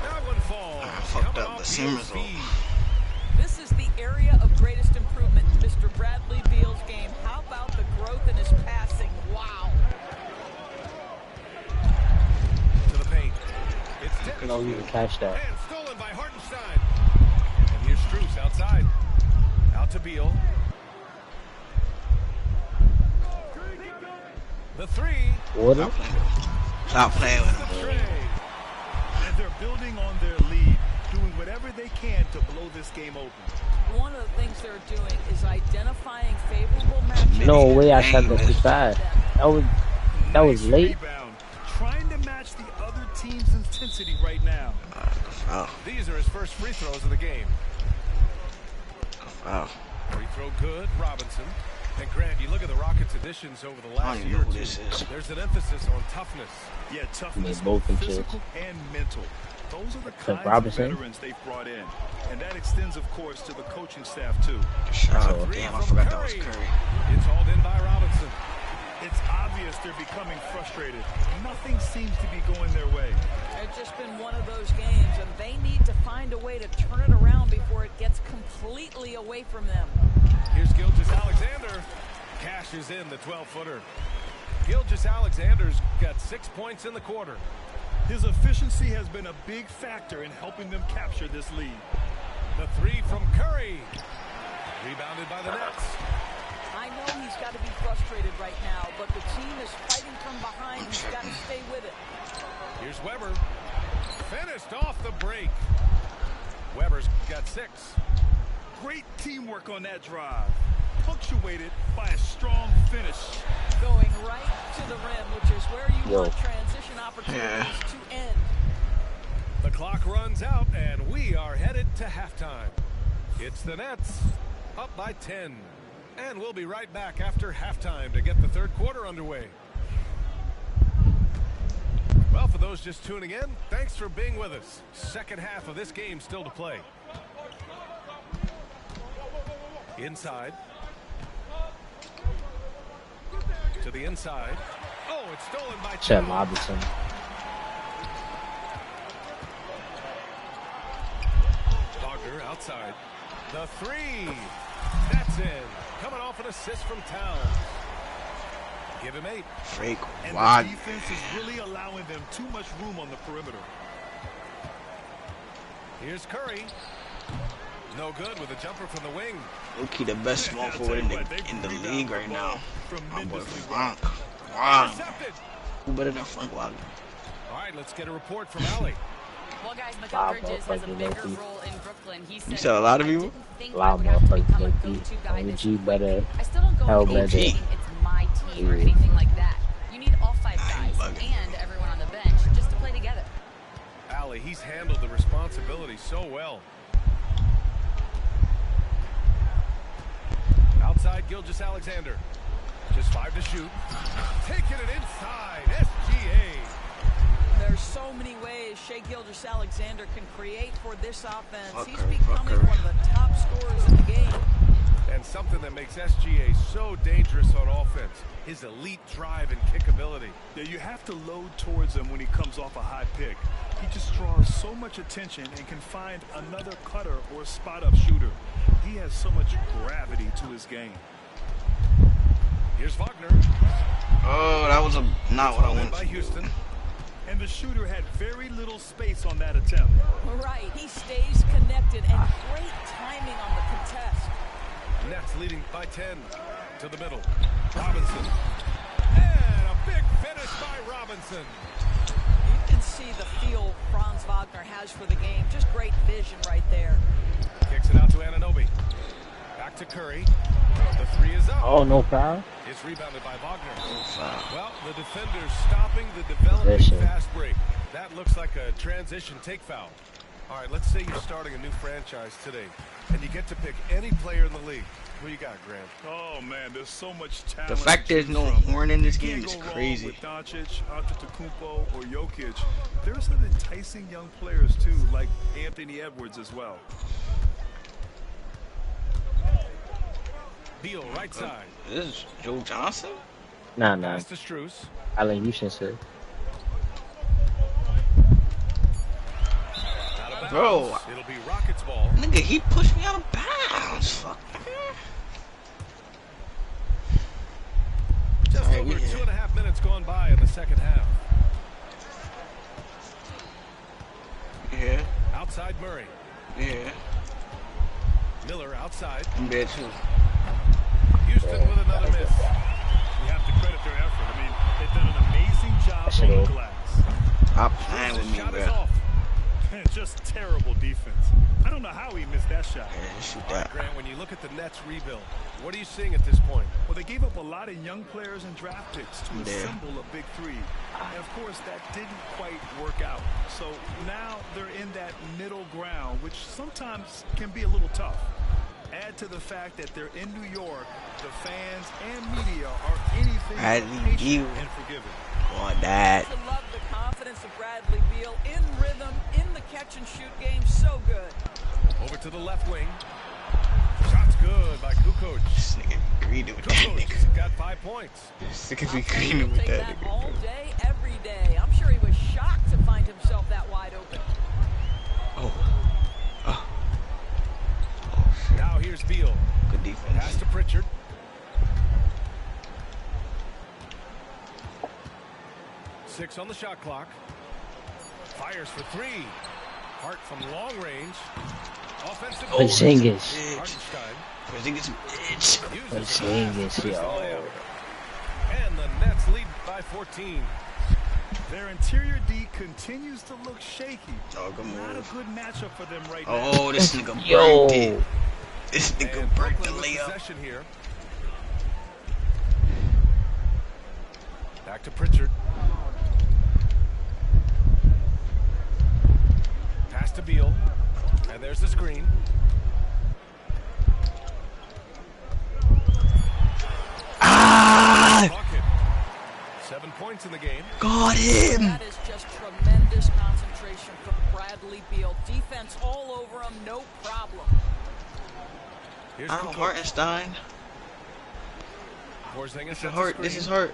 That one falls. I fucked up the same result. This is the area of greatest improvement in Mr. Bradley Beal's game. How about the growth in his passing? Wow. To the paint. It's You don't even catch that. And stolen by Hartenstein. And here's Strus outside. Out to Beal. The three. Water. Stop playing with him. And they're building on their lead, doing whatever they can to blow this game open. One of the things they're doing is identifying favorable matchups. No way I shot that too fast. That was late. Rebound, trying to match the other team's intensity right now. These are his first free throws of the game. Free throw good, Robinson. And Grant, you look at the Rockets' additions over the last year or two. There's an emphasis on toughness. Yeah, toughness, both physical and mental. Those are the kinds of veterans they've brought in. And that extends, of course, to the coaching staff, too. Damn, I forgot that was Curry. It's hauled in by Robinson. It's obvious they're becoming frustrated. Nothing seems to be going their way. It's just been one of those games, and they need to find a way to turn it around before it gets completely away from them. Here's Gilgeous-Alexander. Cashes in the 12-footer. Gilgeous-Alexander's got 6 points in the quarter. His efficiency has been a big factor in helping them capture this lead. The three from Curry. Rebounded by the Nets. I know he's got to be frustrated right now, but the team is fighting from behind. He's got to stay with it. Here's Weber. Finished off the break. Weber's got 6. Great teamwork on that drive. Punctuated by a strong finish. Going right to the rim, which is where you want transition opportunities to end. The clock runs out, and we are headed to halftime. It's the Nets, up by 10. And we'll be right back after halftime to get the third quarter underway. Well, for those just tuning in, thanks for being with us. Second half of this game still to play. Inside. To the inside. Oh, it's stolen by Chad Robinson. Wagner outside. The three. That's in. Coming off an assist from Towns. Give him 8. Fake. And Wow. the defense is really allowing them too much room on the perimeter. Here's Curry. No good with a jumper from the wing. Low-key the best small forward in the league right now. My boy Frank. Wow. Who better than Frank Wagner? All right, let's get a report from Allie. Well, guys, Mikal Bridges has a bigger role in Brooklyn. He said, You said a lot of you? A lot of motherfuckers. OG better. I still don't go Hell with better. it's my team or anything like that. You need all 5 guys and everyone on the bench just to play together. Allie, he's handled the responsibility so well. Outside, Gilgeous-Alexander. Just 5 to shoot. Taking it inside. SGA. There's so many ways Shai Gilgeous-Alexander can create for this offense. He's becoming one of the top scorers in the game. And something that makes SGA so dangerous on offense, his elite drive and kickability. Yeah, you have to load towards him when he comes off a high pick. He just draws so much attention and can find another cutter or spot-up shooter. He has so much gravity to his game. Here's Wagner. Oh, that was not what I wanted by Houston. And the shooter had very little space on that attempt. Right, he stays connected and great timing on the contest. Nets leading by 10 to the middle. Robinson. And a big finish by Robinson. You can see the feel Franz Wagner has for the game. Just great vision right there. Kicks it out to Anunoby. Back Back to Curry. The three is up. Oh, no foul. It's rebounded by Wagner. No foul. Well, the defender's stopping the developing fast break. That looks like a transition take foul. All right, let's say you're starting a new franchise today, and you get to pick any player in the league. Who you got, Grant? Oh man, there's so much talent. The fact there's no horn in this game is crazy. With Doncic, Antetokounmpo, or Jokic, there's some enticing young players too, like Anthony Edwards as well. Beal, right side. This is Joe Johnson? Nah. Pass to Strus. Allen Houston said. Bro, it'll be Rockets ball. Nigga, he pushed me out of bounds. Fuck. Just over 2.5 minutes gone by in the second half. Yeah. Outside Murray. Yeah. Miller outside. I'm bad too. Houston with another miss. You have to credit their effort. I mean, they've done an amazing job on the glass. Stop playing with me, bro. Just terrible defense. I don't know how he missed that shot. Yeah, shoot All right, that. Grant, when you look at the Nets rebuild, what are you seeing at this point? Well, they gave up a lot of young players and draft picks to assemble a big three. And of course, that didn't quite work out. So now they're in that middle ground, which sometimes can be a little tough. Add to the fact that they're in New York, the fans and media are anything but patient and forgiving. On that. I love the confidence of Bradley Beal in rhythm, in the catch and shoot game. So good. Over to the left wing. Shot's good by Kukoc. This nigga greedy with that nigga. Got 5 points. This nigga be greedy with that nigga. All day, every day. I'm sure he was shocked to find himself that wide open. Now here's Beal. Good defense. Pass to Pritchard. Six on the shot clock. Fires for three. Hart from long range. Offensive. Porzingis. Porzingis, yo. And the Nets lead by 14. Their interior D continues to look shaky. Oh, good move. Not a good matchup for them right now. Oh, this nigga broke it. This nigga broke the layup. Here. Back to Pritchard. Pass to Beal. And there's the screen. Ah! 7 points in the game. Got him. That is just tremendous concentration from Bradley Beal. Defense all over him, no problem. I'm Hartenstein. This is Hart. This is Hart.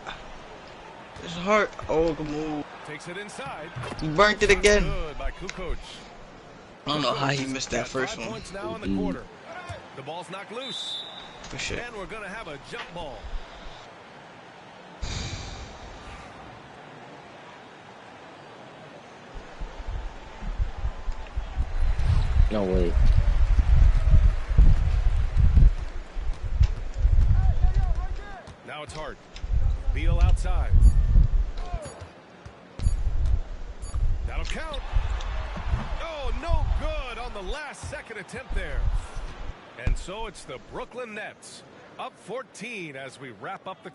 This is Hart. Oh, good move. Takes it inside. He burnt it again. Good by Kukoc. I don't know how he missed that first one. Points now in the quarter. The ball's knocked loose. For sure. And we're going to have a jump ball. No way. Now it's Hart. Beal outside. That'll count. Oh, no good on the last second attempt there. And so it's the Brooklyn Nets up 14 as we wrap up the.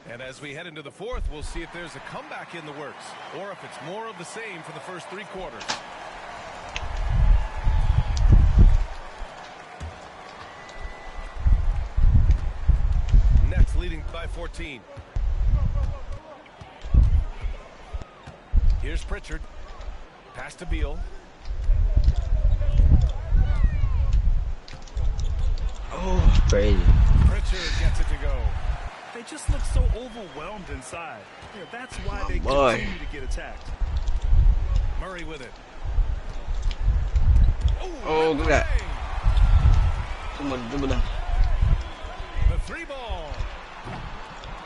And as we head into the fourth, we'll see if there's a comeback in the works or if it's more of the same for the first 3 quarters. Nets leading by 14. Here's Pritchard. Pass to Beal. Oh, crazy. Pritchard gets it to go. They just look so overwhelmed inside. Yeah, that's why they continue to get attacked. Murray with it. Oh, look at that. The 3 ball.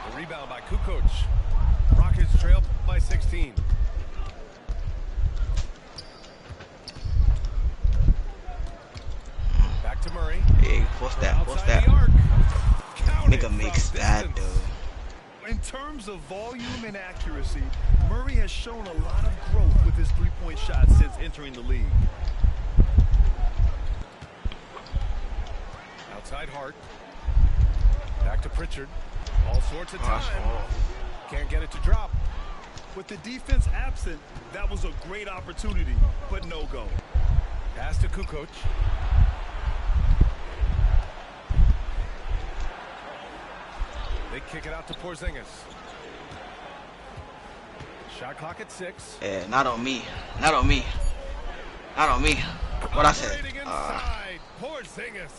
The rebound by Kukoc. Rockets trail by 16. Back to Murray. Hey, what's that? What's that? Nigga makes that, dude. In terms of volume and accuracy, Murray has shown a lot of growth with his three-point shot since entering the league. Outside Hart. Back to Pritchard. All sorts of time. Can't get it to drop. With the defense absent, that was a great opportunity, but no go. Pass to Kukoc. They kick it out to Porzingis. Shot clock at 6. Yeah, not on me. Not on me. Not on me. What I said. Porzingis.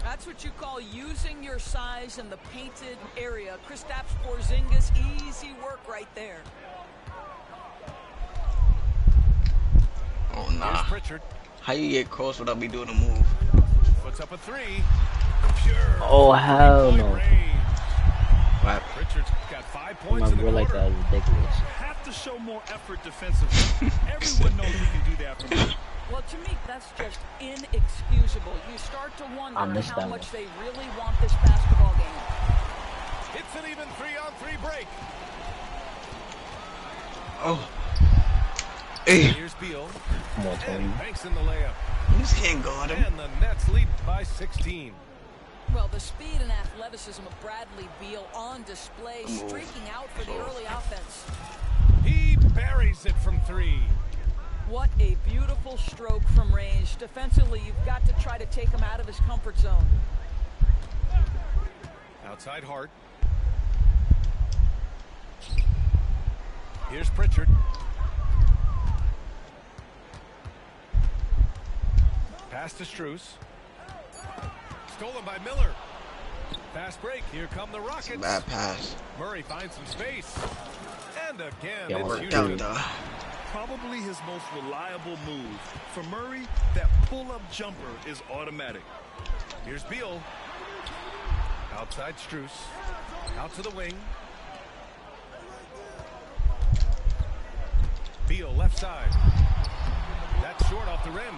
That's what you call using your size in the painted area. Kristaps Porzingis, easy work right there. Oh, nah. How you get close without me doing a move? Puts up a 3. Oh, hell no. What? Pritchard's got 5 points in the like that is ridiculous. Have to show more effort defensively. Everyone knows you can do that from here. Well, to me, that's just inexcusable. You start to wonder how much they really want this basketball game. It's an even 3-on-3 break. Oh. Hey. Here's Beal. Come on, Tony. Banks in the layup. You just can't guard him. And the Nets lead by 16. Well, the speed and athleticism of Bradley Beal on display, streaking out for the early offense. He buries it from 3. What a beautiful stroke from range. Defensively, you've got to try to take him out of his comfort zone. Outside Hart. Here's Pritchard. Pass to Strus. Stolen by Miller. Fast break. Here come the Rockets. Bad pass. Murray finds some space. And again, yeah, it's Houston. Probably his most reliable move. For Murray, that pull-up jumper is automatic. Here's Beal. Outside Strus. Out to the wing. Beal left side. That's short off the rim.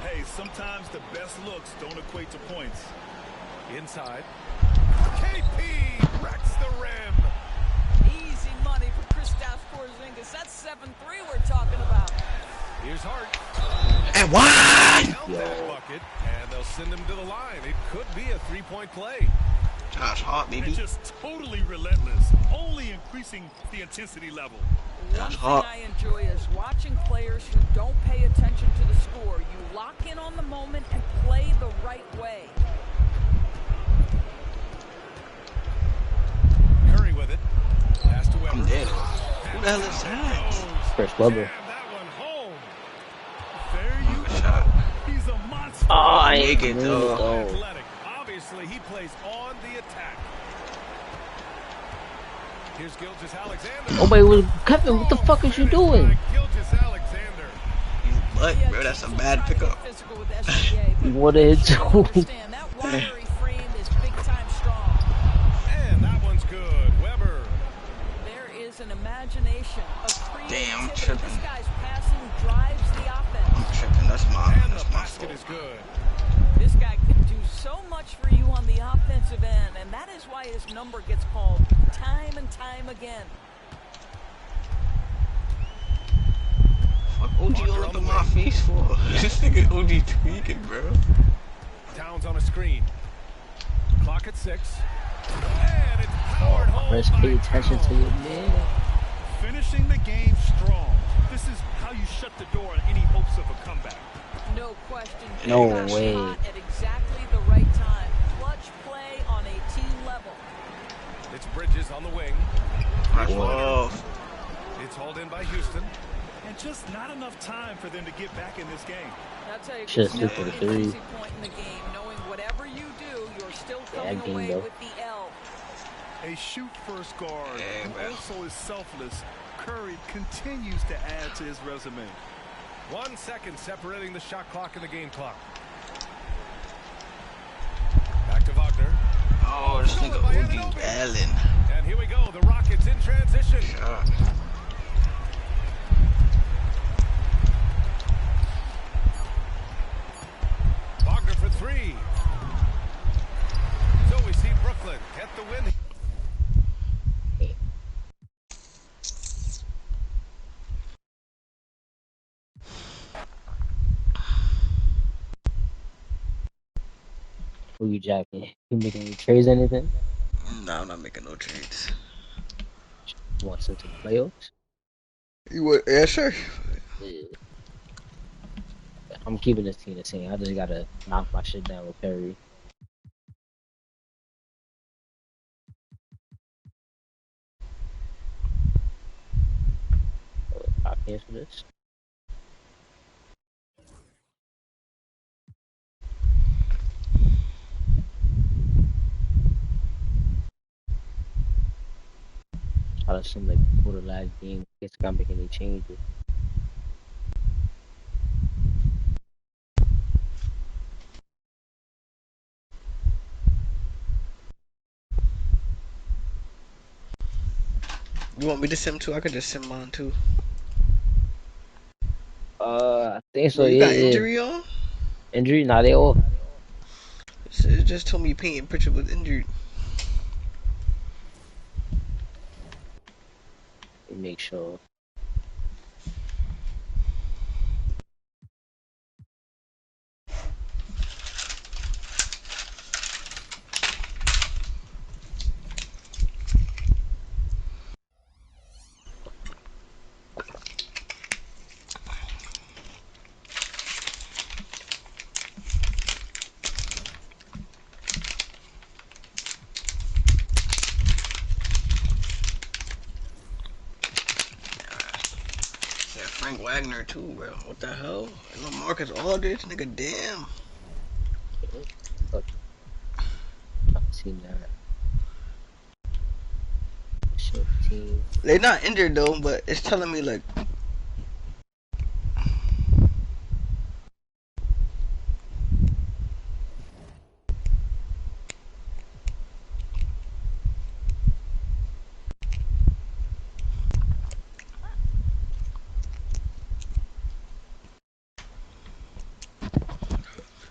Hey, sometimes the best looks don't equate to points. Inside. KP wrecks the rim. Easy money for Kristaps Porzingis. That's 7-3 we're talking about. Here's Hart. And what? That bucket, and they'll send him to the line. It could be a 3-point play. Josh Hart, baby. And just totally relentless, only increasing the intensity level. One thing I enjoy is watching players who don't pay attention to the score. You lock in on the moment and play the right way. Curry with it. Pass to Weber. I'm dead. Who the hell is that? Chris Webber. That one home. There you go. He's a monster. Oh, I ain't it though. Athletic. Obviously, he plays on the attack. Here's Gilgeous-Alexander. Oh, wait, Kevin, what the fuck is you doing? Gilgeous-Alexander. What, bro? That's a bad pickup. What did it do? That wiry frame is big time strong. And that one's good. Weber. There is an imagination of creativity. Damn, I'm tripping. This guy's passing drives the offense. I'm tripping. That's my And the basket fault. is good. This guy can do so much for you on the offensive end, and that is why his number gets called time and time again. Fuck OG all up in my face for? This nigga OG tweaking, bro. Towns on a screen. Clock at 6. And it's powered home. Chris, pay attention to it, man. Finishing the game strong. This is how you shut the door on any hopes of a comeback. No question. No Got way. shot at exactly the right time. Clutch play on a team level. It's Bridges on the wing. Whoa. It's hauled in by Houston. And just not enough time for them to get back in this game. That's how you Just get for the an three. easy point in the game, knowing whatever you do, you're still coming game, away though. with the L. A shoot-first guard Yeah, who man. also is selfless. Curry continues to add to his resume. 1 second separating the shot clock and the game clock. Back to Wagner. Oh, this nigga OG Allen. And here we go. The Rockets in transition. God. Wagner for 3. So we see Brooklyn get the win. Who you jacking? You making any trades or anything? Nah, I'm not making no trades. You want to send to the playoffs? You would? Yeah, sure. Yeah. I'm keeping this team the same. I just gotta knock my shit down with Perry. I cancel this. Try to send like before the last game in case I gotta make any changes. You want me to sim too? I could just sim mine too. I think so. Bro, you got Yeah, yeah. injury on? Injury? Nah, they all. It just told me Peyton Pritchard was injured. Let me make sure. Yeah, Frank Wagner too, bro. What the hell? And Marcus Aldridge, nigga, damn. Fuck, I seen that. Shit, team. They not injured though, but it's telling me like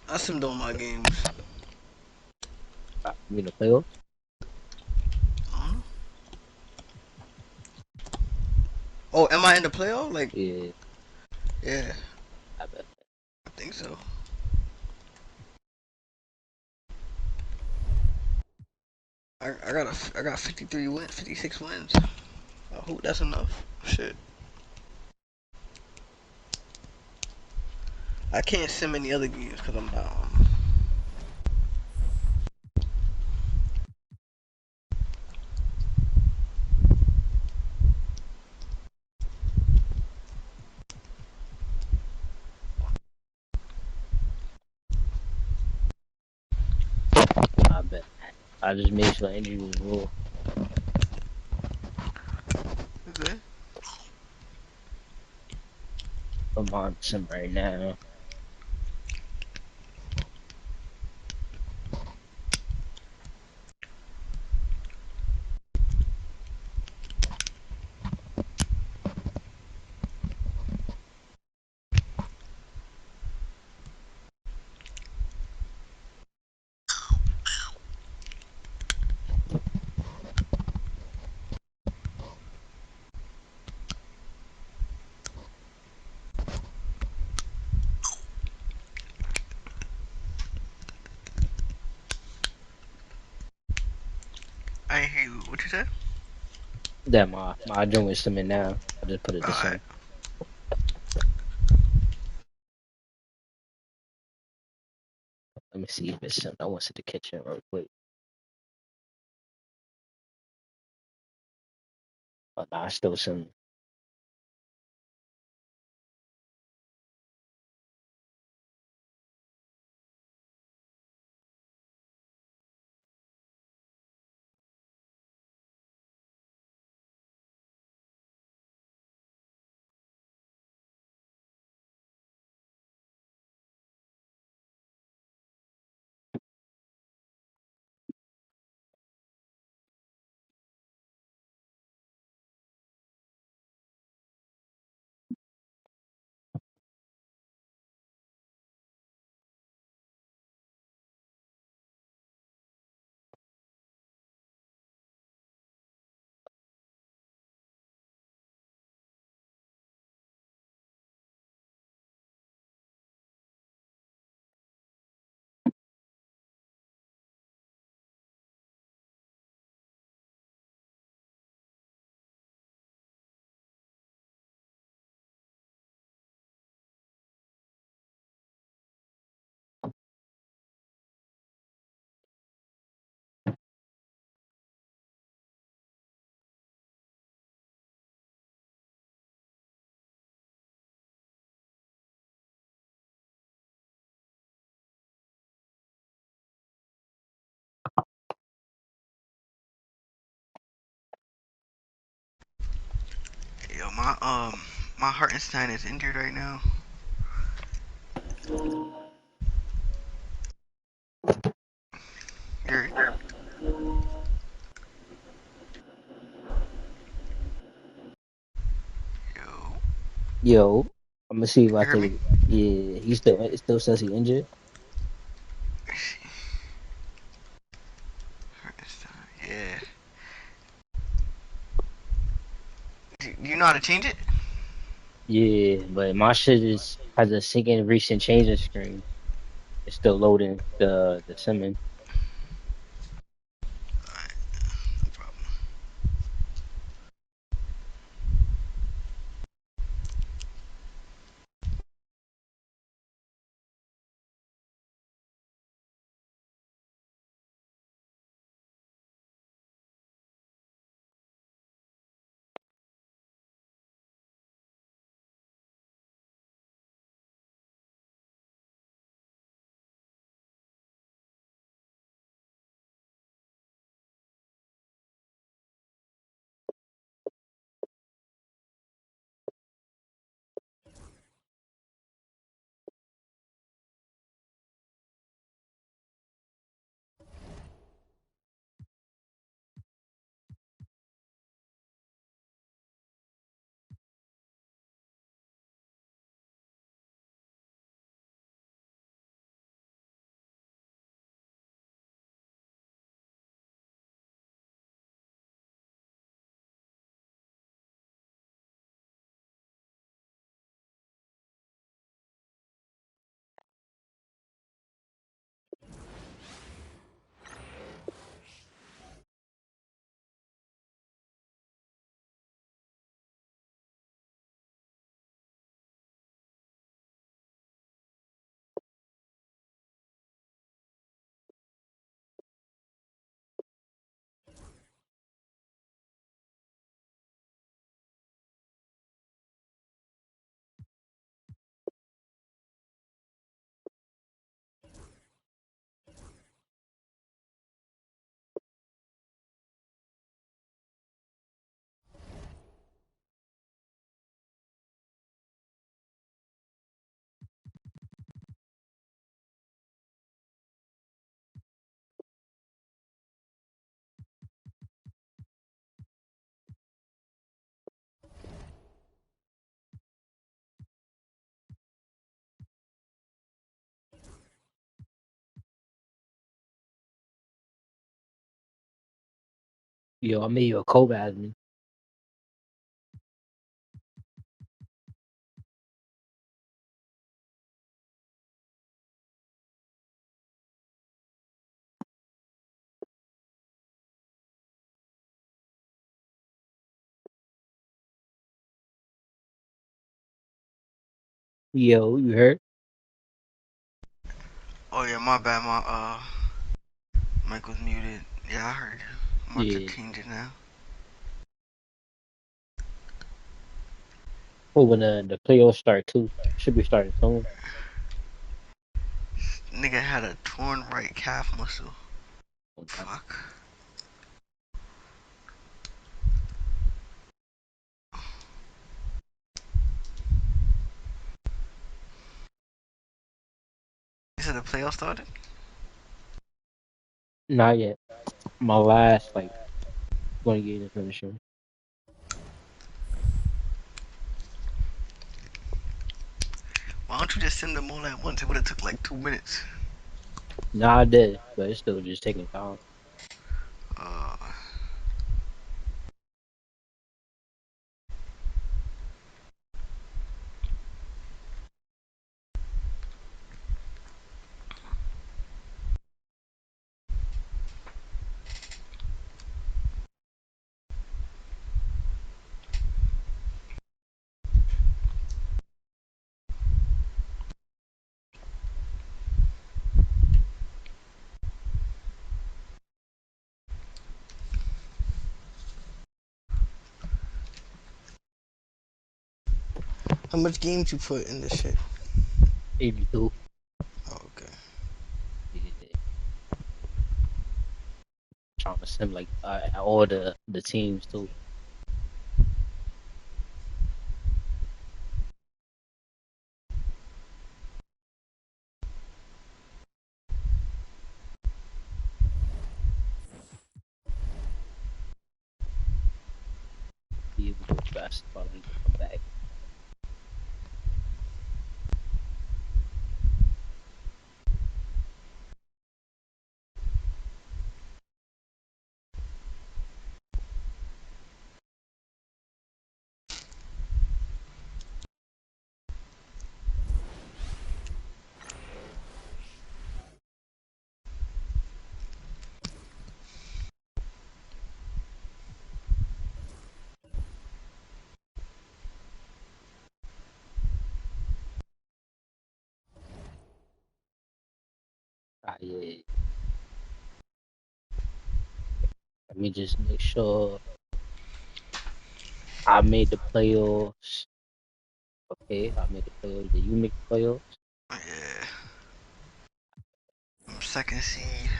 I simmed on my games. You mean the playoffs? Oh, am I in the playoff? Like, Yeah, yeah, I bet. I think so. I got 53 wins, 56 wins. I hope that's enough. Shit. I can't sim any other games because I'm down. I bet. I just made sure injury was ruled. Okay. I'm on some right now. I ain't hear you. What you said? That my joint is simming now. I just put it to Alright. sim. Let me see if it's sim. I want to see the kitchen real quick. Oh, nah, it's still sim. My Hartenstein is injured right now. You're, yo, Yo, I'm gonna see if I you heard me? take. Yeah, it still says he injured. Hartenstein, yeah. Do you know how to change it? Yeah, but my shit is has a sinking recent changes screen. It's still loading the Simmons. Alright, no problem. Yo, I made you a co-admin. Yo, you heard? Oh yeah, my bad. My mic was muted. Yeah, I heard you. I'm about to Yeah. change it now. Well, when the playoffs start too, should be starting soon. Nigga had a torn right calf muscle. Fuck. You said the playoff started? Not yet. My last like 20 games of finishing. Why don't you just send them all at once? It would have took like 2 minutes. Nah, I did, but it's still just taking time. Uh, how much games you put in this shit? 82. Oh, okay. Yeah. Trying to sim like all the teams too. basketball and come back. Yeah. Let me just make sure I made the playoffs. Okay, I made the playoffs. Did you make the playoffs? Yeah. I'm second seed.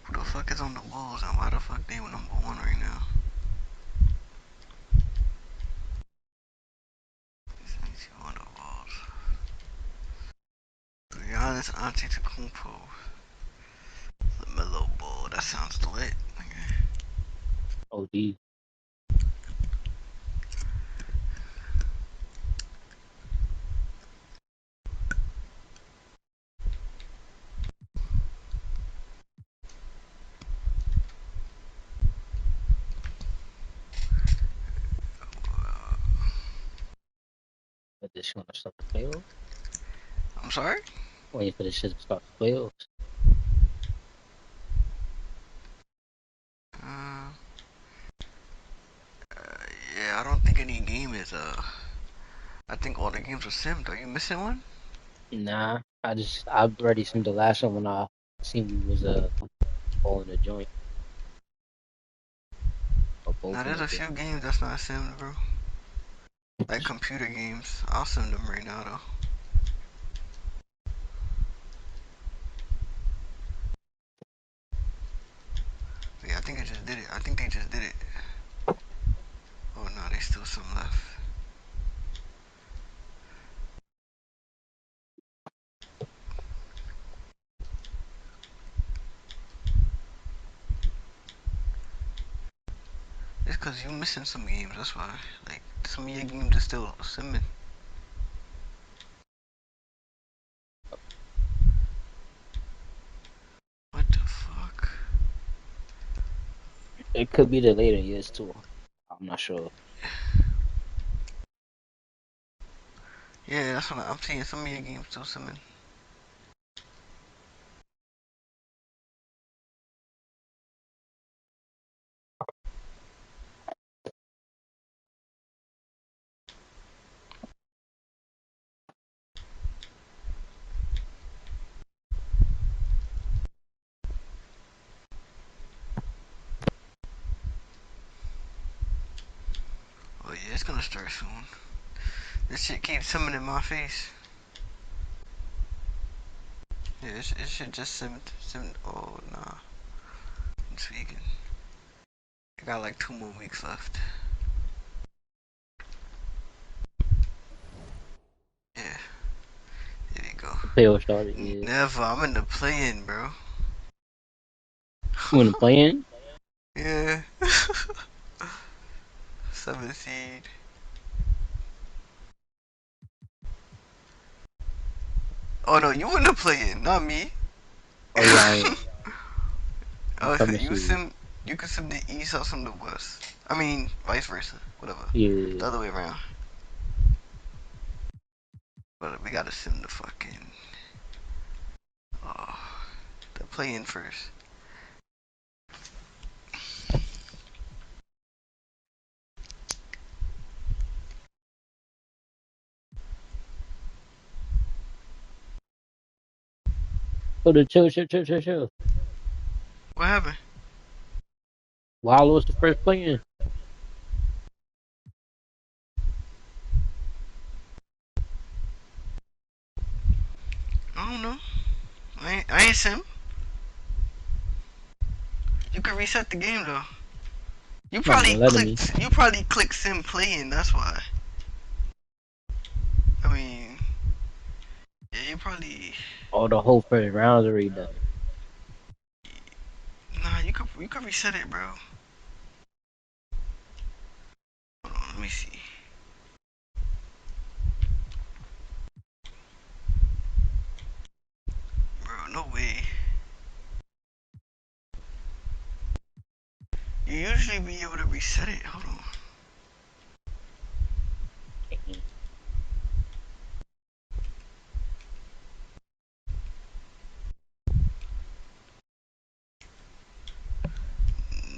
Who the fuck is on the Bulls and why the fuck they number one right now? On the Bulls. Giannis Antetokounmpo. The Melo Ball. That sounds lit. OD. But this gonna start the playoffs. I'm sorry? Waiting for this shit to start the playoffs. Uh, yeah, I don't think any game is I think all the games are simmed. Are you missing one? Nah, I've already seen the last one when I seen we was all in the joint or Now both in there's the a joint. few games that's not simmed, bro. Like computer games. I'll sim them right now though. Yeah, I think I just did it. I think they just did it. Oh no, there's still some left. It's cause you missing some games, that's why. Like some of your games are still simming. What the fuck? It could be the later years too. I'm not sure. Yeah, that's what I'm seeing. Some of your games still simming. Oh yeah, it's gonna start soon. This shit keeps simming in my face. Yeah, it should just sim. Oh nah, I'm tweaking. I got like 2 more weeks left. Yeah, there you go. The playoffs started. Yeah. Never. I'm in the play-in, bro. You wanna play in? Yeah. 7th seed. Oh no, you in the play-in, not me. Oh yeah, I am. I'm Oh, so coming you soon. sim. You can sim the east, I'll sim the west. I mean, vice versa. Whatever. Yeah. The other way around. But we gotta sim the fucking. Oh, the play-in first. Oh, the chill. What happened? Wallow was the first play in. I don't know. I ain't sim. You can reset the game though. You Not probably even letting me. clicked. You probably clicked sim play-in. That's why. I mean, yeah, you probably. Oh, the whole first round's already done. Nah, you could reset it, bro. me see. Bro, no way. You usually be able to reset it. Hold on.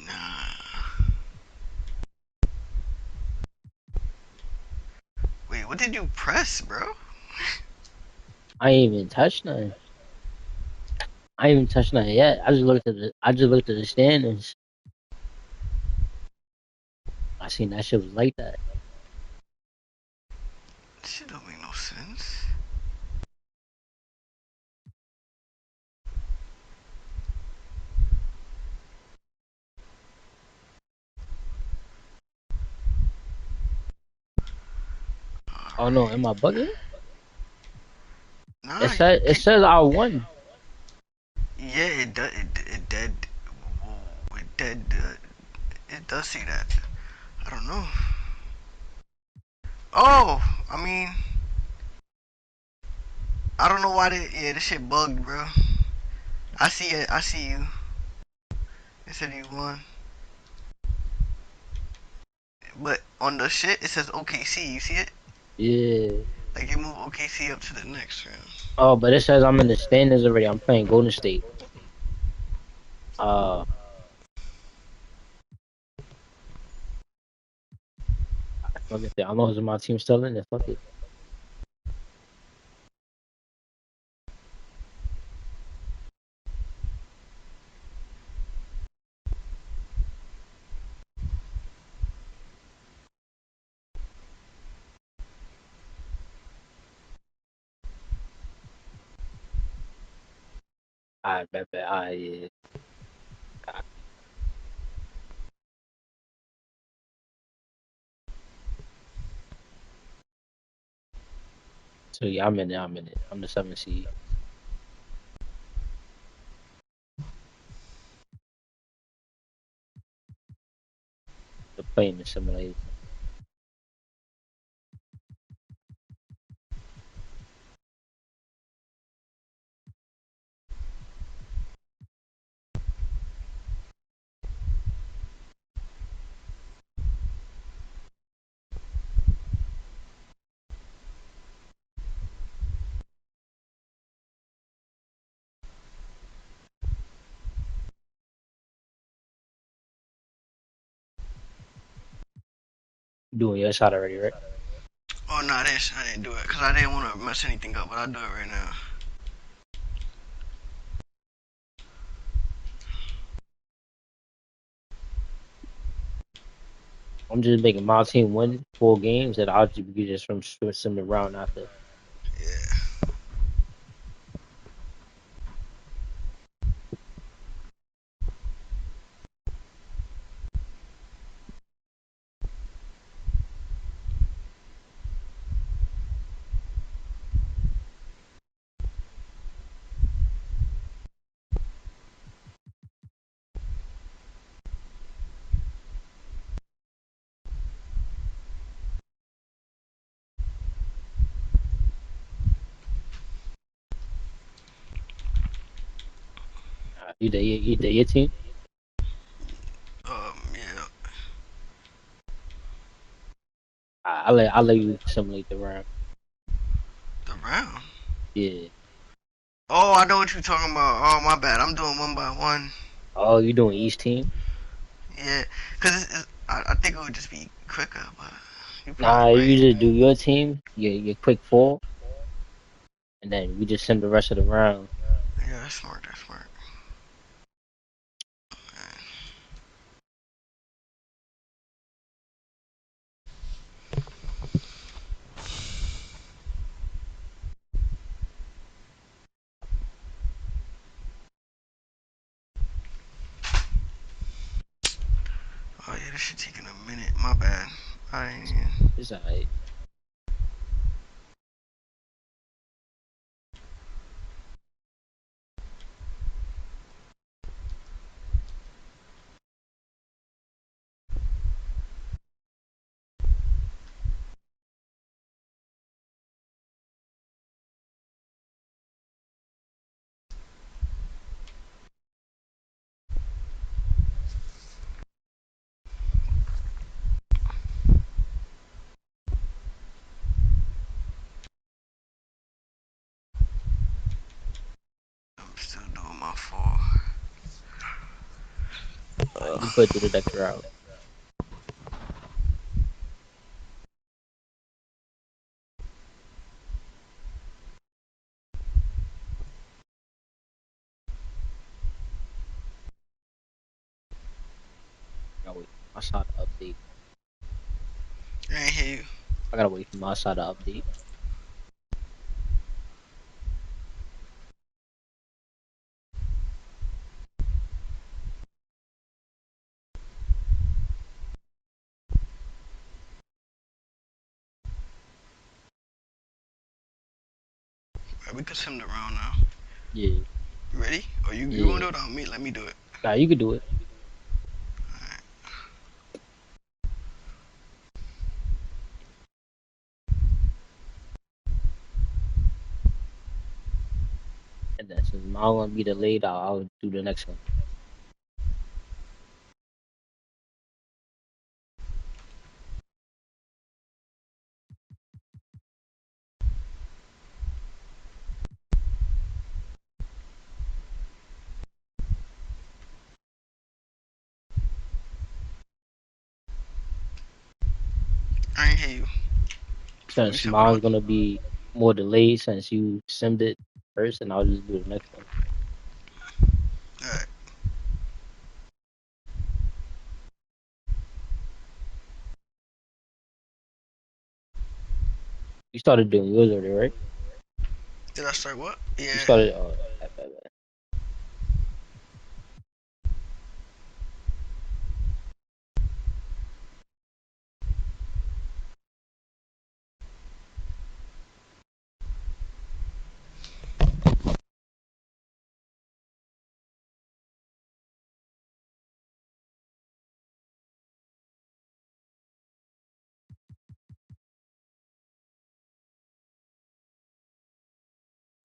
Nah. Wait, what did you press, bro? I ain't even touched nothing. I ain't even touched nothing yet. I just looked at the standings. I seen that shit was like that. This shit don't make no sense. Oh no, am I bugging? Nah, It says I won. yeah, it does. It dead. Whoa, it dead. It does say that. I don't know. Oh, I mean, I don't know why they. Yeah, this shit bugged, bro. I see it. I see you. It said you won, but on the shit it says OKC. You see it? Yeah. Like you move OKC up to the next round. Oh, but it says I'm in the standings already. I'm playing Golden State. Uh, fuck it. I don't know if my team still in there. Fuck it. I bet. Yeah. So yeah, I'm in it. I'm in it. I'm the 7th seed. The playing the simulator. Doing your shot already, right? Oh no, I didn't do it because I didn't want to mess anything up. But I'll do it right now. I'm just making my team win 4 games, and I'll just be just from sim around after. Yeah. You did your team. Yeah. I'll let you simulate the round. The round. Yeah. Oh, I know what you're talking about. Oh, my bad. I'm doing one by one. Oh, you doing East team? Yeah, because I think it would just be quicker, but you're probably Nah, right. you just do your team, your quick 4, and then we just send the rest of the round. Yeah, that's smart. That's smart. Oh yeah, this shit taking a minute. My bad. I ain't even. It's alright. 4. You put through the next route. I gotta wait for my side to update. I ain't hear you. I gotta wait for my side to update. Right, we can sim the round now. Yeah, You ready? Or you gonna yeah. do it on me? Let me do it. Nah, you can do it. Alright. And then since mine gonna be delayed, I'll do the next one. I ain't hear you. What you Since said? What mine's on? gonna be more delayed since you simmed it first, and I'll just do the next one. Alright. You started doing yours already, right? Did I start what? You Yeah. started. Bad.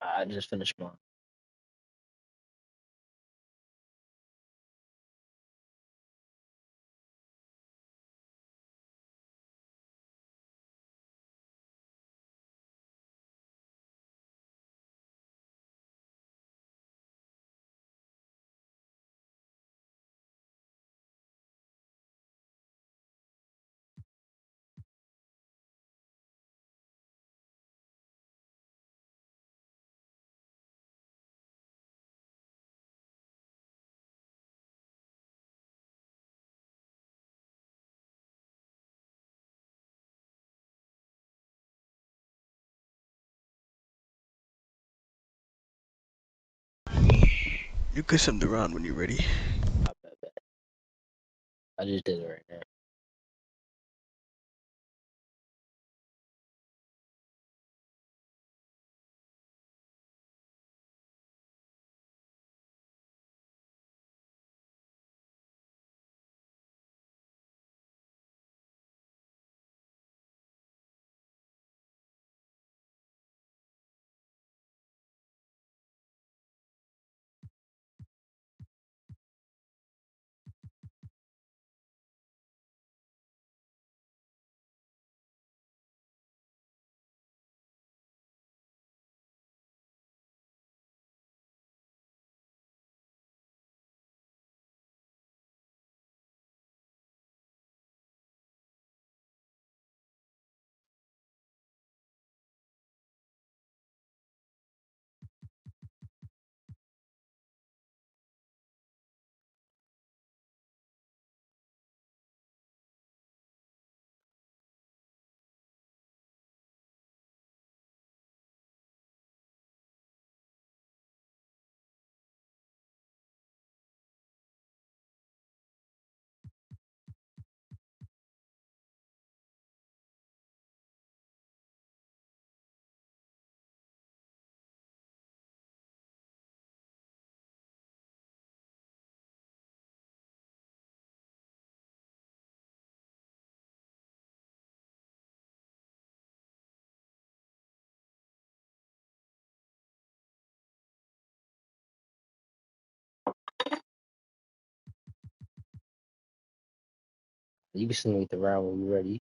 I just finished mine. You can sim the round when you're ready. Bad. I just did it right now. You can simulate the round when you're ready.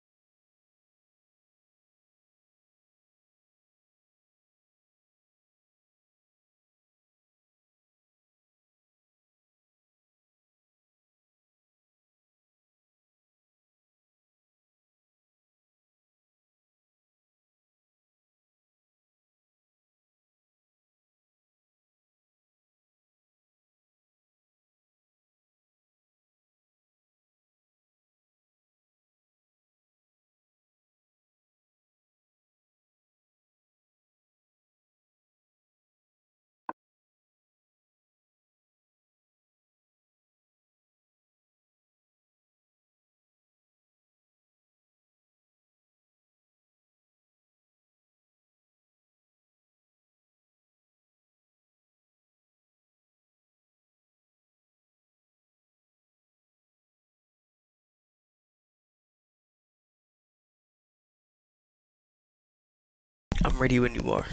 I'm ready when you are.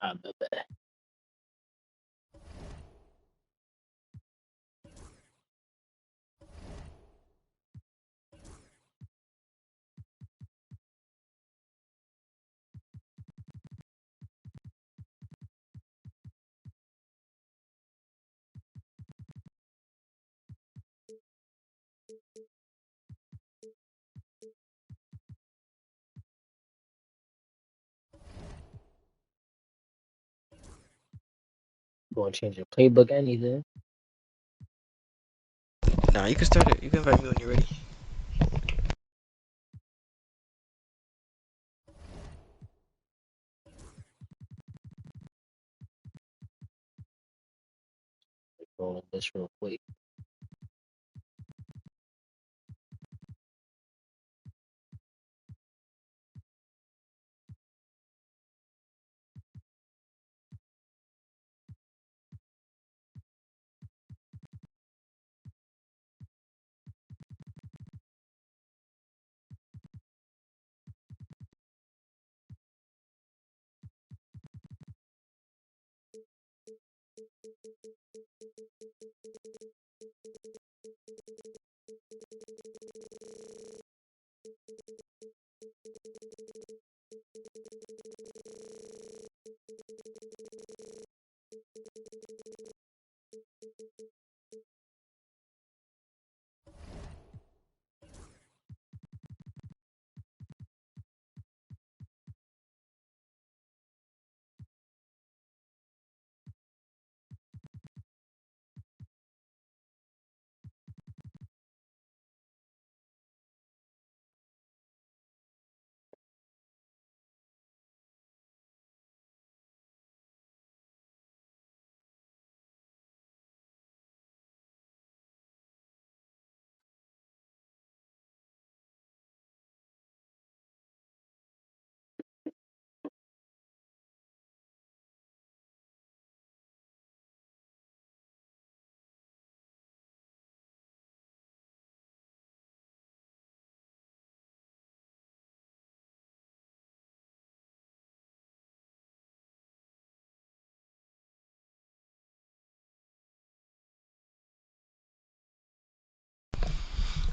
I bet that. Going to change your playbook, anything? Nah, you can start it. You can invite me when you're ready. Rolling this real quick.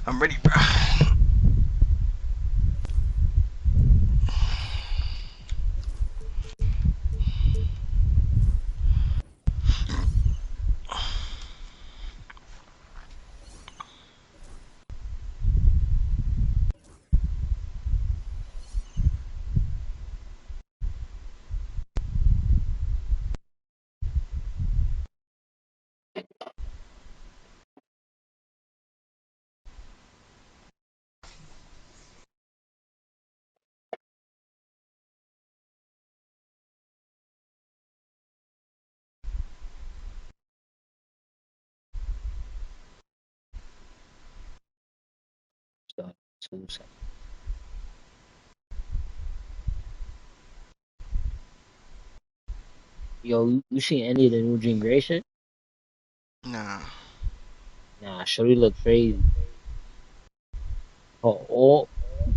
I'm ready, bro. So, 2 seconds. Yo, you seen any of the new generation? Nah. Nah, Shorty look crazy. Her ult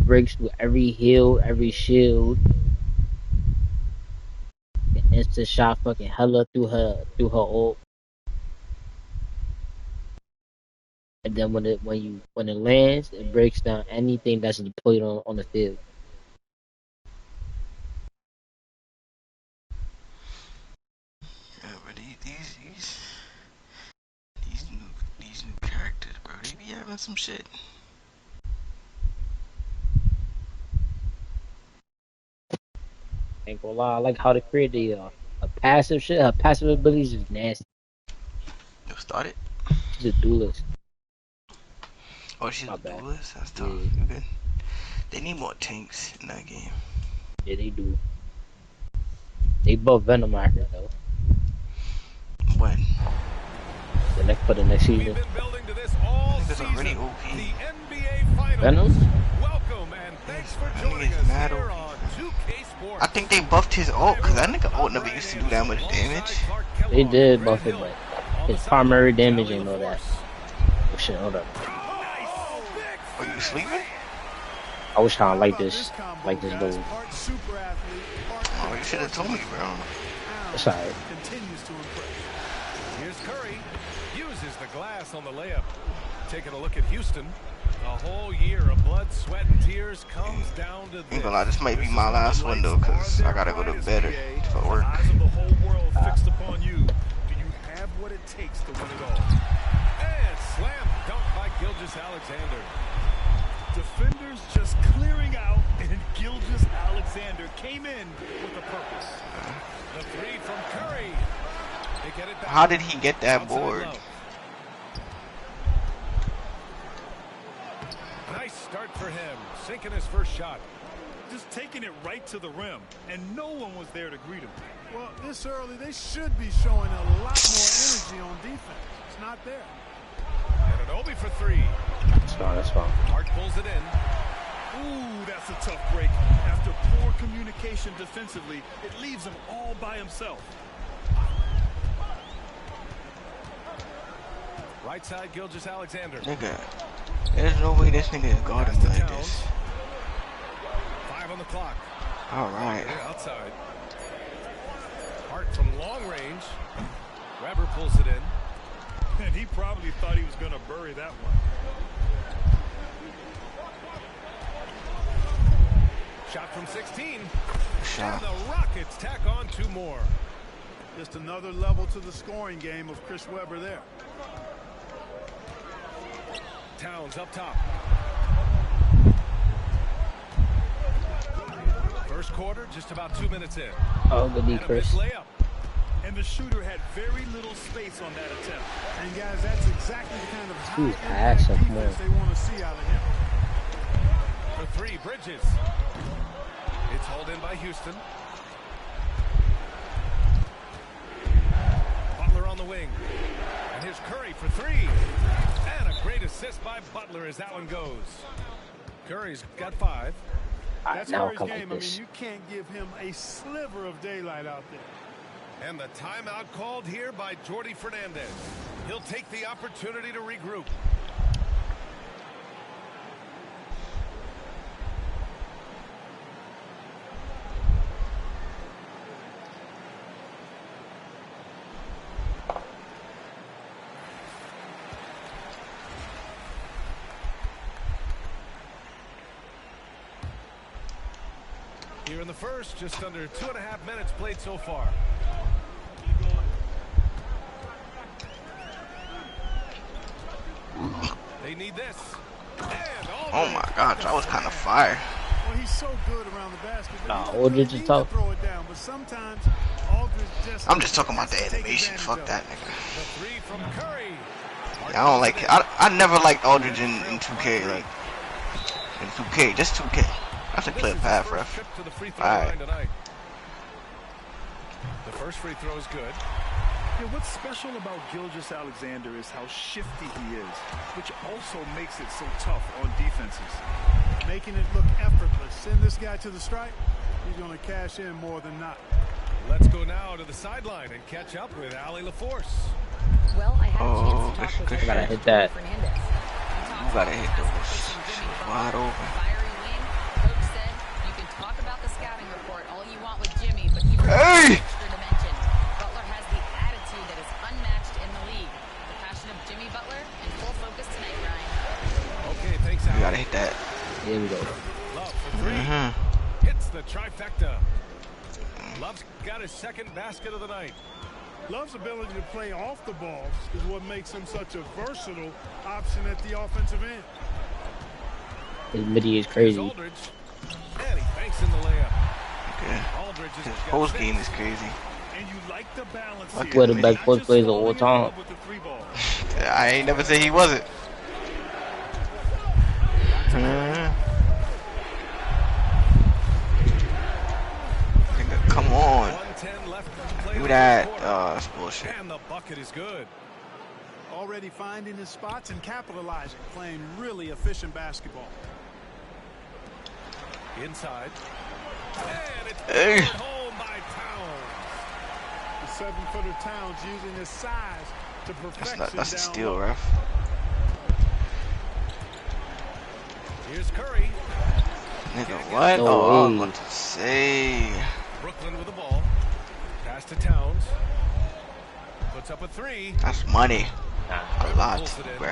breaks through every hill, every shield. Instant shot fucking hella through her ult. And then when it lands, it breaks down anything that's deployed on the field. Yeah, but these new characters, bro, they be having some shit. Ain't gonna lie, I like how they create a passive shit. Her passive abilities is nasty. Yo, start it. She's a duelist. Oh, she's My a bad. duelist? That's tough. Yeah, You good? They need more tanks in that game. yeah, they do. They both Venom actors though. When? For the next We've season. been building to this all Niggas already season. OP. The NBA Finals. Venom? Welcome and thanks for That joining nigga's us mad here OP. on 2K Sports. I think they buffed his ult, because that nigga ult never used to do that much damage. They did buff it, but his primary damage ain't know that. Oh shit, hold up. Are you sleeping? I was trying to like this combo, this guys? dude. Part super athlete, part Oh, you should have told me, bro. It's alright. Continues to impress. Here's Curry. Uses the glass on the layup. Taking a look at Houston. A whole year of blood, sweat, and tears comes down to this. Ain't gonna lie, this might be my last window because I gotta go to bed for work. Eyes of the whole world fixed upon you. Do you have what it takes to win it all? And slam dunk by Gilgeous-Alexander. Defenders just clearing out, and Gilgeous-Alexander came in with a purpose. The three from Curry. They get it back. How did he get that board? Nice start for him, sinking his first shot. Just taking it right to the rim, and no one was there to greet him. Well, this early, they should be showing a lot more energy on defense. It's not there. And an Obi for three. That's fine. Hart pulls it in. Ooh, that's a tough break. After poor communication defensively, it leaves him all by himself. Right side, Gilgeous-Alexander. Nigga, there's no way this nigga is guarding me like this. 5 on the clock. Alright. Outside. Hart from long range. Weber pulls it in. And he probably thought he was going to bury that one. Shot from 16. Shot. And the Rockets tack on 2 more. Just another level to the scoring game of Chris Webber there. Towns up top. First quarter, just about 2 minutes in. Oh, good D, Chris. Layup. And the shooter had very little space on that attempt. And guys, that's exactly the kind of high-impact defense they want to see out of him. For 3, Bridges. It's hauled in by Houston. Butler on the wing. And here's Curry for 3. And a great assist by Butler as that one goes. Curry's got 5. That's now Curry's come game. like this. I mean, you can't give him a sliver of daylight out there. And the timeout called here by Jordi Fernandez. He'll take the opportunity to regroup. Here in the first, just under 2.5 minutes played so far. They need this. Oh my gosh, that was kind of fire. Well, he's so good around the basket. Aldridge is tough. Throw it down, but sometimes Aldridge just I'm just talking about the animation. Fuck that nigga. The 3 from Curry. Yeah, I don't like it. I never liked Aldridge in 2K. Like in 2K, just 2K. I should play a path, ref. Alright. The first free throw is good. Yeah, what's special about Gilgeous-Alexander is how shifty he is, which also makes it so tough on defenses. Making it look effortless. Send this guy to the stripe, he's going to cash in more than not. Let's go now to the sideline and catch up with Allie LaForce. Well, I had a chance to talk with gotta hit that. Fernandez. You gotta hit those. Wide open. Fiery wing. Coach said you can talk about the scouting report all you want with Jimmy, but he brings Hey! an extra dimension. Butler has the attitude that is unmatched in the league. The passion of Jimmy Butler in full focus tonight, Ryan. Okay, thanks, You Allie. gotta hit that. Here we go. Love for 3. Hits the trifecta. Love's got his second basket of the night. Love's ability to play off the ball is what makes him such a versatile option at the offensive end. His midi is crazy. Aldridge. And he banks in the layup. Okay. Aldridge is His post game is crazy. And you like the balance Fuck here. One of the best post players of all Falling in time. love with the 3 ball. I ain't never say he wasn't. Nigga, come on. 1:10 left to play. Do that. That's bullshit. And the bucket is good. Already finding his spots and capitalizing, playing really efficient basketball. Inside. And it's Hey. home by Towns. The 7-footer Towns using his size to perfection. That's a down steal, low. ref. Here's Curry. Nigga, what? No Oh, I was way. about to say. Brooklyn with the ball. Pass to Towns. Puts up a three. That's money. A lot, bro.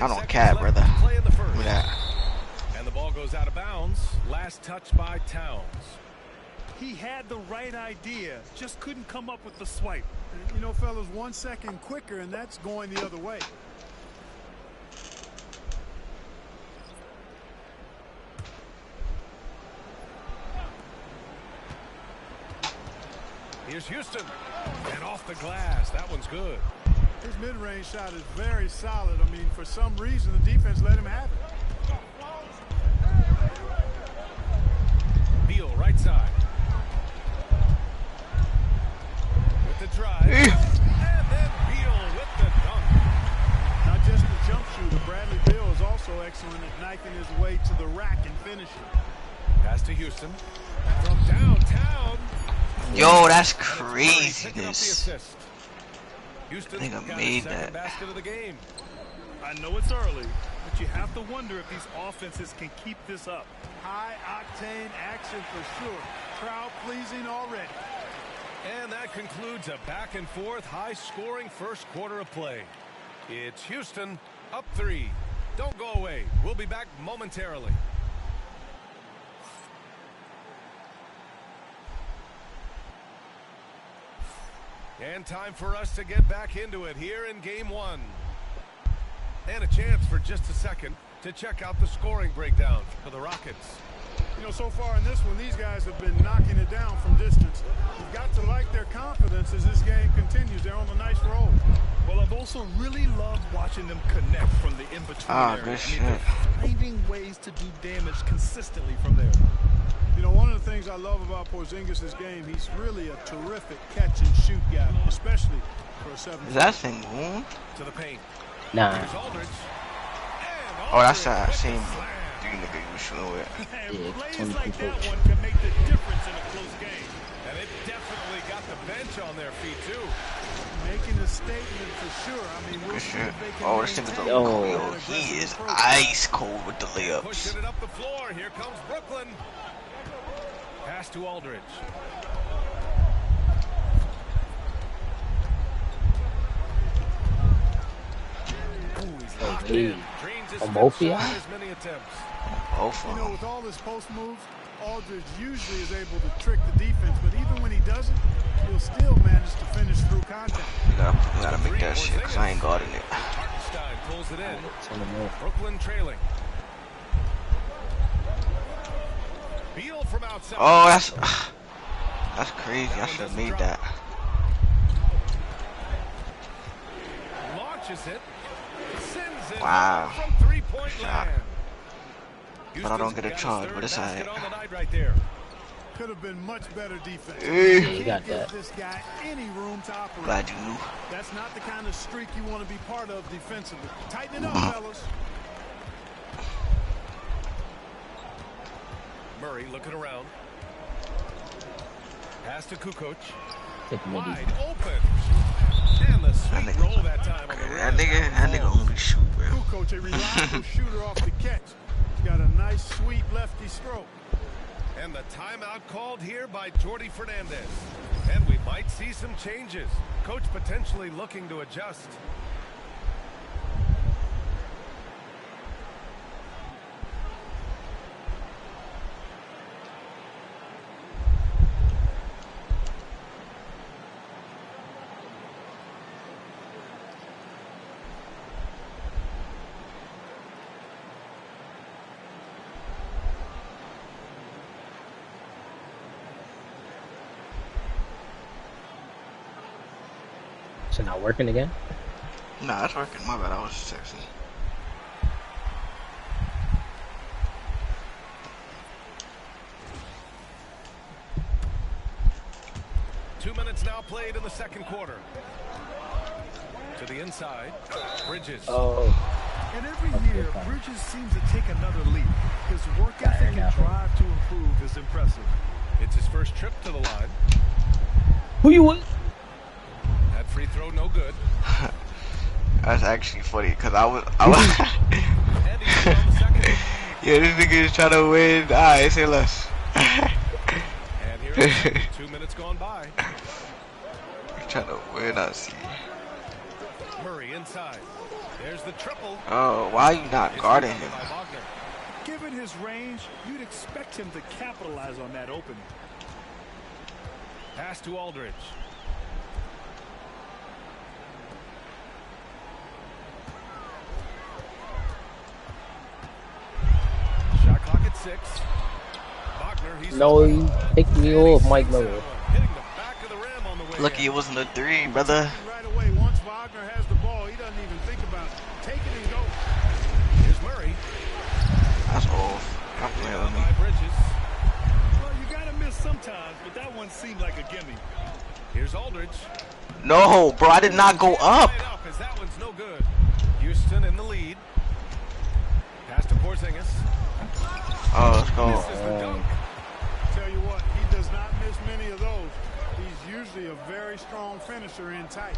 I don't care, brother. Look at that. And the ball goes out of bounds. Last touch by Towns. He had the right idea, just couldn't come up with the swipe. You know, fellas, 1 second quicker, and that's going the other way. Here's Houston. And off the glass. That one's good. His mid-range shot is very solid. I mean, for some reason, the defense let him have it. Beal, right side. With the drive. And then Beal with the dunk. Not just the jump shooter, Bradley Beal is also excellent at knifing his way to the rack and finishing. Pass to Houston. From downtown. Yo, that's crazy. This Houston made that. Basket of the game. I know it's early, but you have to wonder if these offenses can keep this up. High-octane action for sure. Crowd-pleasing already. And that concludes a back-and-forth, high-scoring first quarter of play. It's Houston up 3. Don't go away. We'll be back momentarily. And time for us to get back into it here in game 1. And a chance for just a second to check out the scoring breakdown for the Rockets. You know, so far in this one, these guys have been knocking it down from distance. You've got to like their confidence as this game continues. They're on a nice roll. Well, I've also really loved watching them connect from the in-between area. Good shit. They're finding ways to do damage consistently from there. You know, one of the things I love about Porzingis' game, he's really a terrific catch-and-shoot guy, especially for a 7. Is that thing boom? To the paint. Nah. Oh, that's that same dude nigga you was shooting with. And plays like that one can make the difference in a close game. And it definitely got the bench on their feet, too. Making a statement for sure. I mean, we'll see if they can oh, this nigga's a yo, he is ice cold with the layups. Pushing it up the floor. Here comes Brooklyn. Pass to Aldridge. Hey, Omofia? You know, with all his post moves, Aldridge usually is able to trick the defense, but even when he doesn't, he'll still manage to finish through contact. You gotta make that shit, because I ain't guarding it. Hartenstein pulls it in. Brooklyn trailing. Beal from outside. Oh, that's crazy. I should have made that. Launches it. Sends it wow. From three-point land. But I don't get a charge, but it's alright. Right there. Could have been much better defense. You got give that. This guy any room to operate. Glad you knew. That's not the kind of streak you want to be part of defensively. Tighten it up, fellas. Murray looking around. Pass to Kukoc. Wide open. And the sweet roll that time on the that nigga only shoot, bro. Kukoc, a reliable shooter off the catch. He's got a nice, sweet lefty stroke. And the timeout called here by Jordi Fernandez. And we might see some changes. Coach potentially looking to adjust. So not working again? Nah, it's working. My bad. I was sexy. Two minutes now played in the second quarter. To the inside, Bridges. Oh. And every year, Bridges seems to take another leap. His work ethic and drive to improve is impressive. It's his first trip to the line. Who you with? At free throw, no good. That's actually funny because I was yeah, this nigga is trying to win. Alright, say less. And here it's 2 minutes gone by. He's trying to win, I see. Murray inside. There's the triple. Oh, why are you not guarding him? Given his range, you'd expect him to capitalize on that opening. Pass to Aldridge. Shot clock at 6. Wagner, he's no, he picked me off, Mike Miller. Lucky it wasn't a 3, brother. Right away, once Wagner has the ball, he doesn't even think about it. Take it and go. Here's Murray. That's off. I'm playing with me. Well, you gotta miss sometimes, but that one seemed like a gimme. Here's Aldridge. No, bro, I did not go up. That one's no good. Houston in the lead. Pass to Porzingis. Oh, let's go. Tell you what, he does not miss many of those. He's usually a very strong finisher in tight.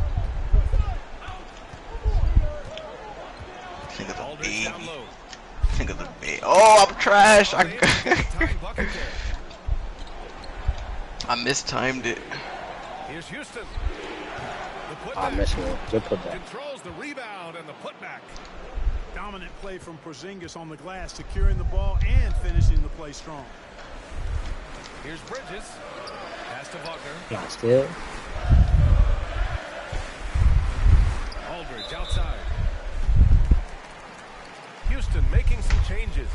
Think of the baby. Think of the baby. Oh, I'm trash. I mistimed it. Here's Houston. I missed it. Good putback. Controls the rebound and the putback. Dominant play from Porzingis on the glass, securing the ball and finishing the play strong. Here's Bridges. Pass to Wagner. Not still. Aldridge outside. Houston making some changes.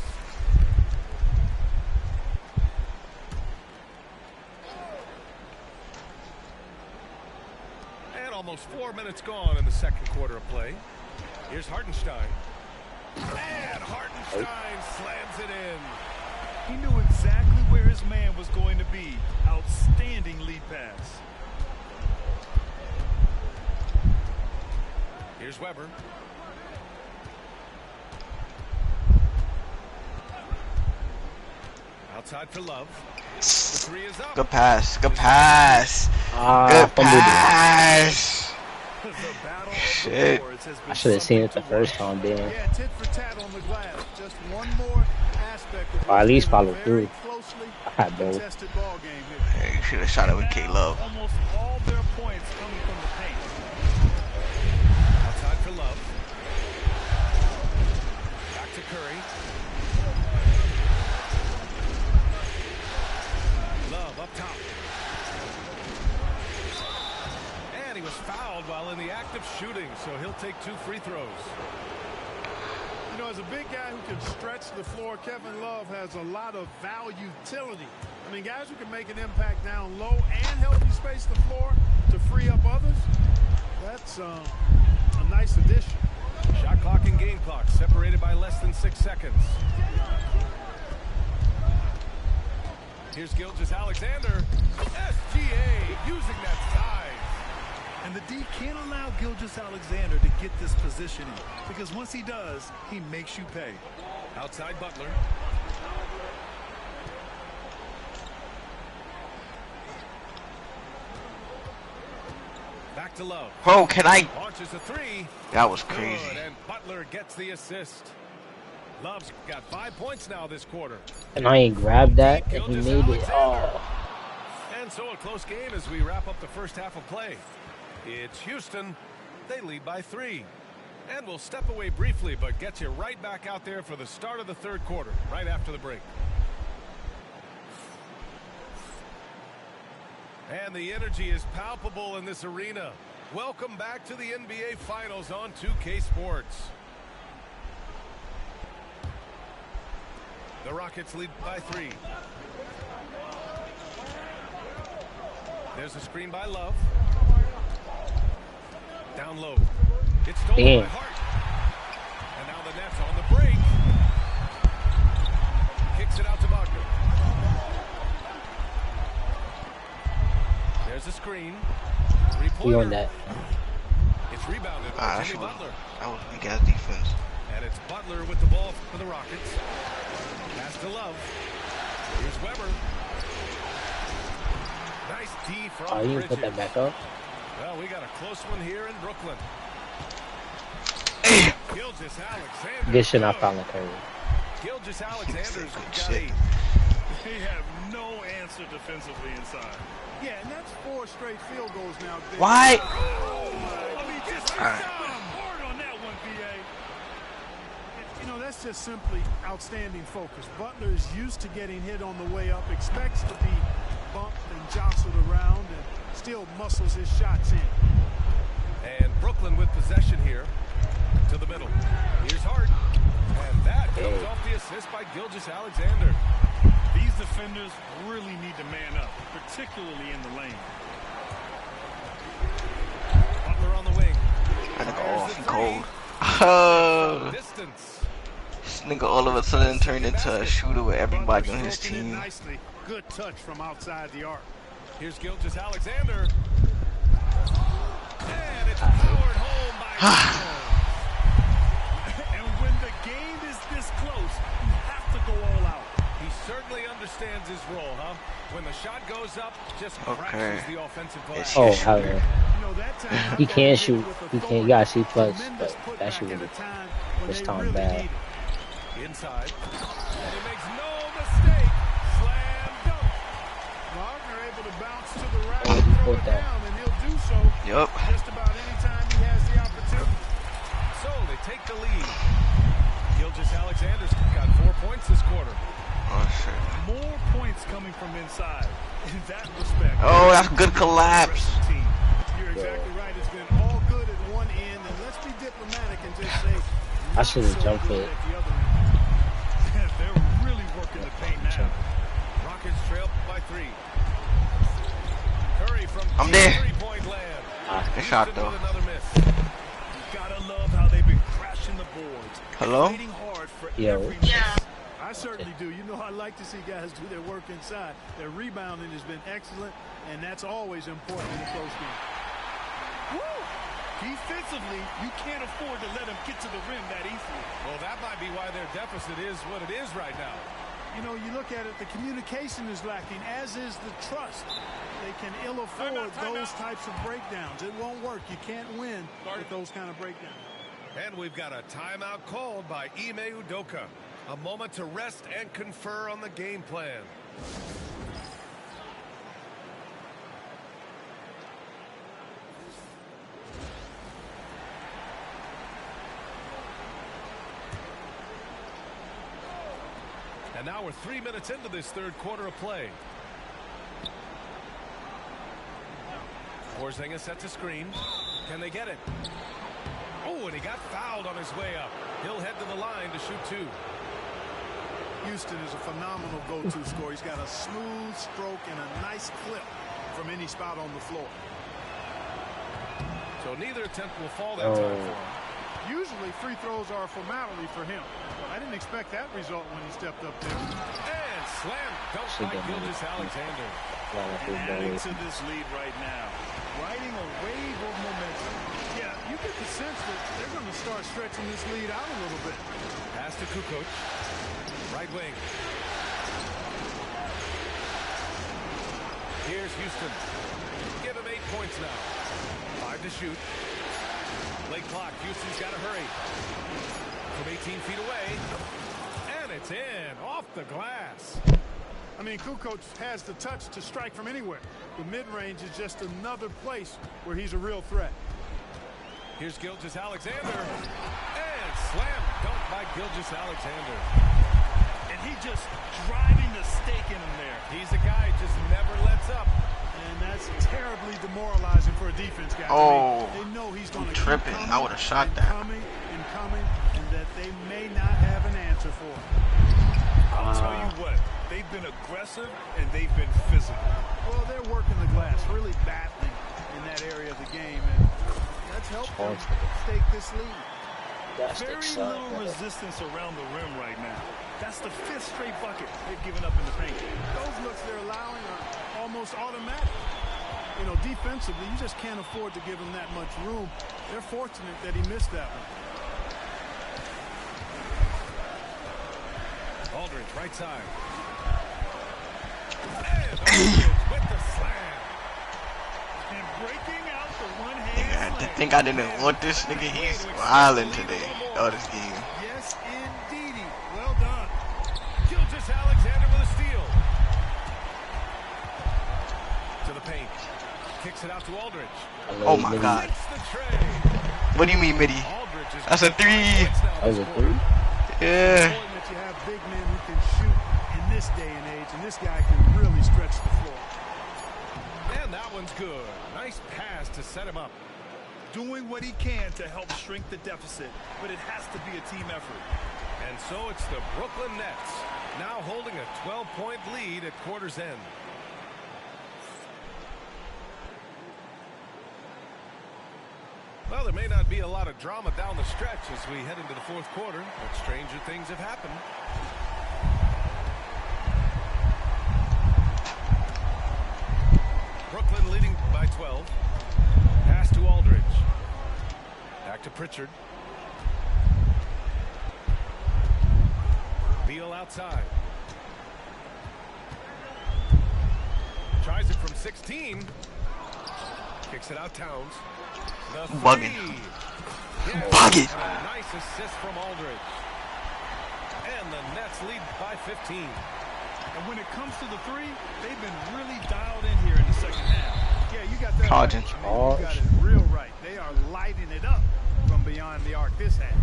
And almost 4 minutes gone in the second quarter of play. Here's Hartenstein. And Hartenstein slams it in. He knew exactly where his man was going to be. Outstanding lead pass. Here's Weber. Outside for Love. The 3 is up. Good pass. Good pass. Good pass. Shit. I should have seen it the first time, damn. Yeah, tit for tat on the glass. Just one more aspect of or at least follow through. I had both. Hey, you should have shot it with K-Love. Almost all their points coming from the paint. Outside for Love. Back to Curry. Love up top. And he was fouled while in the act of shooting, so he'll take 2 free throws. You know, as a big guy who can stretch the floor, Kevin Love has a lot of utility. I mean, guys who can make an impact down low and help you space the floor to free up others, that's a nice addition. Shot clock and game clock separated by less than 6 seconds. Here's Gilgeous-Alexander. SGA using that size. And the D can't allow Gilgeous-Alexander to get this positioning, because once he does, he makes you pay. Outside Butler. Back to Love. Bro, can I? Launches a 3. That was crazy. Good, and Butler gets the assist. Love's got 5 points now this quarter. And I ain't grabbed that, and he made it. Oh. And so a close game as we wrap up the first half of play. It's Houston. They lead by 3. And we'll step away briefly, but get you right back out there for the start of the third quarter, right after the break. And the energy is palpable in this arena. Welcome back to the NBA Finals on 2K Sports. The Rockets lead by 3. There's a screen by Love. Down low. It's stolen by Hart. And now the Nets on the break. Kicks it out to Wagner. There's a screen. We on that. It's rebounded by Jimmy Butler. That was big ass defense. And it's Butler with the ball for the Rockets. Pass to Love. Here's Weber. Nice D from Oh, you Bridges. can put that back up. Well, we got a close one here in Brooklyn. Gilgeous-Alexander. Good shit, I found like her. Gilgeous-Alexander's got 8. They have no answer defensively inside. Yeah, and that's 4 straight field goals now. Why? Oh, my. I mean, just hard on that one, B.A. You know, that's just simply outstanding focus. Butler is used to getting hit on the way up, expects to be bumped and jostled around, and still muscles his shots in. And Brooklyn with possession here to the middle. Here's Hart. And that comes off the assist by Gilgeous-Alexander. These defenders really need to man up, particularly in the lane. Butler on the wing. That nigga off and cold. This nigga all of a sudden turned into a shooter with everybody on his team. Nicely. Good touch from outside the arc. Here's Gilgeous-Alexander. And it's powered home by And when the game is this close, you have to go all out. He certainly understands his role, huh? When the shot goes up, just crashes the offensive glass. Oh, hell yeah. He can shoot. He can. You gotta see plus, but that shit really this time bad. Inside. And he makes no mistake. Slam dunk. Wagner able to bounce to the right and throw it down, and he'll do so just about any time he has the opportunity. So they take the lead. Gilgeous-Alexander's got 4 points this quarter. Oh, shit. More points coming from inside in that respect. Oh, that's good collapse. You're exactly right. It's been all good at one end, and let's be diplomatic and just say I should have jumped it. They're really working the paint now. Rockets trail by 3. Curry from I'm there. 3-point land. Good shot though. Another miss. You gotta love how they've been crashing the boards. Hello? Fighting hard for Yo. every miss. I certainly do. You know, I like to see guys do their work inside. Their rebounding has been excellent, and that's always important in a close game. Woo! Defensively, you can't afford to let them get to the rim that easily. Well, that might be why their deficit is what it is right now. You know, you look at it, the communication is lacking, as is the trust. They can ill afford those types of breakdowns. It won't work. You can't win with those kind of breakdowns. And we've got a timeout called by Ime Udoka. A moment to rest and confer on the game plan. And now we're 3 minutes into this third quarter of play. Porzingis sets a screen. Can they get it? Oh, and he got fouled on his way up. He'll head to the line to shoot 2. Houston is a phenomenal go-to scorer. He's got a smooth stroke and a nice clip from any spot on the floor. So neither attempt will fall that time for him. Usually free throws are a formality for him. I didn't expect that result when he stepped up there. And slam dunk by Gilgeous-Alexander. And adding to this lead right now. Riding a wave of momentum. Yeah, you get the sense that they're going to start stretching this lead out a little bit. Pass to Kukoc. Right wing. Here's Houston. Give him 8 points now. 5 to shoot. Late clock. Houston's got to hurry. From 18 feet away. And it's in. Off the glass. I mean, Kukoc has the touch to strike from anywhere. The mid-range is just another place where he's a real threat. Here's Gilgeous-Alexander. And slam dunk by Gilgeous-Alexander. And he just driving the stake in him there. He's a guy who just never lets up. And that's terribly demoralizing for a defense guy. Oh, they know he's going to tripping. Keep coming, I would have shot that. Coming, and that they may not have an answer for him. I'll tell you what, they've been aggressive and they've been physical. Well, they're working the glass, really battling in that area of the game, and that's helped them stake this lead. Very little resistance around the rim right now. That's the 5th straight bucket they've given up in the paint. Those looks they're allowing are almost automatic. You know, defensively, you just can't afford to give him that much room. They're fortunate that he missed that one. Aldridge, right side. And Aldridge with the slam. Nigga, I think I didn't want this nigga. He's wildin' today. Oh, this game. Yes, indeedy. Well done. Gilgeous Alexander with a steal. To the paint. Kicks it out to Aldridge. Oh my God. What do you mean, Mitty? That's a 3. That was a 3? Yeah. You have big men who can shoot in this day and age, and this guy can really stretch the floor. And that one's good. Nice pass to set him up. Doing what he can to help shrink the deficit, but it has to be a team effort. And so it's the Brooklyn Nets, now holding a 12-point lead at quarter's end. Well, there may not be a lot of drama down the stretch as we head into the fourth quarter, but stranger things have happened. Brooklyn leading by 12. Pass to Aldridge. Back to Pritchard. Beal outside. Tries it from 16. Kicks it out Towns. Bugging. Bugging. Nice assist from Aldridge. And the Nets lead by 15. And when it comes to the three, they've been really dialed in here in the second half. Yeah, you got that right. I mean, you got it real right. They are lighting it up from beyond the arc this half.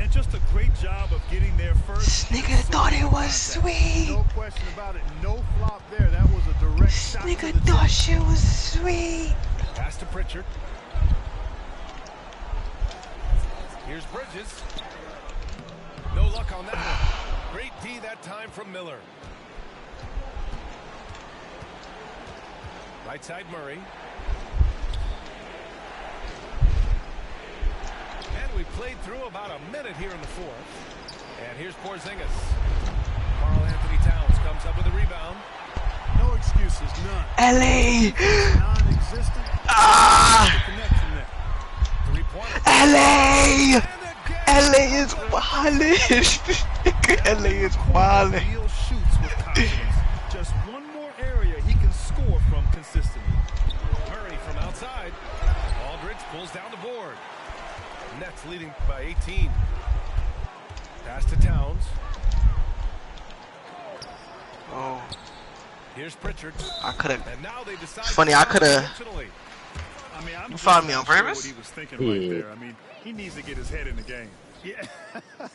And just a great job of getting there first. This nigga thought it was sweet. No question about it. No flop there. That was a direct shot. This nigga thought shit was sweet. Pass to Pritchard. Here's Bridges. No luck on that one. Great D that time from Miller. Right side Murray. And we played through about a minute here in the fourth. And here's Porzingis. Karl Anthony Towns comes up with a rebound. No excuses, none. LA. Non-existent. Ah. 3-pointer. LA. LA is wildin'. LA is wildin'. Beal shoots with confidence. Just one more area he can score from consistently. Murray from outside. Aldridge pulls down the board. Nets leading by 18. Pass to Towns. Oh. Here's Pritchard. I could have. And now they decide. It's funny, I could have. I mean, You found me on purpose? What he was thinking right there. I mean, he needs to get his head in the game. Yeah,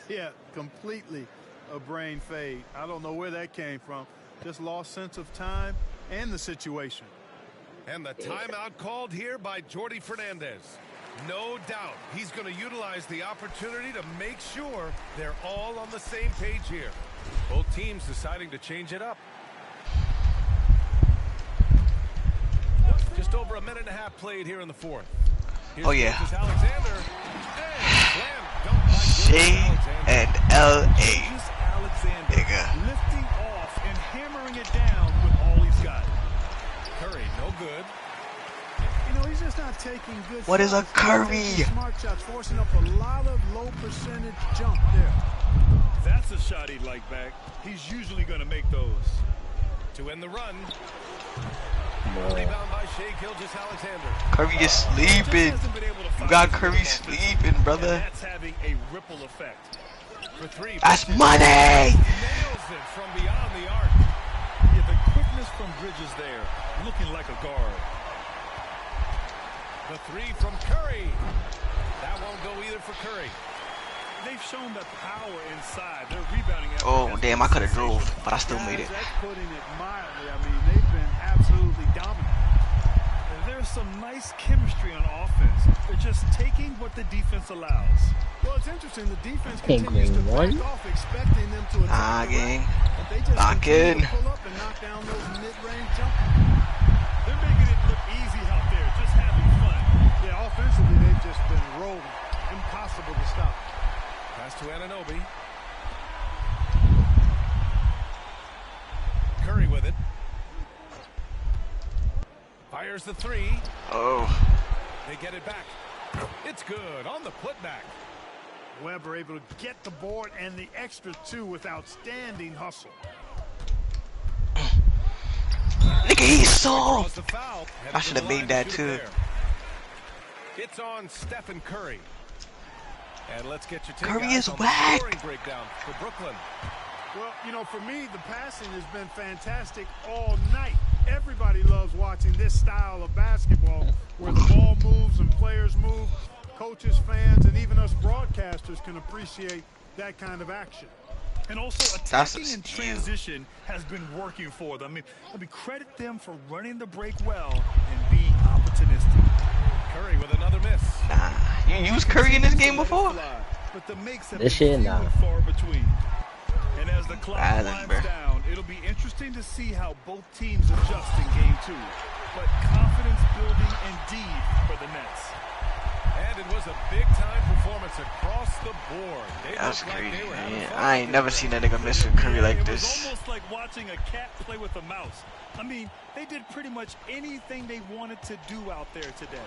yeah, completely a brain fade. I don't know where that came from. Just lost sense of time and the situation. And the timeout called here by Jordi Fernandez. No doubt he's going to utilize the opportunity to make sure they're all on the same page here. Both teams deciding to change it up. Just over a minute and a half played here in the fourth. Here's Alexander. Shea and L.A. Nigga. Lifting off and hammering it down with all he's got. Curry, no good. You know, he's just not taking good What is a Curry? Smart shots, forcing up a lot of low percentage jump there. That's a shot he'd like back. He's usually going to make those. To end the run. Rebound by Shea Gilgeous-Alexander. Curry is sleeping. You got Curry sleeping, brother. That's having a ripple effect. For three. That's money. Nails it from beyond the arc. Yeah, the quickness from Bridges there, looking like a guard. The three from Curry. That won't go either for Curry. They've shown the power inside. They're rebounding. Oh, damn, I could have drove, but I still made it. That's putting it mildly. I mean, they've been absolutely dominant. And there's some nice chemistry on offense. They're just taking what the defense allows. Well, it's interesting. The defense continues to back off, expecting them to attack. Gang. But they just Lock in. pull up and knock down those mid-range jumpers. They're making it look easy out there, just having fun. Yeah, offensively, they've just been rolling. Impossible to stop. Pass to Anunoby. Curry with it. Fires the three. Oh. They get it back. It's good on the putback. Weber able to get the board and the extra two with outstanding hustle. Nigga, He's soft. I should have made that too. It's on Stephen Curry. And let's get your Curry is whack. Breakdown for Brooklyn. Well, you know, for me, the passing has been fantastic all night. Everybody loves watching this style of basketball where the ball moves and players move. Coaches, fans, and even us broadcasters can appreciate that kind of action. And also attacking in transition has been working for them. I mean, credit them for running the break well and being opportunistic. Curry with another miss. Nah, you used Curry in this game before? But the makes have this been shit, nah. far between. And as the clock winds down, it'll be interesting to see how both teams adjust in game 2. But confidence building indeed for the Nets. And it was a big-time performance across the board. That's crazy, man. I ain't never seen that nigga miss with Curry like this. It was almost like watching a cat play with a mouse. I mean, they did pretty much anything they wanted to do out there today.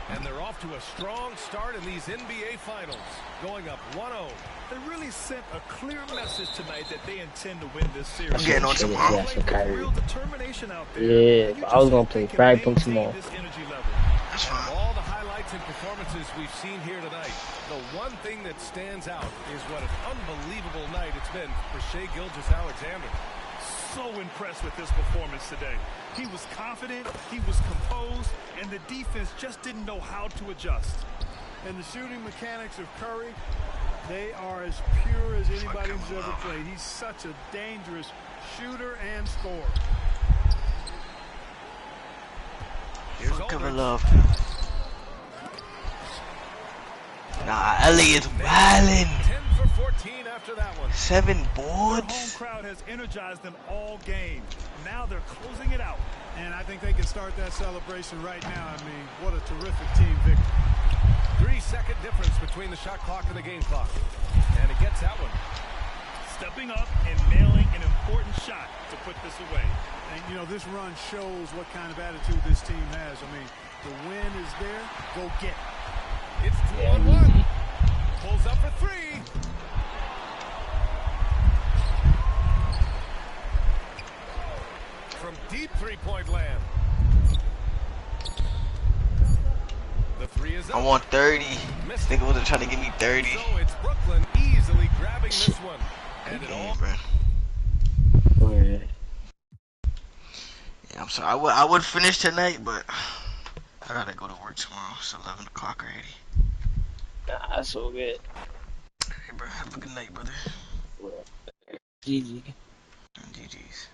And they're off to a strong start in these NBA Finals, going up 1-0. They really sent a clear message tonight that they intend to win this series. I'm getting on tomorrow. Real determination out there. Yeah, I was gonna play Fragment tomorrow. That's fine. Of all the highlights and performances we've seen here tonight, the one thing that stands out is what an unbelievable night it's been for Shai Gilgeous-Alexander. So impressed with this performance today. He was confident, he was composed, and the defense just didn't know how to adjust. And the shooting mechanics of Curry, they are as pure as anybody who's ever played. He's such a dangerous shooter and scorer. Fuck ever love. Nah, LA is wildin'. 10 for 14 after that one. 7 The boards. home crowd has energized them all game. Now they're closing it out. And I think they can start that celebration right now. I mean, what a terrific team victory. 3-second difference between the shot clock and the game clock. And he gets that one. Stepping up and nailing an important shot to put this away. And, you know, this run shows what kind of attitude this team has. I mean, the win is there. Go get it. It's 2-on-1. Pulls up for 3. From deep three-point land. The 3 is up. I want 30. This nigga wasn't trying to give me 30. So it's Brooklyn easily grabbing this one. And it all. Yeah, I'm sorry. I would finish tonight, but I gotta go to work tomorrow. It's 11 o'clock already. Nah, that's so good. Hey, bro. Have a good night, brother. GG. GG's.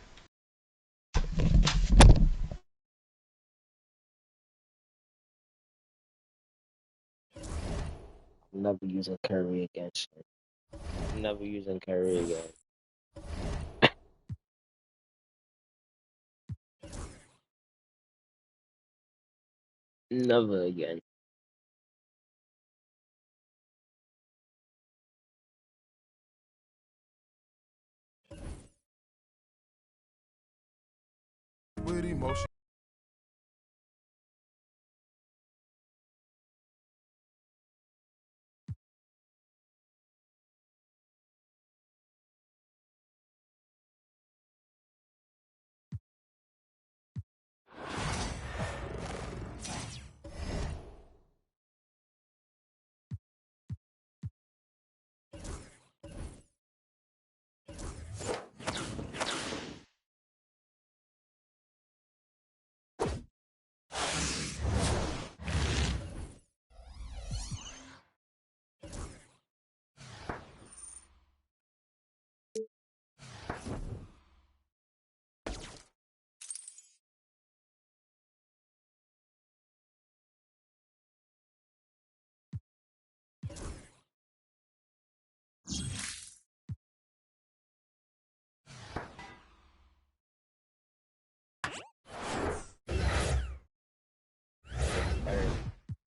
I'm never using Curry again. Shit. I'm never using Curry again. Never again. With emotion.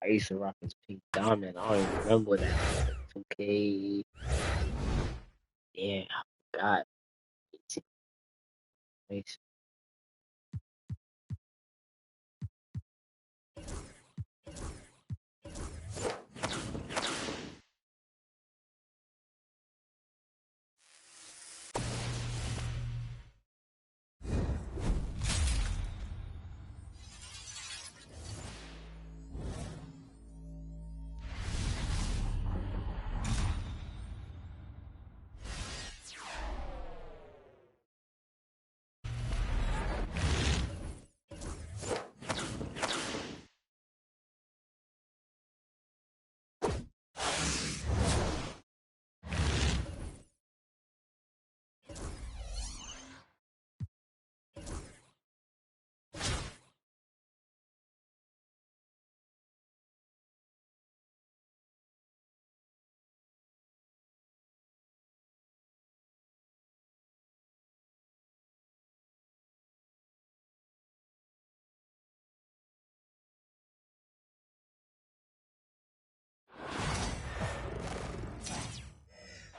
I used to rock his pink diamond. I don't even remember that. 2K. Yeah, I forgot. Nice.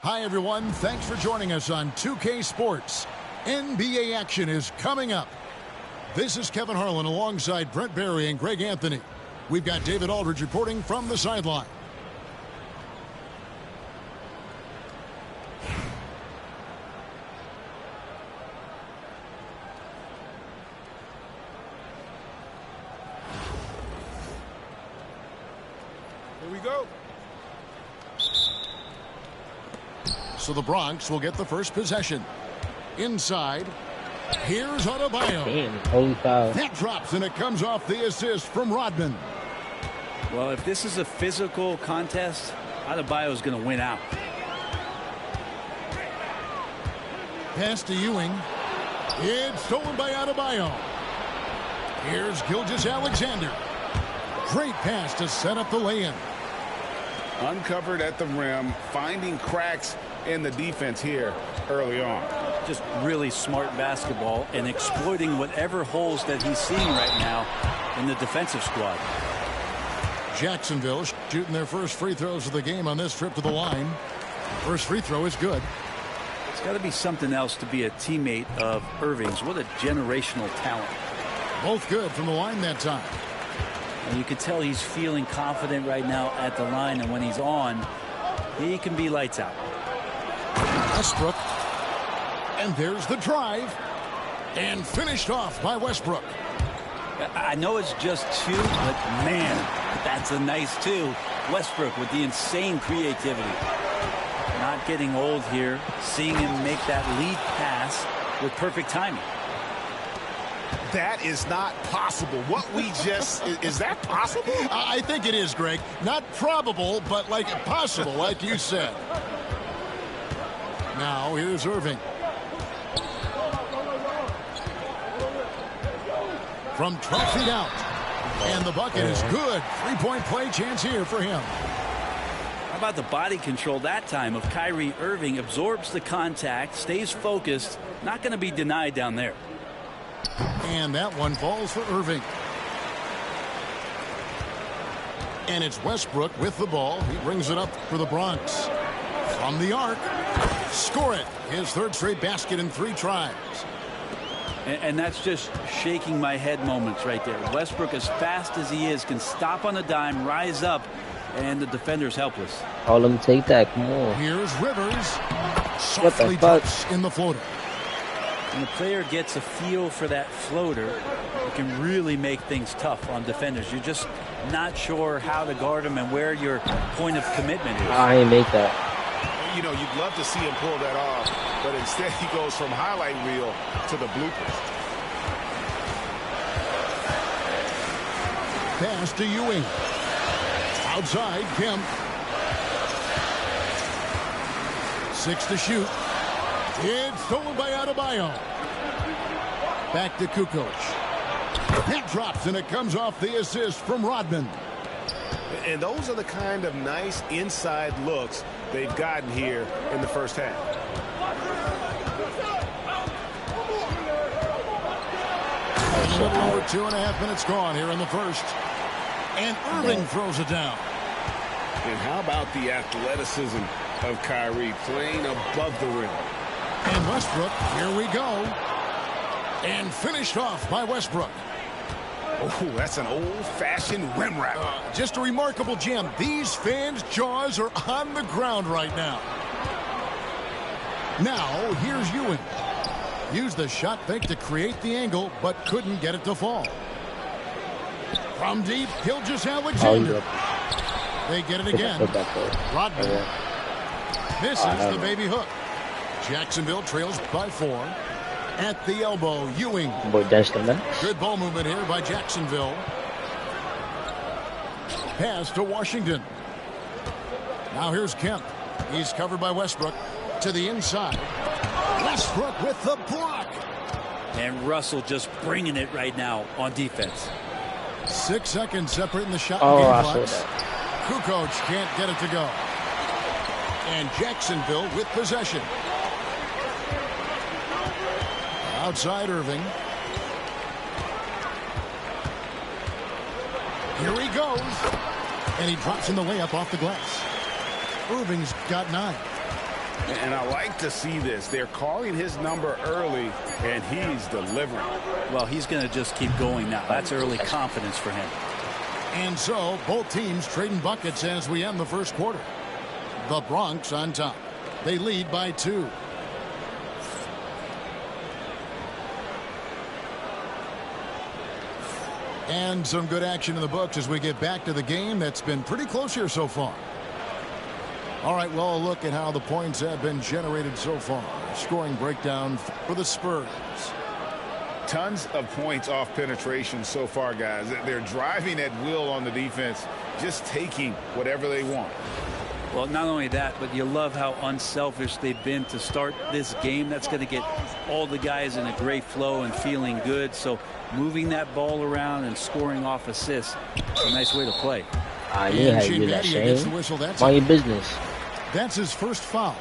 Hi, everyone. Thanks for joining us on 2K Sports. NBA action is coming up. This is Kevin Harlan alongside Brent Barry and Greg Anthony. We've got David Aldridge reporting from the sideline. Here we go. So the Bronx will get the first possession. Inside, here's Adebayo. Damn, holy foul. That drops, and it comes off the assist from Rodman. Well, if this is a physical contest, Adebayo is going to win out. Pass to Ewing. It's stolen by Adebayo. Here's Gilgeous-Alexander. Great pass to set up the lay-in. Uncovered at the rim, finding cracks in the defense here early on. Just really smart basketball and exploiting whatever holes that he's seeing right now in the defensive squad. Jacksonville shooting their first free throws of the game on this trip to the line. First free throw is good. It's got to be something else to be a teammate of Irving's. What a generational talent. Both good from the line that time. And you can tell he's feeling confident right now at the line, and when he's on, he can be lights out. Westbrook. And there's the drive. And finished off by Westbrook. I know it's just two, but man, that's a nice two. Westbrook with the insane creativity. Not getting old here. Seeing him make that lead pass with perfect timing. That is not possible. What we just... is that possible? I think it is, Greg. Not probable, but like possible, like you said. Now, here's Irving. From 12 feet out. And the bucket is good. Three-point play chance here for him. How about the body control that time of Kyrie Irving? Absorbs the contact, stays focused. Not going to be denied down there. And that one falls for Irving. And it's Westbrook with the ball. He brings it up for the Bronx. From the arc. Score it. His third straight basket in 3 tries. And that's just shaking my head moments right there. Westbrook, as fast as he is, can stop on a dime, rise up, and the defender's helpless. Oh, let me take that. Come on. Here's Rivers. Softly touch in the floater. When the player gets a feel for that floater, it can really make things tough on defenders. You're just not sure how to guard him and where your point of commitment is. I ain't make that. You know, you'd love to see him pull that off, but instead he goes from highlight reel to the bloopers. Pass to Ewing. Outside, Kemp. 6 to shoot. It's stolen by Adebayo. Back to Kukoc. That drops, and it comes off the assist from Rodman. And those are the kind of nice inside looks they've gotten here in the first half. A little over 2.5 minutes gone here in the first. And Irving throws it down. And how about the athleticism of Kyrie playing above the rim? And Westbrook, here we go. And finished off by Westbrook. Oh, that's an old-fashioned rim wrap. Just a remarkable gem. These fans' jaws are on the ground right now. Now, here's Ewing. Used the shot fake to create the angle, but couldn't get it to fall. From deep, Gilgeous-Alexander. They get it again. Rodman. Misses the baby hook. Jacksonville trails by 4. At the elbow, Ewing. Good ball movement here by Jacksonville. Pass to Washington. Now here's Kemp. He's covered by Westbrook. To the inside. Westbrook with the block. And Russell just bringing it right now on defense. 6 seconds separating the shot. Kukoc can't get it to go. And Jacksonville with possession. Outside Irving. Here he goes. And he drops in the layup off the glass. Irving's got 9. And I like to see this. They're calling his number early, and he's delivering. Well, he's going to just keep going now. That's early confidence for him. And so, both teams trading buckets as we end the first quarter. The Bronx on top. They lead by 2. And some good action in the books as we get back to the game that's been pretty close here so far. All right, well, a look at how the points have been generated so far. Scoring breakdown for the Spurs. Tons of points off penetration so far, guys. They're driving at will on the defense, just taking whatever they want. Well, not only that, but you love how unselfish they've been to start this game. That's going to get all the guys in a great flow and feeling good. So moving that ball around and scoring off assists, a nice way to play. Yeah, how you do that, Shane. Mind your business. That's his first foul.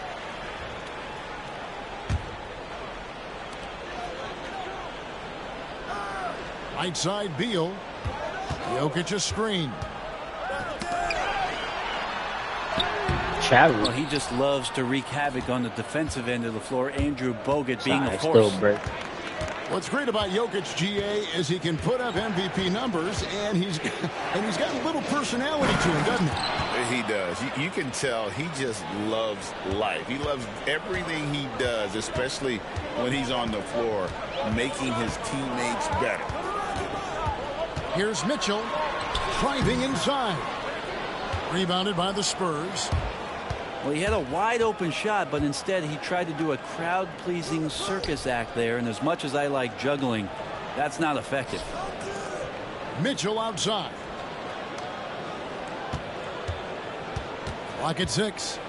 Right side, Beal. Jokic a screen. Well, he just loves to wreak havoc on the defensive end of the floor. Andrew Bogut being a force. What's great about Jokic, GA, is he can put up MVP numbers, and he's got a little personality to him, doesn't he? He does. You can tell he just loves life. He loves everything he does, especially when he's on the floor, making his teammates better. Here's Mitchell driving inside. Rebounded by the Spurs. Well, he had a wide open shot, but instead he tried to do a crowd-pleasing circus act there. And as much as I like juggling, that's not effective. Mitchell outside. Clock at 6.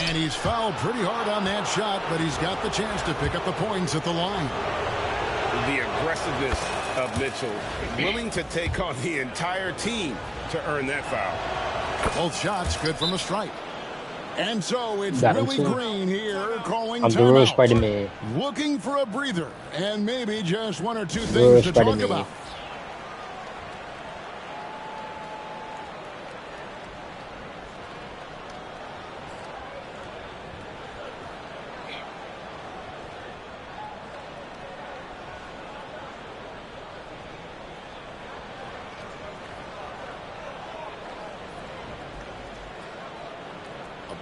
And he's fouled pretty hard on that shot, but he's got the chance to pick up the points at the line. The aggressiveness of Mitchell, willing to take on the entire team to earn that foul. Both shots good from the strike. And so it's Willie Green here calling I'm the real Spider-Man. Looking for a breather and maybe just one or two things to talk about.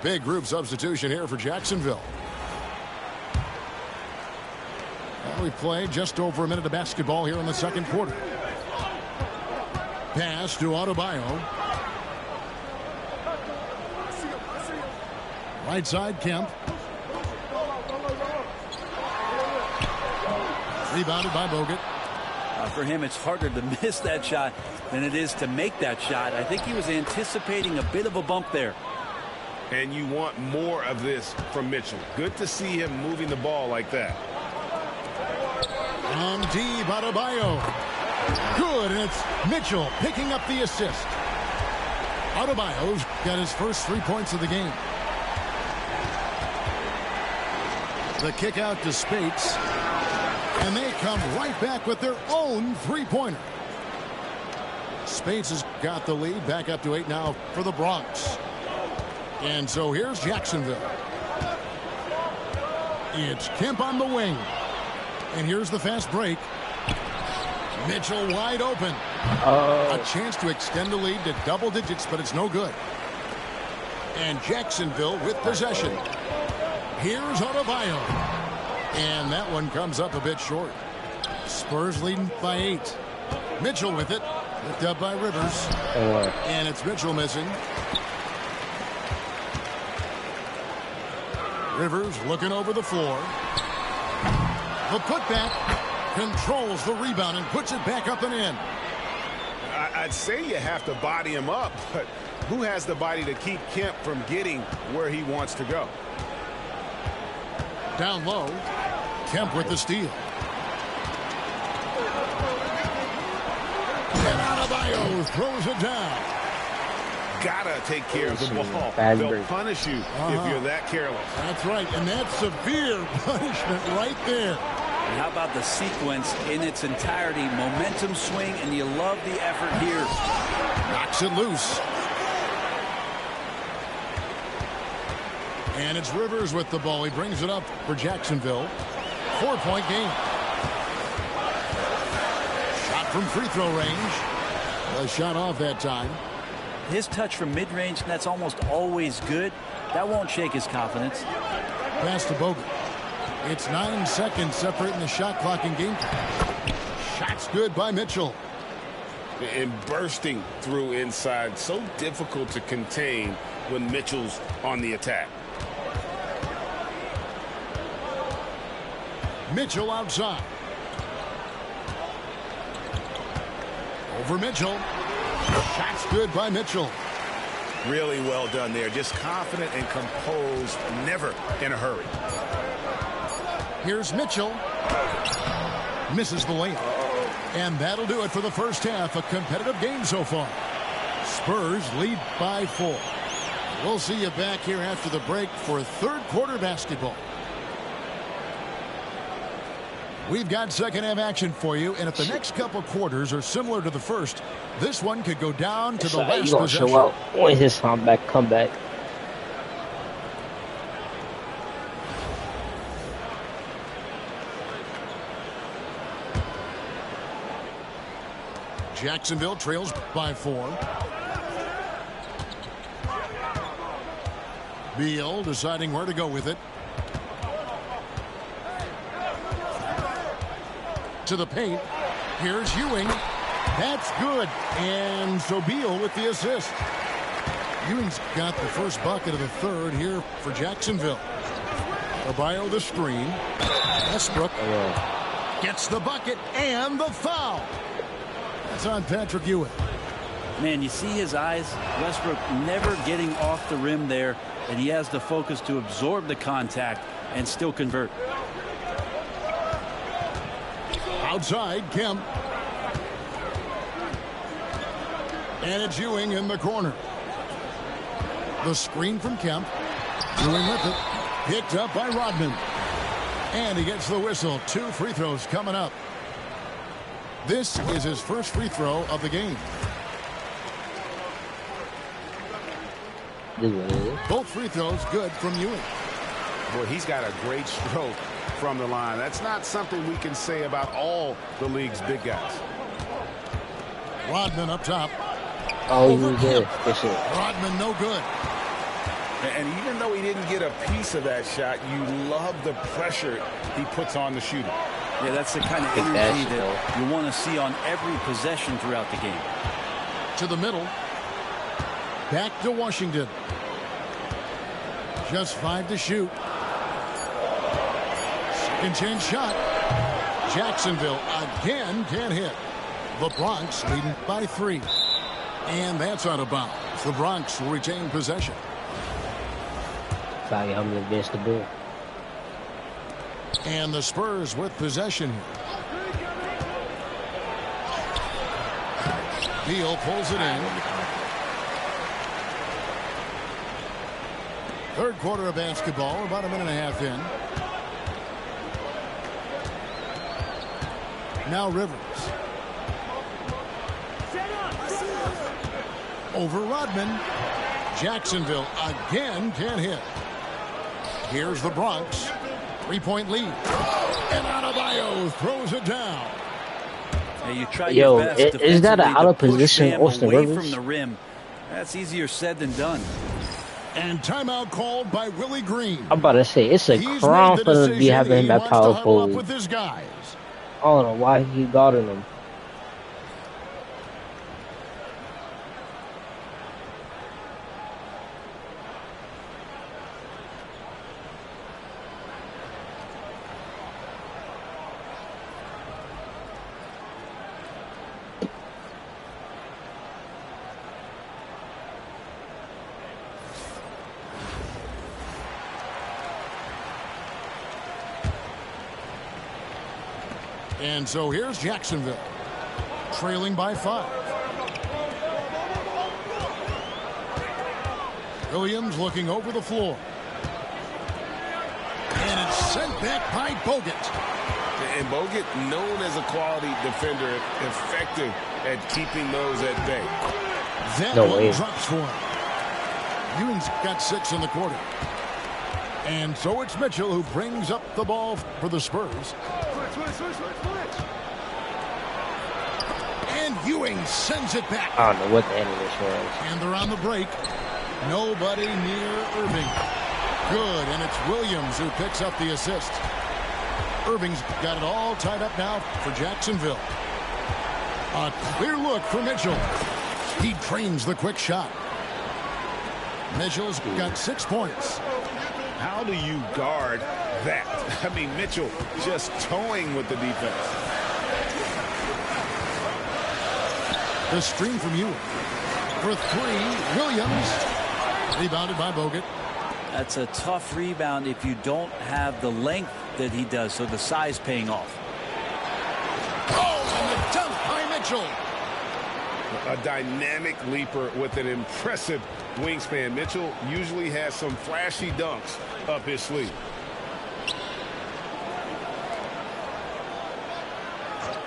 Big group substitution here for Jacksonville. Well, we played just over a minute of basketball here in the second quarter. Pass to Adebayo. Right side, Kemp. Rebounded by Bogut. For him, it's harder to miss that shot than it is to make that shot. I think he was anticipating a bit of a bump there. And you want more of this from Mitchell. Good to see him moving the ball like that. On deep, Adebayo. Good, and it's Mitchell picking up the assist. Adebayo's got his first 3 points of the game. The kick out to Spates. And they come right back with their own three-pointer. Spates has got the lead, back up to 8 now for the Bronx. And so here's Jacksonville. It's Kemp on the wing. And here's the fast break. Mitchell wide open. A chance to extend the lead to double digits, but it's no good. And Jacksonville with possession. Here's Adebayo. And that one comes up a bit short. Spurs leading by 8. Mitchell with it. Picked up by Rivers. And it's Mitchell missing. Rivers looking over the floor. The putback controls the rebound and puts it back up and in. I'd say you have to body him up, but who has the body to keep Kemp from getting where he wants to go? Down low. Kemp with the steal. And Adebayo throws it down. Gotta take care of the ball. They'll punish you if you're that careless. That's right, and that's severe punishment right there. And how about the sequence in its entirety? Momentum swing, and you love the effort here. Knocks it loose. And it's Rivers with the ball. He brings it up for Jacksonville. 4-point game. Shot from free throw range. A shot off that time. His touch from mid-range, that's almost always good. That won't shake his confidence. Pass to Bogut. It's 9 seconds separating the shot clock and game time. Shot's good by Mitchell. And bursting through inside. So difficult to contain when Mitchell's on the attack. Mitchell outside. Over Mitchell. Shot's good by Mitchell. Really well done there. Just confident and composed. Never in a hurry. Here's Mitchell. Misses the layup. And that'll do it for the first half. A competitive game so far. Spurs lead by 4. We'll see you back here after the break for third quarter basketball. We've got second half action for you, and if the next couple quarters are similar to the first, this one could go down to the last possession. Show up when his comeback. Jacksonville trails by 4. Beal deciding where to go with it. To the paint. Here's Ewing. That's good. And so Beal with the assist. Ewing's got the first bucket of the third here for Jacksonville. Adebayo the screen. Westbrook gets the bucket and the foul. That's on Patrick Ewing. Man, you see his eyes. Westbrook never getting off the rim there, and he has the focus to absorb the contact and still convert. Outside, Kemp. And it's Ewing in the corner. The screen from Kemp. Ewing with it. Picked up by Rodman. And he gets the whistle. 2 free throws coming up. This is his first free throw of the game. Both free throws good from Ewing. Boy, he's got a great stroke from the line. That's not something we can say about all the league's big guys. Rodman up top. Oh, you did. Rodman no good. And even though he didn't get a piece of that shot, you love the pressure he puts on the shooter. Yeah, that's the kind of energy that you want to see on every possession throughout the game. To the middle. Back to Washington. Just 5 to shoot. Second chance shot. Jacksonville again can't hit. The Bronx leading by 3. And that's out of bounds. The Bronx will retain possession. And the Spurs with possession here. Beal pulls it in. Third quarter of basketball, about a minute and a half in. Now Rivers. Over Rodman. Jacksonville again can't hit. Here's the Bronx. 3-point lead. And Adebayo throws it down. Hey, you try your best is that an out of position Austin away Rivers? from the rim? That's easier said than done. And timeout called by Willie Green. I'm about to say it's a crime for them to be having him at power forward. With his guys. I don't know why he guarding him. And so here's Jacksonville, trailing by 5. Williams looking over the floor. And it's sent back by Bogut. And Bogut, known as a quality defender, effective at keeping those at bay. That one drops for him. Ewing's got 6 in the quarter. And so it's Mitchell who brings up the ball for the Spurs. And Ewing sends it back. I don't know what the end of this was. And they're on the break. Nobody near Irving. Good, and it's Williams who picks up the assist. Irving's got it all tied up now for Jacksonville. A clear look for Mitchell. He trains the quick shot. Mitchell's got 6 points. How do you guard that? I mean, Mitchell just towing with the defense. The stream from you. For 3, Williams. Rebounded by Bogut. That's a tough rebound if you don't have the length that he does, so the size paying off. Oh, and the dunk by Mitchell. A dynamic leaper with an impressive wingspan. Mitchell usually has some flashy dunks up his sleeve.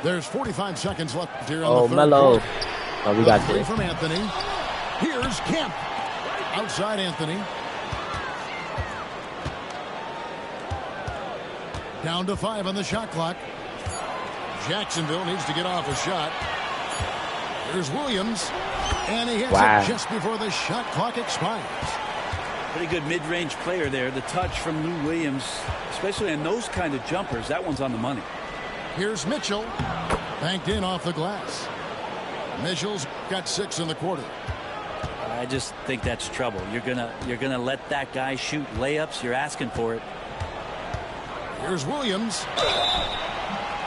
There's 45 seconds left here on the third Melo. quarter. Oh, we got this. From Anthony. Here's Kemp. Outside Anthony. Down to 5 on the shot clock. Jacksonville needs to get off a shot. Here's Williams. And he hits it just before the shot clock expires. Pretty good mid-range player there. The touch from Lou Williams, especially in those kind of jumpers, that one's on the money. Here's Mitchell. Banked in off the glass. Mitchell's got 6 in the quarter. I just think that's trouble. You're gonna let that guy shoot layups. You're asking for it. Here's Williams.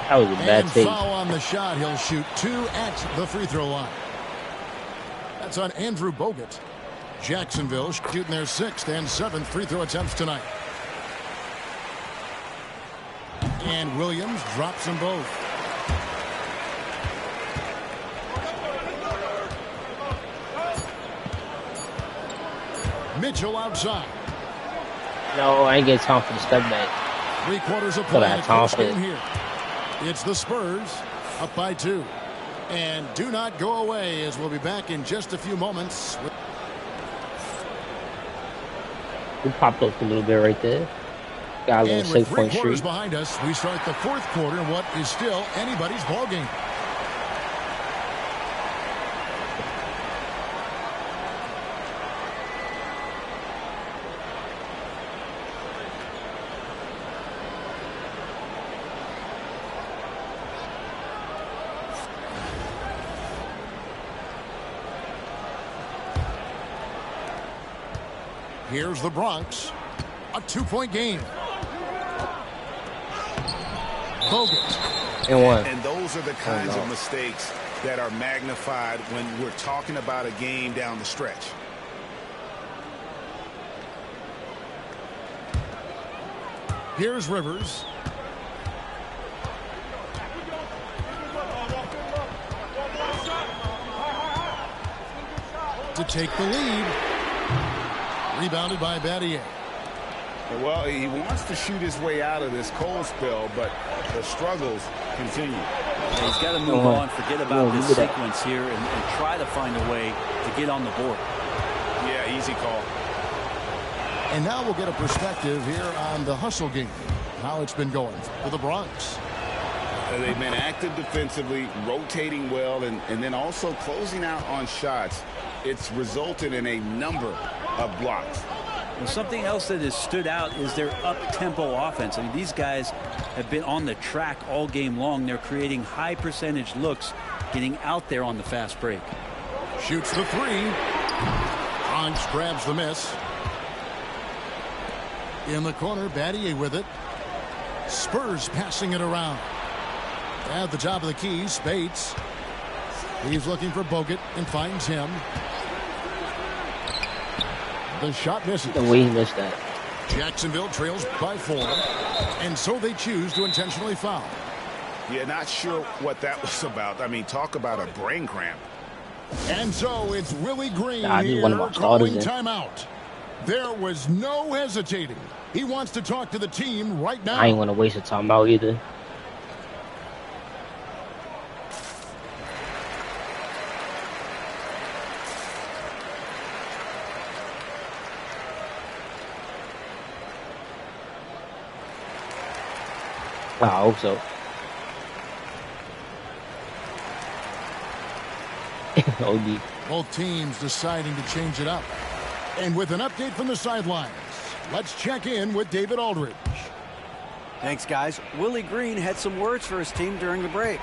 That was a bad take. And foul on the shot. He'll shoot 2 at the free throw line. That's on Andrew Bogut. Jacksonville shooting their 6th and 7th free throw attempts tonight. And Williams drops them both. Mitchell outside. No, I ain't getting time for the step back. 3 quarters of play. Here. It's the Spurs up by 2. And do not go away, as we'll be back in just a few moments. We popped up a little bit right there. Got a little 6-point streak. Behind us, we start the 4th quarter in what is still anybody's ball game. Here's the Bronx. A 2-point game. Bogut. And 1. And those are the kinds of mistakes that are magnified when we're talking about a game down the stretch. Here's Rivers. To take the lead. Rebounded by Battier. Well, he wants to shoot his way out of this cold spell, but the struggles continue. Yeah, he's got to move on, forget about this sequence here, and try to find a way to get on the board. Yeah, easy call. And now we'll get a perspective here on the hustle game, how it's been going for the Bronx. They've been active defensively, rotating well, and then also closing out on shots. It's resulted in a number of blocks. Well, something else that has stood out is their up-tempo offense. I mean, these guys have been on the track all game long. They're creating high percentage looks, getting out there on the fast break. Shoots the 3. Bronx grabs the miss. In the corner, Battier with it. Spurs passing it around. At the top of the key, Spates. He's looking for Bogut and finds him. The shot misses. The way he missed that. Jacksonville trails by 4. And so they choose to intentionally foul. Yeah, not sure what that was about. I mean, talk about a brain cramp. And so it's Willie Green he's one of my calling starters. timeout. There was no hesitating. He wants to talk to the team right now. I ain't want to waste a timeout either. I hope so. OD. Both teams deciding to change it up. And with an update from the sidelines, let's check in with David Aldridge. Thanks, guys. Willie Green had some words for his team during the break.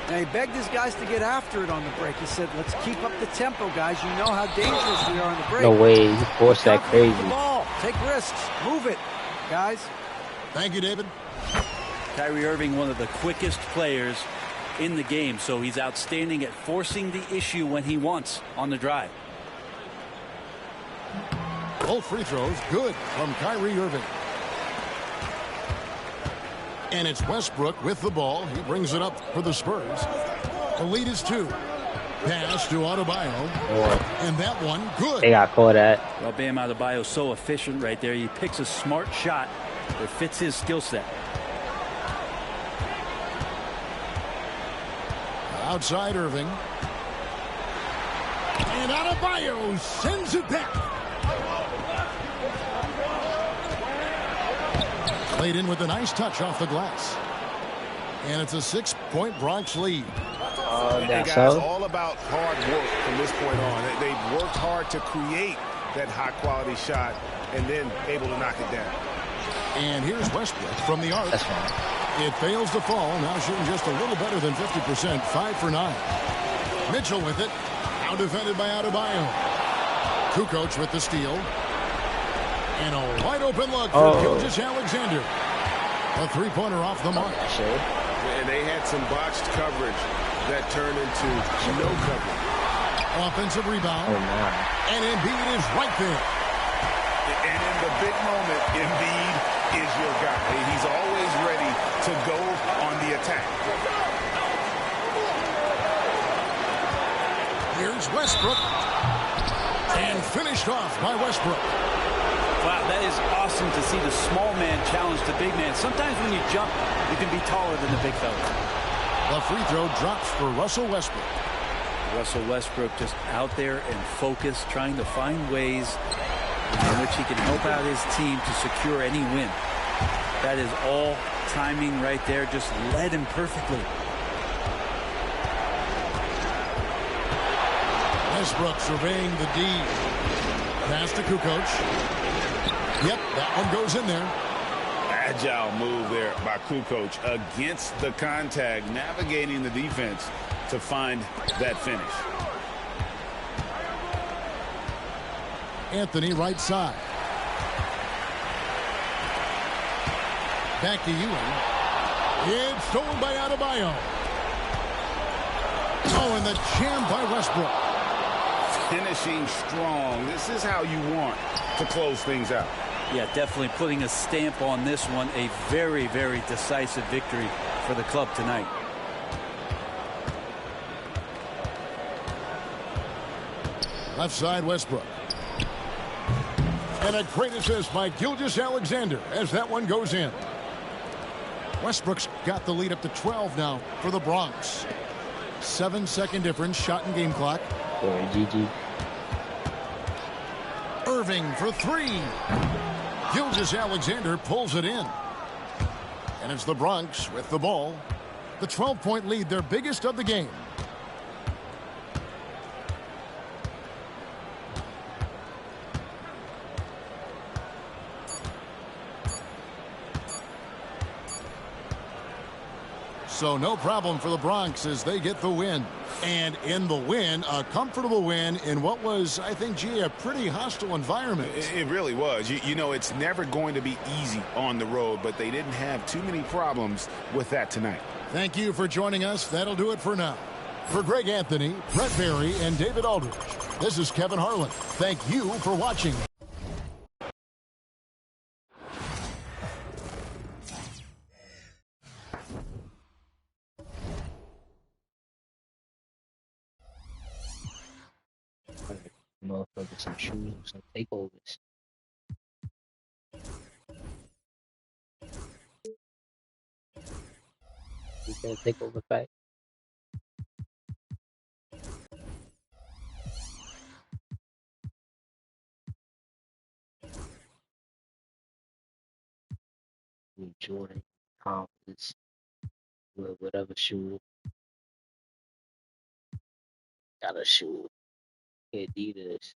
Now, he begged his guys to get after it on the break. He said, let's keep up the tempo, guys. You know how dangerous we are on the break. No way. He forced that crazy. The ball. Take risks. Move it, guys. Thank you, David. Kyrie Irving, one of the quickest players in the game, so he's outstanding at forcing the issue when he wants on the drive. Both free throws good from Kyrie Irving. And it's Westbrook with the ball. He brings it up for the Spurs. The lead is 2. Pass to Adebayo. And that one good. They got caught at. Well, Bam Adebayo so efficient right there. He picks a smart shot that fits his skill set. Outside Irving. And Adebayo sends it back. Played in with a nice touch off the glass. And it's a 6-point Bronx lead. And guys, all about hard work from this point on. They've worked hard to create that high-quality shot and then able to knock it down. And here's Westbrook from the arc. It fails to fall. Now shooting just a little better than 50%. 5 for 9. Mitchell with it. Now defended by Adebayo. Kukoc with the steal. And a wide open look for Gilgeous Alexander. A three-pointer off the mark. And they had some botched coverage that turned into no coverage. Offensive rebound. And Embiid is right there. And in the big moment, Embiid is your guy. He's always ready to go on the attack. Here's Westbrook. And finished off by Westbrook. Wow, that is awesome to see the small man challenge the big man. Sometimes when you jump, you can be taller than the big fella. The free throw drops for Russell Westbrook. Russell Westbrook just out there and focused, trying to find ways in which he can help out his team to secure any win. That is all timing right there. Just led him perfectly. Westbrook surveying the D. Pass to Kukoc. Yep, that one goes in there. Agile move there by Kukoc against the contact, navigating the defense to find that finish. Anthony right side. Back to Ewing. It's stolen by Adebayo. Oh, and the jam by Westbrook. Finishing strong. This is how you want to close things out. Yeah, definitely putting a stamp on this one. A very, very decisive victory for the club tonight. Left side, Westbrook. And a great assist by Gilgeous Alexander as that one goes in. Westbrook's got the lead up to 12 now for the Bronx. 7-second difference, shot and game clock. GG. Irving for 3. Gilgeous Alexander pulls it in. And it's the Bronx with the ball. The 12-point lead, their biggest of the game. So no problem for the Bronx as they get the win. And in the win, a comfortable win in what was, I think, G, a pretty hostile environment. It really was. You know, it's never going to be easy on the road, but they didn't have too many problems with that tonight. Thank you for joining us. That'll do it for now. For Greg Anthony, Brett Barry, and David Aldridge, this is Kevin Harlan. Thank you for watching. Motherfucker, some shoes, some takeovers. You gonna take over fight? Jordan. confidence with whatever shoe. Got a shoe. Adidas.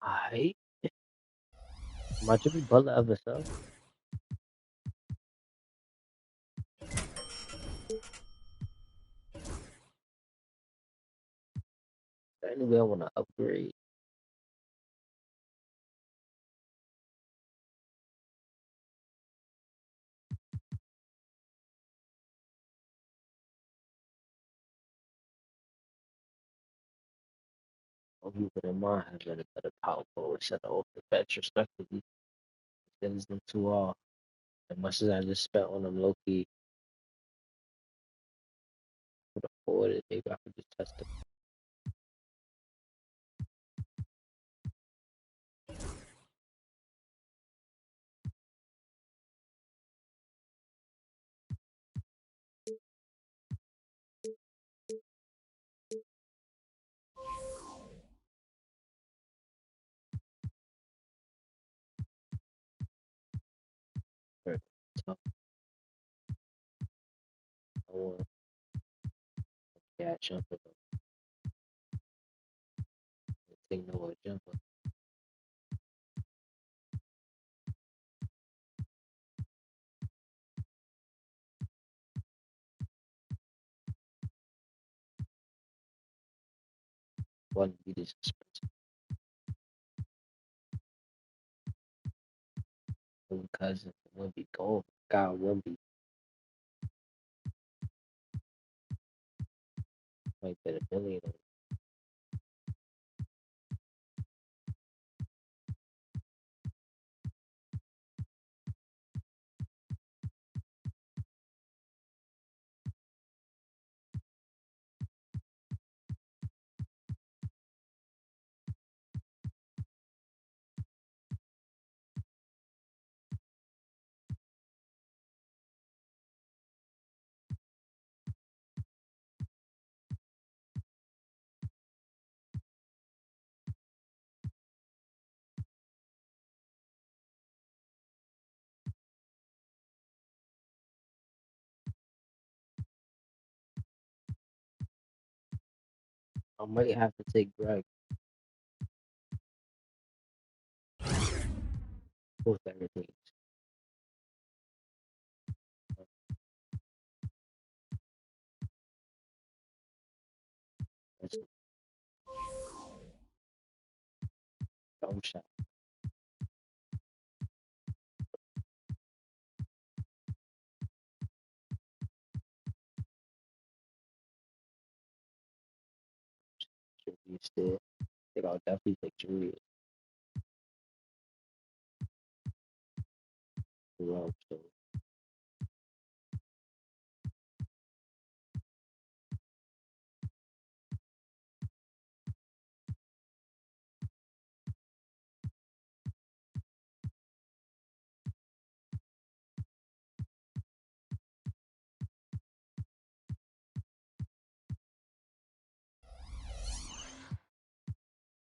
Alright. My Jimmy Butler ever so. Anyway, I wanna upgrade. I'll keep it in mind having a better power forward set off the bench respectively. Things them too off. As much as I just spent on them low key could afford it, maybe I could just test them. Right. So I want jumper though. Take no jumper. One be this expensive. One cousin, one be gold. God, one be might bet $1 million on it. I might have to take Greg. Both everything. That's a dumb shot. Julius did. I think I'll definitely take Julius. Well, so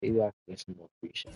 maybe I can get some more free shit.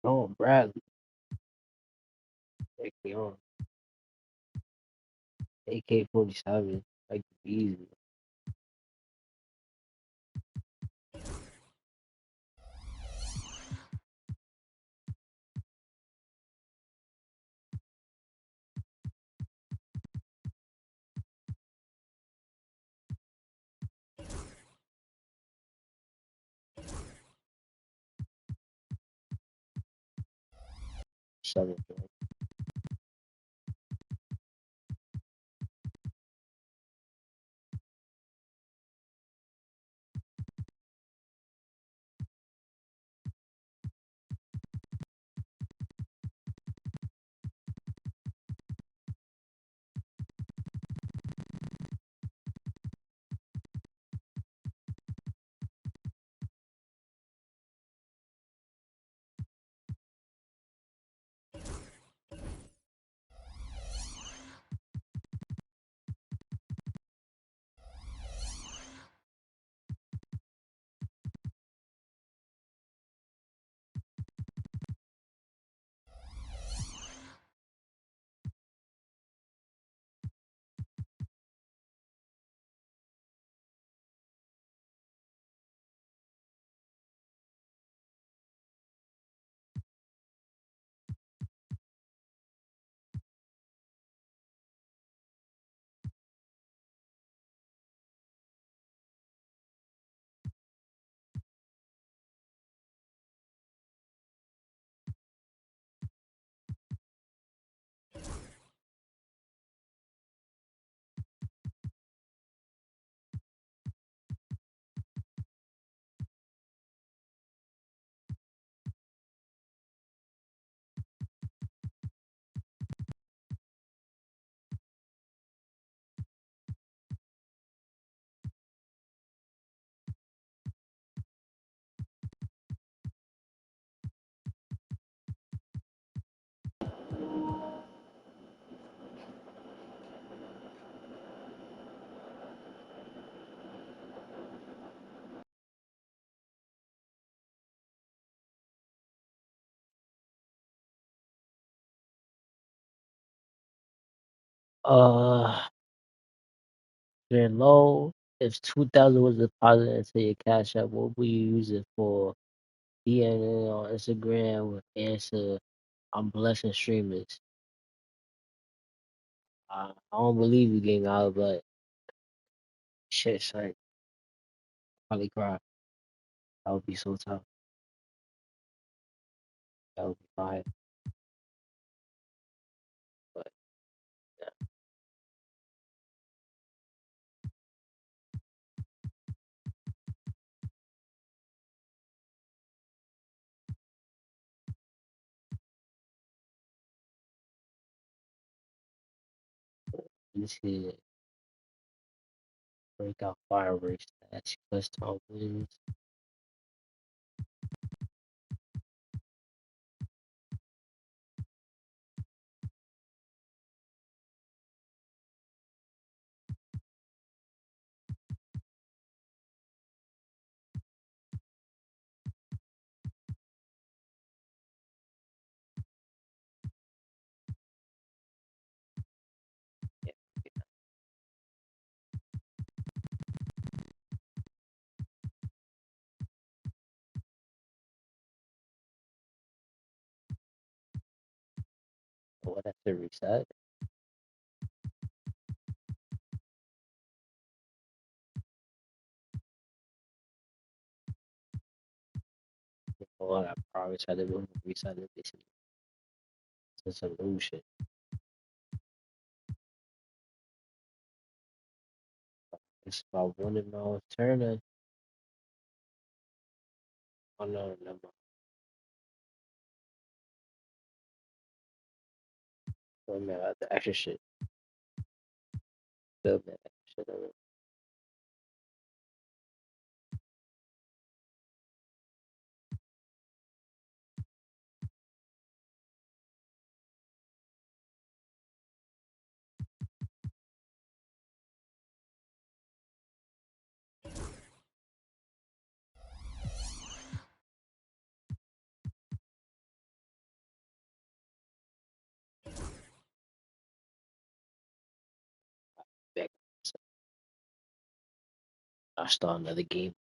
Oh, Bradley. Take me on. AK-47. Like, easy. Seven. They're low. If 2,000 was deposited into your cash app, what would you use it for? DNA on Instagram with answer. I'm blessing streamers. I don't believe you getting out, but shit, son, probably cry. That would be so tough. That would be fire. But yeah, this here breakout fireworks. That's first time wins. Yeah, what that's the reset. Well, I probably try to do reset it. This is some new shit. It's about one in my turn. Oh no, no, no. Oh man, the extra shit. Still man, extra shit of it. Back. I start another game.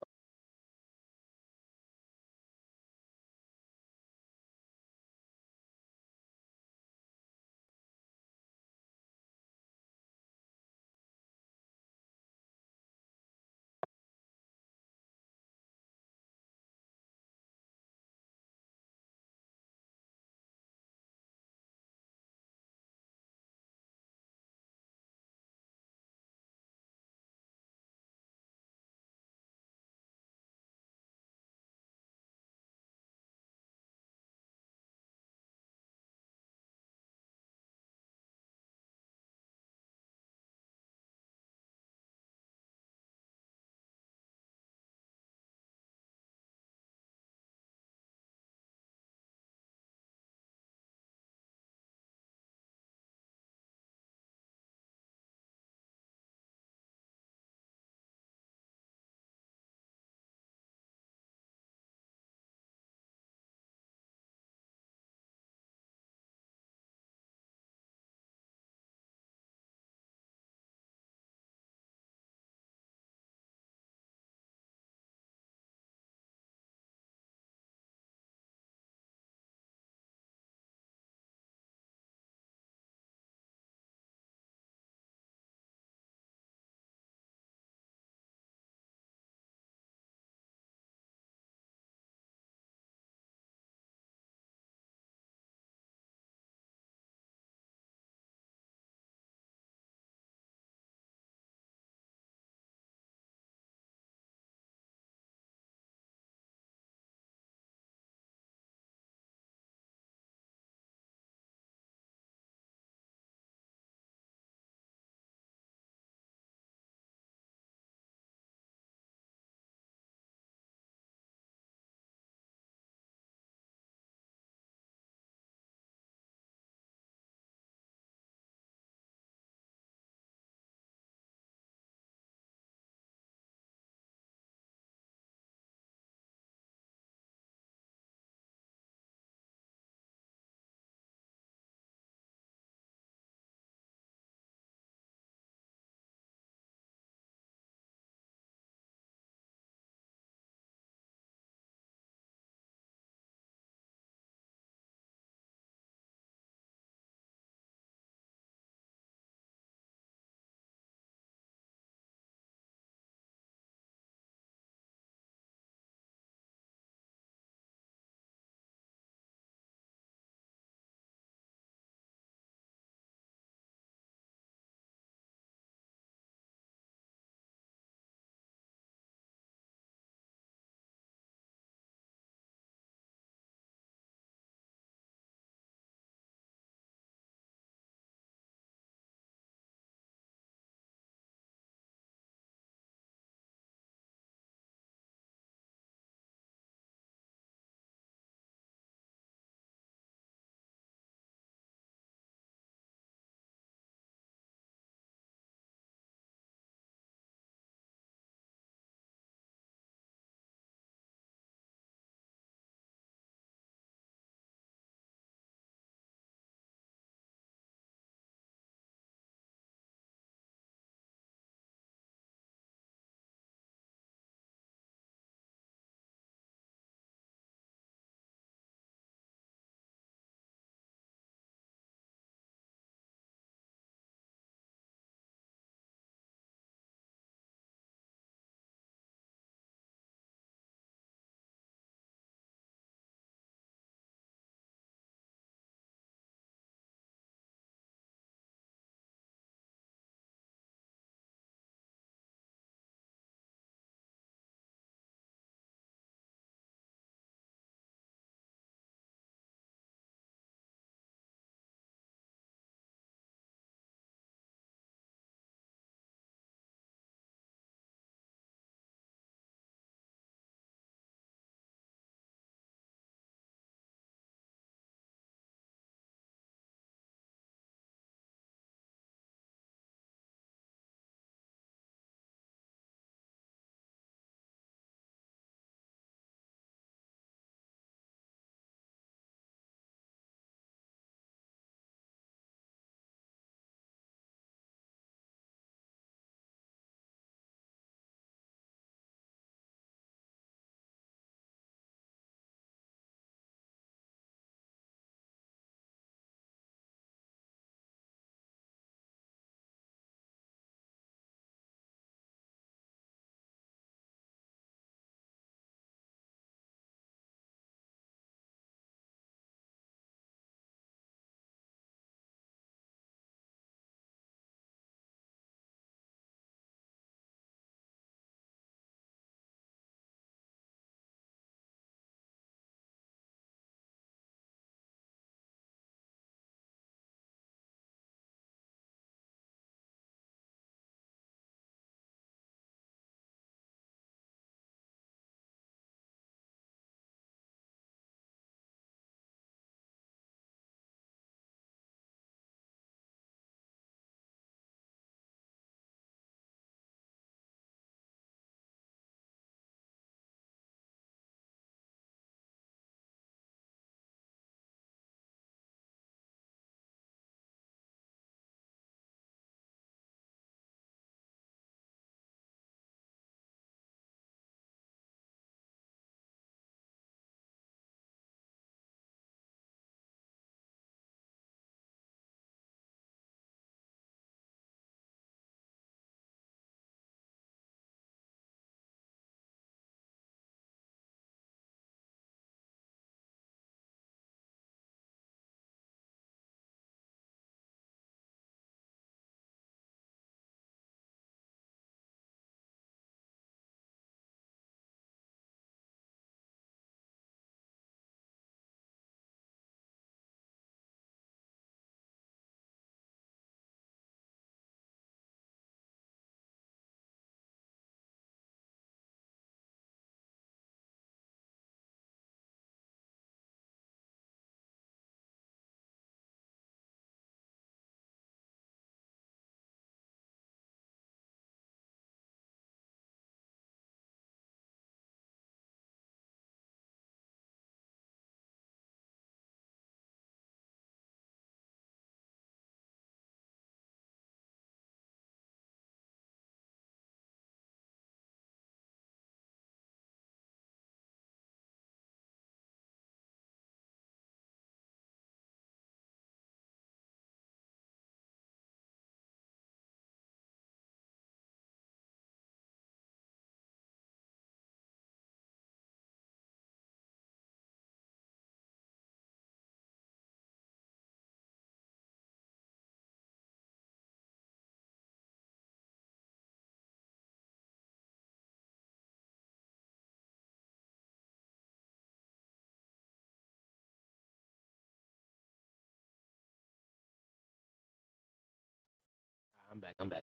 I'm back.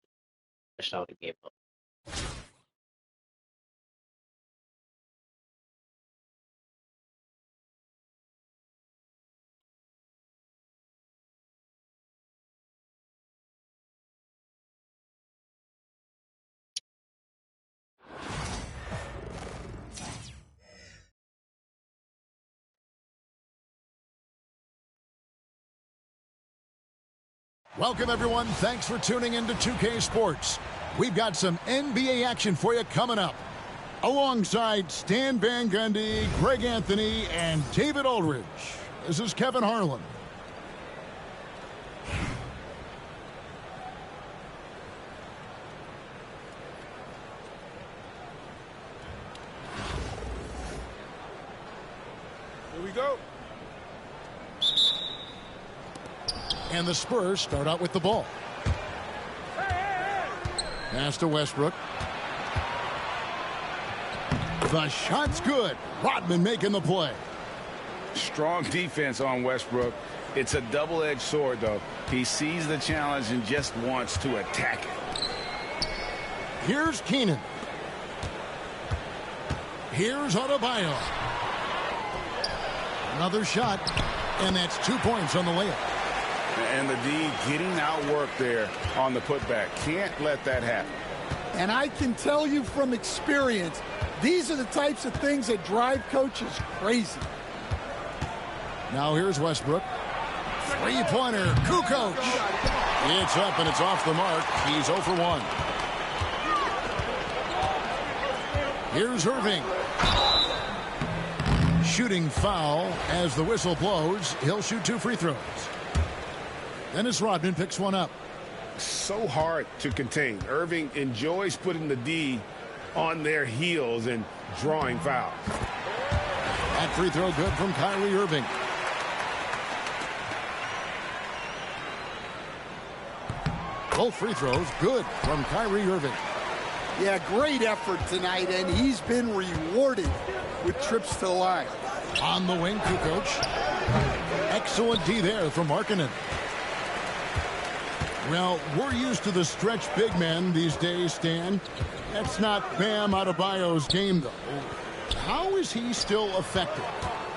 I started the game up. Welcome, everyone. Thanks for tuning into 2K Sports. We've got some NBA action for you coming up. Alongside Stan Van Gundy, Greg Anthony, and David Aldridge. This is Kevin Harlan. Here we go. And the Spurs start out with the ball. Pass to Westbrook. The shot's good. Rodman making the play. Strong defense on Westbrook. It's a double-edged sword, though. He sees the challenge and just wants to attack it. Here's Keenan. Here's Adebayo. Another shot, and that's 2 points on the layup. And the D getting outworked there on the putback. Can't let that happen. And I can tell you from experience, these are the types of things that drive coaches crazy. Now here's Westbrook. Three-pointer, Kukoc. It's up and it's off the mark. He's 0 for 1. Here's Irving. Shooting foul as the whistle blows. He'll shoot 2 free throws. Dennis Rodman picks one up. So hard to contain. Irving enjoys putting the D on their heels and drawing fouls. That free throw good from Kyrie Irving. Both free throws good from Kyrie Irving. Yeah, great effort tonight, and he's been rewarded with trips to the line. On the wing, Kukoc. Excellent D there from Markkanen. Well, we're used to the stretch big men these days, Stan. That's not Bam Adebayo's game, though. How is he still effective?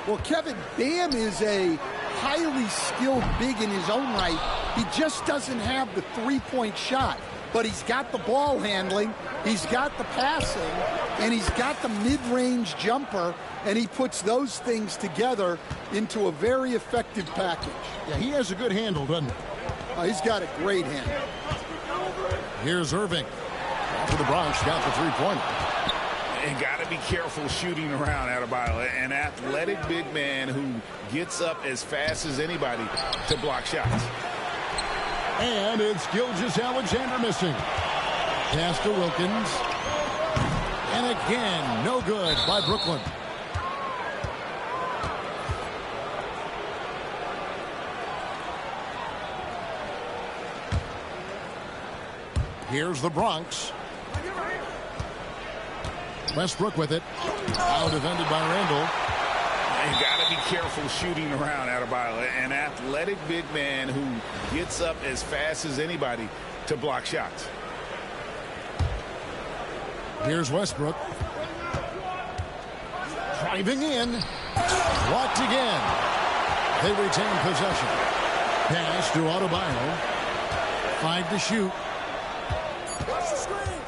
Well, Kevin, Bam is a highly skilled big in his own right. He just doesn't have the three-point shot. But he's got the ball handling, he's got the passing, and he's got the mid-range jumper, and he puts those things together into a very effective package. Yeah, he has a good handle, doesn't he? He's got a great handle. Here's Irving. After the Bronx got the three-pointer. And got to be careful shooting around Adebayo. An athletic big man who gets up as fast as anybody to block shots. And it's Gilgeous-Alexander missing. Pass to Wilkins. And again, no good by Brooklyn. Here's the Bronx. Westbrook with it. Now defended by Randall. And got to be careful shooting around Adebayo. An athletic big man who gets up as fast as anybody to block shots. Here's Westbrook. Driving in. Blocked again. They retain possession. Pass to Adebayo. 5 to shoot.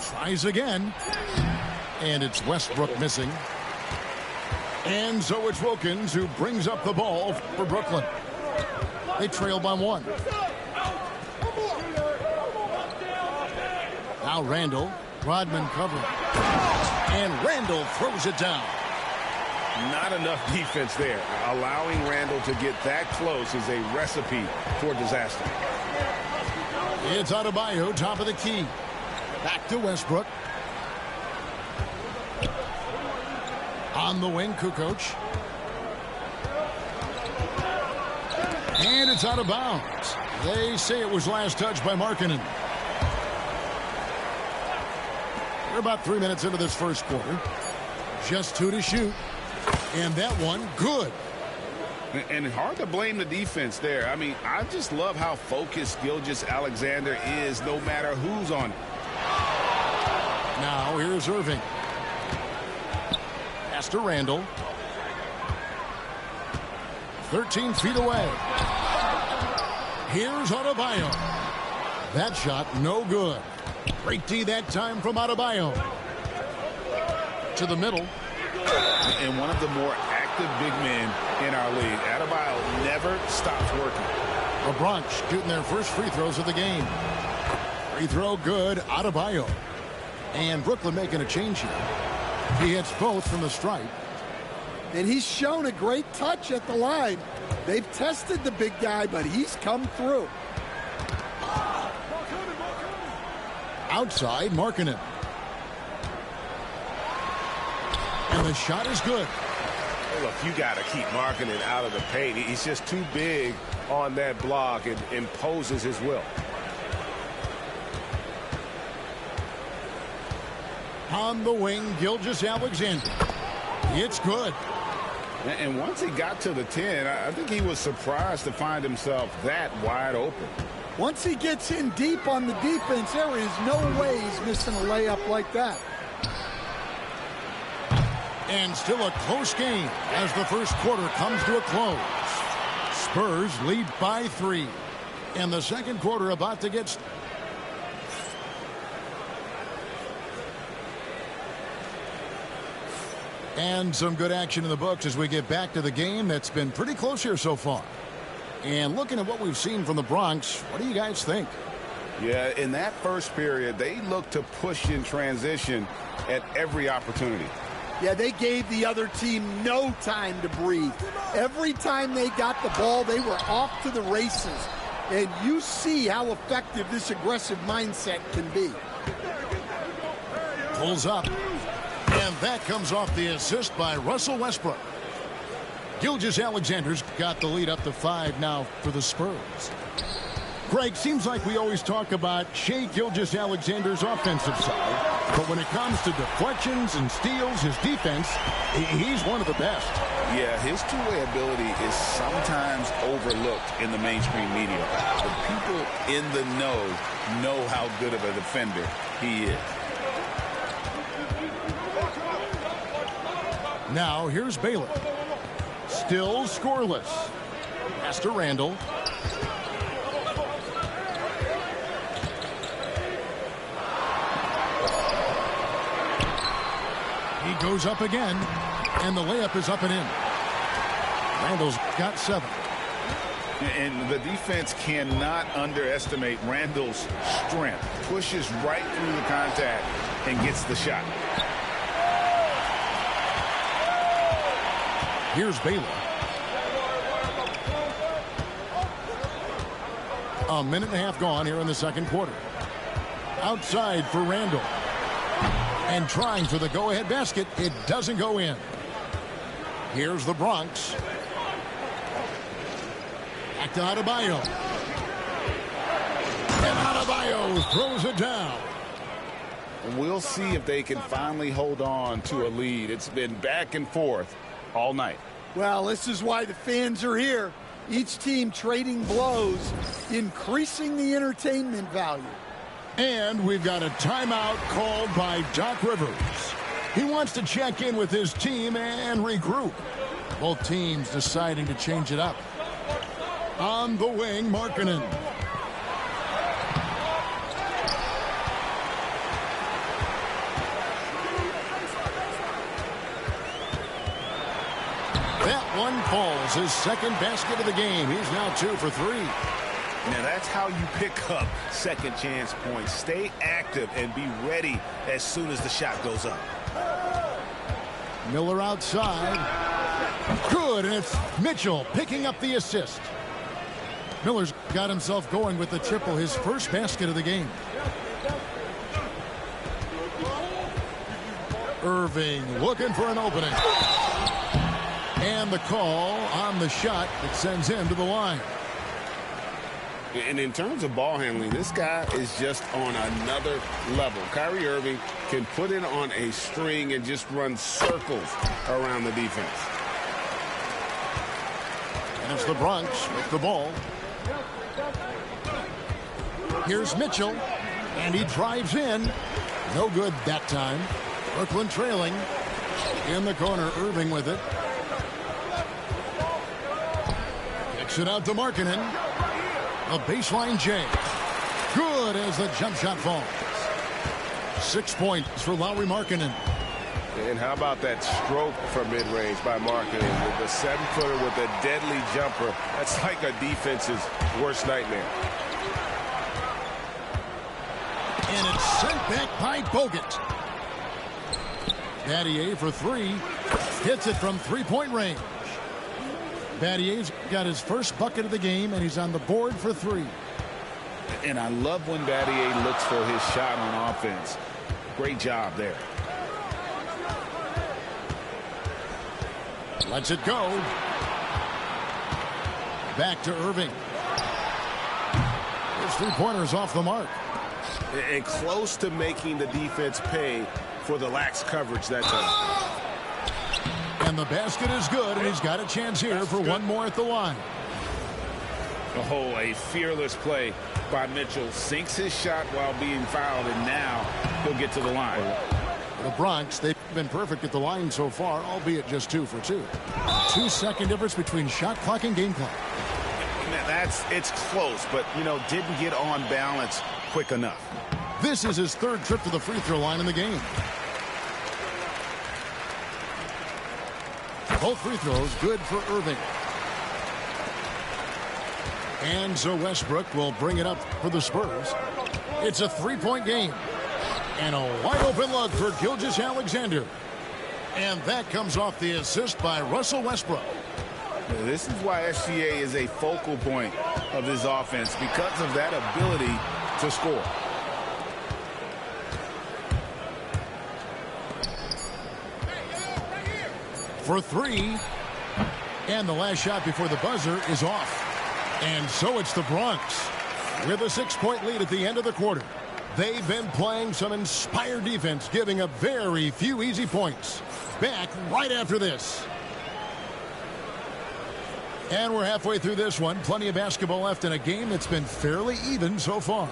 Tries again. And it's Westbrook missing. And so it's Wilkins who brings up the ball for Brooklyn. They trail by 1. Now Randall. Rodman covering. And Randall throws it down. Not enough defense there. Allowing Randall to get that close is a recipe for disaster. It's Adebayo, top of the key. Back to Westbrook. On the wing, Kukoc. And it's out of bounds. They say it was last touched by Markkanen. We're about 3 minutes into this first quarter. Just 2 to shoot. And that one, good. And hard to blame the defense there. I mean, I just love how focused Gilgeous-Alexander is no matter who's on. Now here's Irving. Pass to Randall. 13 feet away. Here's Adebayo. That shot no good. Great D that time from Adebayo. To the middle. And one of the more active big men in our league. Adebayo never stops working. The Bronx shooting their first free throws of the game. Free throw good. Adebayo. And Brooklyn making a change here. He hits both from the stripe. And he's shown a great touch at the line. They've tested the big guy, but he's come through. Outside, Markkanen. And the shot is good. Hey, look, you got to keep Markkanen out of the paint. He's just too big on that block and imposes his will. On the wing, Gilgeous-Alexander. It's good. And once he got to the 10, I think he was surprised to find himself that wide open. Once he gets in deep on the defense, there is no way he's missing a layup like that. And still a close game as the first quarter comes to a close. Spurs lead by 3. And the second quarter about to get... And some good action in the books as we get back to the game that's been pretty close here so far. And looking at what we've seen from the Bronx, what do you guys think? Yeah, in that first period, they looked to push in transition at every opportunity. Yeah, they gave the other team no time to breathe. Every time they got the ball, they were off to the races. And you see how effective this aggressive mindset can be. Pulls up. And that comes off the assist by Russell Westbrook. Gilgeous-Alexander's got the lead up to 5 now for the Spurs. Greg, seems like we always talk about Shai Gilgeous-Alexander's offensive side, but when it comes to deflections and steals, his defense, he's one of the best. Yeah, his two-way ability is sometimes overlooked in the mainstream media. The people in the know how good of a defender he is. Now here's Baylor. Still scoreless. Pass to Randall. He goes up again, and the layup is up and in. Randall's got 7. And the defense cannot underestimate Randall's strength. Pushes right through the contact and gets the shot. Here's Baylor. A minute and a half gone here in the second quarter. Outside for Randall. And trying for the go-ahead basket. It doesn't go in. Here's the Bronx. Back to Adebayo. And Adebayo throws it down. We'll see if they can finally hold on to a lead. It's been back and forth all night. Well, this is why the fans are here. Each team trading blows, increasing the entertainment value. And we've got a timeout called by Doc Rivers. He wants to check in with his team and regroup. Both teams deciding to change it up. On the wing, Markkanen. That one falls, his second basket of the game. He's now 2 for 3. Now that's how you pick up second chance points. Stay active and be ready as soon as the shot goes up. Miller outside. Good, and it's Mitchell picking up the assist. Miller's got himself going with the triple, his first basket of the game. Irving looking for an opening. And the call on the shot that sends him to the line. And in terms of ball handling, this guy is just on another level. Kyrie Irving can put it on a string and just run circles around the defense. As the Bronx with the ball. Here's Mitchell, and he drives in. No good that time. Brooklyn trailing. In the corner, Irving with it. Kicks it out to Markkanen. A baseline J. Good as the jump shot falls. 6 points for Lauri Markkanen. And how about that stroke from mid-range by Markkanen? With the 7-footer with a deadly jumper. That's like a defense's worst nightmare. And it's sent back by Bogut. Battier for three. Hits it from three-point range. Battier's got his first bucket of the game, and he's on the board for three. And I love when Battier looks for his shot on offense. Great job there. Lets it go. Back to Irving. His three-pointers off the mark. And close to making the defense pay for the lax coverage that time. And the basket is good, and he's got a chance here for one more at the line. Oh, a fearless play by Mitchell. Sinks his shot while being fouled, and now he'll get to the line. The Bronx, they've been perfect at the line so far, albeit just 2 for 2. 2-second difference between shot clock and game clock. It's close, but, didn't get on balance quick enough. This is his third trip to the free throw line in the game. Both free throws good for Irving. And so Westbrook will bring it up for the Spurs. It's a three-point game. And a wide-open look for Gilgeous-Alexander. And that comes off the assist by Russell Westbrook. This is why SGA is a focal point of this offense, because of that ability to score. For three. And the last shot before the buzzer is off. And so it's the Bronx with a 6-point lead at the end of the quarter. They've been playing some inspired defense, giving up very few easy points. Back right after this. And we're halfway through this one. Plenty of basketball left in a game that's been fairly even so far.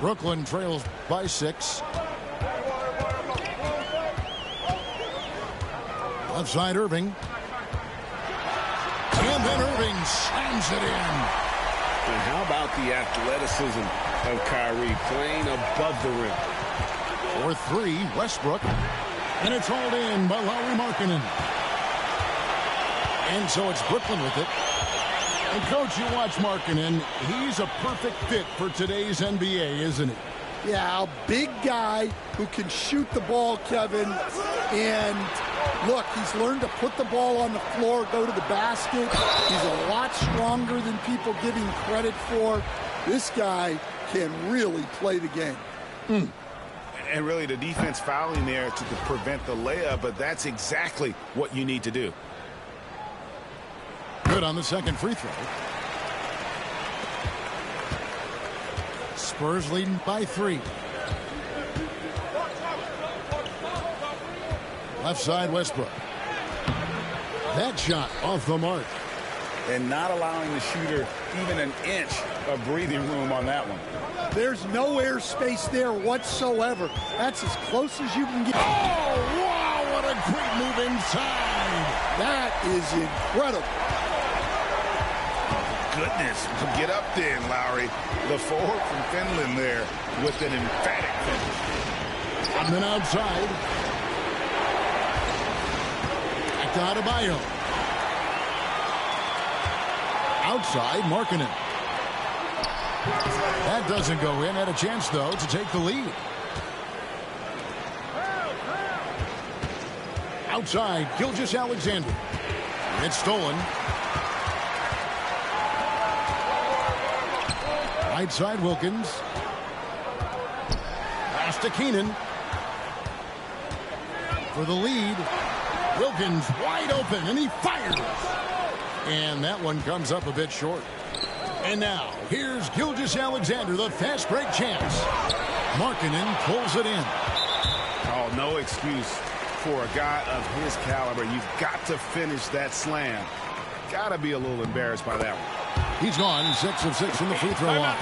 Brooklyn trails by 6. Left side Irving. And then Irving slams it in. And how about the athleticism of Kyrie playing above the rim? For three, Westbrook. And it's hauled in by Lauri Markkanen. And so it's Brooklyn with it. And, Coach, you watch Markkanen. He's a perfect fit for today's NBA, isn't he? Yeah, a big guy who can shoot the ball, Kevin. And, look, he's learned to put the ball on the floor, go to the basket. He's a lot stronger than people give him credit for. This guy can really play the game. And really the defense fouling there to prevent the layup, but that's exactly what you need to do. Good on the second free throw. Spurs leading by 3. Left side Westbrook. That shot off the mark. And not allowing the shooter even an inch of breathing room on that one. There's no air space there whatsoever. That's as close as you can get. Oh, wow, what a great move inside. That is incredible. Goodness, get up there, Lowry. The forward from Finland there with an emphatic finish. And then outside. Back to Adebayo. Outside, Markkanen. That doesn't go in. Had a chance, though, to take the lead. Outside, Gilgeous-Alexander. It's stolen. Right side, Wilkins. Pass to Keenan. For the lead. Wilkins wide open, and he fires. And that one comes up a bit short. And now, here's Gilgeous-Alexander, the fast break chance. Markkanen pulls it in. Oh, ball. No excuse for a guy of his caliber. You've got to finish that slam. Got to be a little embarrassed by that one. He's gone 6 of 6 from the free throw line.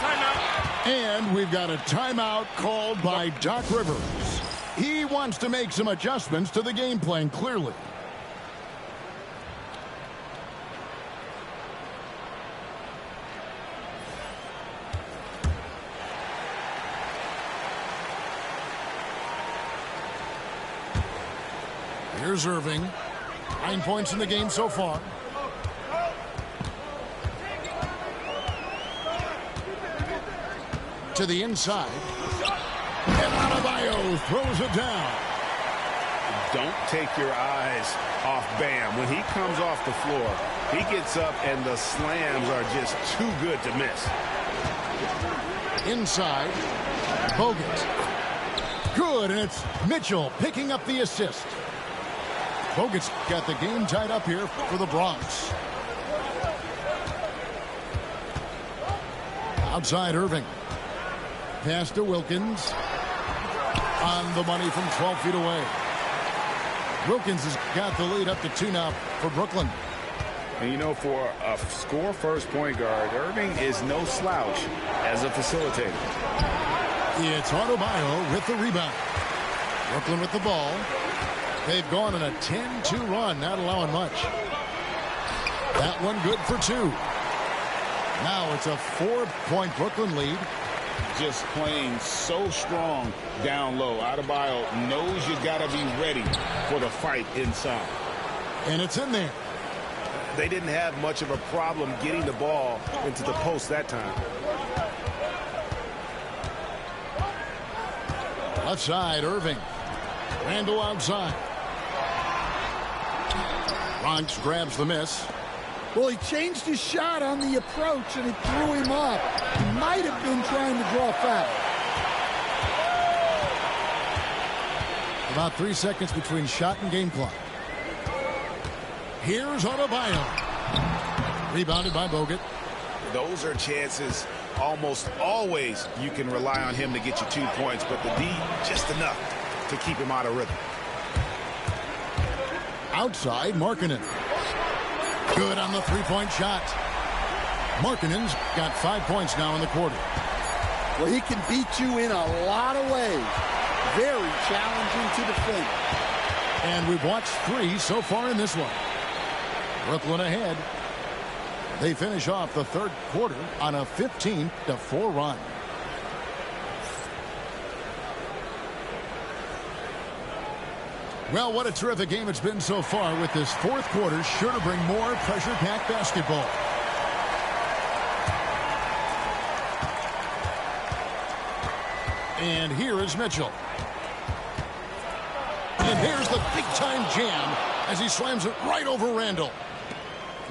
And we've got a timeout called by Doc Rivers. He wants to make some adjustments to the game plan, clearly. Here's Irving. 9 points in the game so far. To the inside. And Adebayo throws it down. Don't take your eyes off Bam. When he comes off the floor, he gets up and the slams are just too good to miss. Inside. Bogut. Good, and it's Mitchell picking up the assist. Bogut's got the game tied up here for the Bronx. Outside Irving. Pass to Wilkins. On the money from 12 feet away. Wilkins has got the lead up to 2 now for Brooklyn. And you know, for a score-first point guard, Irving is no slouch as a facilitator. It's Adebayo with the rebound. Brooklyn with the ball. They've gone on a 10-2 run, not allowing much. That one good for 2. Now it's a 4-point Brooklyn lead. Just playing so strong down low. Adebayo knows you got to be ready for the fight inside. And it's in there. They didn't have much of a problem getting the ball into the post that time. Left side, Irving. Randall outside. Bronx grabs the miss. Well, he changed his shot on the approach, and it threw him off. He might have been trying to draw foul. About 3 seconds between shot and game clock. Here's Adebayo. Rebounded by Bogut. Those are chances almost always you can rely on him to get you 2 points, but the D just enough to keep him out of rhythm. Outside, Markkanen. Good on the 3-point shot. Markkanen's got 5 points now in the quarter. Well, he can beat you in a lot of ways. Very challenging to defend. And we've watched 3 so far in this one. Brooklyn ahead. They finish off the third quarter on a 15-4 run. Well, what a terrific game it's been so far, with this fourth quarter sure to bring more pressure-packed basketball. And here is Mitchell. And there's the big-time jam as he slams it right over Randall.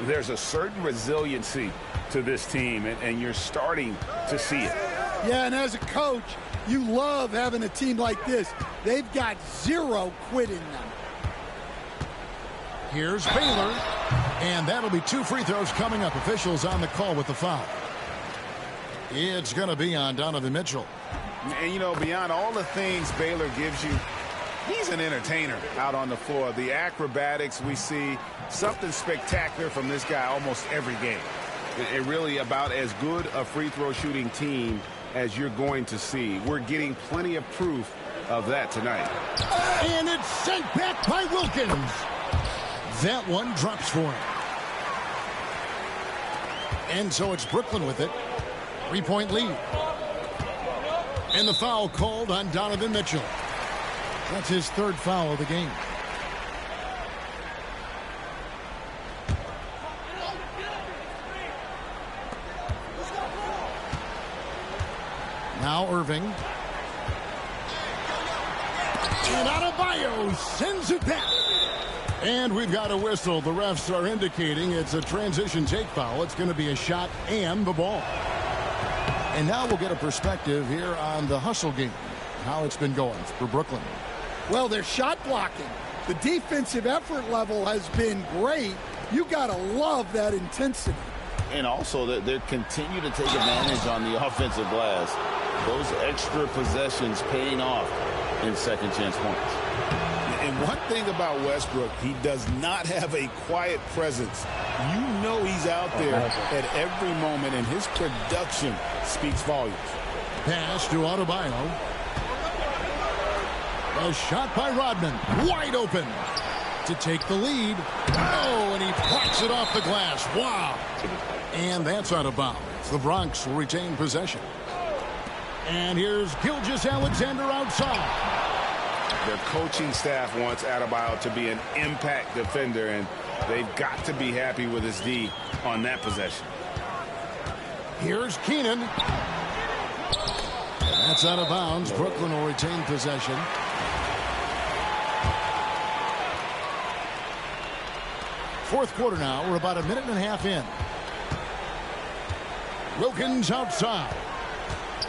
There's a certain resiliency to this team, and you're starting to see it. Yeah, and as a coach, you love having a team like this. They've got zero quit in them. Here's Baylor, and that'll be 2 free throws coming up. Officials on the call with the foul. It's going to be on Donovan Mitchell. And, you know, beyond all the things Baylor gives you, he's an entertainer out on the floor. The acrobatics we see, something spectacular from this guy almost every game. It really about as good a free throw shooting team as you're going to see. We're getting plenty of proof of that tonight. And it's sent back by Wilkins. That one drops for him. And so it's Brooklyn with it. 3-point lead. And the foul called on Donovan Mitchell. That's his third foul of the game. Now Irving. And Adebayo sends it back. And we've got a whistle. The refs are indicating it's a transition take foul. It's going to be a shot and the ball. And now we'll get a perspective here on the hustle game, how it's been going for Brooklyn. Well, they're shot blocking. The defensive effort level has been great. You got to love that intensity. And also that they continue to take advantage on the offensive glass. Those extra possessions paying off. in second chance points. And one thing about Westbrook, he does not have a quiet presence. You know he's out there at every moment, and his production speaks volumes. Pass to Adebayo. A shot by Rodman. Wide open to take the lead. Oh, and he plucks it off the glass. Wow. And that's out of bounds. The Bronx will retain possession. And here's Gilgeous-Alexander outside. Their coaching staff wants Adebayo to be an impact defender, and they've got to be happy with his D on that possession. Here's Keenan. That's out of bounds. Brooklyn will retain possession. Fourth quarter now. We're about a minute and a half in. Wilkins outside.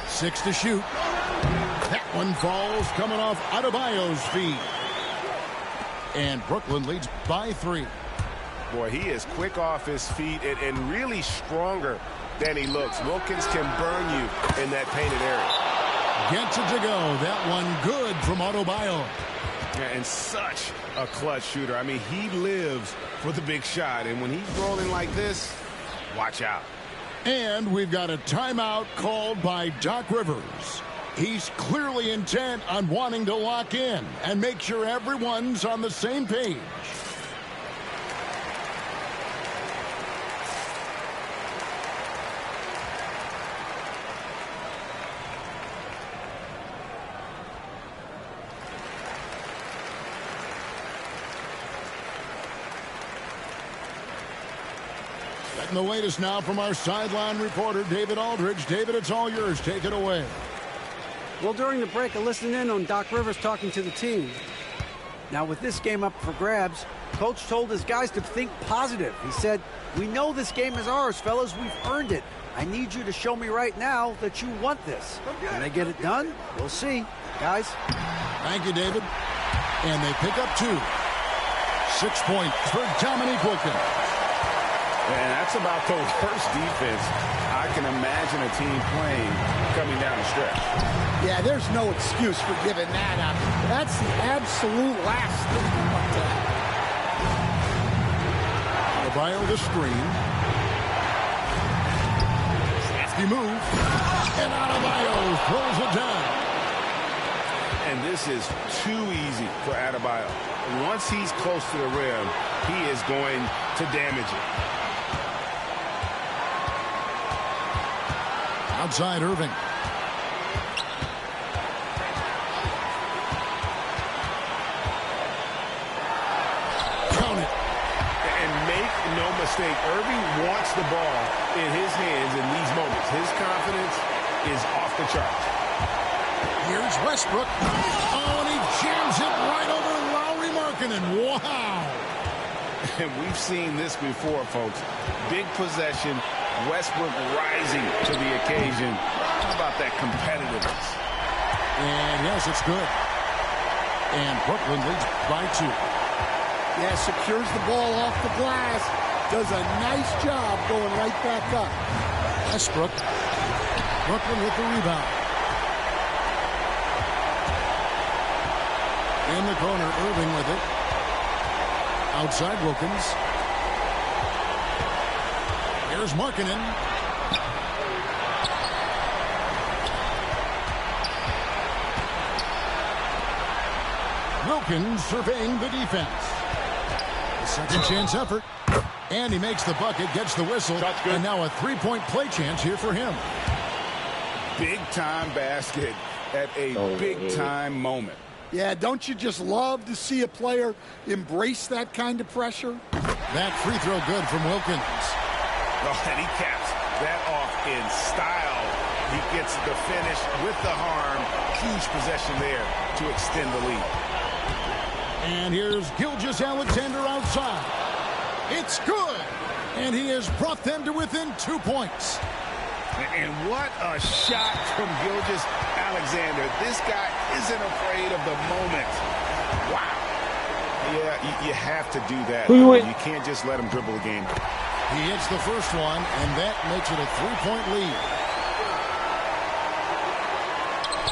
6 to shoot. That one falls coming off Adebayo's feet. And Brooklyn leads by 3. Boy, he is quick off his feet and really stronger than he looks. Wilkins can burn you in that painted area. Gets it to go. That one good from Adebayo. And such a clutch shooter. I mean, he lives for the big shot. And when he's rolling like this, watch out. And we've got a timeout called by Doc Rivers. He's clearly intent on wanting to lock in and make sure everyone's on the same page. Getting the latest now from our sideline reporter, David Aldridge. David, it's all yours. Take it away. Well, during the break, I listened in on Doc Rivers talking to the team. Now, with this game up for grabs, Coach told his guys to think positive. He said, "We know this game is ours, fellas. We've earned it. I need you to show me right now that you want this. Can they get it done? We'll see, guys." Thank you, David. And they pick up 2. 6 points for Dominique Wilkins. And that's about the worst defense I can imagine a team playing coming down the stretch. Yeah, there's no excuse for giving that up. That's the absolute last thing you want to have. Adebayo the screen. Crafty move. And Adebayo throws it down. And this is too easy for Adebayo. Once he's close to the rim, he is going to damage it. Outside Irving. Count it. And make no mistake, Irving wants the ball in his hands in these moments. His confidence is off the charts. Here's Westbrook. Oh, and he jams it right over Lauri Markkanen. Wow. And we've seen this before, folks. Big possession. Westbrook rising to the occasion. How about that competitiveness? And yes, it's good. And Brooklyn leads by 2. Yeah, secures the ball off the glass. Does a nice job going right back up. Westbrook. Brooklyn with the rebound. In the corner, Irving with it. Outside Wilkins. Here's Markkanen. Wilkins surveying the defense. A second chance effort. And he makes the bucket, gets the whistle. And now a 3-point play chance here for him. Big-time basket at a big-time moment. Yeah, don't you just love to see a player embrace that kind of pressure? That free throw good from Wilkins. Oh, and he caps that off in style. He gets the finish with the harm. Huge possession there to extend the lead. And here's Gilgeous-Alexander outside. It's good. And he has brought them to within 2 points. And what a shot from Gilgeous-Alexander. This guy isn't afraid of the moment. Wow. Yeah, you have to do that. You can't just let him dribble the game. He hits the first one, and that makes it a 3-point lead.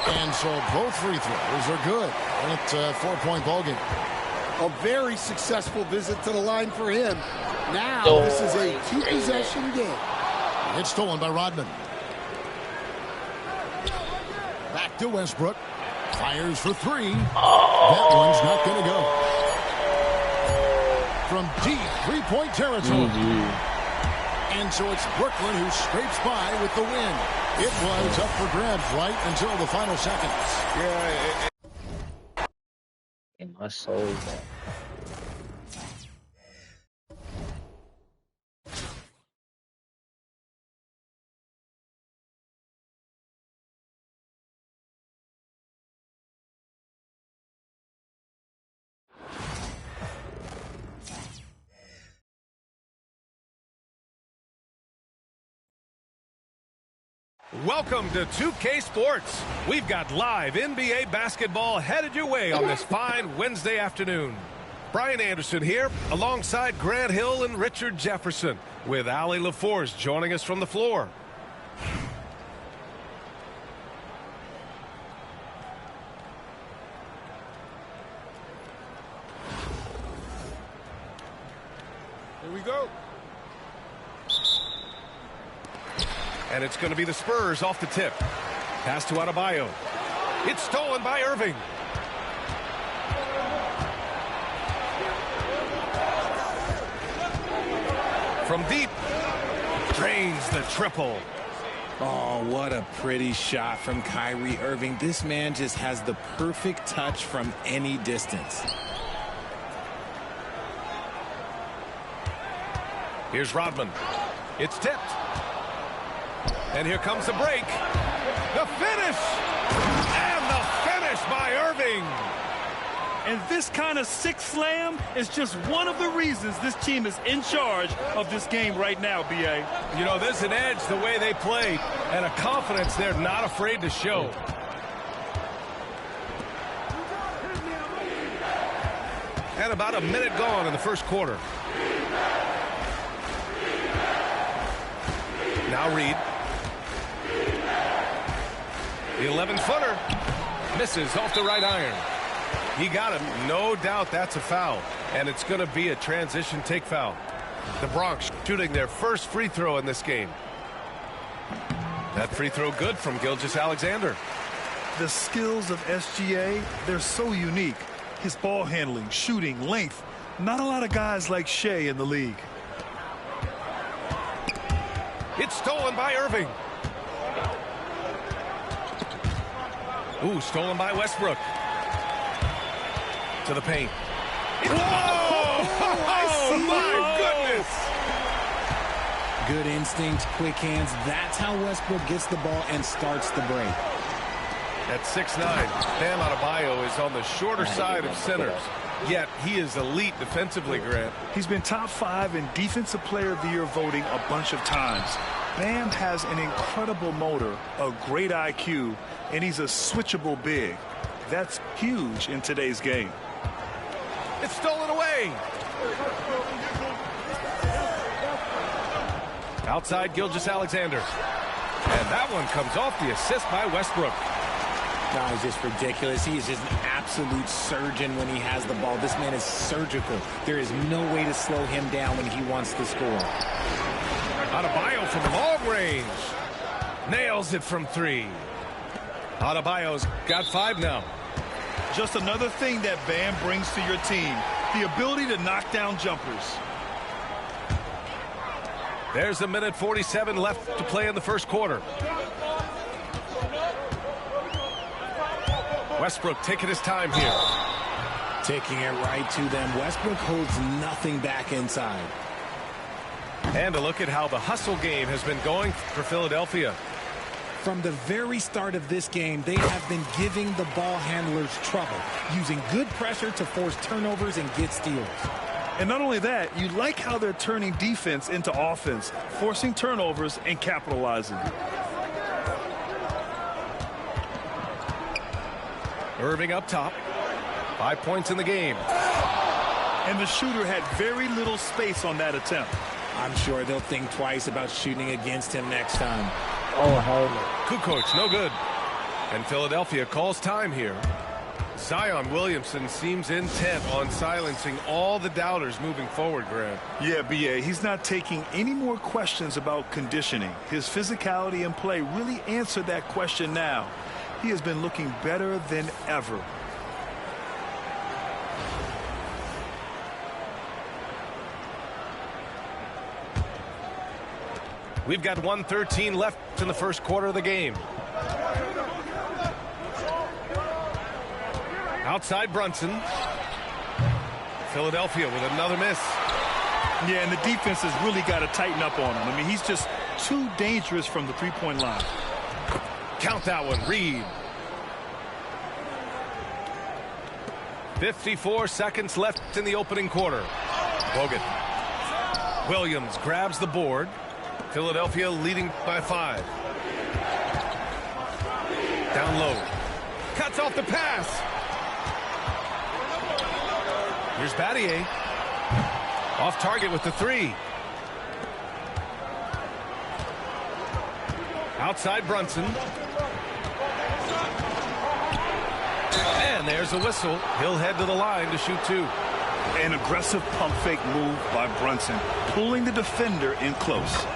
And so both free throws are good. And it's a 4-point ball game. A very successful visit to the line for him. Now this is a 2-possession game. It's stolen by Rodman. Back to Westbrook. Fires for 3. That one's not going to go. From deep 3-point territory. And so it's Brooklyn who scrapes by with the win. It was up for grabs right until the final seconds. Yeah. In my soul, man. Welcome to 2K Sports. We've got live NBA basketball headed your way on this fine Wednesday afternoon. Brian Anderson here alongside Grant Hill and Richard Jefferson with Allie LaForce joining us from the floor. Here we go. And it's going to be the Spurs off the tip. Pass to Adebayo. It's stolen by Irving. From deep. Drains the triple. Oh, what a pretty shot from Kyrie Irving. This man just has the perfect touch from any distance. Here's Rodman. It's tipped. And here comes the break. The finish! And the finish by Irving! And this kind of six slam is just one of the reasons this team is in charge of this game right now, B.A. You know, there's an edge the way they play and a confidence they're not afraid to show. And about a minute gone in the first quarter. Now Reed. The 11-footer misses off the right iron. He got him. No doubt that's a foul. And it's going to be a transition take foul. The Bronx shooting their first free throw in this game. That free throw good from Gilgeous-Alexander. The skills of SGA, they're so unique. His ball handling, shooting, length. Not a lot of guys like Shea in the league. It's stolen by Irving. Ooh, stolen by Westbrook. To the paint. Whoa! Oh, my goodness! Good instinct, quick hands. That's how Westbrook gets the ball and starts the break. At 6'9", Bam Adebayo is on the shorter side of centers. Yet he is elite defensively, Grant. He's been top 5 in Defensive Player of the Year voting a bunch of times. Bam has an incredible motor, a great IQ, and he's a switchable big. That's huge in today's game. It's stolen away. Outside Gilgeous-Alexander. And that one comes off the assist by Westbrook. No, it's just ridiculous. He is just an absolute surgeon when he has the ball. This man is surgical. There is no way to slow him down when he wants to score. Adebayo from long range. Nails it from 3. Adebayo's got 5 now. Just another thing that Bam brings to your team, the ability to knock down jumpers. There's a minute 47 left to play in the first quarter. Westbrook taking his time here. Taking it right to them. Westbrook holds nothing back inside. And a look at how the hustle game has been going for Philadelphia. From the very start of this game, they have been giving the ball handlers trouble, using good pressure to force turnovers and get steals. And not only that, you like how they're turning defense into offense, forcing turnovers and capitalizing. Irving up top. 5 points in the game. And the shooter had very little space on that attempt. I'm sure they'll think twice about shooting against him next time. Oh, hell no. Kukoc, no good. And Philadelphia calls time here. Zion Williamson seems intent on silencing all the doubters moving forward, Grant. Yeah, B.A., he's not taking any more questions about conditioning. His physicality and play really answered that question now. He has been looking better than ever. We've got 1:13 left in the first quarter of the game. Outside Brunson. Philadelphia with another miss. Yeah, and the defense has really got to tighten up on him. I mean, he's just too dangerous from the three-point line. Count that one, Reed. 54 seconds left in the opening quarter. Bogut. Williams grabs the board. Philadelphia leading by 5. Down low. Cuts off the pass. Here's Battier. Off target with the 3. Outside Brunson. And there's a whistle. He'll head to the line to shoot 2. An aggressive pump fake move by Brunson, pulling the defender in close.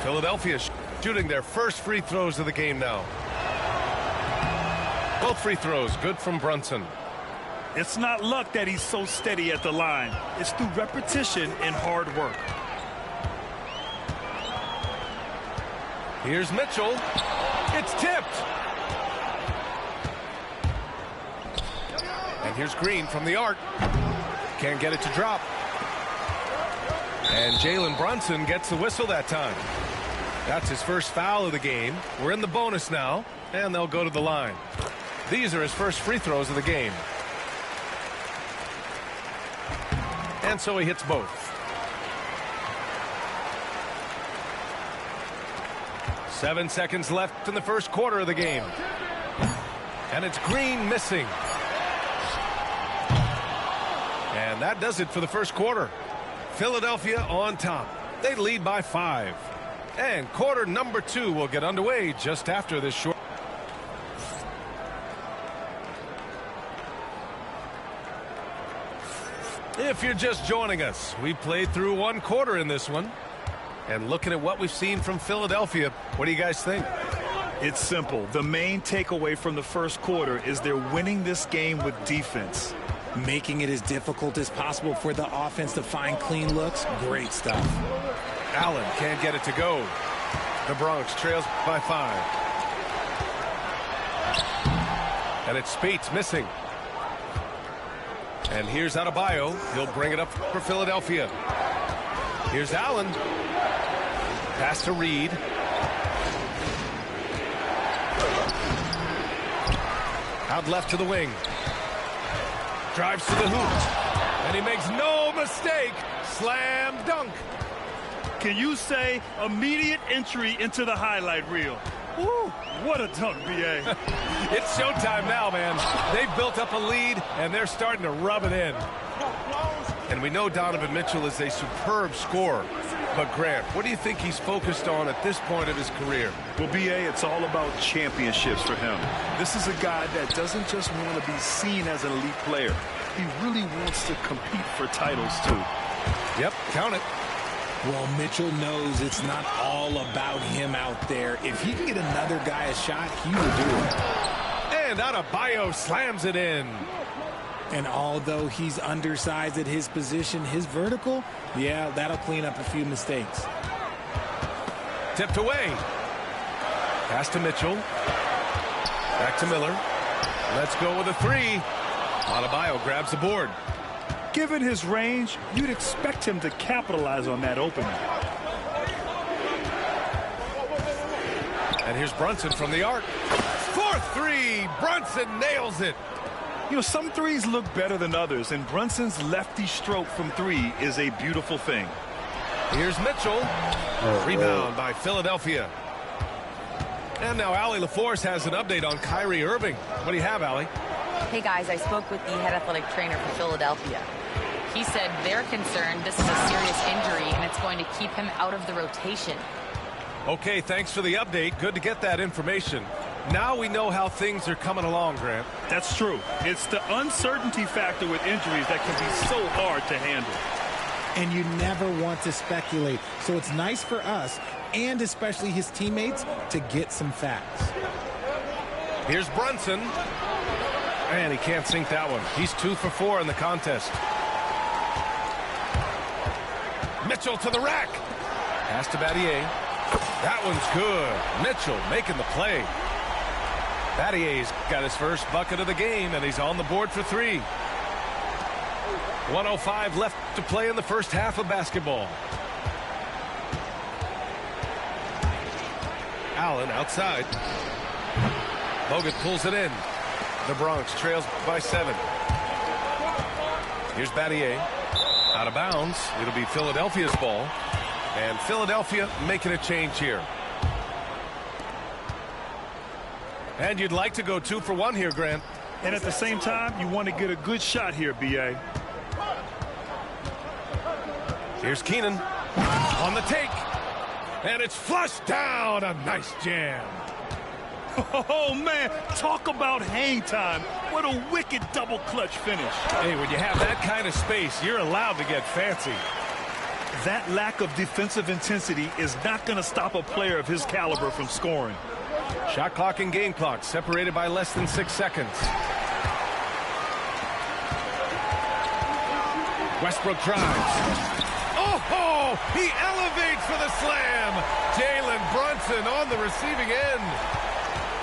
Philadelphia shooting their first free throws of the game now. Both free throws good from Brunson. It's not luck that he's so steady at the line. It's through repetition and hard work. Here's Mitchell. It's tipped. And here's Green from the arc. Can't get it to drop. And Jalen Brunson gets the whistle that time. That's his first foul of the game. We're in the bonus now, and they'll go to the line. These are his first free throws of the game. And so he hits both. 7 seconds left in the first quarter of the game. And it's Green missing. And that does it for the first quarter. Philadelphia on top. They lead by 5. And quarter number 2 will get underway just after this short. If you're just joining us, we played through 1 quarter in this one. And looking at what we've seen from Philadelphia, what do you guys think? It's simple. The main takeaway from the first quarter is they're winning this game with defense. Making it as difficult as possible for the offense to find clean looks. Great stuff. Allen can't get it to go. The Bronx trails by 5. And it's Spates missing. And here's Adebayo. He'll bring it up for Philadelphia. Here's Allen. Pass to Reed. Out left to the wing. Drives to the hoop. And he makes no mistake. Slam dunk. Can you say immediate entry into the highlight reel? Woo, what a dunk, B.A. It's showtime now, man. They've built up a lead, and they're starting to rub it in. And we know Donovan Mitchell is a superb scorer. But, Grant, what do you think he's focused on at this point of his career? Well, B.A., it's all about championships for him. This is a guy that doesn't just want to be seen as an elite player. He really wants to compete for titles, too. Yep, count it. Well, Mitchell knows it's not all about him out there. If he can get another guy a shot, he will do it. And Adebayo slams it in. And although he's undersized at his position, his vertical, yeah, that'll clean up a few mistakes. Tipped away. Pass to Mitchell. Back to Miller. Let's go with a 3. Adebayo grabs the board. Given his range, you'd expect him to capitalize on that opening. And here's Brunson from the arc. 4-3. Brunson nails it. You know, some threes look better than others, and Brunson's lefty stroke from 3 is a beautiful thing. Here's Mitchell. Rebound by Philadelphia. And now Allie LaForce has an update on Kyrie Irving. What do you have, Allie? Hey, guys, I spoke with the head athletic trainer for Philadelphia. He said they're concerned this is a serious injury, and it's going to keep him out of the rotation. Okay, thanks for the update. Good to get that information. Now we know how things are coming along, Grant. That's true. It's the uncertainty factor with injuries that can be so hard to handle. And you never want to speculate. So it's nice for us, and especially his teammates, to get some facts. Here's Brunson. And he can't sink that one. He's 2 for 4 in the contest. Mitchell to the rack. Pass to Battier. That one's good. Mitchell making the play. Battier's got his first bucket of the game, and he's on the board for 3. 1:05 left to play in the first half of basketball. Allen outside. Bogut pulls it in. The Bronx trails by 7. Here's Battier. Out of bounds. It'll be Philadelphia's ball. And Philadelphia making a change here. And you'd like to go 2 for 1 here, Grant. And at the same time, you want to get a good shot here, B.A. Here's Keenan on the take. And it's flushed down. A nice jam. Oh, man, talk about hang time. What a wicked double clutch finish. Hey, when you have that kind of space, you're allowed to get fancy. That lack of defensive intensity is not going to stop a player of his caliber from scoring. Shot clock and game clock separated by less than 6 seconds. Westbrook drives. Oh, he elevates for the slam. Jalen Brunson on the receiving end.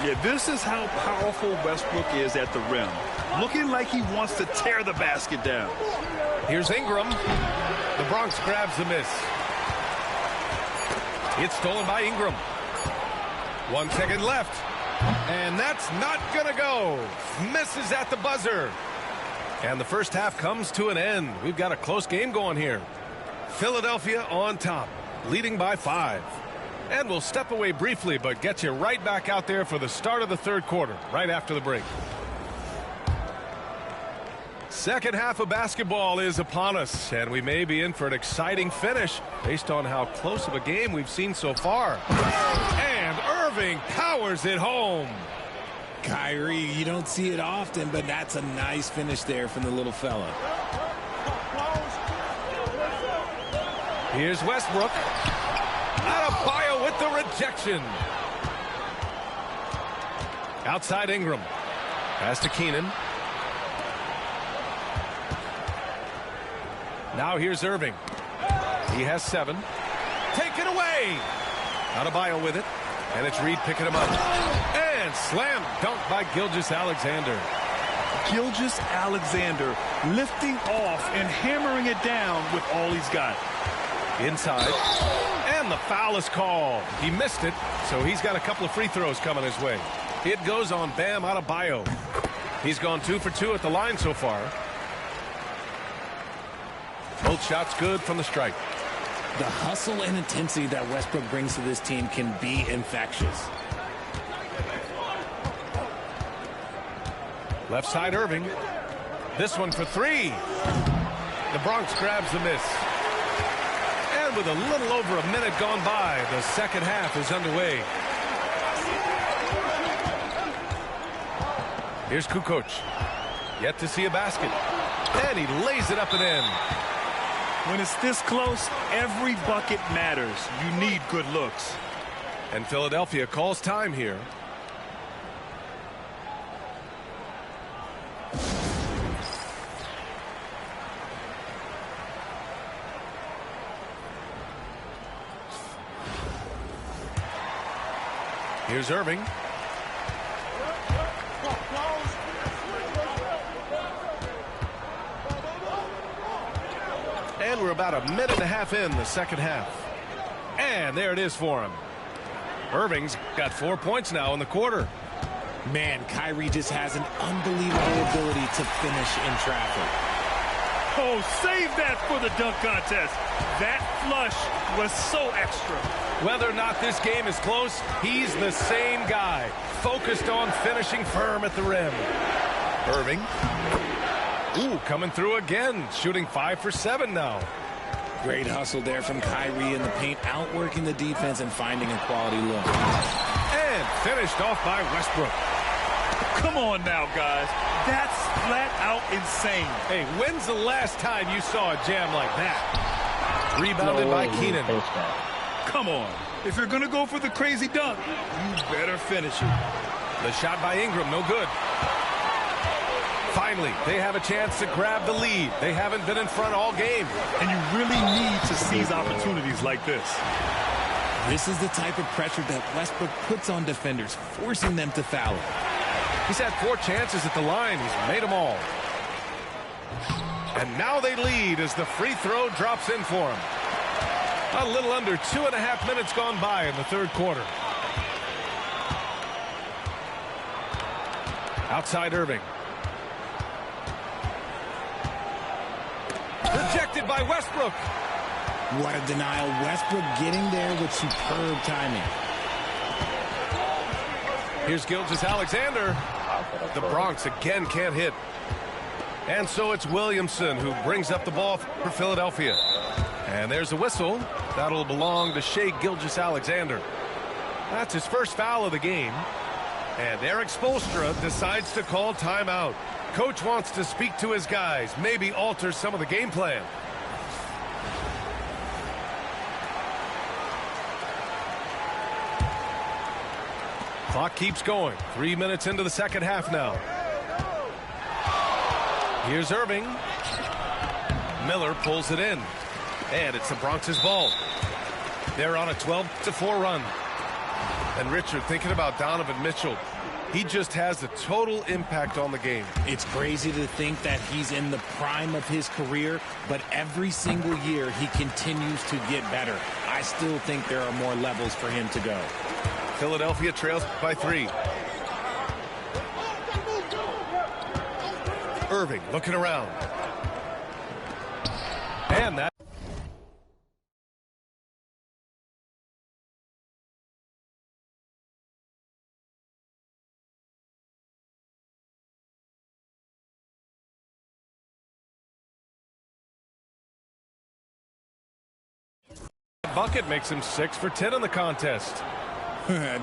Yeah, this is how powerful Westbrook is at the rim. Looking like he wants to tear the basket down. Here's Ingram. The Bronx grabs the miss. It's stolen by Ingram. 1 second left. And that's not going to go. Misses at the buzzer. And the first half comes to an end. We've got a close game going here. Philadelphia on top, leading by 5. And we'll step away briefly, but get you right back out there for the start of the third quarter, right after the break. Second half of basketball is upon us, and we may be in for an exciting finish based on how close of a game we've seen so far. And Irving powers it home. Kyrie, you don't see it often, but that's a nice finish there from the little fella. Here's Westbrook. Adebayo with the rejection. Outside Ingram. Pass to Keenan. Now here's Irving. He has 7. Taken away. Adebayo with it. And it's Reed picking him up. And slam dunk by Gilgeous-Alexander. Gilgeous-Alexander lifting off and hammering it down with all he's got. Inside. And the foul is called. He missed it, so he's got a couple of free throws coming his way. It goes on Bam Adebayo. He's gone 2 for 2 at the line so far. Both shots good from the stripe. The hustle and intensity that Westbrook brings to this team can be infectious. Left side Irving. This one for 3. The Bronx grabs the miss. And with a little over a minute gone by, the second half is underway. Here's Kukoc. Yet to see a basket. And he lays it up and in. When it's this close, every bucket matters. You need good looks. And Philadelphia calls time here. Here's Irving. And we're about a minute and a half in the second half. And there it is for him. Irving's got 4 points now in the quarter. Man, Kyrie just has an unbelievable ability to finish in traffic. Oh, save that for the dunk contest. That flush was so extra. Whether or not this game is close, he's the same guy, focused on finishing firm at the rim. Irving. Ooh, coming through again, shooting 5 for 7 now. Great hustle there from Kyrie in the paint, outworking the defense and finding a quality look. And finished off by Westbrook. Come on now, guys. That's flat out insane. Hey, when's the last time you saw a jam like that? Rebounded by Keenan. Come on. If you're going to go for the crazy dunk, you better finish it. The shot by Ingram, no good. Finally, they have a chance to grab the lead. They haven't been in front all game. And you really need to seize opportunities like this. This is the type of pressure that Westbrook puts on defenders, forcing them to foul. He's had 4 chances at the line. He's made them all. And now they lead as the free throw drops in for him. A little under 2.5 minutes gone by in the third quarter. Outside Irving. Rejected by Westbrook. What a denial. Westbrook getting there with superb timing. Here's Gilgeous-Alexander. The Bronx again can't hit. And so it's Williamson who brings up the ball for Philadelphia. And there's a whistle. That'll belong to Shai Gilgeous-Alexander. That's his first foul of the game. And Eric Spoelstra decides to call timeout. Coach wants to speak to his guys, maybe alter some of the game plan. Clock keeps going. 3 minutes into the second half now. Here's Irving. Miller pulls it in. And it's the Bronx's ball. They're on a 12-4 run. And Richard, thinking about Donovan Mitchell, he just has a total impact on the game. It's crazy to think that he's in the prime of his career, but every single year he continues to get better. I still think there are more levels for him to go. Philadelphia trails by 3. Irving looking around. And that. Bucket makes him 6 for 10 in the contest.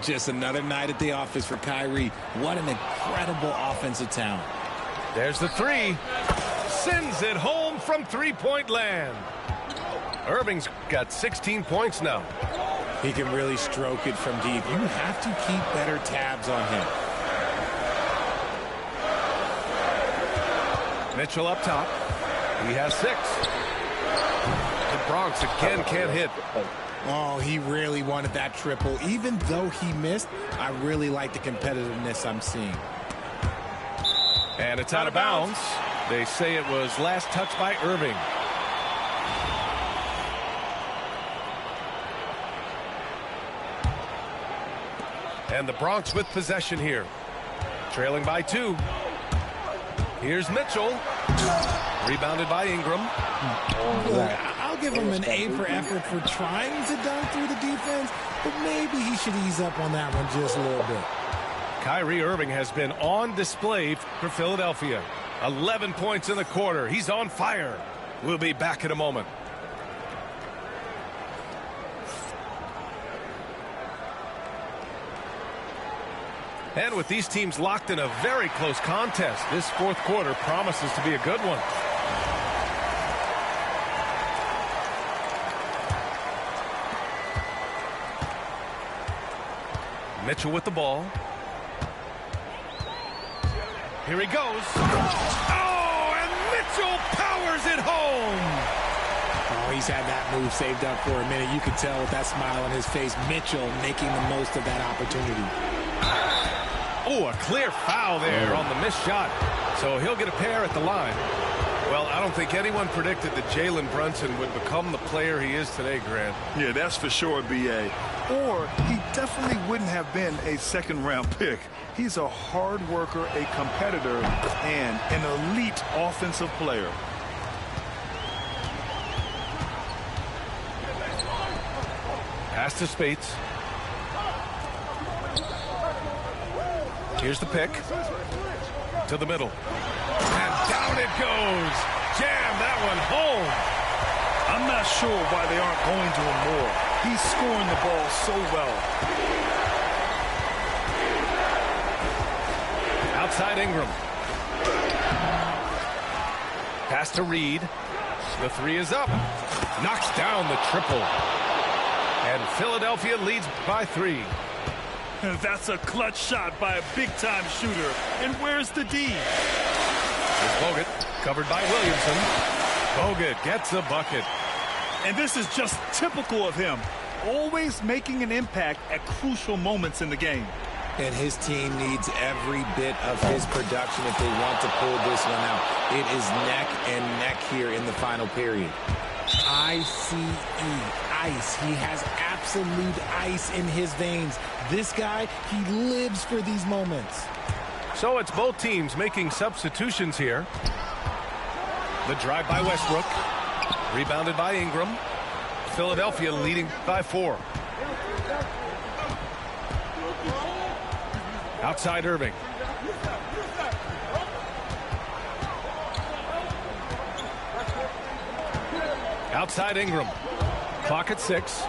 Just another night at the office for Kyrie. What an incredible offensive talent. There's the 3. Sends it home from three-point land. Irving's got 16 points now. He can really stroke it from deep. You have to keep better tabs on him. Mitchell up top. He has 6. The Bronx again can't hit. Oh, he really wanted that triple. Even though he missed, I really like the competitiveness I'm seeing. And it's out of bounds. They say it was last touched by Irving. And the Bronx with possession here. Trailing by 2. Here's Mitchell. Rebounded by Ingram. I'll give him an A for effort for trying to dunk through the defense, but maybe he should ease up on that one just a little bit. Kyrie Irving has been on display for Philadelphia. 11 points in the quarter. He's on fire. We'll be back in a moment. And with these teams locked in a very close contest, this fourth quarter promises to be a good one. Mitchell with the ball. Here he goes. Oh, and Mitchell powers it home. Oh, he's had that move saved up for a minute. You could tell with that smile on his face, Mitchell making the most of that opportunity. Oh, a clear foul there on the missed shot. So he'll get a pair at the line. Well, I don't think anyone predicted that Jalen Brunson would become the player he is today, Grant. Yeah, that's for sure, B.A. Or he definitely wouldn't have been a second-round pick. He's a hard worker, a competitor, and an elite offensive player. Pass to Spates. Here's the pick. To the middle. And down it goes. Jam that one home. I'm not sure why they aren't going to him more. He's scoring the ball so well. Outside Ingram. Pass to Reed. The three is up. Knocks down the triple. And Philadelphia leads by 3. That's a clutch shot by a big-time shooter. And where's the D? Here's Bogut, covered by Williamson. Bogut gets a bucket. And this is just typical of him. Always making an impact at crucial moments in the game. And his team needs every bit of his production if they want to pull this one out. It is neck and neck here in the final period. ICE, ice. He has absolute ice in his veins. This guy, he lives for these moments. So it's both teams making substitutions here. The drive by Westbrook. Rebounded by Ingram. Philadelphia leading by 4. Outside Irving. Outside Ingram. Clock at 6.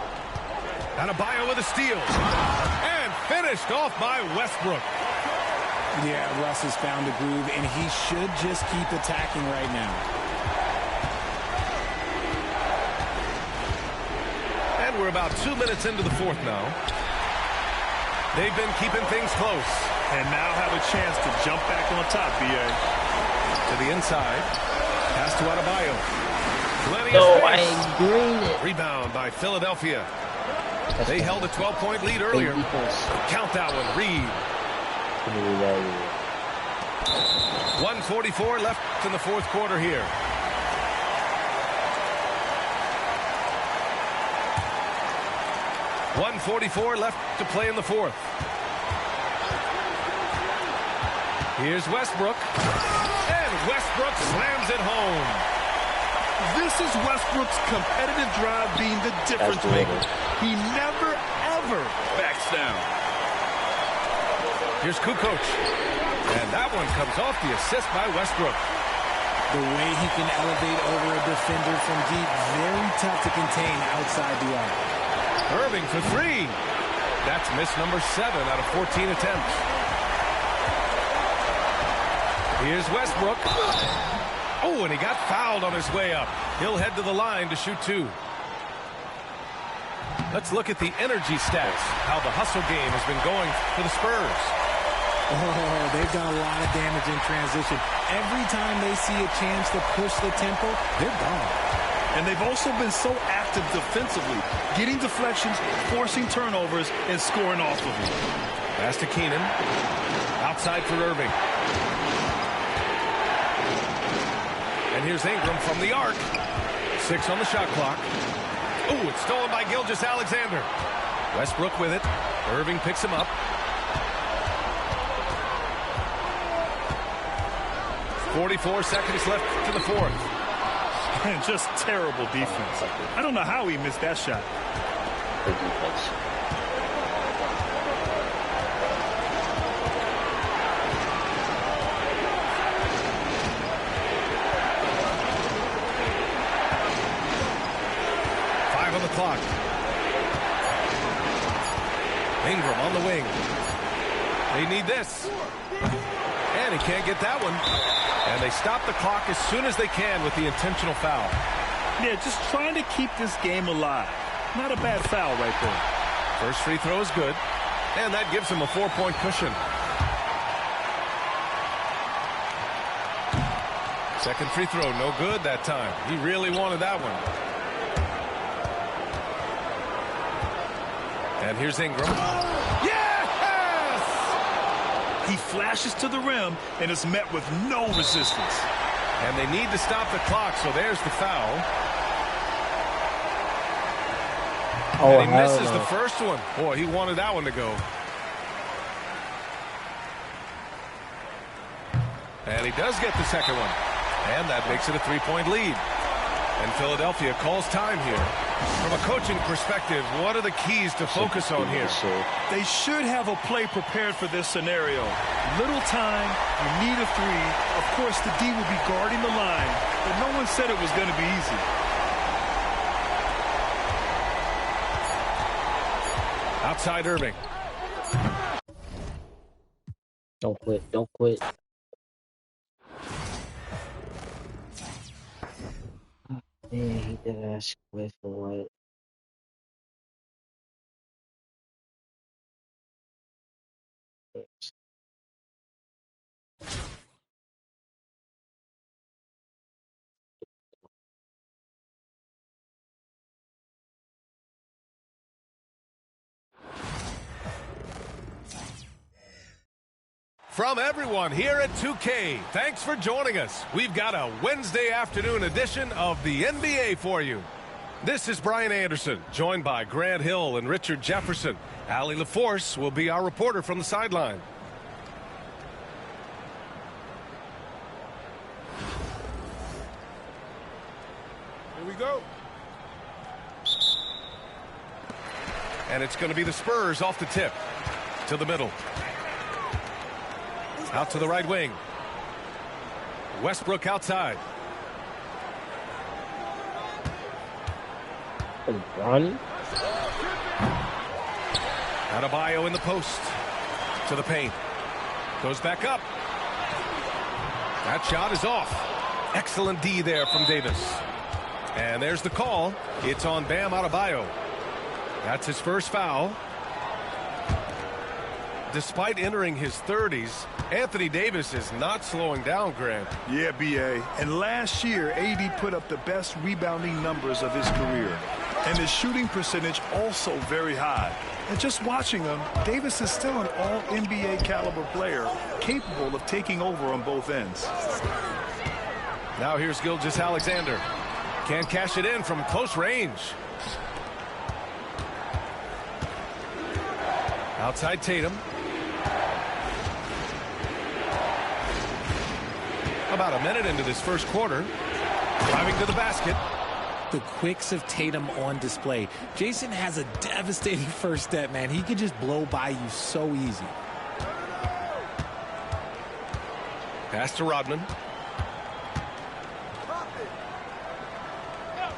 Adebayo with a steal. And finished off by Westbrook. Yeah, Russ has found a groove, and he should just keep attacking right now. And we're about 2 minutes into the 4th now. They've been keeping things close. And now have a chance to jump back on top, B.A. To the inside. Pass to Adebayo. Plenty No, of I space. agree. Rebound by Philadelphia. They held a 12-point lead earlier. Count that one, Reed. 1:44 left in the 4th quarter here. .144 left to play in the 4th. Here's Westbrook. And Westbrook slams it home. This is Westbrook's competitive drive being the difference maker. He never, ever backs down. Here's Kukoc. And that one comes off the assist by Westbrook. The way he can elevate over a defender from deep, very tough to contain outside the arc. Irving for 3. That's miss number 7 out of 14 attempts. Here's Westbrook. Oh, and he got fouled on his way up. He'll head to the line to shoot 2. Let's look at the energy stats, how the hustle game has been going for the Spurs. Oh, they've done a lot of damage in transition. Every time they see a chance to push the tempo, they're gone. And they've also been so active defensively, getting deflections, forcing turnovers, and scoring off of them. Pass to Keenan. Outside for Irving. And here's Ingram from the arc. 6 on the shot clock. Oh, it's stolen by Gilgeous-Alexander. Westbrook with it. Irving picks him up. 44 seconds left to the 4th. And just terrible defense. I don't know how he missed that shot. Good defense. On the clock. Ingram on the wing. They need this. And he can't get that one. And they stop the clock as soon as they can with the intentional foul. Yeah, just trying to keep this game alive. Not a bad foul right there. First free throw is good. And that gives him a 4-point cushion. Second free throw, no good that time. He really wanted that one. And here's Ingram. Yes! He flashes to the rim and is met with no resistance. And they need to stop the clock, so there's the foul. Oh, and he misses the first one. Boy, he wanted that one to go. And he does get the second one. And that makes it a 3-point lead. And Philadelphia calls time here. From a coaching perspective, what are the keys to focus on here? They should have a play prepared for this scenario. Little time, you need a 3. Of course, the D will be guarding the line, but no one said it was going to be easy. Outside Irving. Oh. quit. Don't quit. Yeah, he did ask quit for what? From everyone here at 2K, thanks for joining us. We've got a Wednesday afternoon edition of the NBA for you. This is Brian Anderson, joined by Grant Hill and Richard Jefferson. Allie LaForce will be our reporter from the sideline. Here we go. And it's going to be the Spurs off the tip to the middle. Out to the right wing. Westbrook outside. Ronnie? Adebayo in the post. To the paint. Goes back up. That shot is off. Excellent D there from Davis. And there's the call. It's on Bam Adebayo. That's his first foul. Despite entering his 30s, Anthony Davis is not slowing down, Grant. Yeah, B.A. And last year, AD put up the best rebounding numbers of his career. And his shooting percentage also very high. And just watching him, Davis is still an all-NBA caliber player, capable of taking over on both ends. Now here's Gilgeous-Alexander. Can't cash it in from close range. Outside Tatum. About a minute into this first quarter. Driving to the basket. The quicks of Tatum on display. Jason has a devastating first step, man. He could just blow by you so easy. Pass to Rodman.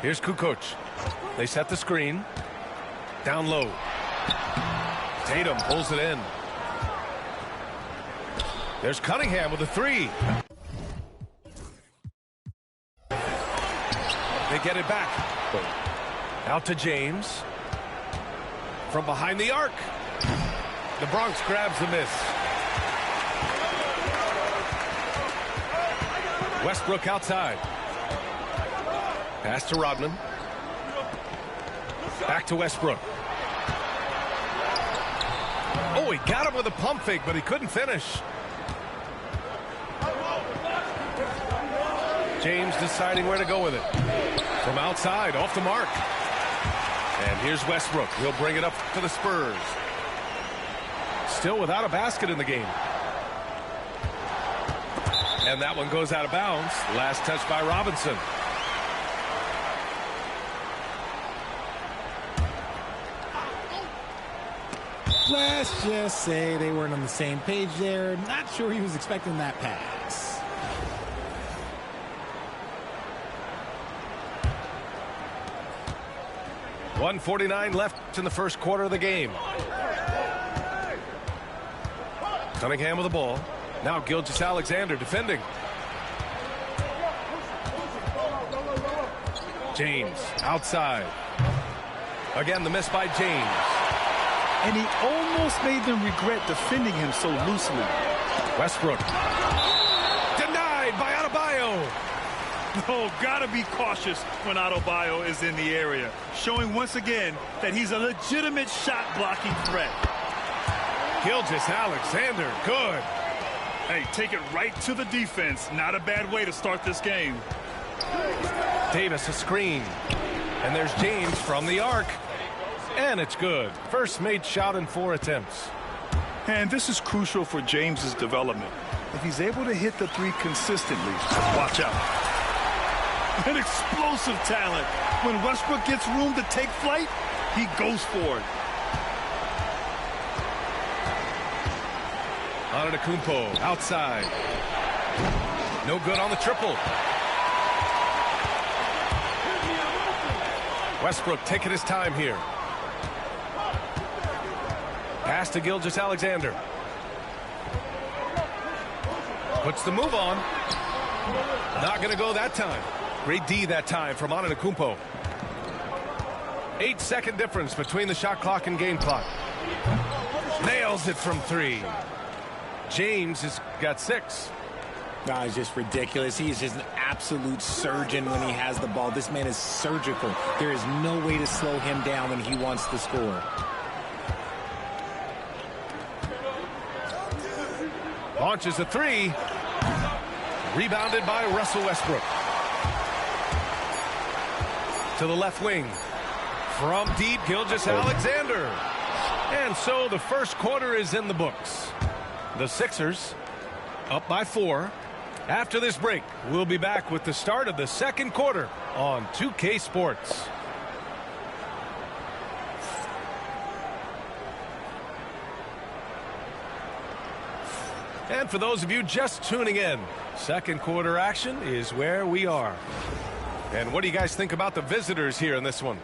Here's Kukoc. They set the screen. Down low. Tatum pulls it in. There's Cunningham with a three. They get it back. Out to James. From behind the arc. The Bronx grabs the miss. Westbrook outside. Pass to Rodman. Back to Westbrook. Oh, he got him with a pump fake, but he couldn't finish. James deciding where to go with it. From outside, off the mark. And here's Westbrook. He'll bring it up to the Spurs. Still without a basket in the game. And that one goes out of bounds. Last touch by Robinson. Let's just say they weren't on the same page there. Not sure he was expecting that pass. .149 left in the first quarter of the game. Cunningham with the ball. Now Gilgeous-Alexander defending. James outside. Again, the miss by James. And he almost made them regret defending him so loosely. Westbrook. Denied by Adebayo. Oh, gotta be cautious when Adebayo is in the area. Showing once again that he's a legitimate shot-blocking threat. Gilgeous-Alexander, good. Hey, take it right to the defense. Not a bad way to start this game. Davis a screen. And there's James from the arc. And it's good. First made shot in 4 attempts. And this is crucial for James's development. If he's able to hit the three consistently, watch out. An explosive talent. When Westbrook gets room to take flight, he goes for it. Antetokounmpo outside. No good on the triple. Westbrook taking his time here. Pass to Gilgeous-Alexander. Puts the move on. Not going to go that time. Great D that time from Antetokounmpo. 8-second difference between the shot clock and game clock. Nails it from 3. James has got 6. No, it's just ridiculous. He is just an absolute surgeon when he has the ball. This man is surgical. There is no way to slow him down when he wants to score. Launches a 3. Rebounded by Russell Westbrook. To the left wing. From deep, Gilgeous-Alexander. And so the first quarter is in the books. The Sixers up by 4. After this break, we'll be back with the start of the second quarter on 2K Sports. And for those of you just tuning in, second quarter action is where we are. And what do you guys think about the visitors here in this one?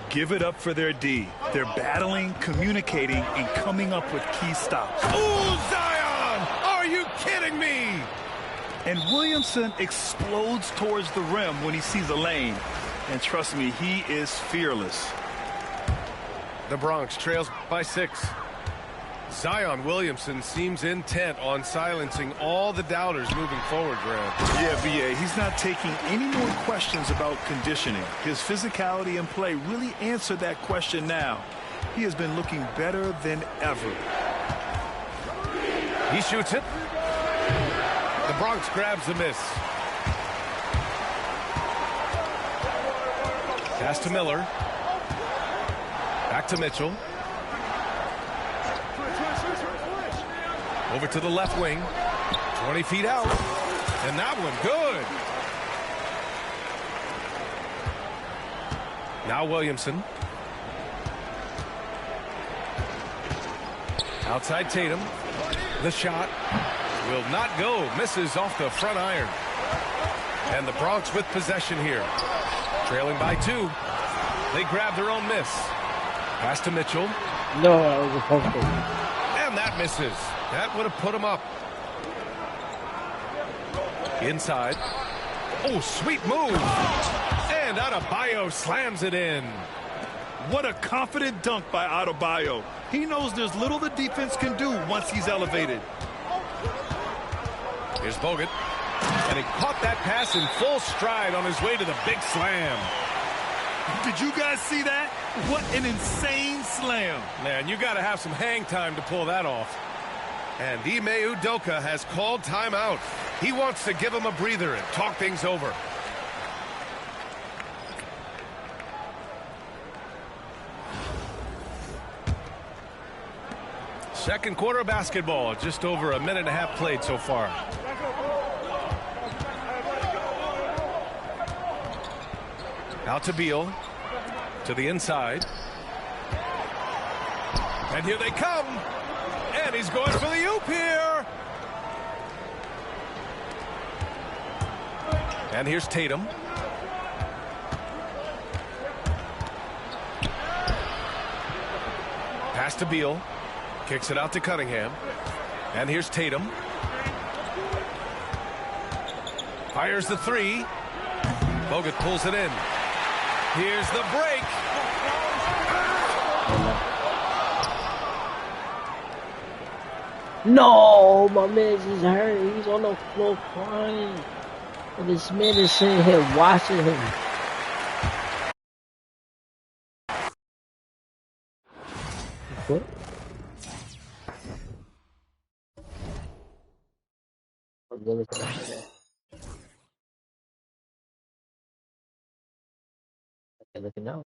Give it up for their D. They're battling, communicating, and coming up with key stops. Ooh, Zion! Are you kidding me? And Williamson explodes towards the rim when he sees a lane. And trust me, he is fearless. The Bronx trails by 6. Zion Williamson seems intent on silencing all the doubters moving forward, Grant. Yeah, B.A., he's not taking any more questions about conditioning. His physicality and play really answer that question now. He has been looking better than ever. He shoots it. The Bronx grabs the miss. Pass to Miller. Back to Mitchell. Over to the left wing. 20 feet out. And that one good. Now Williamson. Outside Tatum. The shot will not go. Misses off the front iron. And the Bronx with possession here. Trailing by 2. They grab their own miss. Pass to Mitchell. No, I was supposed to. And that misses. That would have put him up. Inside. Oh, sweet move. And Adebayo slams it in. What a confident dunk by Adebayo. He knows there's little the defense can do once he's elevated. Here's Bogut. And he caught that pass in full stride on his way to the big slam. Did you guys see that? What an insane slam. Man, you got to have some hang time to pull that off. And Ime Udoka has called timeout. He wants to give him a breather and talk things over. Second quarter of basketball, just over a minute and a half played so far. Out to Beal, to the inside. And here they come. And he's going for the oop here. And here's Tatum. Pass to Beal. Kicks it out to Cunningham. And here's Tatum. Fires the 3. Bogut pulls it in. Here's the break. No, my man is hurt. He's on the floor crying. And this man is sitting here watching him. What? Looking out.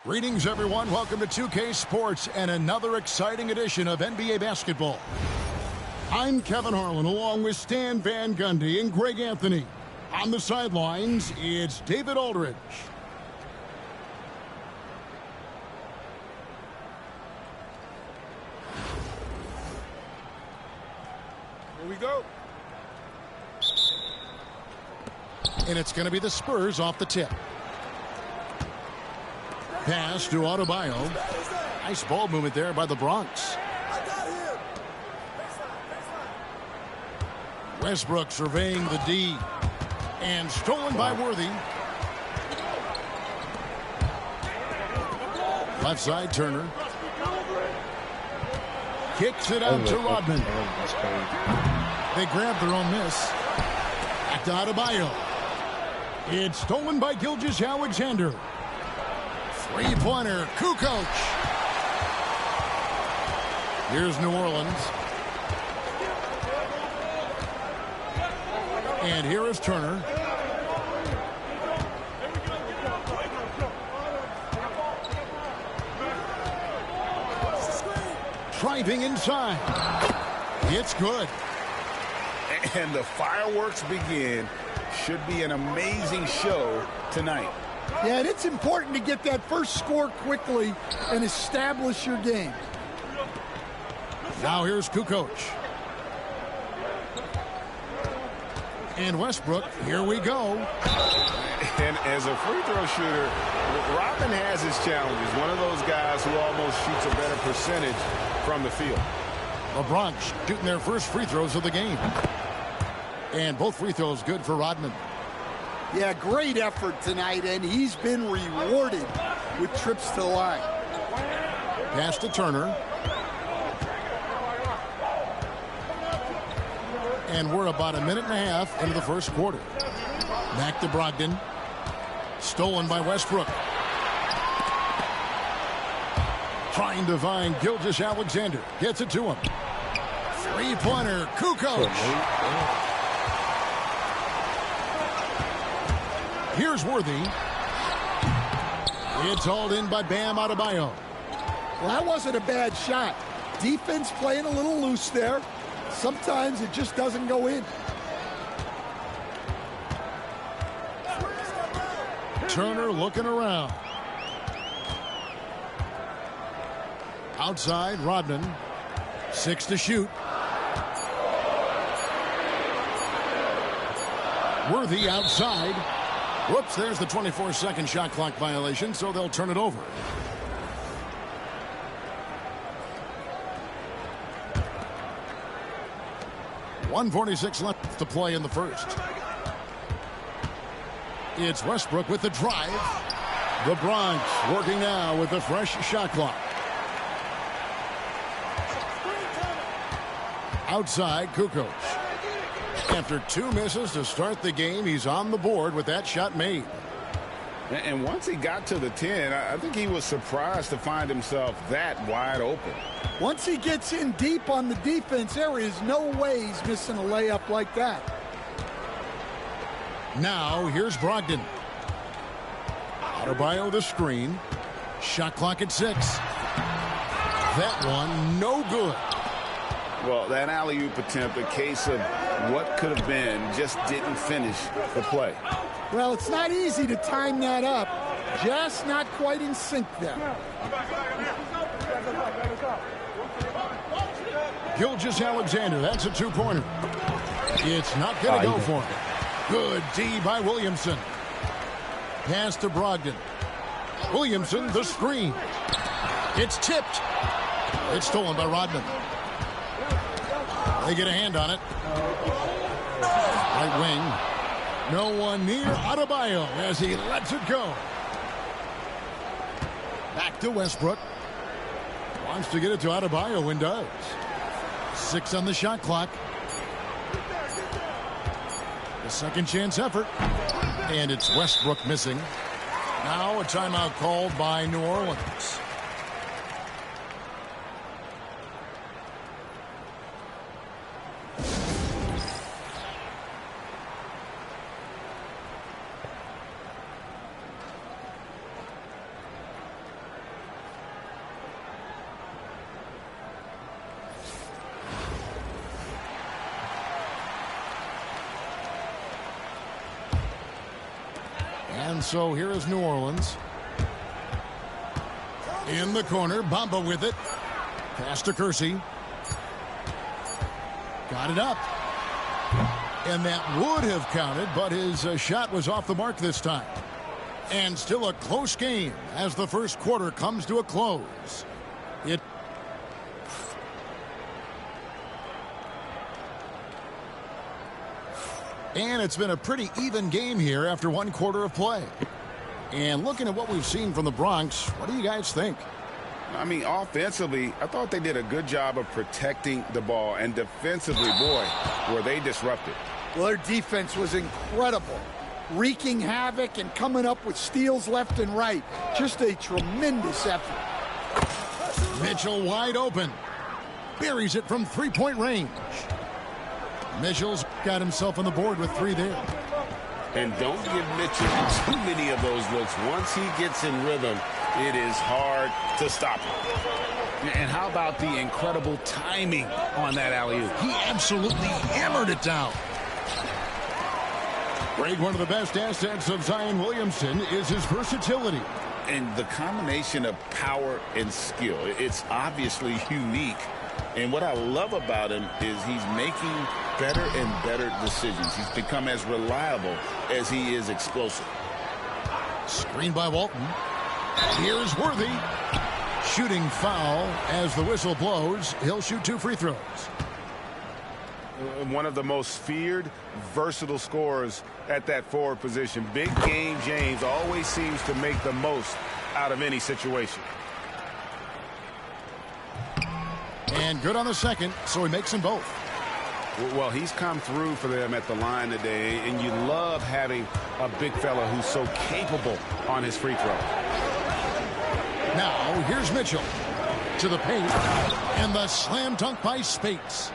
Greetings, everyone. Welcome to 2K Sports and another exciting edition of NBA basketball. I'm Kevin Harlan, along with Stan Van Gundy and Greg Anthony. On the sidelines, it's David Aldridge. Here we go. And it's going to be the Spurs off the tip. Pass to Adebayo. Nice ball movement there by the Bronx. Westbrook surveying the D. And stolen by Worthy. Left side, Turner. Kicks it out to Rodman. They grab their own miss. Back to Adebayo. It's stolen by Gilgeous-Alexander. Three-pointer, Kukoc. Here's New Orleans. And here is Turner. Driving inside. It's good. And the fireworks begin. Should be an amazing show tonight. Yeah, and it's important to get that first score quickly and establish your game. Now here's Kukoc. And Westbrook, here we go. And as a free throw shooter, Rodman has his challenges. One of those guys who almost shoots a better percentage from the field. The Bronx shooting their first free throws of the game. And both free throws good for Rodman. Yeah, great effort tonight, and he's been rewarded with trips to the line. Pass to Turner. And we're about a minute and a half into the first quarter. Back to Brogdon. Stolen by Westbrook. Trying to find Gilgeous-Alexander. Gets it to him. Three-pointer, Kukoc. Here's Worthy. It's hauled in by Bam Adebayo. Well, that wasn't a bad shot. Defense playing a little loose there. Sometimes it just doesn't go in. Turner looking around. Outside, Rodman. 6 to shoot. Worthy outside. Whoops, there's the 24-second shot clock violation, so they'll turn it over. .146 left to play in the first. It's Westbrook with the drive. The Bronx working now with a fresh shot clock. Outside, Kukoc. After 2 misses to start the game, he's on the board with that shot made. And once he got to the 10, I think he was surprised to find himself that wide open. Once he gets in deep on the defense, there is no way he's missing a layup like that. Now, here's Brogdon. Adebayo the screen. Shot clock at 6. That one, no good. Well, that alley-oop attempt, a case of what could have been, just didn't finish the play. Well, it's not easy to time that up. Just not quite in sync there. Gilgeous-Alexander, that's a 2-pointer. It's not going to go for him. Good D by Williamson. Pass to Brogdon. Williamson, the screen. It's tipped. It's stolen by Rodman. They get a hand on it. Right wing. No one near Adebayo as he lets it go. Back to Westbrook. Wants to get it to Adebayo and does. 6 on the shot clock. The second chance effort. And it's Westbrook missing. Now a timeout called by New Orleans. And so here is New Orleans. In the corner, Bamba with it. Pass to Craazy. Got it up. And that would have counted, but his shot was off the mark this time. And still a close game as the first quarter comes to a close. And it's been a pretty even game here after one quarter of play. And looking at what we've seen from the Bronx, what do you guys think? I mean, offensively, I thought they did a good job of protecting the ball. And defensively, boy, were they disrupted. Well, their defense was incredible. Wreaking havoc and coming up with steals left and right. Just a tremendous effort. Mitchell wide open. Buries it from three-point range. Mitchell's got himself on the board with 3 there. And don't give Mitchell too many of those looks. Once he gets in rhythm, it is hard to stop him. And how about the incredible timing on that alley-oop? He absolutely hammered it down. Greg, one of the best assets of Zion Williamson is his versatility. And the combination of power and skill, it's obviously unique. And what I love about him is he's making better and better decisions. He's become as reliable as he is explosive. Screen by Walton. Here's Worthy. Shooting foul as the whistle blows. He'll shoot 2 free throws. One of the most feared, versatile scorers at that forward position. Big game James always seems to make the most out of any situation. And good on the second, so he makes them both. Well, he's come through for them at the line today, and you love having a big fella who's so capable on his free throw. Now, here's Mitchell to the paint, and the slam dunk by Spates.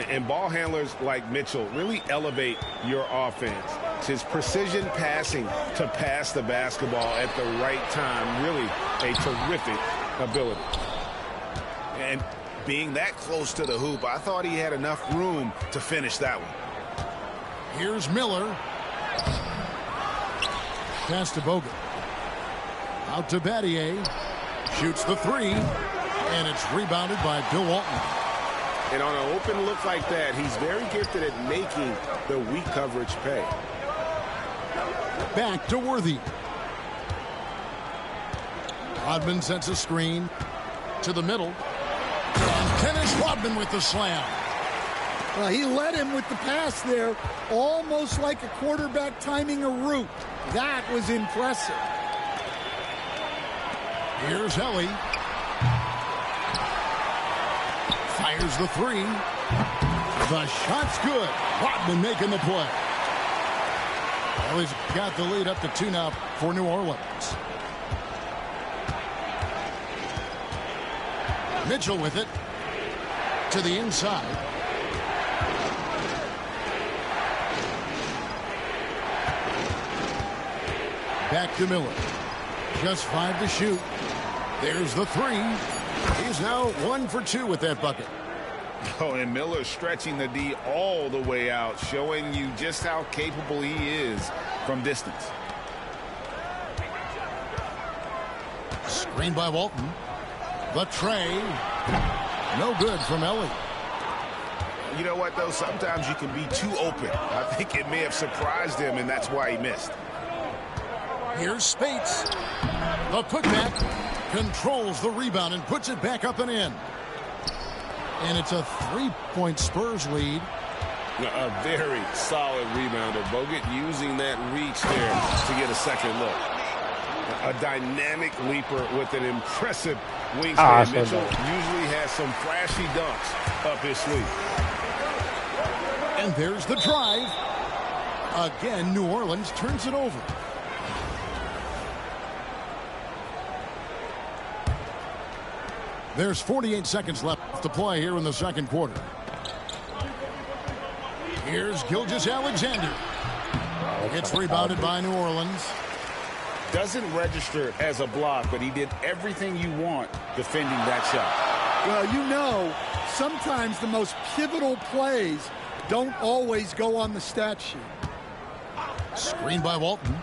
And ball handlers like Mitchell really elevate your offense. It's his precision passing to pass the basketball at the right time. Really a terrific ability. And being that close to the hoop, I thought he had enough room to finish that one. Here's Miller. Pass to Bogut. Out to Battier. Shoots the 3. And it's rebounded by Bill Walton. And on an open look like that, he's very gifted at making the weak coverage pay. Back to Worthy. Rodman sets a screen to the middle. And Dennis Rodman with the slam. Well, he led him with the pass there, almost like a quarterback timing a route. That was impressive. Here's Ellie. Fires the 3. The shot's good. Rodman making the play. Well, he's got the lead up to 2 now for New Orleans. Mitchell with it to the inside. Back to Miller. Just 5 to shoot. There's the 3. He's now 1 for 2 with that bucket. Oh, and Miller stretching the D all the way out, showing you just how capable he is from distance. Screen by Walton. The tray. No good from Ellie. You know what, though? Sometimes you can be too open. I think it may have surprised him, and that's why he missed. Here's Spates. The putback. Controls the rebound and puts it back up and in. And it's a 3-point Spurs lead. A very solid rebounder. Bogut using that reach there to get a second look. A dynamic leaper with an impressive wingspan. Mitchell usually has some flashy dunks up his sleeve. And there's the drive. Again, New Orleans turns it over. There's 48 seconds left to play here in the second quarter. Here's Gilgeous-Alexander. It's rebounded by New Orleans. Doesn't register as a block, but he did everything you want defending that shot. Well, you know, sometimes the most pivotal plays don't always go on the stat sheet. Screen by Walton.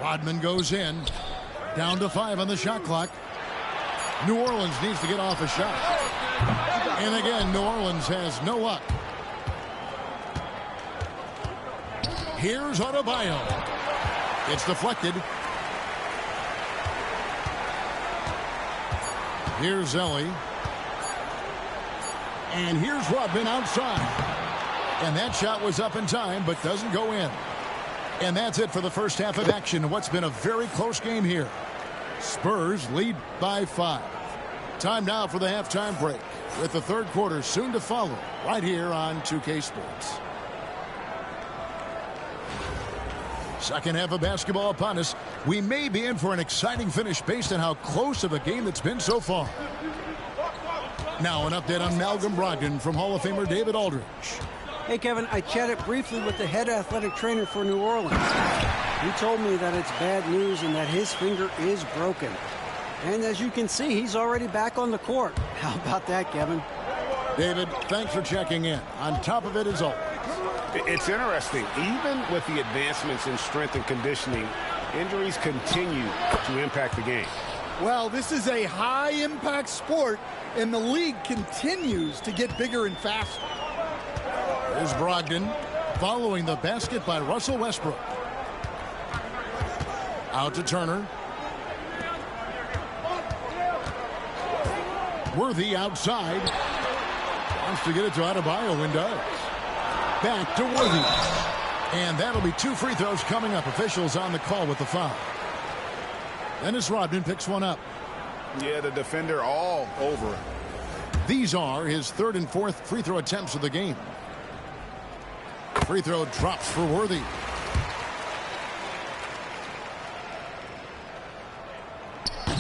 Rodman goes in. Down to 5 on the shot clock. New Orleans needs to get off a shot. And again, New Orleans has no luck. Here's Adebayo. It's deflected. Here's Ellie. And here's Rodman outside. And that shot was up in time, but doesn't go in. And that's it for the first half of action. What's been a very close game here. Spurs lead by 5. Time now for the halftime break, with the third quarter soon to follow, right here on 2K Sports. Second half of basketball upon us. We may be in for an exciting finish based on how close of a game it's been so far. Now an update on Malcolm Brogdon from Hall of Famer David Aldridge. Hey, Kevin, I chatted briefly with the head athletic trainer for New Orleans. He told me that it's bad news and that his finger is broken. And as you can see, he's already back on the court. How about that, Kevin? David, thanks for checking in. On top of it as always. It's interesting. Even with the advancements in strength and conditioning, injuries continue to impact the game. Well, this is a high-impact sport, and the league continues to get bigger and faster. Here's Brogdon following the basket by Russell Westbrook. Out to Turner. Worthy outside. Wants to get it to Adebayo and does. Back to Worthy. And that'll be 2 free throws coming up. Officials on the call with the foul. Dennis Rodman picks one up. Yeah, the defender all over it. These are his 3rd and 4th free throw attempts of the game. Free throw drops for Worthy.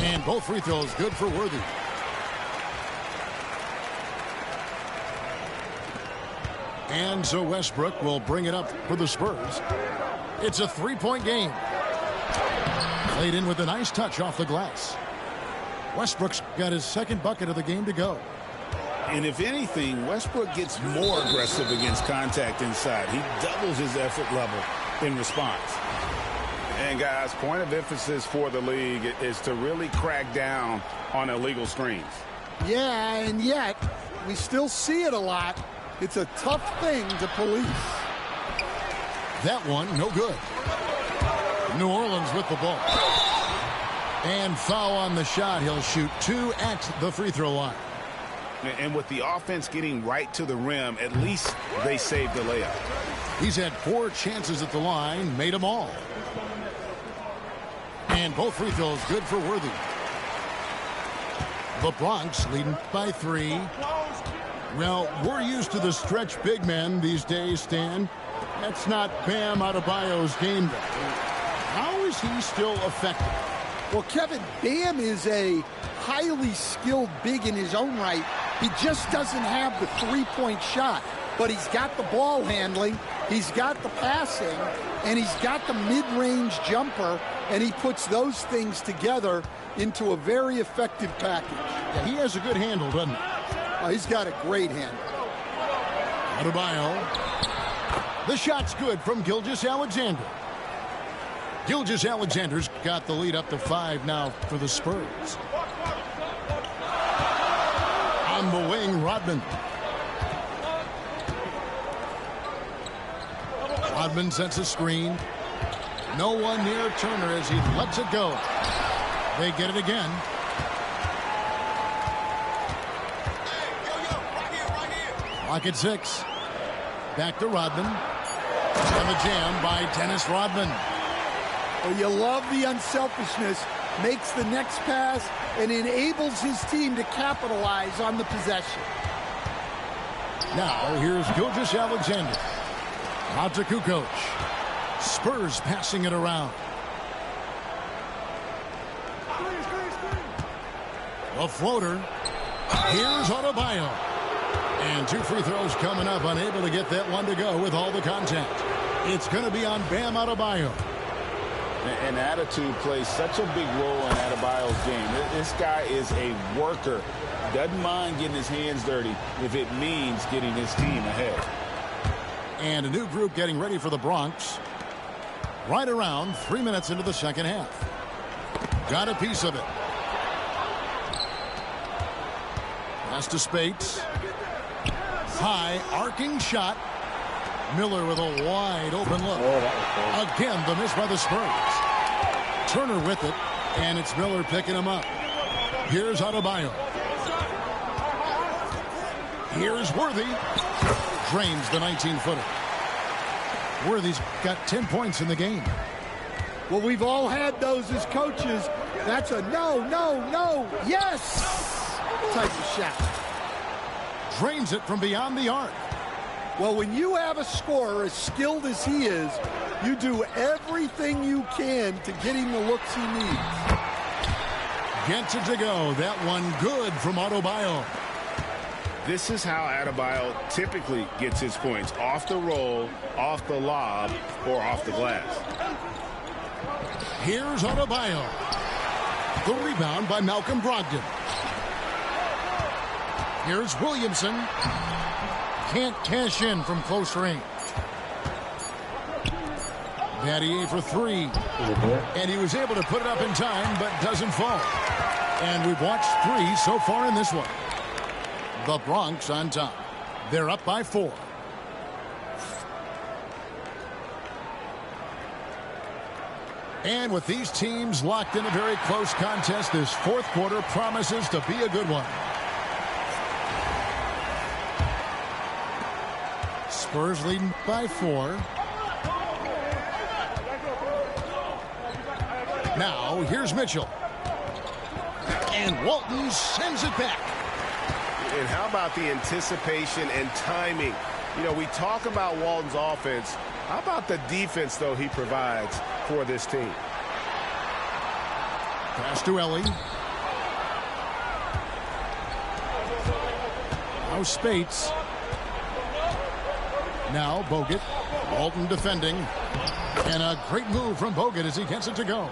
And both free throws good for Worthy. And so Westbrook will bring it up for the Spurs. It's a 3-point game. Played in with a nice touch off the glass. Westbrook's got his 2nd bucket of the game to go. And if anything, Westbrook gets more aggressive against contact inside. He doubles his effort level in response. And guys, point of emphasis for the league is to really crack down on illegal screens. Yeah, and yet we still see it a lot. It's a tough thing to police. That one, no good. New Orleans with the ball. And foul on the shot. He'll shoot 2 at the free throw line. And with the offense getting right to the rim, at least they saved the layup. He's had 4 chances at the line, made them all. And both free throws good for Worthy. The Bronx leading by 3. Well, we're used to the stretch big men these days, Stan. That's not Bam Adebayo's game. How is he still effective? Well, Kevin, Bam is a highly skilled big in his own right. He just doesn't have the three-point shot. But he's got the ball handling, he's got the passing, and he's got the mid-range jumper, and he puts those things together into a very effective package. Yeah, he has a good handle, doesn't he? Oh, he's got a great handle. Adebayo. The shot's good from Gilgeous-Alexander. Gilgeous-Alexander's got the lead up to 5 now for the Spurs. On the wing, Rodman. Rodman sets a screen. No one near Turner as he lets it go. They get it again. Clock at 6. Back to Rodman. And the jam by Dennis Rodman. Well, you love the unselfishness. Makes the next pass and enables his team to capitalize on the possession. Now here's Gilgeous-Alexander. Out to Kukoc. Spurs passing it around. A floater. Here's Adebayo. And 2 free throws coming up. Unable to get that one to go with all the contact. It's going to be on Bam Adebayo. And attitude plays such a big role in Adebayo's game. This guy is a worker. Doesn't mind getting his hands dirty if it means getting his team ahead. And a new group getting ready for the Bronx. Right around 3 minutes into the second half. Got a piece of it. Pass to Spates. High arcing shot. Miller with a wide open look. Again, the miss by the Spurs. Turner with it, and it's Miller picking him up. Here's Adebayo. Here's Worthy. Drains the 19-footer. Worthy's got 10 points in the game. Well, we've all had those as coaches. That's a no, no, no, yes type of shot. Drains it from beyond the arc. Well, when you have a scorer as skilled as he is, you do everything you can to get him the looks he needs. Gets it to go. That one good from Adebayo. This is how Adebayo typically gets his points. Off the roll, off the lob, or off the glass. Here's Adebayo. The rebound by Malcolm Brogdon. Here's Williamson. Can't cash in from close range. Battier for three. And he was able to put it up in time, but doesn't fall. And we've watched three so far in this one. The Bronx on top. They're up by 4. And with these teams locked in a very close contest, this fourth quarter promises to be a good one. Spurs leading by 4. Now, here's Mitchell. And Walton sends it back. And how about the anticipation and timing? You know, we talk about Walton's offense. How about the defense, though, he provides for this team? Pass to Ellie. Now Spates. Now Bogut. Walton defending. And a great move from Bogut as he gets it to go.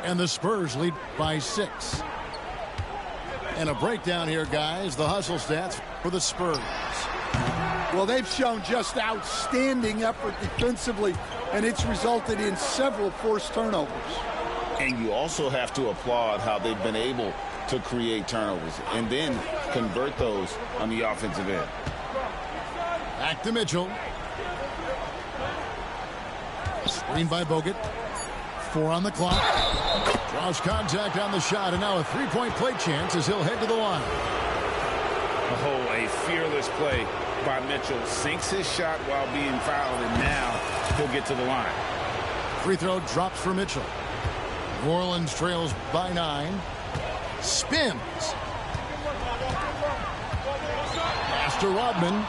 And the Spurs lead by 6. And a breakdown here, guys. The hustle stats for the Spurs. Well, they've shown just outstanding effort defensively, and it's resulted in several forced turnovers. And you also have to applaud how they've been able to create turnovers and then convert those on the offensive end. Back to Mitchell. Screen by Bogut. 4 on the clock. Draws contact on the shot, and now a three-point play chance as he'll head to the line. Oh, a fearless play by Mitchell. Sinks his shot while being fouled, and now he'll get to the line. Free throw drops for Mitchell. New Orleans trails by 9. Spins. Pass to Rodman.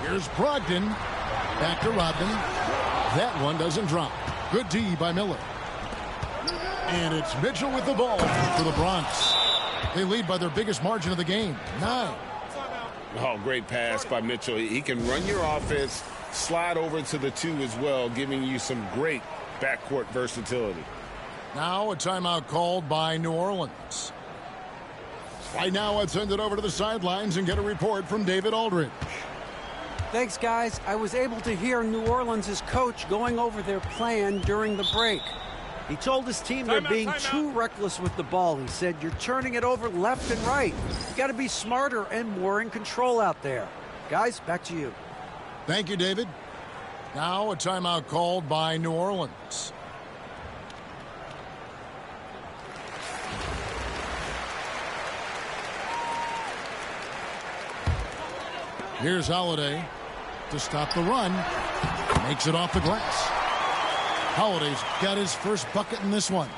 Here's Brogdon. Back to Rodman. That one doesn't drop. Good D by Miller. And it's Mitchell with the ball for the Bronx. They lead by their biggest margin of the game, 9. Oh, great pass by Mitchell. He can run your offense, slide over to the 2 as well, giving you some great backcourt versatility. Now a timeout called by New Orleans. Right now, let's send it over to the sidelines and get a report from David Aldridge. Thanks, guys. I was able to hear New Orleans' coach going over their plan during the break. He told his team they're being too reckless with the ball. He said, you're turning it over left and right. You got to be smarter and more in control out there. Guys, back to you. Thank you, David. Now a timeout called by New Orleans. Here's Holiday to stop the run. Makes it off the glass. Holiday's got his first bucket in this one.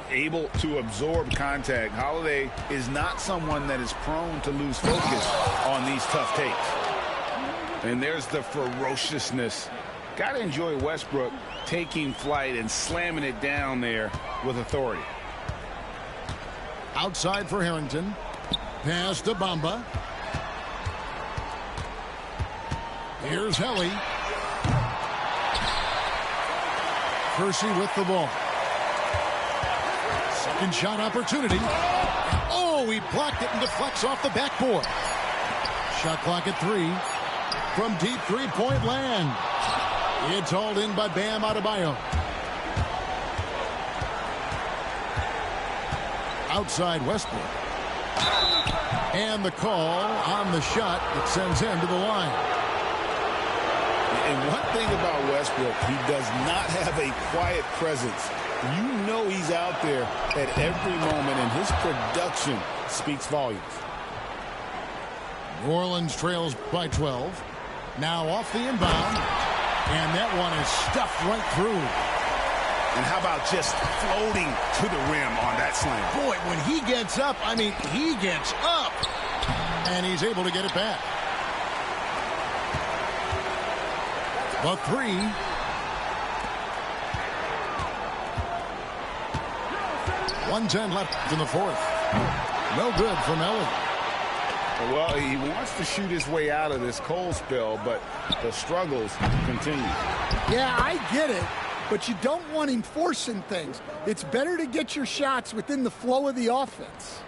Able to absorb contact. Holiday is not someone that is prone to lose focus on these tough takes. And there's the ferociousness. Got to enjoy Westbrook taking flight and slamming it down there with authority. Outside for Harrington. Pass to Bamba. Here's Helly. Percy with the ball. Second shot opportunity. Oh, he blocked it and deflects off the backboard. Shot clock at 3. from deep three-point land. It's hauled in by Bam Adebayo. Outside Westbrook. And the call on the shot that sends him to the line. And one thing about Westbrook, he does not have a quiet presence. You know he's out there at every moment, and his production speaks volumes. New Orleans trails by 12. Now off the inbound. And that one is stuffed right through. And how about just floating to the rim on that slam? Boy, when he gets up, I mean, he gets up. And he's able to get it back. The three. .110 left in the fourth. No good from Ellie. Well, he wants to shoot his way out of this cold spell, but the struggles continue. Yeah, I get it, but you don't want him forcing things. It's better to get your shots within the flow of the offense.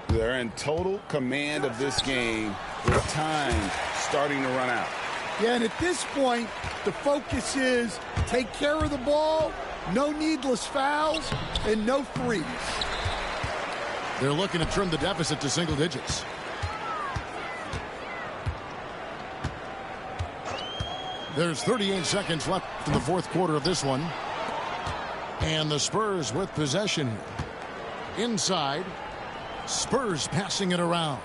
They're in total command of this game with time starting to run out. Yeah, and at this point, the focus is take care of the ball, no needless fouls, and no threes. They're looking to trim the deficit to single digits. There's 38 seconds left in the fourth quarter of this one. And the Spurs with possession here. Inside. Spurs passing it around.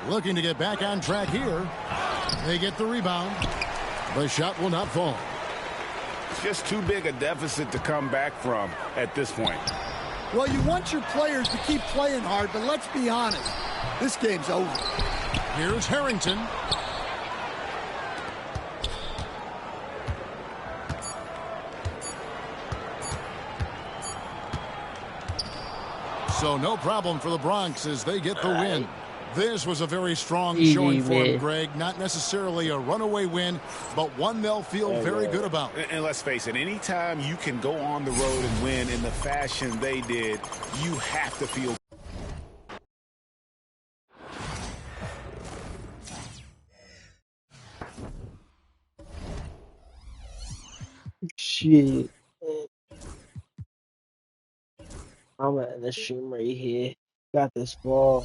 Looking to get back on track here. They get the rebound. The shot will not fall. It's just too big a deficit to come back from at this point. Well, you want your players to keep playing hard, but let's be honest. This game's over. Here's Harrington. So no problem for the Bronx as they get the win. This was a very strong showing for him, Greg. Not necessarily a runaway win, but one they'll feel very good about. And let's face it, anytime you can go on the road and win in the fashion they did, you have to feel. Shit. I'm at the stream right here. Got this ball.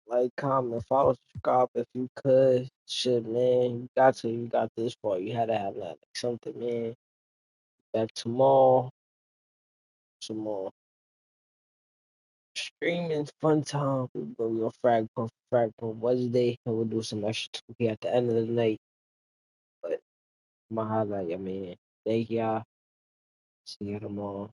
Like, comment, follow, subscribe if you could. Shit, man. You got this ball. You had to have like something, man. Back tomorrow. Some more streaming fun time. We'll frag Wednesday, and we'll do some extra 2K at the end of the night. But my highlight, I mean, thank y'all. See you tomorrow.